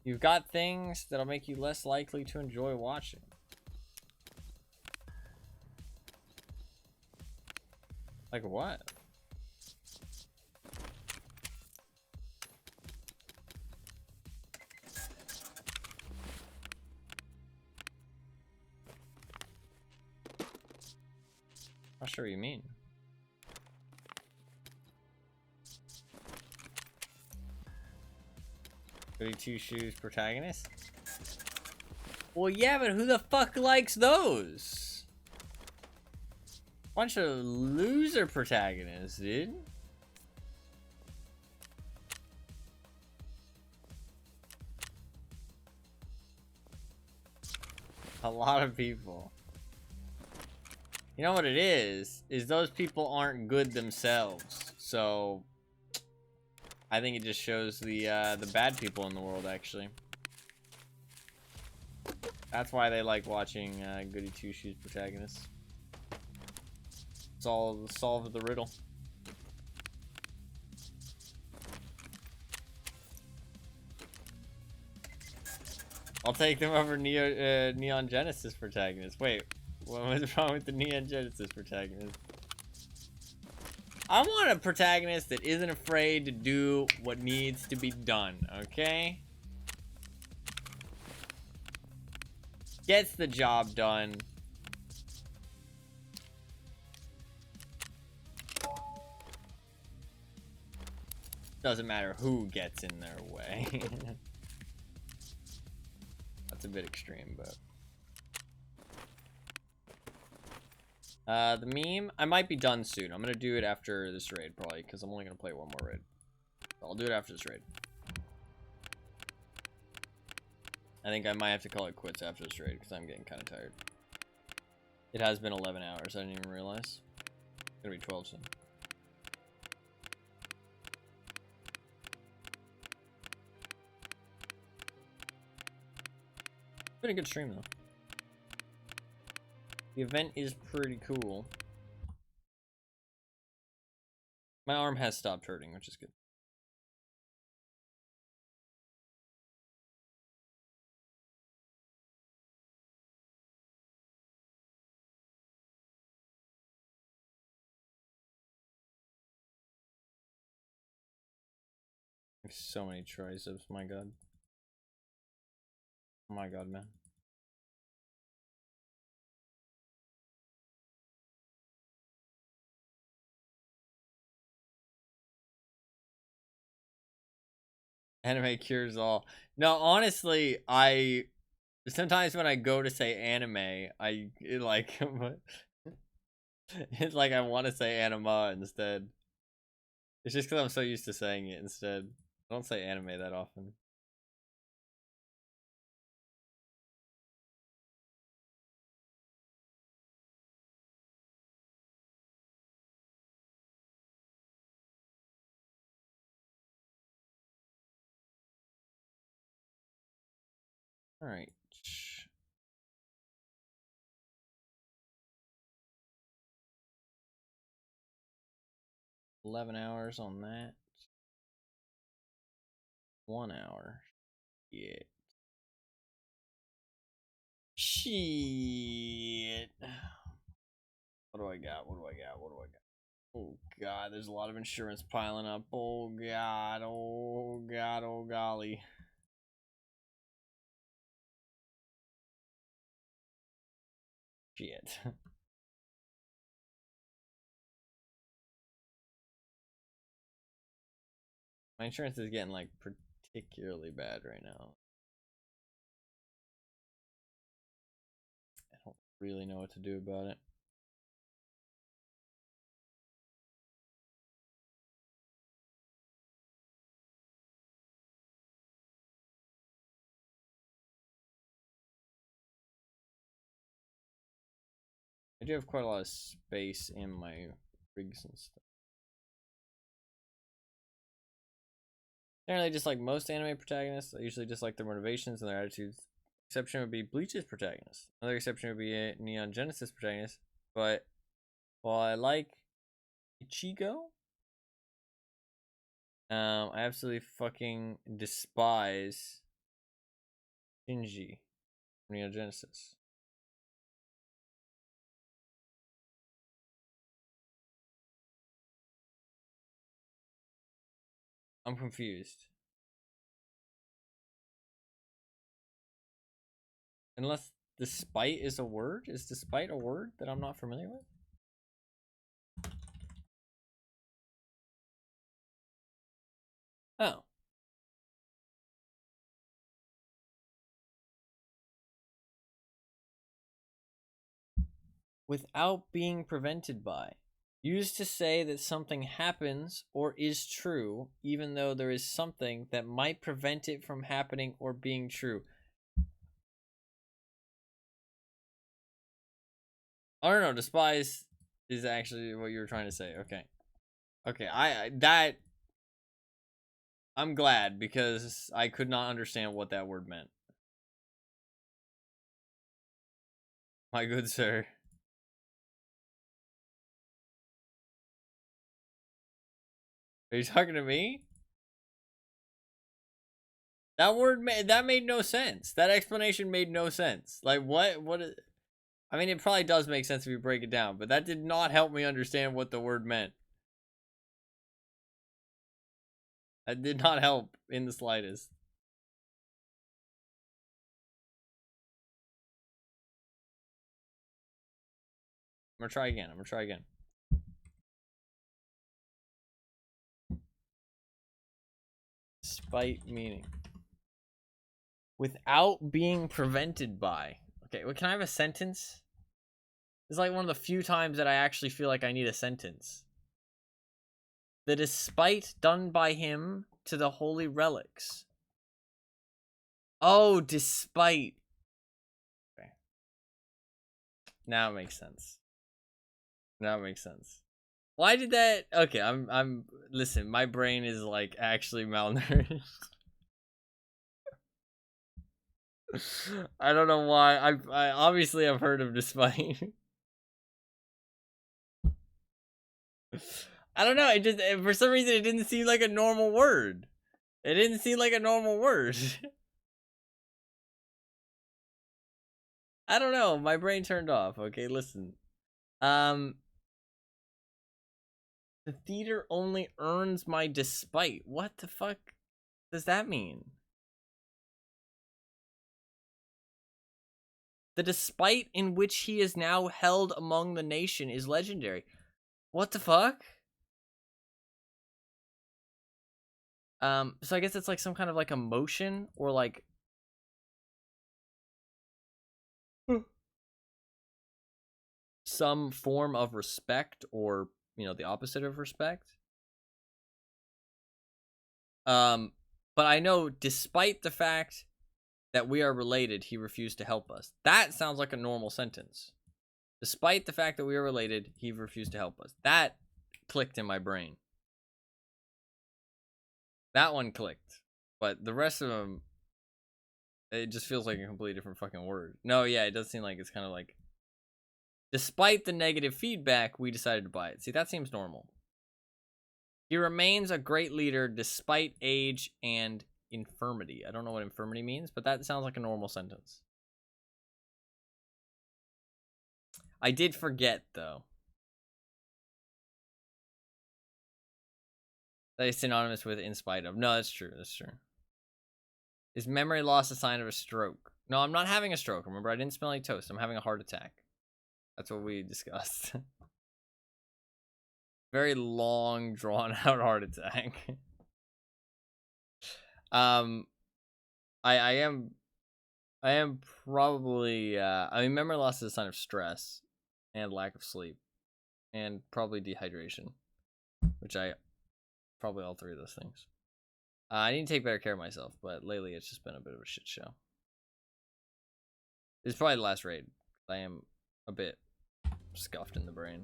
You've got things that'll make you less likely to enjoy watching. Like what? Not sure what you mean. Goody two shoes protagonist? Well, yeah, but who the fuck likes those? Bunch of loser protagonists, dude. A lot of people. You know what it is those people aren't good themselves. So I think it just shows the bad people in the world, actually. That's why they like watching goody two-shoes protagonists. Solve the riddle. I'll take them over Neon Genesis protagonist. Wait, what was wrong with the Neon Genesis protagonist? I want a protagonist that isn't afraid to do what needs to be done, okay? Gets the job done. Doesn't matter who gets in their way. That's a bit extreme, but... the meme, I might be done soon. I'm gonna do it after this raid, probably, because I'm only gonna play one more raid. I'll do it after this raid. I think I might have to call it quits after this raid, because I'm getting kind of tired. It has been 11 hours, I didn't even realize. It's gonna be 12 soon. It's been a good stream, though. The event is pretty cool. My arm has stopped hurting, which is good. I have so many triceps, my god. Oh my god, man. Anime cures all. No, honestly, sometimes when I go to say anime, it's like I want to say anima instead. It's just because I'm so used to saying it instead. I don't say anime that often. All right. 11 hours on that. 1 hour. Yeah. Shit. What do I got? What do I got? What do I got? Oh god, there's a lot of insurance piling up. Oh god, oh god, oh golly. Shit. My insurance is getting like particularly bad right now. I don't really know what to do about it. I do have quite a lot of space in my rigs and stuff. Generally, just like most anime protagonists, I usually dislike their motivations and their attitudes. Exception would be Bleach's protagonist. Another exception would be a Neon Genesis protagonist. But while I like Ichigo, I absolutely fucking despise Shinji from Neon Genesis. I'm confused. Unless despite is a word? Is despite a word that I'm not familiar with? Oh. Without being prevented by. Used to say that something happens or is true, even though there is something that might prevent it from happening or being true. I don't know, despise is actually what you were trying to say. Okay. Okay, I'm glad because I could not understand what that word meant. My good sir. Are you talking to me? That word made no sense. That explanation made no sense. Like what is, I mean, it probably does make sense if you break it down, but that did not help me understand what the word meant. That did not help in the slightest. I'm gonna try again. Despite meaning. Without being prevented by. Okay, well, can I have a sentence? It's like one of the few times that I actually feel like I need a sentence. The despite done by him to the holy relics. Oh, despite. Okay. Now it makes sense. Why did that? Okay, I'm listen, my brain is like actually malnourished. I don't know why. I obviously I've heard of despite. I don't know. It just for some reason it didn't seem like a normal word. It didn't seem like a normal word. I don't know. My brain turned off. Okay, listen. The theater only earns my despite. What the fuck does that mean? The despite in which he is now held among the nation is legendary. What the fuck? So I guess it's like some kind of like emotion or like some form of respect or, you know, the opposite of respect. But I know despite the fact that we are related, he refused to help us. That sounds like a normal sentence. Despite the fact that we are related, he refused to help us. That clicked in my brain. That one clicked. But the rest of them, it just feels like a completely different fucking word. No, yeah, it does seem like it's kind of like, despite the negative feedback, we decided to buy it. See, that seems normal. He remains a great leader despite age and infirmity. I don't know what infirmity means, but that sounds like a normal sentence. I did forget, though, that it's synonymous with in spite of. No, that's true. That's true. Is memory loss a sign of a stroke? No, I'm not having a stroke. Remember, I didn't smell like toast. I'm having a heart attack. That's what we discussed. Very long, drawn-out heart attack. I am probably, I mean, memory loss is a sign of stress and lack of sleep and probably dehydration, which I probably all three of those things. I need to take better care of myself, but lately it's just been a bit of a shit show. This is probably the last raid. I am a bit scuffed in the brain.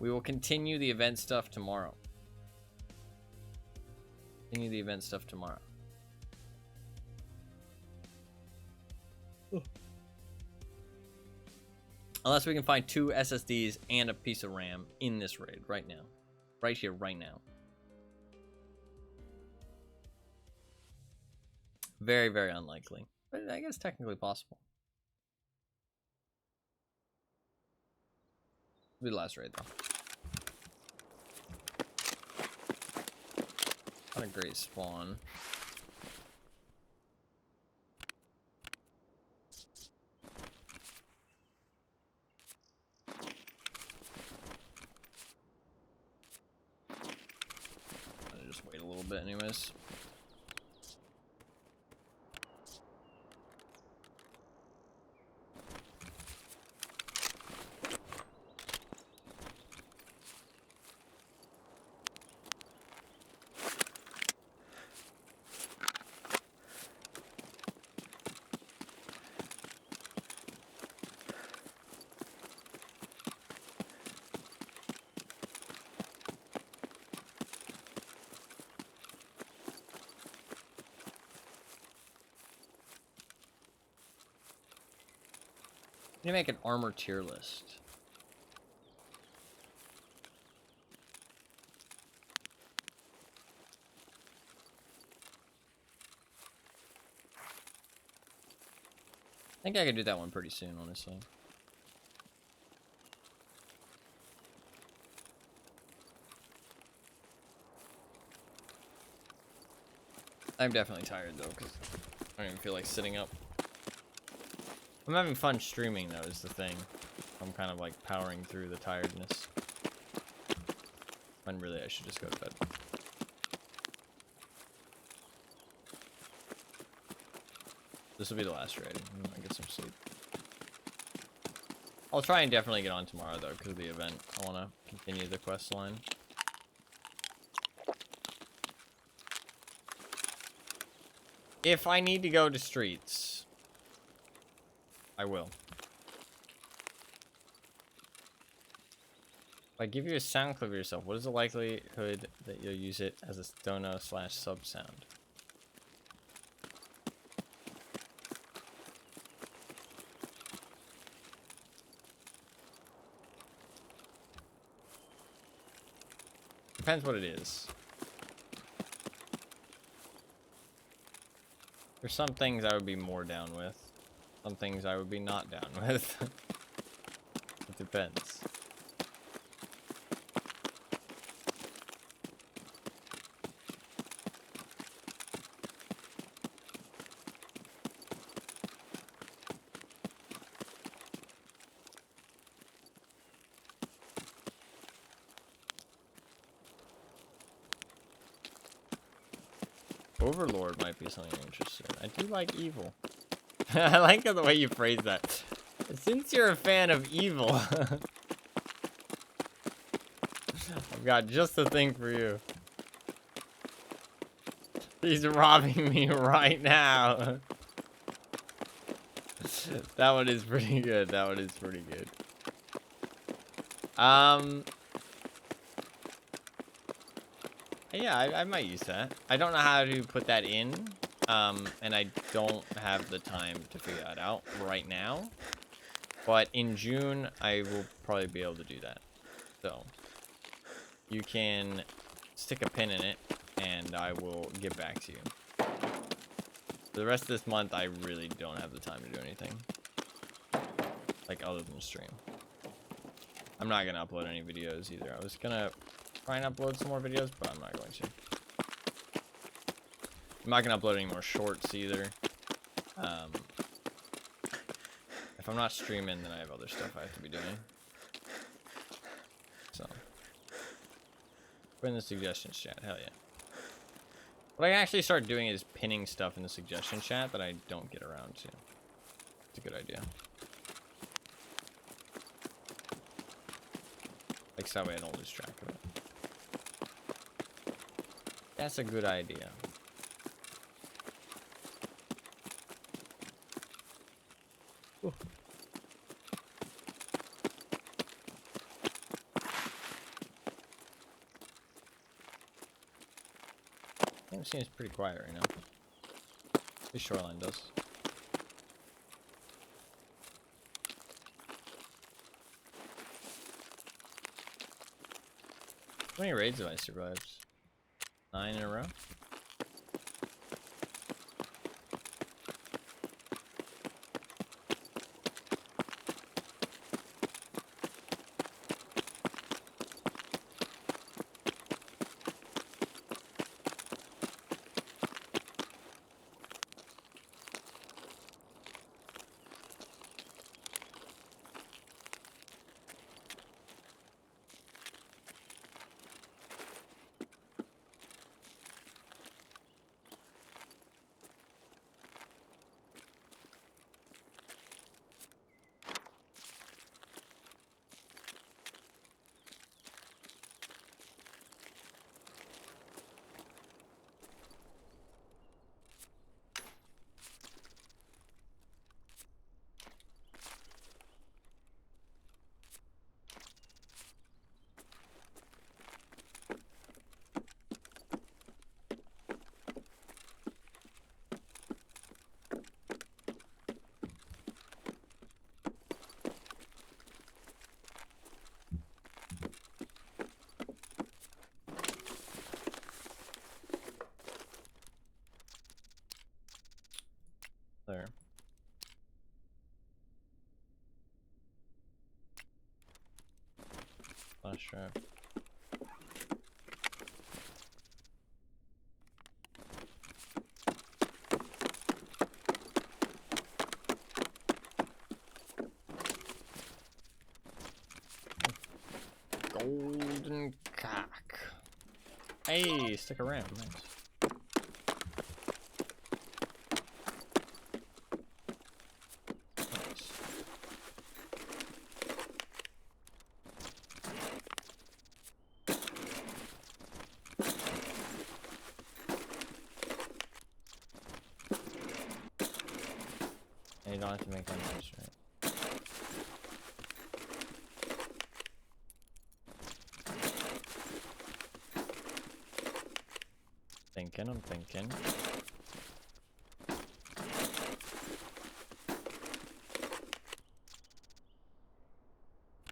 We will continue the event stuff tomorrow. Unless we can find 2 SSDs and a piece of RAM in this raid right now. Right here, right now. Very, very unlikely. But I guess technically possible. It'll be the last raid, though. What a great spawn. I'll just wait a little bit anyways. You make an armor tier list. I think I could do that one pretty soon, honestly. I'm definitely tired though, because I don't even feel like sitting up. I'm having fun streaming though, is the thing. I'm kind of like powering through the tiredness. When really I should just go to bed. This will be the last raid. I get some sleep. I'll try and definitely get on tomorrow though, because of the event. I want to continue the quest line. If I need to go to streets, I will. If I give you a sound clip of yourself, what is the likelihood that you'll use it as a stono/sub sound? Depends what it is. There's some things I would be more down with. Some things I would be not down with. It depends. Overlord might be something you're interested in. I do like evil. I like the way you phrase that. Since you're a fan of evil, I've got just the thing for you. He's robbing me right now. That one is pretty good. That one is pretty good. Yeah, I might use that. I don't know how to put that in, and I don't have the time to figure that out right now. But in June, I will probably be able to do that. So, you can stick a pin in it, and I will get back to you. For the rest of this month, I really don't have the time to do anything. Like, other than stream. I'm not going to upload any videos either. I was going to try and upload some more videos, but I'm not going to. I'm not going to upload any more shorts either. If I'm not streaming, then I have other stuff I have to be doing. So. Put in the suggestions chat. Hell yeah. What I can actually start doing is pinning stuff in the suggestion chat that I don't get around to. It's a good idea. Like, so that way I don't lose track of it. That's a good idea. Ooh. It seems pretty quiet right now. The shoreline does. How many raids have I survived? 9 in a row? last strap. Golden cock. Hey, stick around. Nice. And you don't have to make enemies, right? I'm thinking.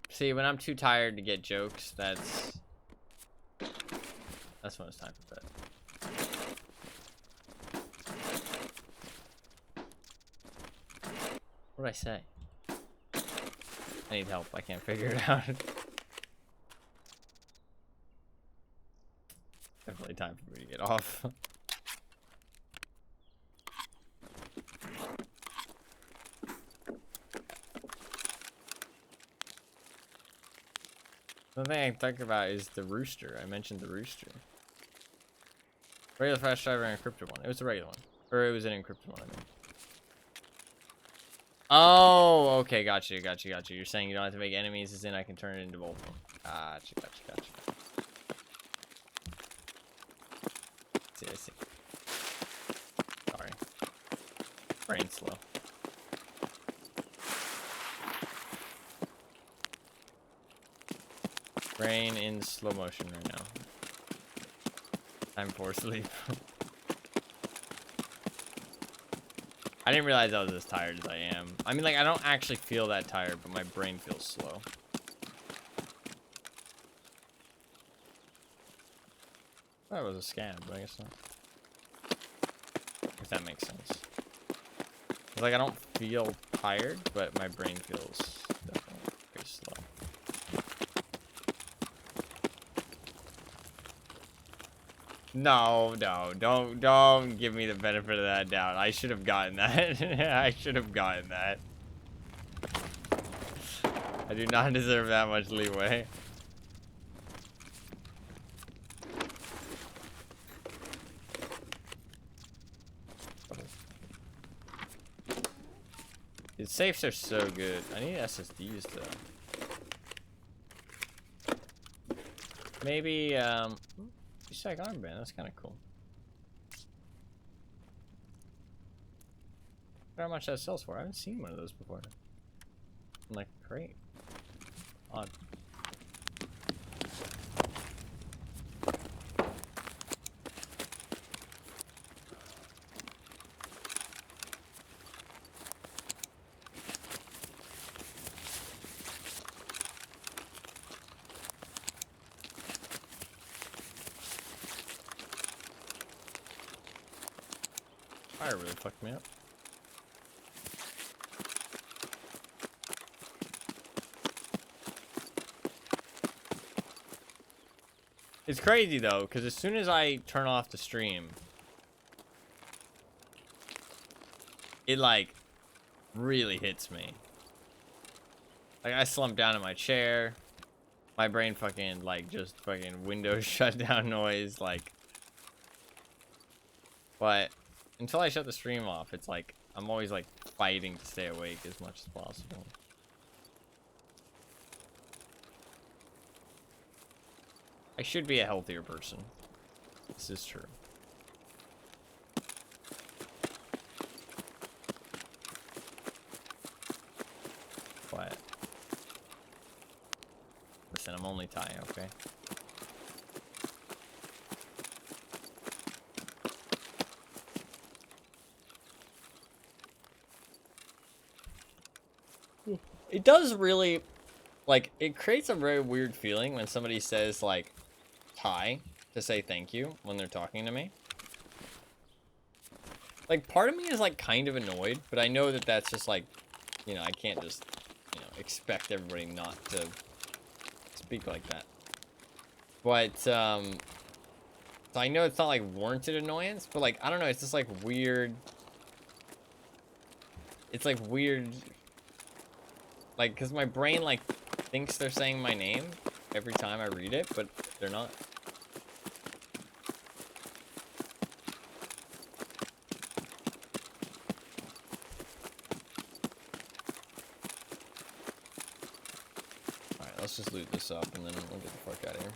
See, when I'm too tired to get jokes, that's when it's time for bed. What did I say? I need help. I can't figure it out. Definitely time for me to get off. The thing I think about is the rooster. I mentioned the rooster. Regular flash driver and encrypted one. It was the regular one. Or it was an encrypted one, I mean. Oh, okay, gotcha. You're saying you don't have to make enemies, as in I can turn it into both of them. Gotcha. I see. Sorry. Brain slow. Brain in slow motion right now. Time for sleep. I didn't realize I was as tired as I am. I mean, like, I don't actually feel that tired, but my brain feels slow. That was a scam, but I guess not. If that makes sense. It's like, I don't feel tired, but my brain feels definitely very slow. No, don't give me the benefit of that doubt. I should have gotten that. I should have gotten that. I do not deserve that much leeway. The safes are so good. I need SSDs though. Maybe Stack armband, that's kind of cool. I wonder how much that sells for. I haven't seen one of those before. I'm like, great. Odd. Fire really fucked me up. It's crazy though, because as soon as I turn off the stream, it like really hits me. Like I slump down in my chair, my brain fucking like just fucking Windows shutdown noise, like. But until I shut the stream off, it's like I'm always like fighting to stay awake as much as possible. I should be a healthier person. This is true. But listen, I'm only Thai, okay? It does really, like, it creates a very weird feeling when somebody says, like, hi to say thank you when they're talking to me. Like, part of me is, like, kind of annoyed, but I know that that's just, like, you know, I can't just, you know, expect everybody not to speak like that. But, so I know it's not, like, warranted annoyance, but, like, I don't know, it's just, like, weird. It's, like, weird. Like, because my brain, like, thinks they're saying my name every time I read it, but they're not. Alright, let's just loot this up and then we'll get the fuck out of here.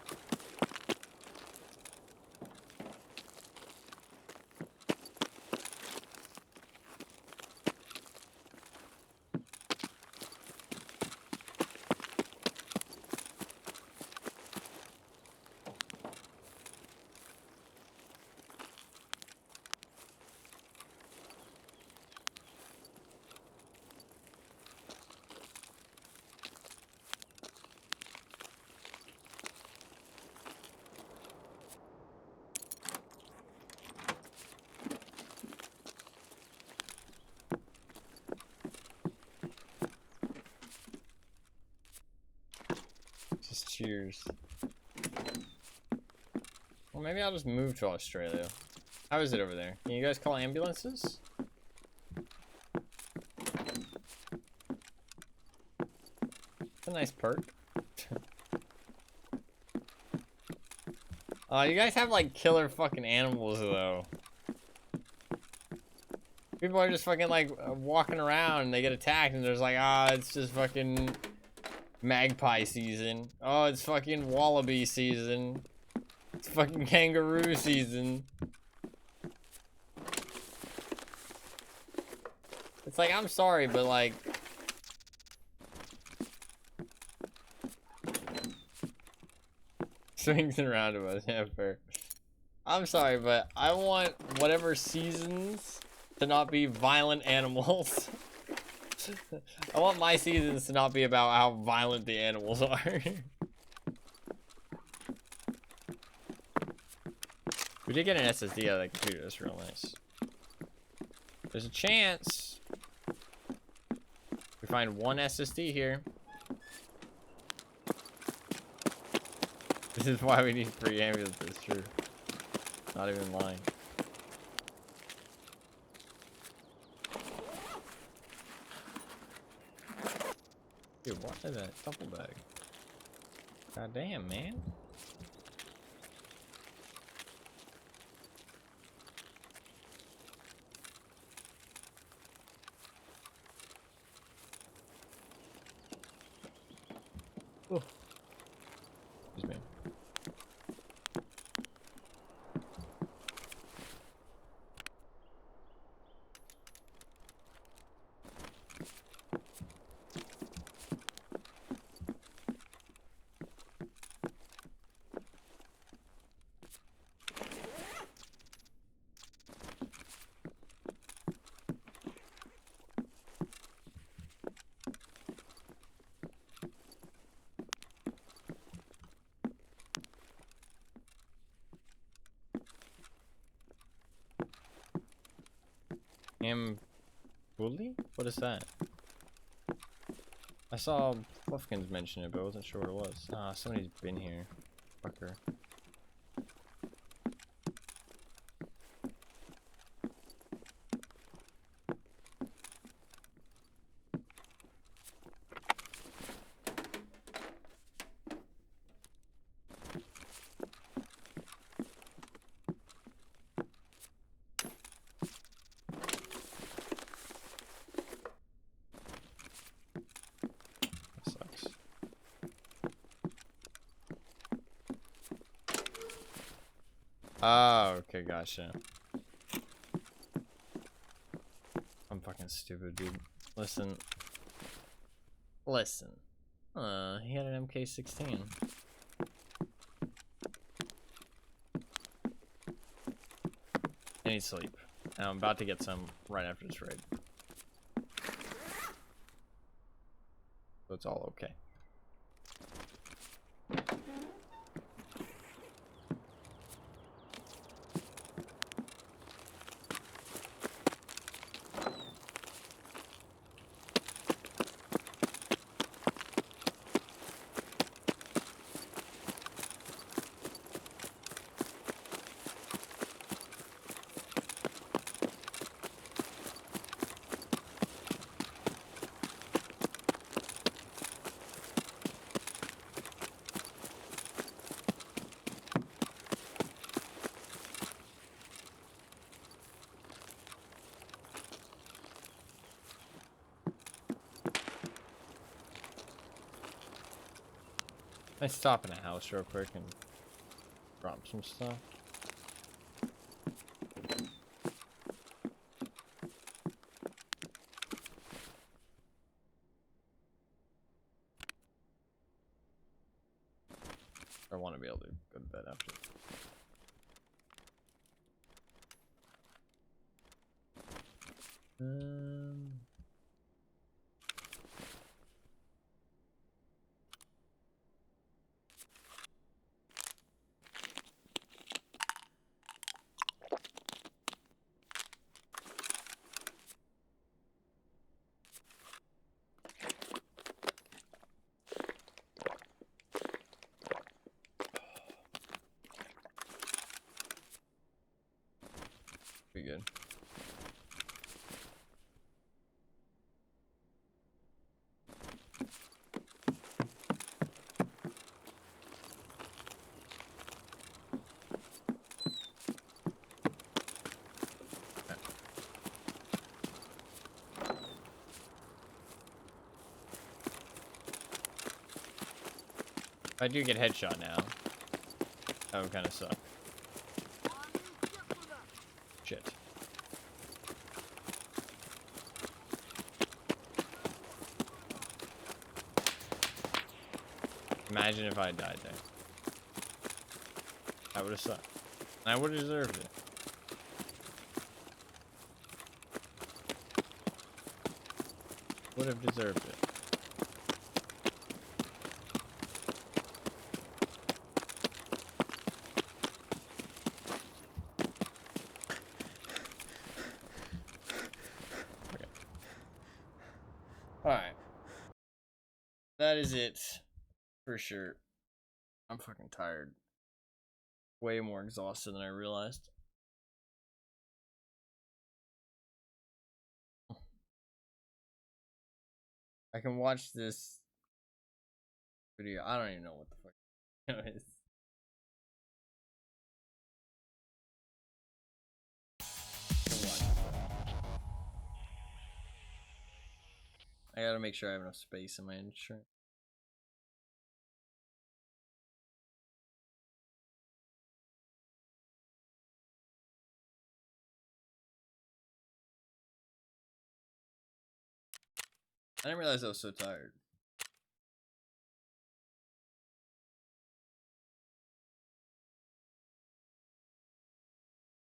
Just cheers. Well, maybe I'll just move to Australia. How is it over there? Can you guys call ambulances? It's a nice perk. You guys have like killer fucking animals though. People are just fucking like walking around and they get attacked and there's like, it's just fucking magpie season. Oh, it's fucking wallaby season. It's fucking kangaroo season. It's like, I'm sorry, but like, swings and roundabouts, yeah, fair. I'm sorry, but I want whatever seasons to not be violent animals. I want my seasons to not be about how violent the animals are. We did get an SSD out of the computer, that's real nice. There's a chance we find one SSD here. This is why we need free ambulances, true. Not even lying. Dude, what is that duffel bag? God damn, man. Oh. Excuse me. Bully? What is that? I saw Fluffkins mention it, but I wasn't sure what it was. Somebody's been here. Fucker. Oh, okay, gotcha. I'm fucking stupid, dude. Listen. Listen. He had an MK16. I need sleep. And I'm about to get some right after this raid. So it's all okay. I stop in a house real quick and drop some stuff. I want to be able to go to bed after. Be good. If I do get headshot now, that would kind of suck. Shit. Imagine if I died there. That would have sucked. And I would have deserved it. Would have deserved it. Alright. That is it. For sure. I'm fucking tired. Way more exhausted than I realized. I can watch this video. I don't even know what the fuck it is. I gotta make sure I have enough space in my insurance. I didn't realize I was so tired.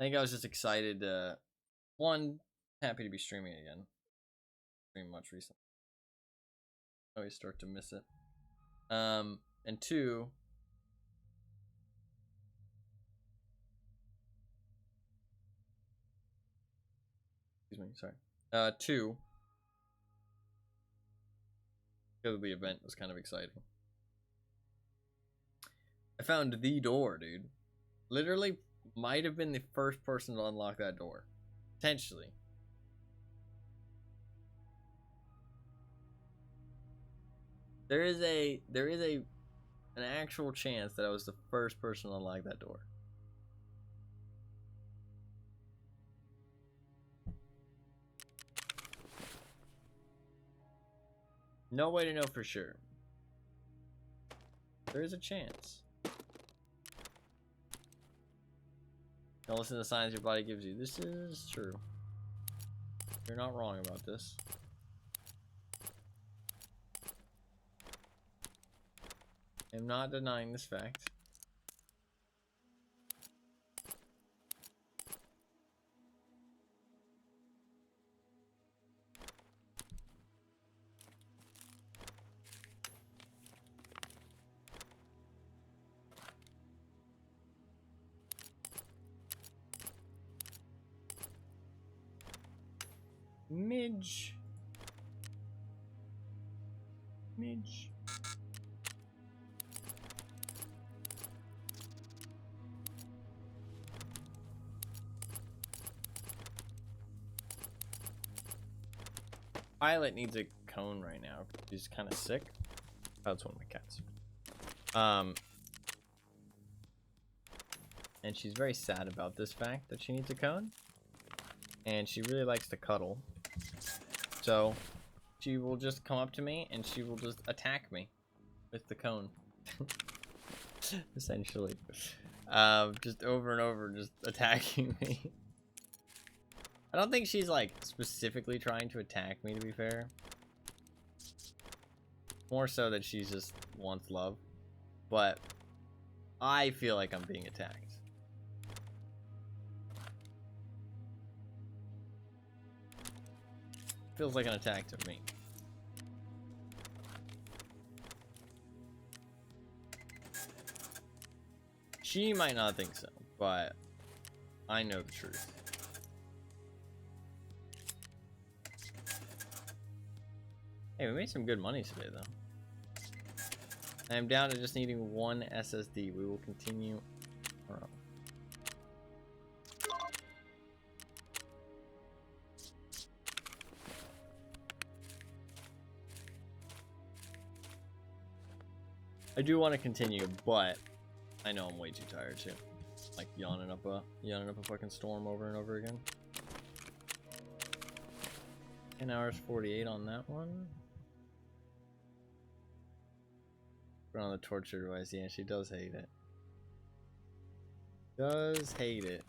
I think I was just excited. One, happy to be streaming again. Streamed much recently. I always start to miss it. And two, excuse me, sorry. Two, because the event was kind of exciting. I found the door, dude. Literally might have been the first person to unlock that door. Potentially. There is an actual chance that I was the first person to unlock that door. No way to know for sure. There is a chance. Don't listen to the signs your body gives you. This is true. You're not wrong about this. I'm not denying this fact. Midge. Violet needs a cone right now. She's kind of sick. Oh, that's one of my cats. And she's very sad about this fact that she needs a cone. And she really likes to cuddle. So she will just come up to me and she will just attack me with the cone. Essentially. Just over and over, just attacking me. I don't think she's like specifically trying to attack me, to be fair. More so that she just wants love. But I feel like I'm being attacked. Feels like an attack to me. She might not think so, but I know the truth. Hey, we made some good money today, though. I am down to just needing one SSD. We will continue. I do want to continue, but I know I'm way too tired too. Like yawning up a fucking storm over and over again. 10 hours 48 on that one. Put on the torture device. Yeah, she does hate it. Does hate it.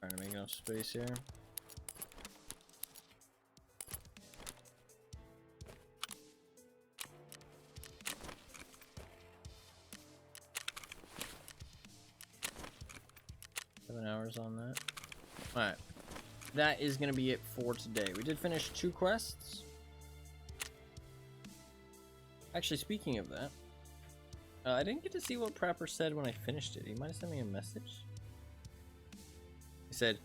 Trying to make enough space here. Hours on that. Alright. That is going to be it for today. We did finish 2 quests. Actually, speaking of that, I didn't get to see what Prepper said when I finished it. He might have sent me a message. He said,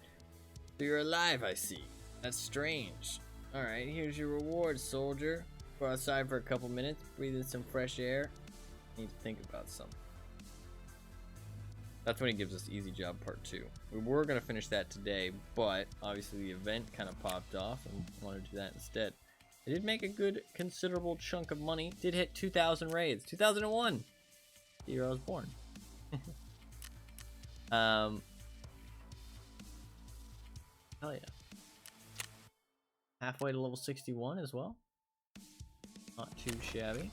"So you're alive, I see. That's strange. Alright, here's your reward, soldier. Go outside for a couple minutes, breathe in some fresh air. Need to think about something." That's when he gives us Easy Job Part 2. We were going to finish that today, but obviously the event kind of popped off and wanted to do that instead. I did make a good, considerable chunk of money. Did hit 2,000 raids. 2001! The year I was born. Hell yeah. Halfway to level 61 as well. Not too shabby.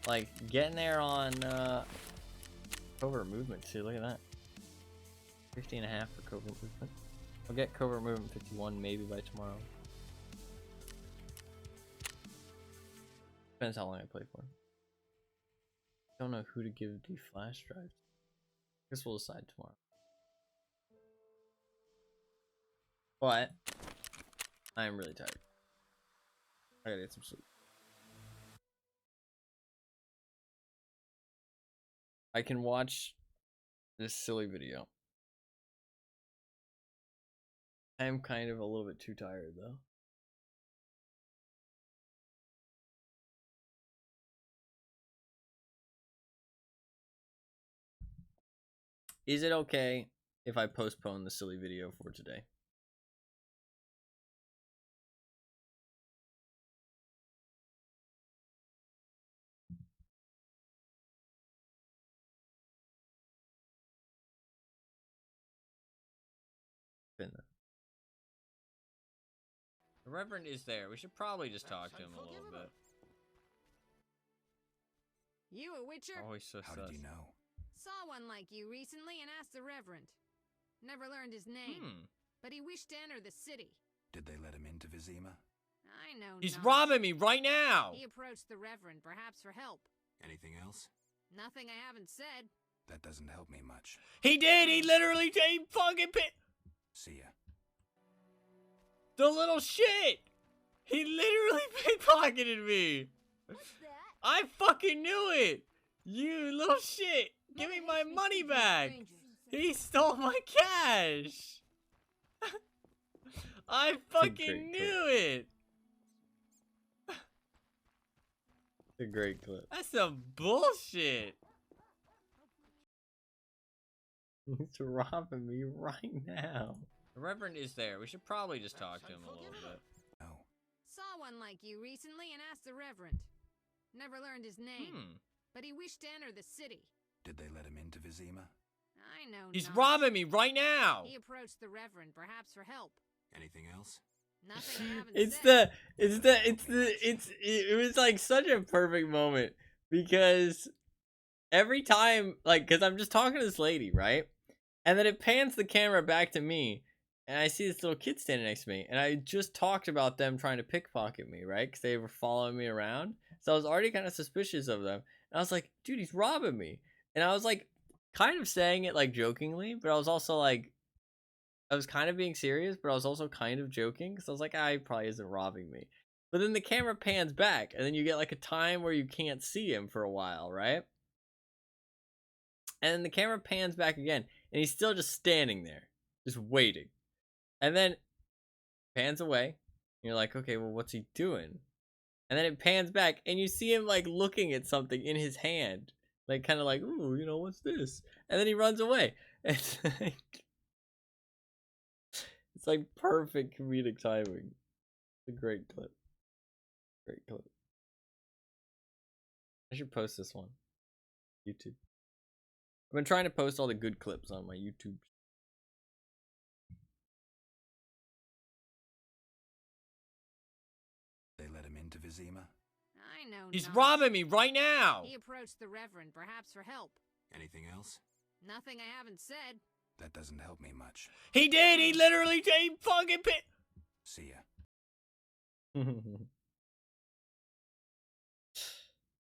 Like, getting there on, covert movement too, look at that. 50.5 for covert movement. I'll get covert movement 51 maybe by tomorrow. Depends how long I play for. Don't know who to give the flash drive. Guess we'll decide tomorrow. But I am really tired. I gotta get some sleep. I can watch this silly video. I am kind of a little bit too tired though. Is it okay if I postpone the silly video for today? The Reverend is there. We should probably just talk to him a little bit. You a witcher? Always so How sus. did you know? Saw one like you recently and asked the Reverend. Never learned his name. but he wished to enter the city. Did they let him into Vizima? I know He's not. robbing me right now. He approached the Reverend, perhaps for help. Anything else? Nothing I haven't said. That doesn't help me much. He did. He literally fucking See ya. the little shit. He literally pickpocketed me. What's that? I fucking knew it. You little shit. Give me my money back. He stole my cash. I fucking knew it. It's a great clip. That's some bullshit. He's robbing me right now. The Reverend is there. We should probably just talk to him a little bit. No. Saw one like you recently and asked the Reverend. Never learned his name, but he wished to enter the city. Did they let him into Vizima? I know He's not. robbing me right now. He approached the Reverend, perhaps for help. Anything else? Nothing I haven't It's said. it was like such a perfect moment because every time, like, because I'm just talking to this lady, right? And then it pans the camera back to me, and I see this little kid standing next to me, and I just talked about them trying to pickpocket me, right? Because they were following me around, so I was already kind of suspicious of them. And I was like, dude, he's robbing me. And I was like, kind of saying it like jokingly, but I was also like, I was kind of being serious, but I was also kind of joking because I was like, he probably isn't robbing me. But then the camera pans back, and then you get like a time where you can't see him for a while, right? And then the camera pans back again, and he's still just standing there, just waiting. And then pans away, and you're like, okay, well, what's he doing? And then it pans back, and you see him like looking at something in his hand, like kind of like, ooh, you know, what's this? And then he runs away. It's like perfect comedic timing. It's a great clip. Great clip. I should post this one. YouTube. I've been trying to post all the good clips on my YouTube. They let him into Vizima? I know He's not. robbing me right now. He approached the Reverend, perhaps for help. Anything else? Nothing I haven't said. That doesn't help me much. He did. He literally fucking See ya.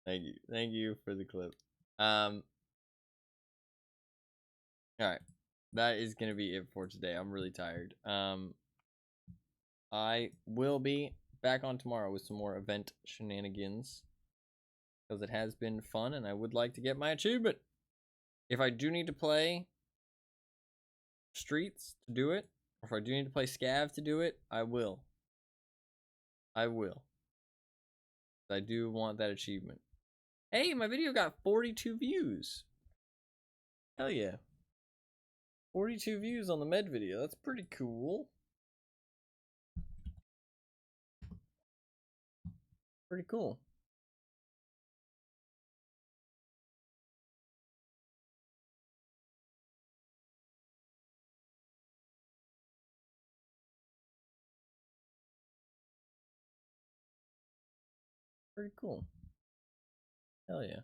Thank you for the clip. Alright. That is gonna be it for today. I'm really tired. I will be back on tomorrow with some more event shenanigans. Because it has been fun and I would like to get my achievement. If I do need to play Streets to do it, or if I do need to play Scav to do it, I will. I will. I do want that achievement. Hey, my video got 42 views. Hell yeah. 42 views on the med video. That's pretty cool. Pretty cool. Pretty cool. Hell yeah.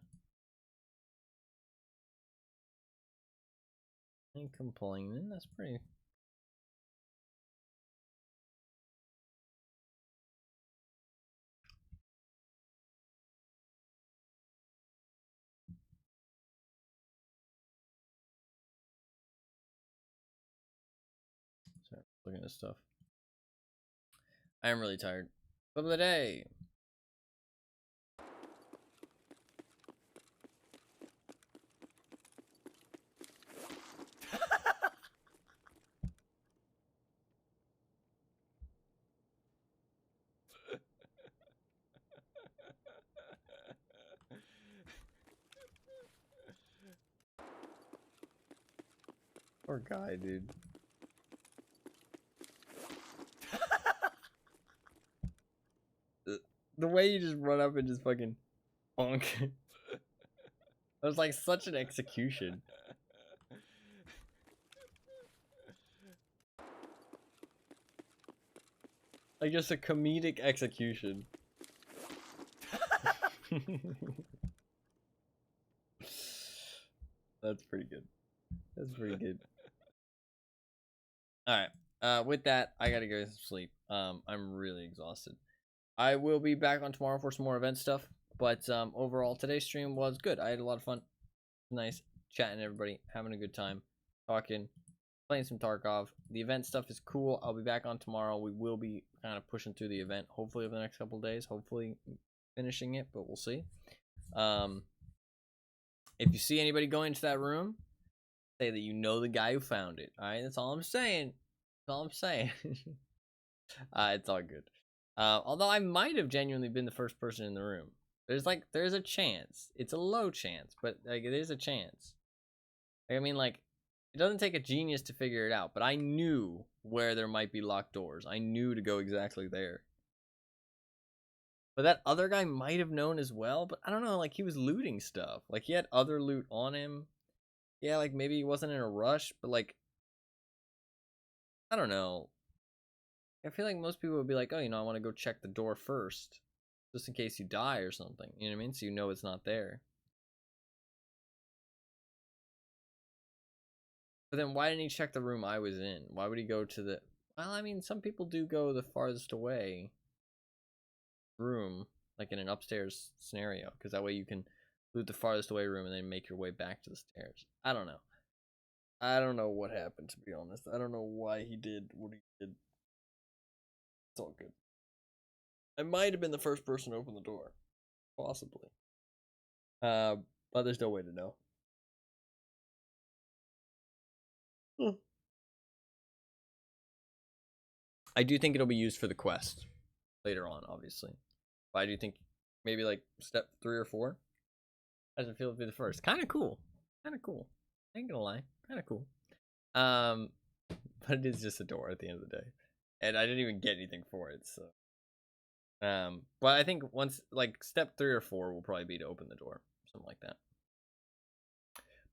Ain't complaining. That's pretty. Sorry, looking at this stuff. I am really tired. Clip of the day. Poor guy, dude. The way you just run up and just fucking bonk. That was like such an execution. Like just a comedic execution. That's pretty good. That's pretty good. Alright. with that, I gotta go to sleep. I'm really exhausted. I will be back on tomorrow for some more event stuff. But overall, today's stream was good. I had a lot of fun. Nice chatting to everybody, having a good time, talking, playing some Tarkov. The event stuff is cool. I'll be back on tomorrow. We will be kind of pushing through the event, hopefully over the next couple of days. Hopefully finishing it, but we'll see. If you see anybody going into that room, say that you know the guy who found it. All right, that's all I'm saying. That's all I'm saying. It's all good. Although I might have genuinely been the first person in the room. There's a chance. It's a low chance, but like it is a chance. I mean, like, it doesn't take a genius to figure it out, but I knew where there might be locked doors. I knew to go exactly there. But that other guy might have known as well, but I don't know, like, he was looting stuff. Like, he had other loot on him. Yeah, like, maybe he wasn't in a rush, but, like, I don't know. I feel like most people would be like, oh, I want to go check the door first, just in case you die or something. You know what I mean? So you know it's not there. But then why didn't he check the room I was in? Why would he go to the... Well, I mean, some people do go the farthest away room, like in an upstairs scenario, because that way you can loot the farthest away room and then make your way back to the stairs. I don't know. I don't know what happened, to be honest. I don't know why he did what he did. It's all good. I might have been the first person to open the door. Possibly. But there's no way to know. I do think it'll be used for the quest later on, obviously. But I do think maybe like step 3 or 4. How does it feel to be the first? Kind of cool. Kind of cool. I ain't gonna lie. Kind of cool. But it is just a door at the end of the day. And I didn't even get anything for it, so. But I think once, like, step 3 or 4 will probably be to open the door. Something like that.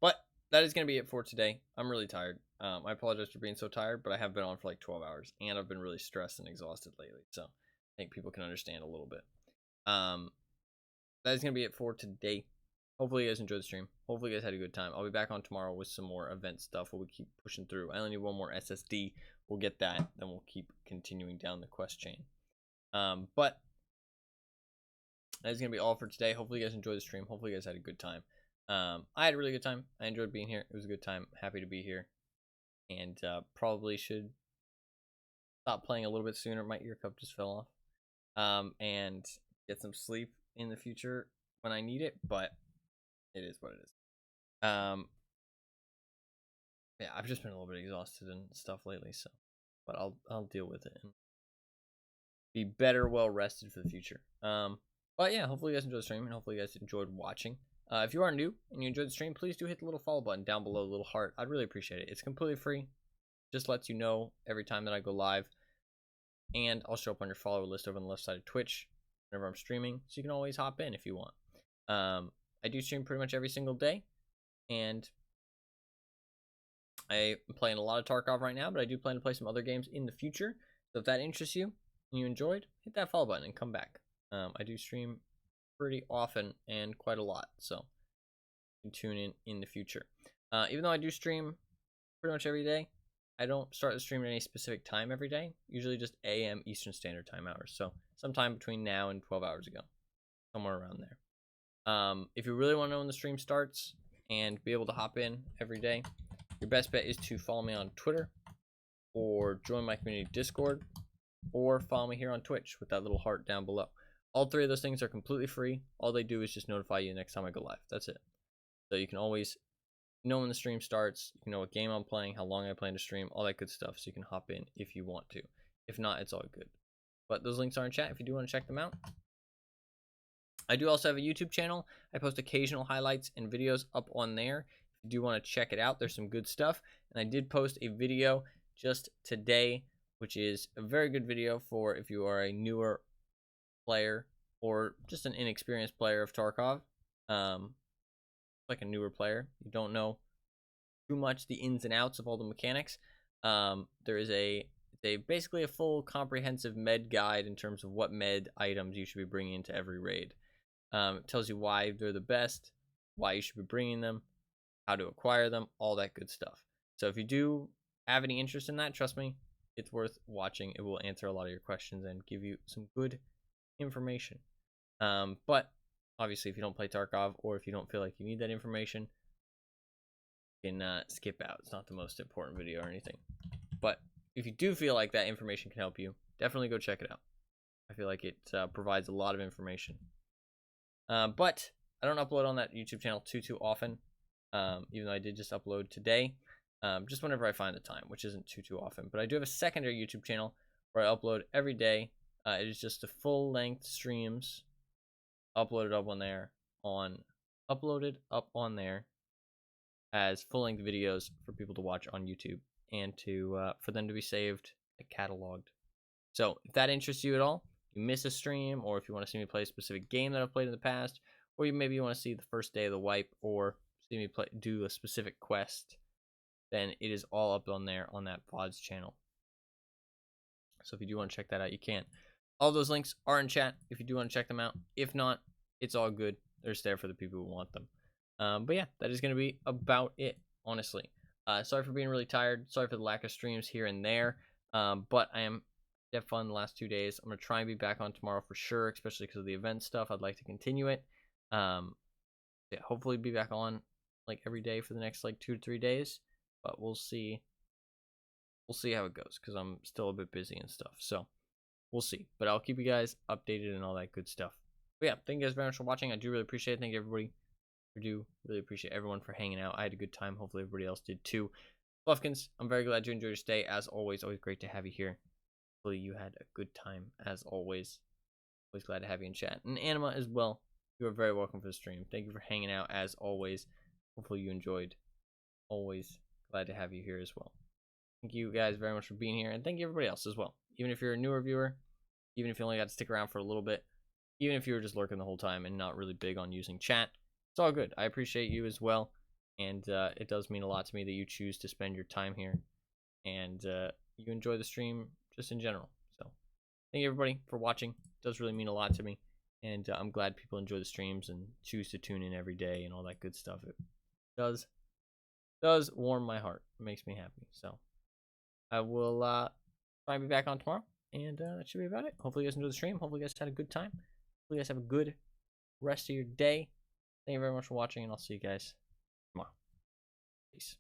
But that is going to be it for today. I'm really tired. I apologize for being so tired, but I have been on for like 12 hours. And I've been really stressed and exhausted lately. So I think people can understand a little bit. That is going to be it for today. Hopefully you guys enjoyed the stream. Hopefully you guys had a good time. I'll be back on tomorrow with some more event stuff. We'll keep pushing through. I only need one more SSD. We'll get that. Then we'll keep continuing down the quest chain. But that is going to be all for today. Hopefully you guys enjoyed the stream. Hopefully you guys had a good time. I had a really good time. I enjoyed being here. It was a good time. Happy to be here. And probably should stop playing a little bit sooner. My ear cup just fell off. And get some sleep in the future when I need it. But it is what it is. Yeah, I've just been a little bit exhausted and stuff lately. So, but I'll deal with it and be better, well rested for the future. But yeah, hopefully you guys enjoyed the stream and hopefully you guys enjoyed watching. If you are new and you enjoyed the stream, please do hit the little follow button down below, the little heart. I'd really appreciate it. It's completely free. Just lets you know every time that I go live. And I'll show up on your follower list over on the left side of Twitch whenever I'm streaming. So you can always hop in if you want. I do stream pretty much every single day. And I'm playing a lot of Tarkov right now, but I do plan to play some other games in the future. So if that interests you and you enjoyed, hit that follow button and come back. I do stream pretty often and quite a lot, so you can tune in the future. Even though I do stream pretty much every day, I don't start the stream at any specific time every day. Usually just AM Eastern Standard Time hours. So sometime between now and 12 hours ago, somewhere around there. If you really want to know when the stream starts and be able to hop in every day, your best bet is to follow me on Twitter or join my community Discord or follow me here on Twitch with that little heart down below. All 3 of those things are completely free. All they do is just notify you next time I go live. That's it. So you can always know when the stream starts. You can know what game I'm playing, how long I plan to stream, all that good stuff. So you can hop in if you want to. If not, it's all good. But those links are in chat if you do want to check them out. I do also have a YouTube channel. I post occasional highlights and videos up on there. If you do want to check it out, there's some good stuff. And I did post a video just today, which is a very good video for if you are a newer player or just an inexperienced player of Tarkov. Like a newer player, you don't know too much the ins and outs of all the mechanics. There is basically a full comprehensive med guide in terms of what med items you should be bringing into every raid. It tells you why they're the best, why you should be bringing them, how to acquire them, all that good stuff. So if you do have any interest in that, trust me, it's worth watching. It will answer a lot of your questions and give you some good information. But obviously, if you don't play Tarkov, or if you don't feel like you need that information, you can skip out. It's not the most important video or anything. But if you do feel like that information can help you, definitely go check it out. I feel like it provides a lot of information. But I don't upload on that YouTube channel too often, even though I did just upload today, just whenever I find the time, which isn't too often. But I do have a secondary YouTube channel where I upload every day. It is just the full-length streams uploaded up on there as full-length videos for people to watch on YouTube and to for them to be saved and cataloged. So if that interests you at all, you miss a stream, or if you want to see me play a specific game that I've played in the past, or maybe you want to see the first day of the wipe, or see me do a specific quest, then it is all up on there on that VODs channel. So if you do want to check that out, you can. All those links are in chat if you do want to check them out. If not, it's all good. They're just there for the people who want them. But yeah, that is going to be about it, honestly. Sorry for being really tired. Sorry for the lack of streams here and there. But I am have fun the last 2 days. I'm going to try and be back on tomorrow for sure, especially because of the event stuff. I'd like to continue it. Yeah, hopefully be back on like every day for the next like 2 to 3 days. But we'll see. We'll see how it goes because I'm still a bit busy and stuff. So we'll see. But I'll keep you guys updated and all that good stuff. But yeah, thank you guys very much for watching. I do really appreciate it. Thank you, everybody. I do really appreciate everyone for hanging out. I had a good time. Hopefully everybody else did too. Fluffkins, I'm very glad you enjoyed your stay. As always great to have you here. Hopefully you had a good time as always. Always glad to have you in chat. And Anima as well. You are very welcome for the stream. Thank you for hanging out as always. Hopefully you enjoyed. Always glad to have you here as well. Thank you guys very much for being here. And thank you everybody else as well. Even if you're a newer viewer, even if you only got to stick around for a little bit, even if you were just lurking the whole time and not really big on using chat, it's all good. I appreciate you as well. And it does mean a lot to me that you choose to spend your time here. And you enjoy the stream just in general. So thank you everybody for watching. It does really mean a lot to me. And I'm glad people enjoy the streams and choose to tune in every day and all that good stuff. It does warm my heart. It makes me happy. So I will try and be back on tomorrow. And that should be about it. Hopefully you guys enjoyed the stream. Hopefully you guys had a good time. Hopefully you guys have a good rest of your day. Thank you very much for watching, and I'll see you guys tomorrow. Peace.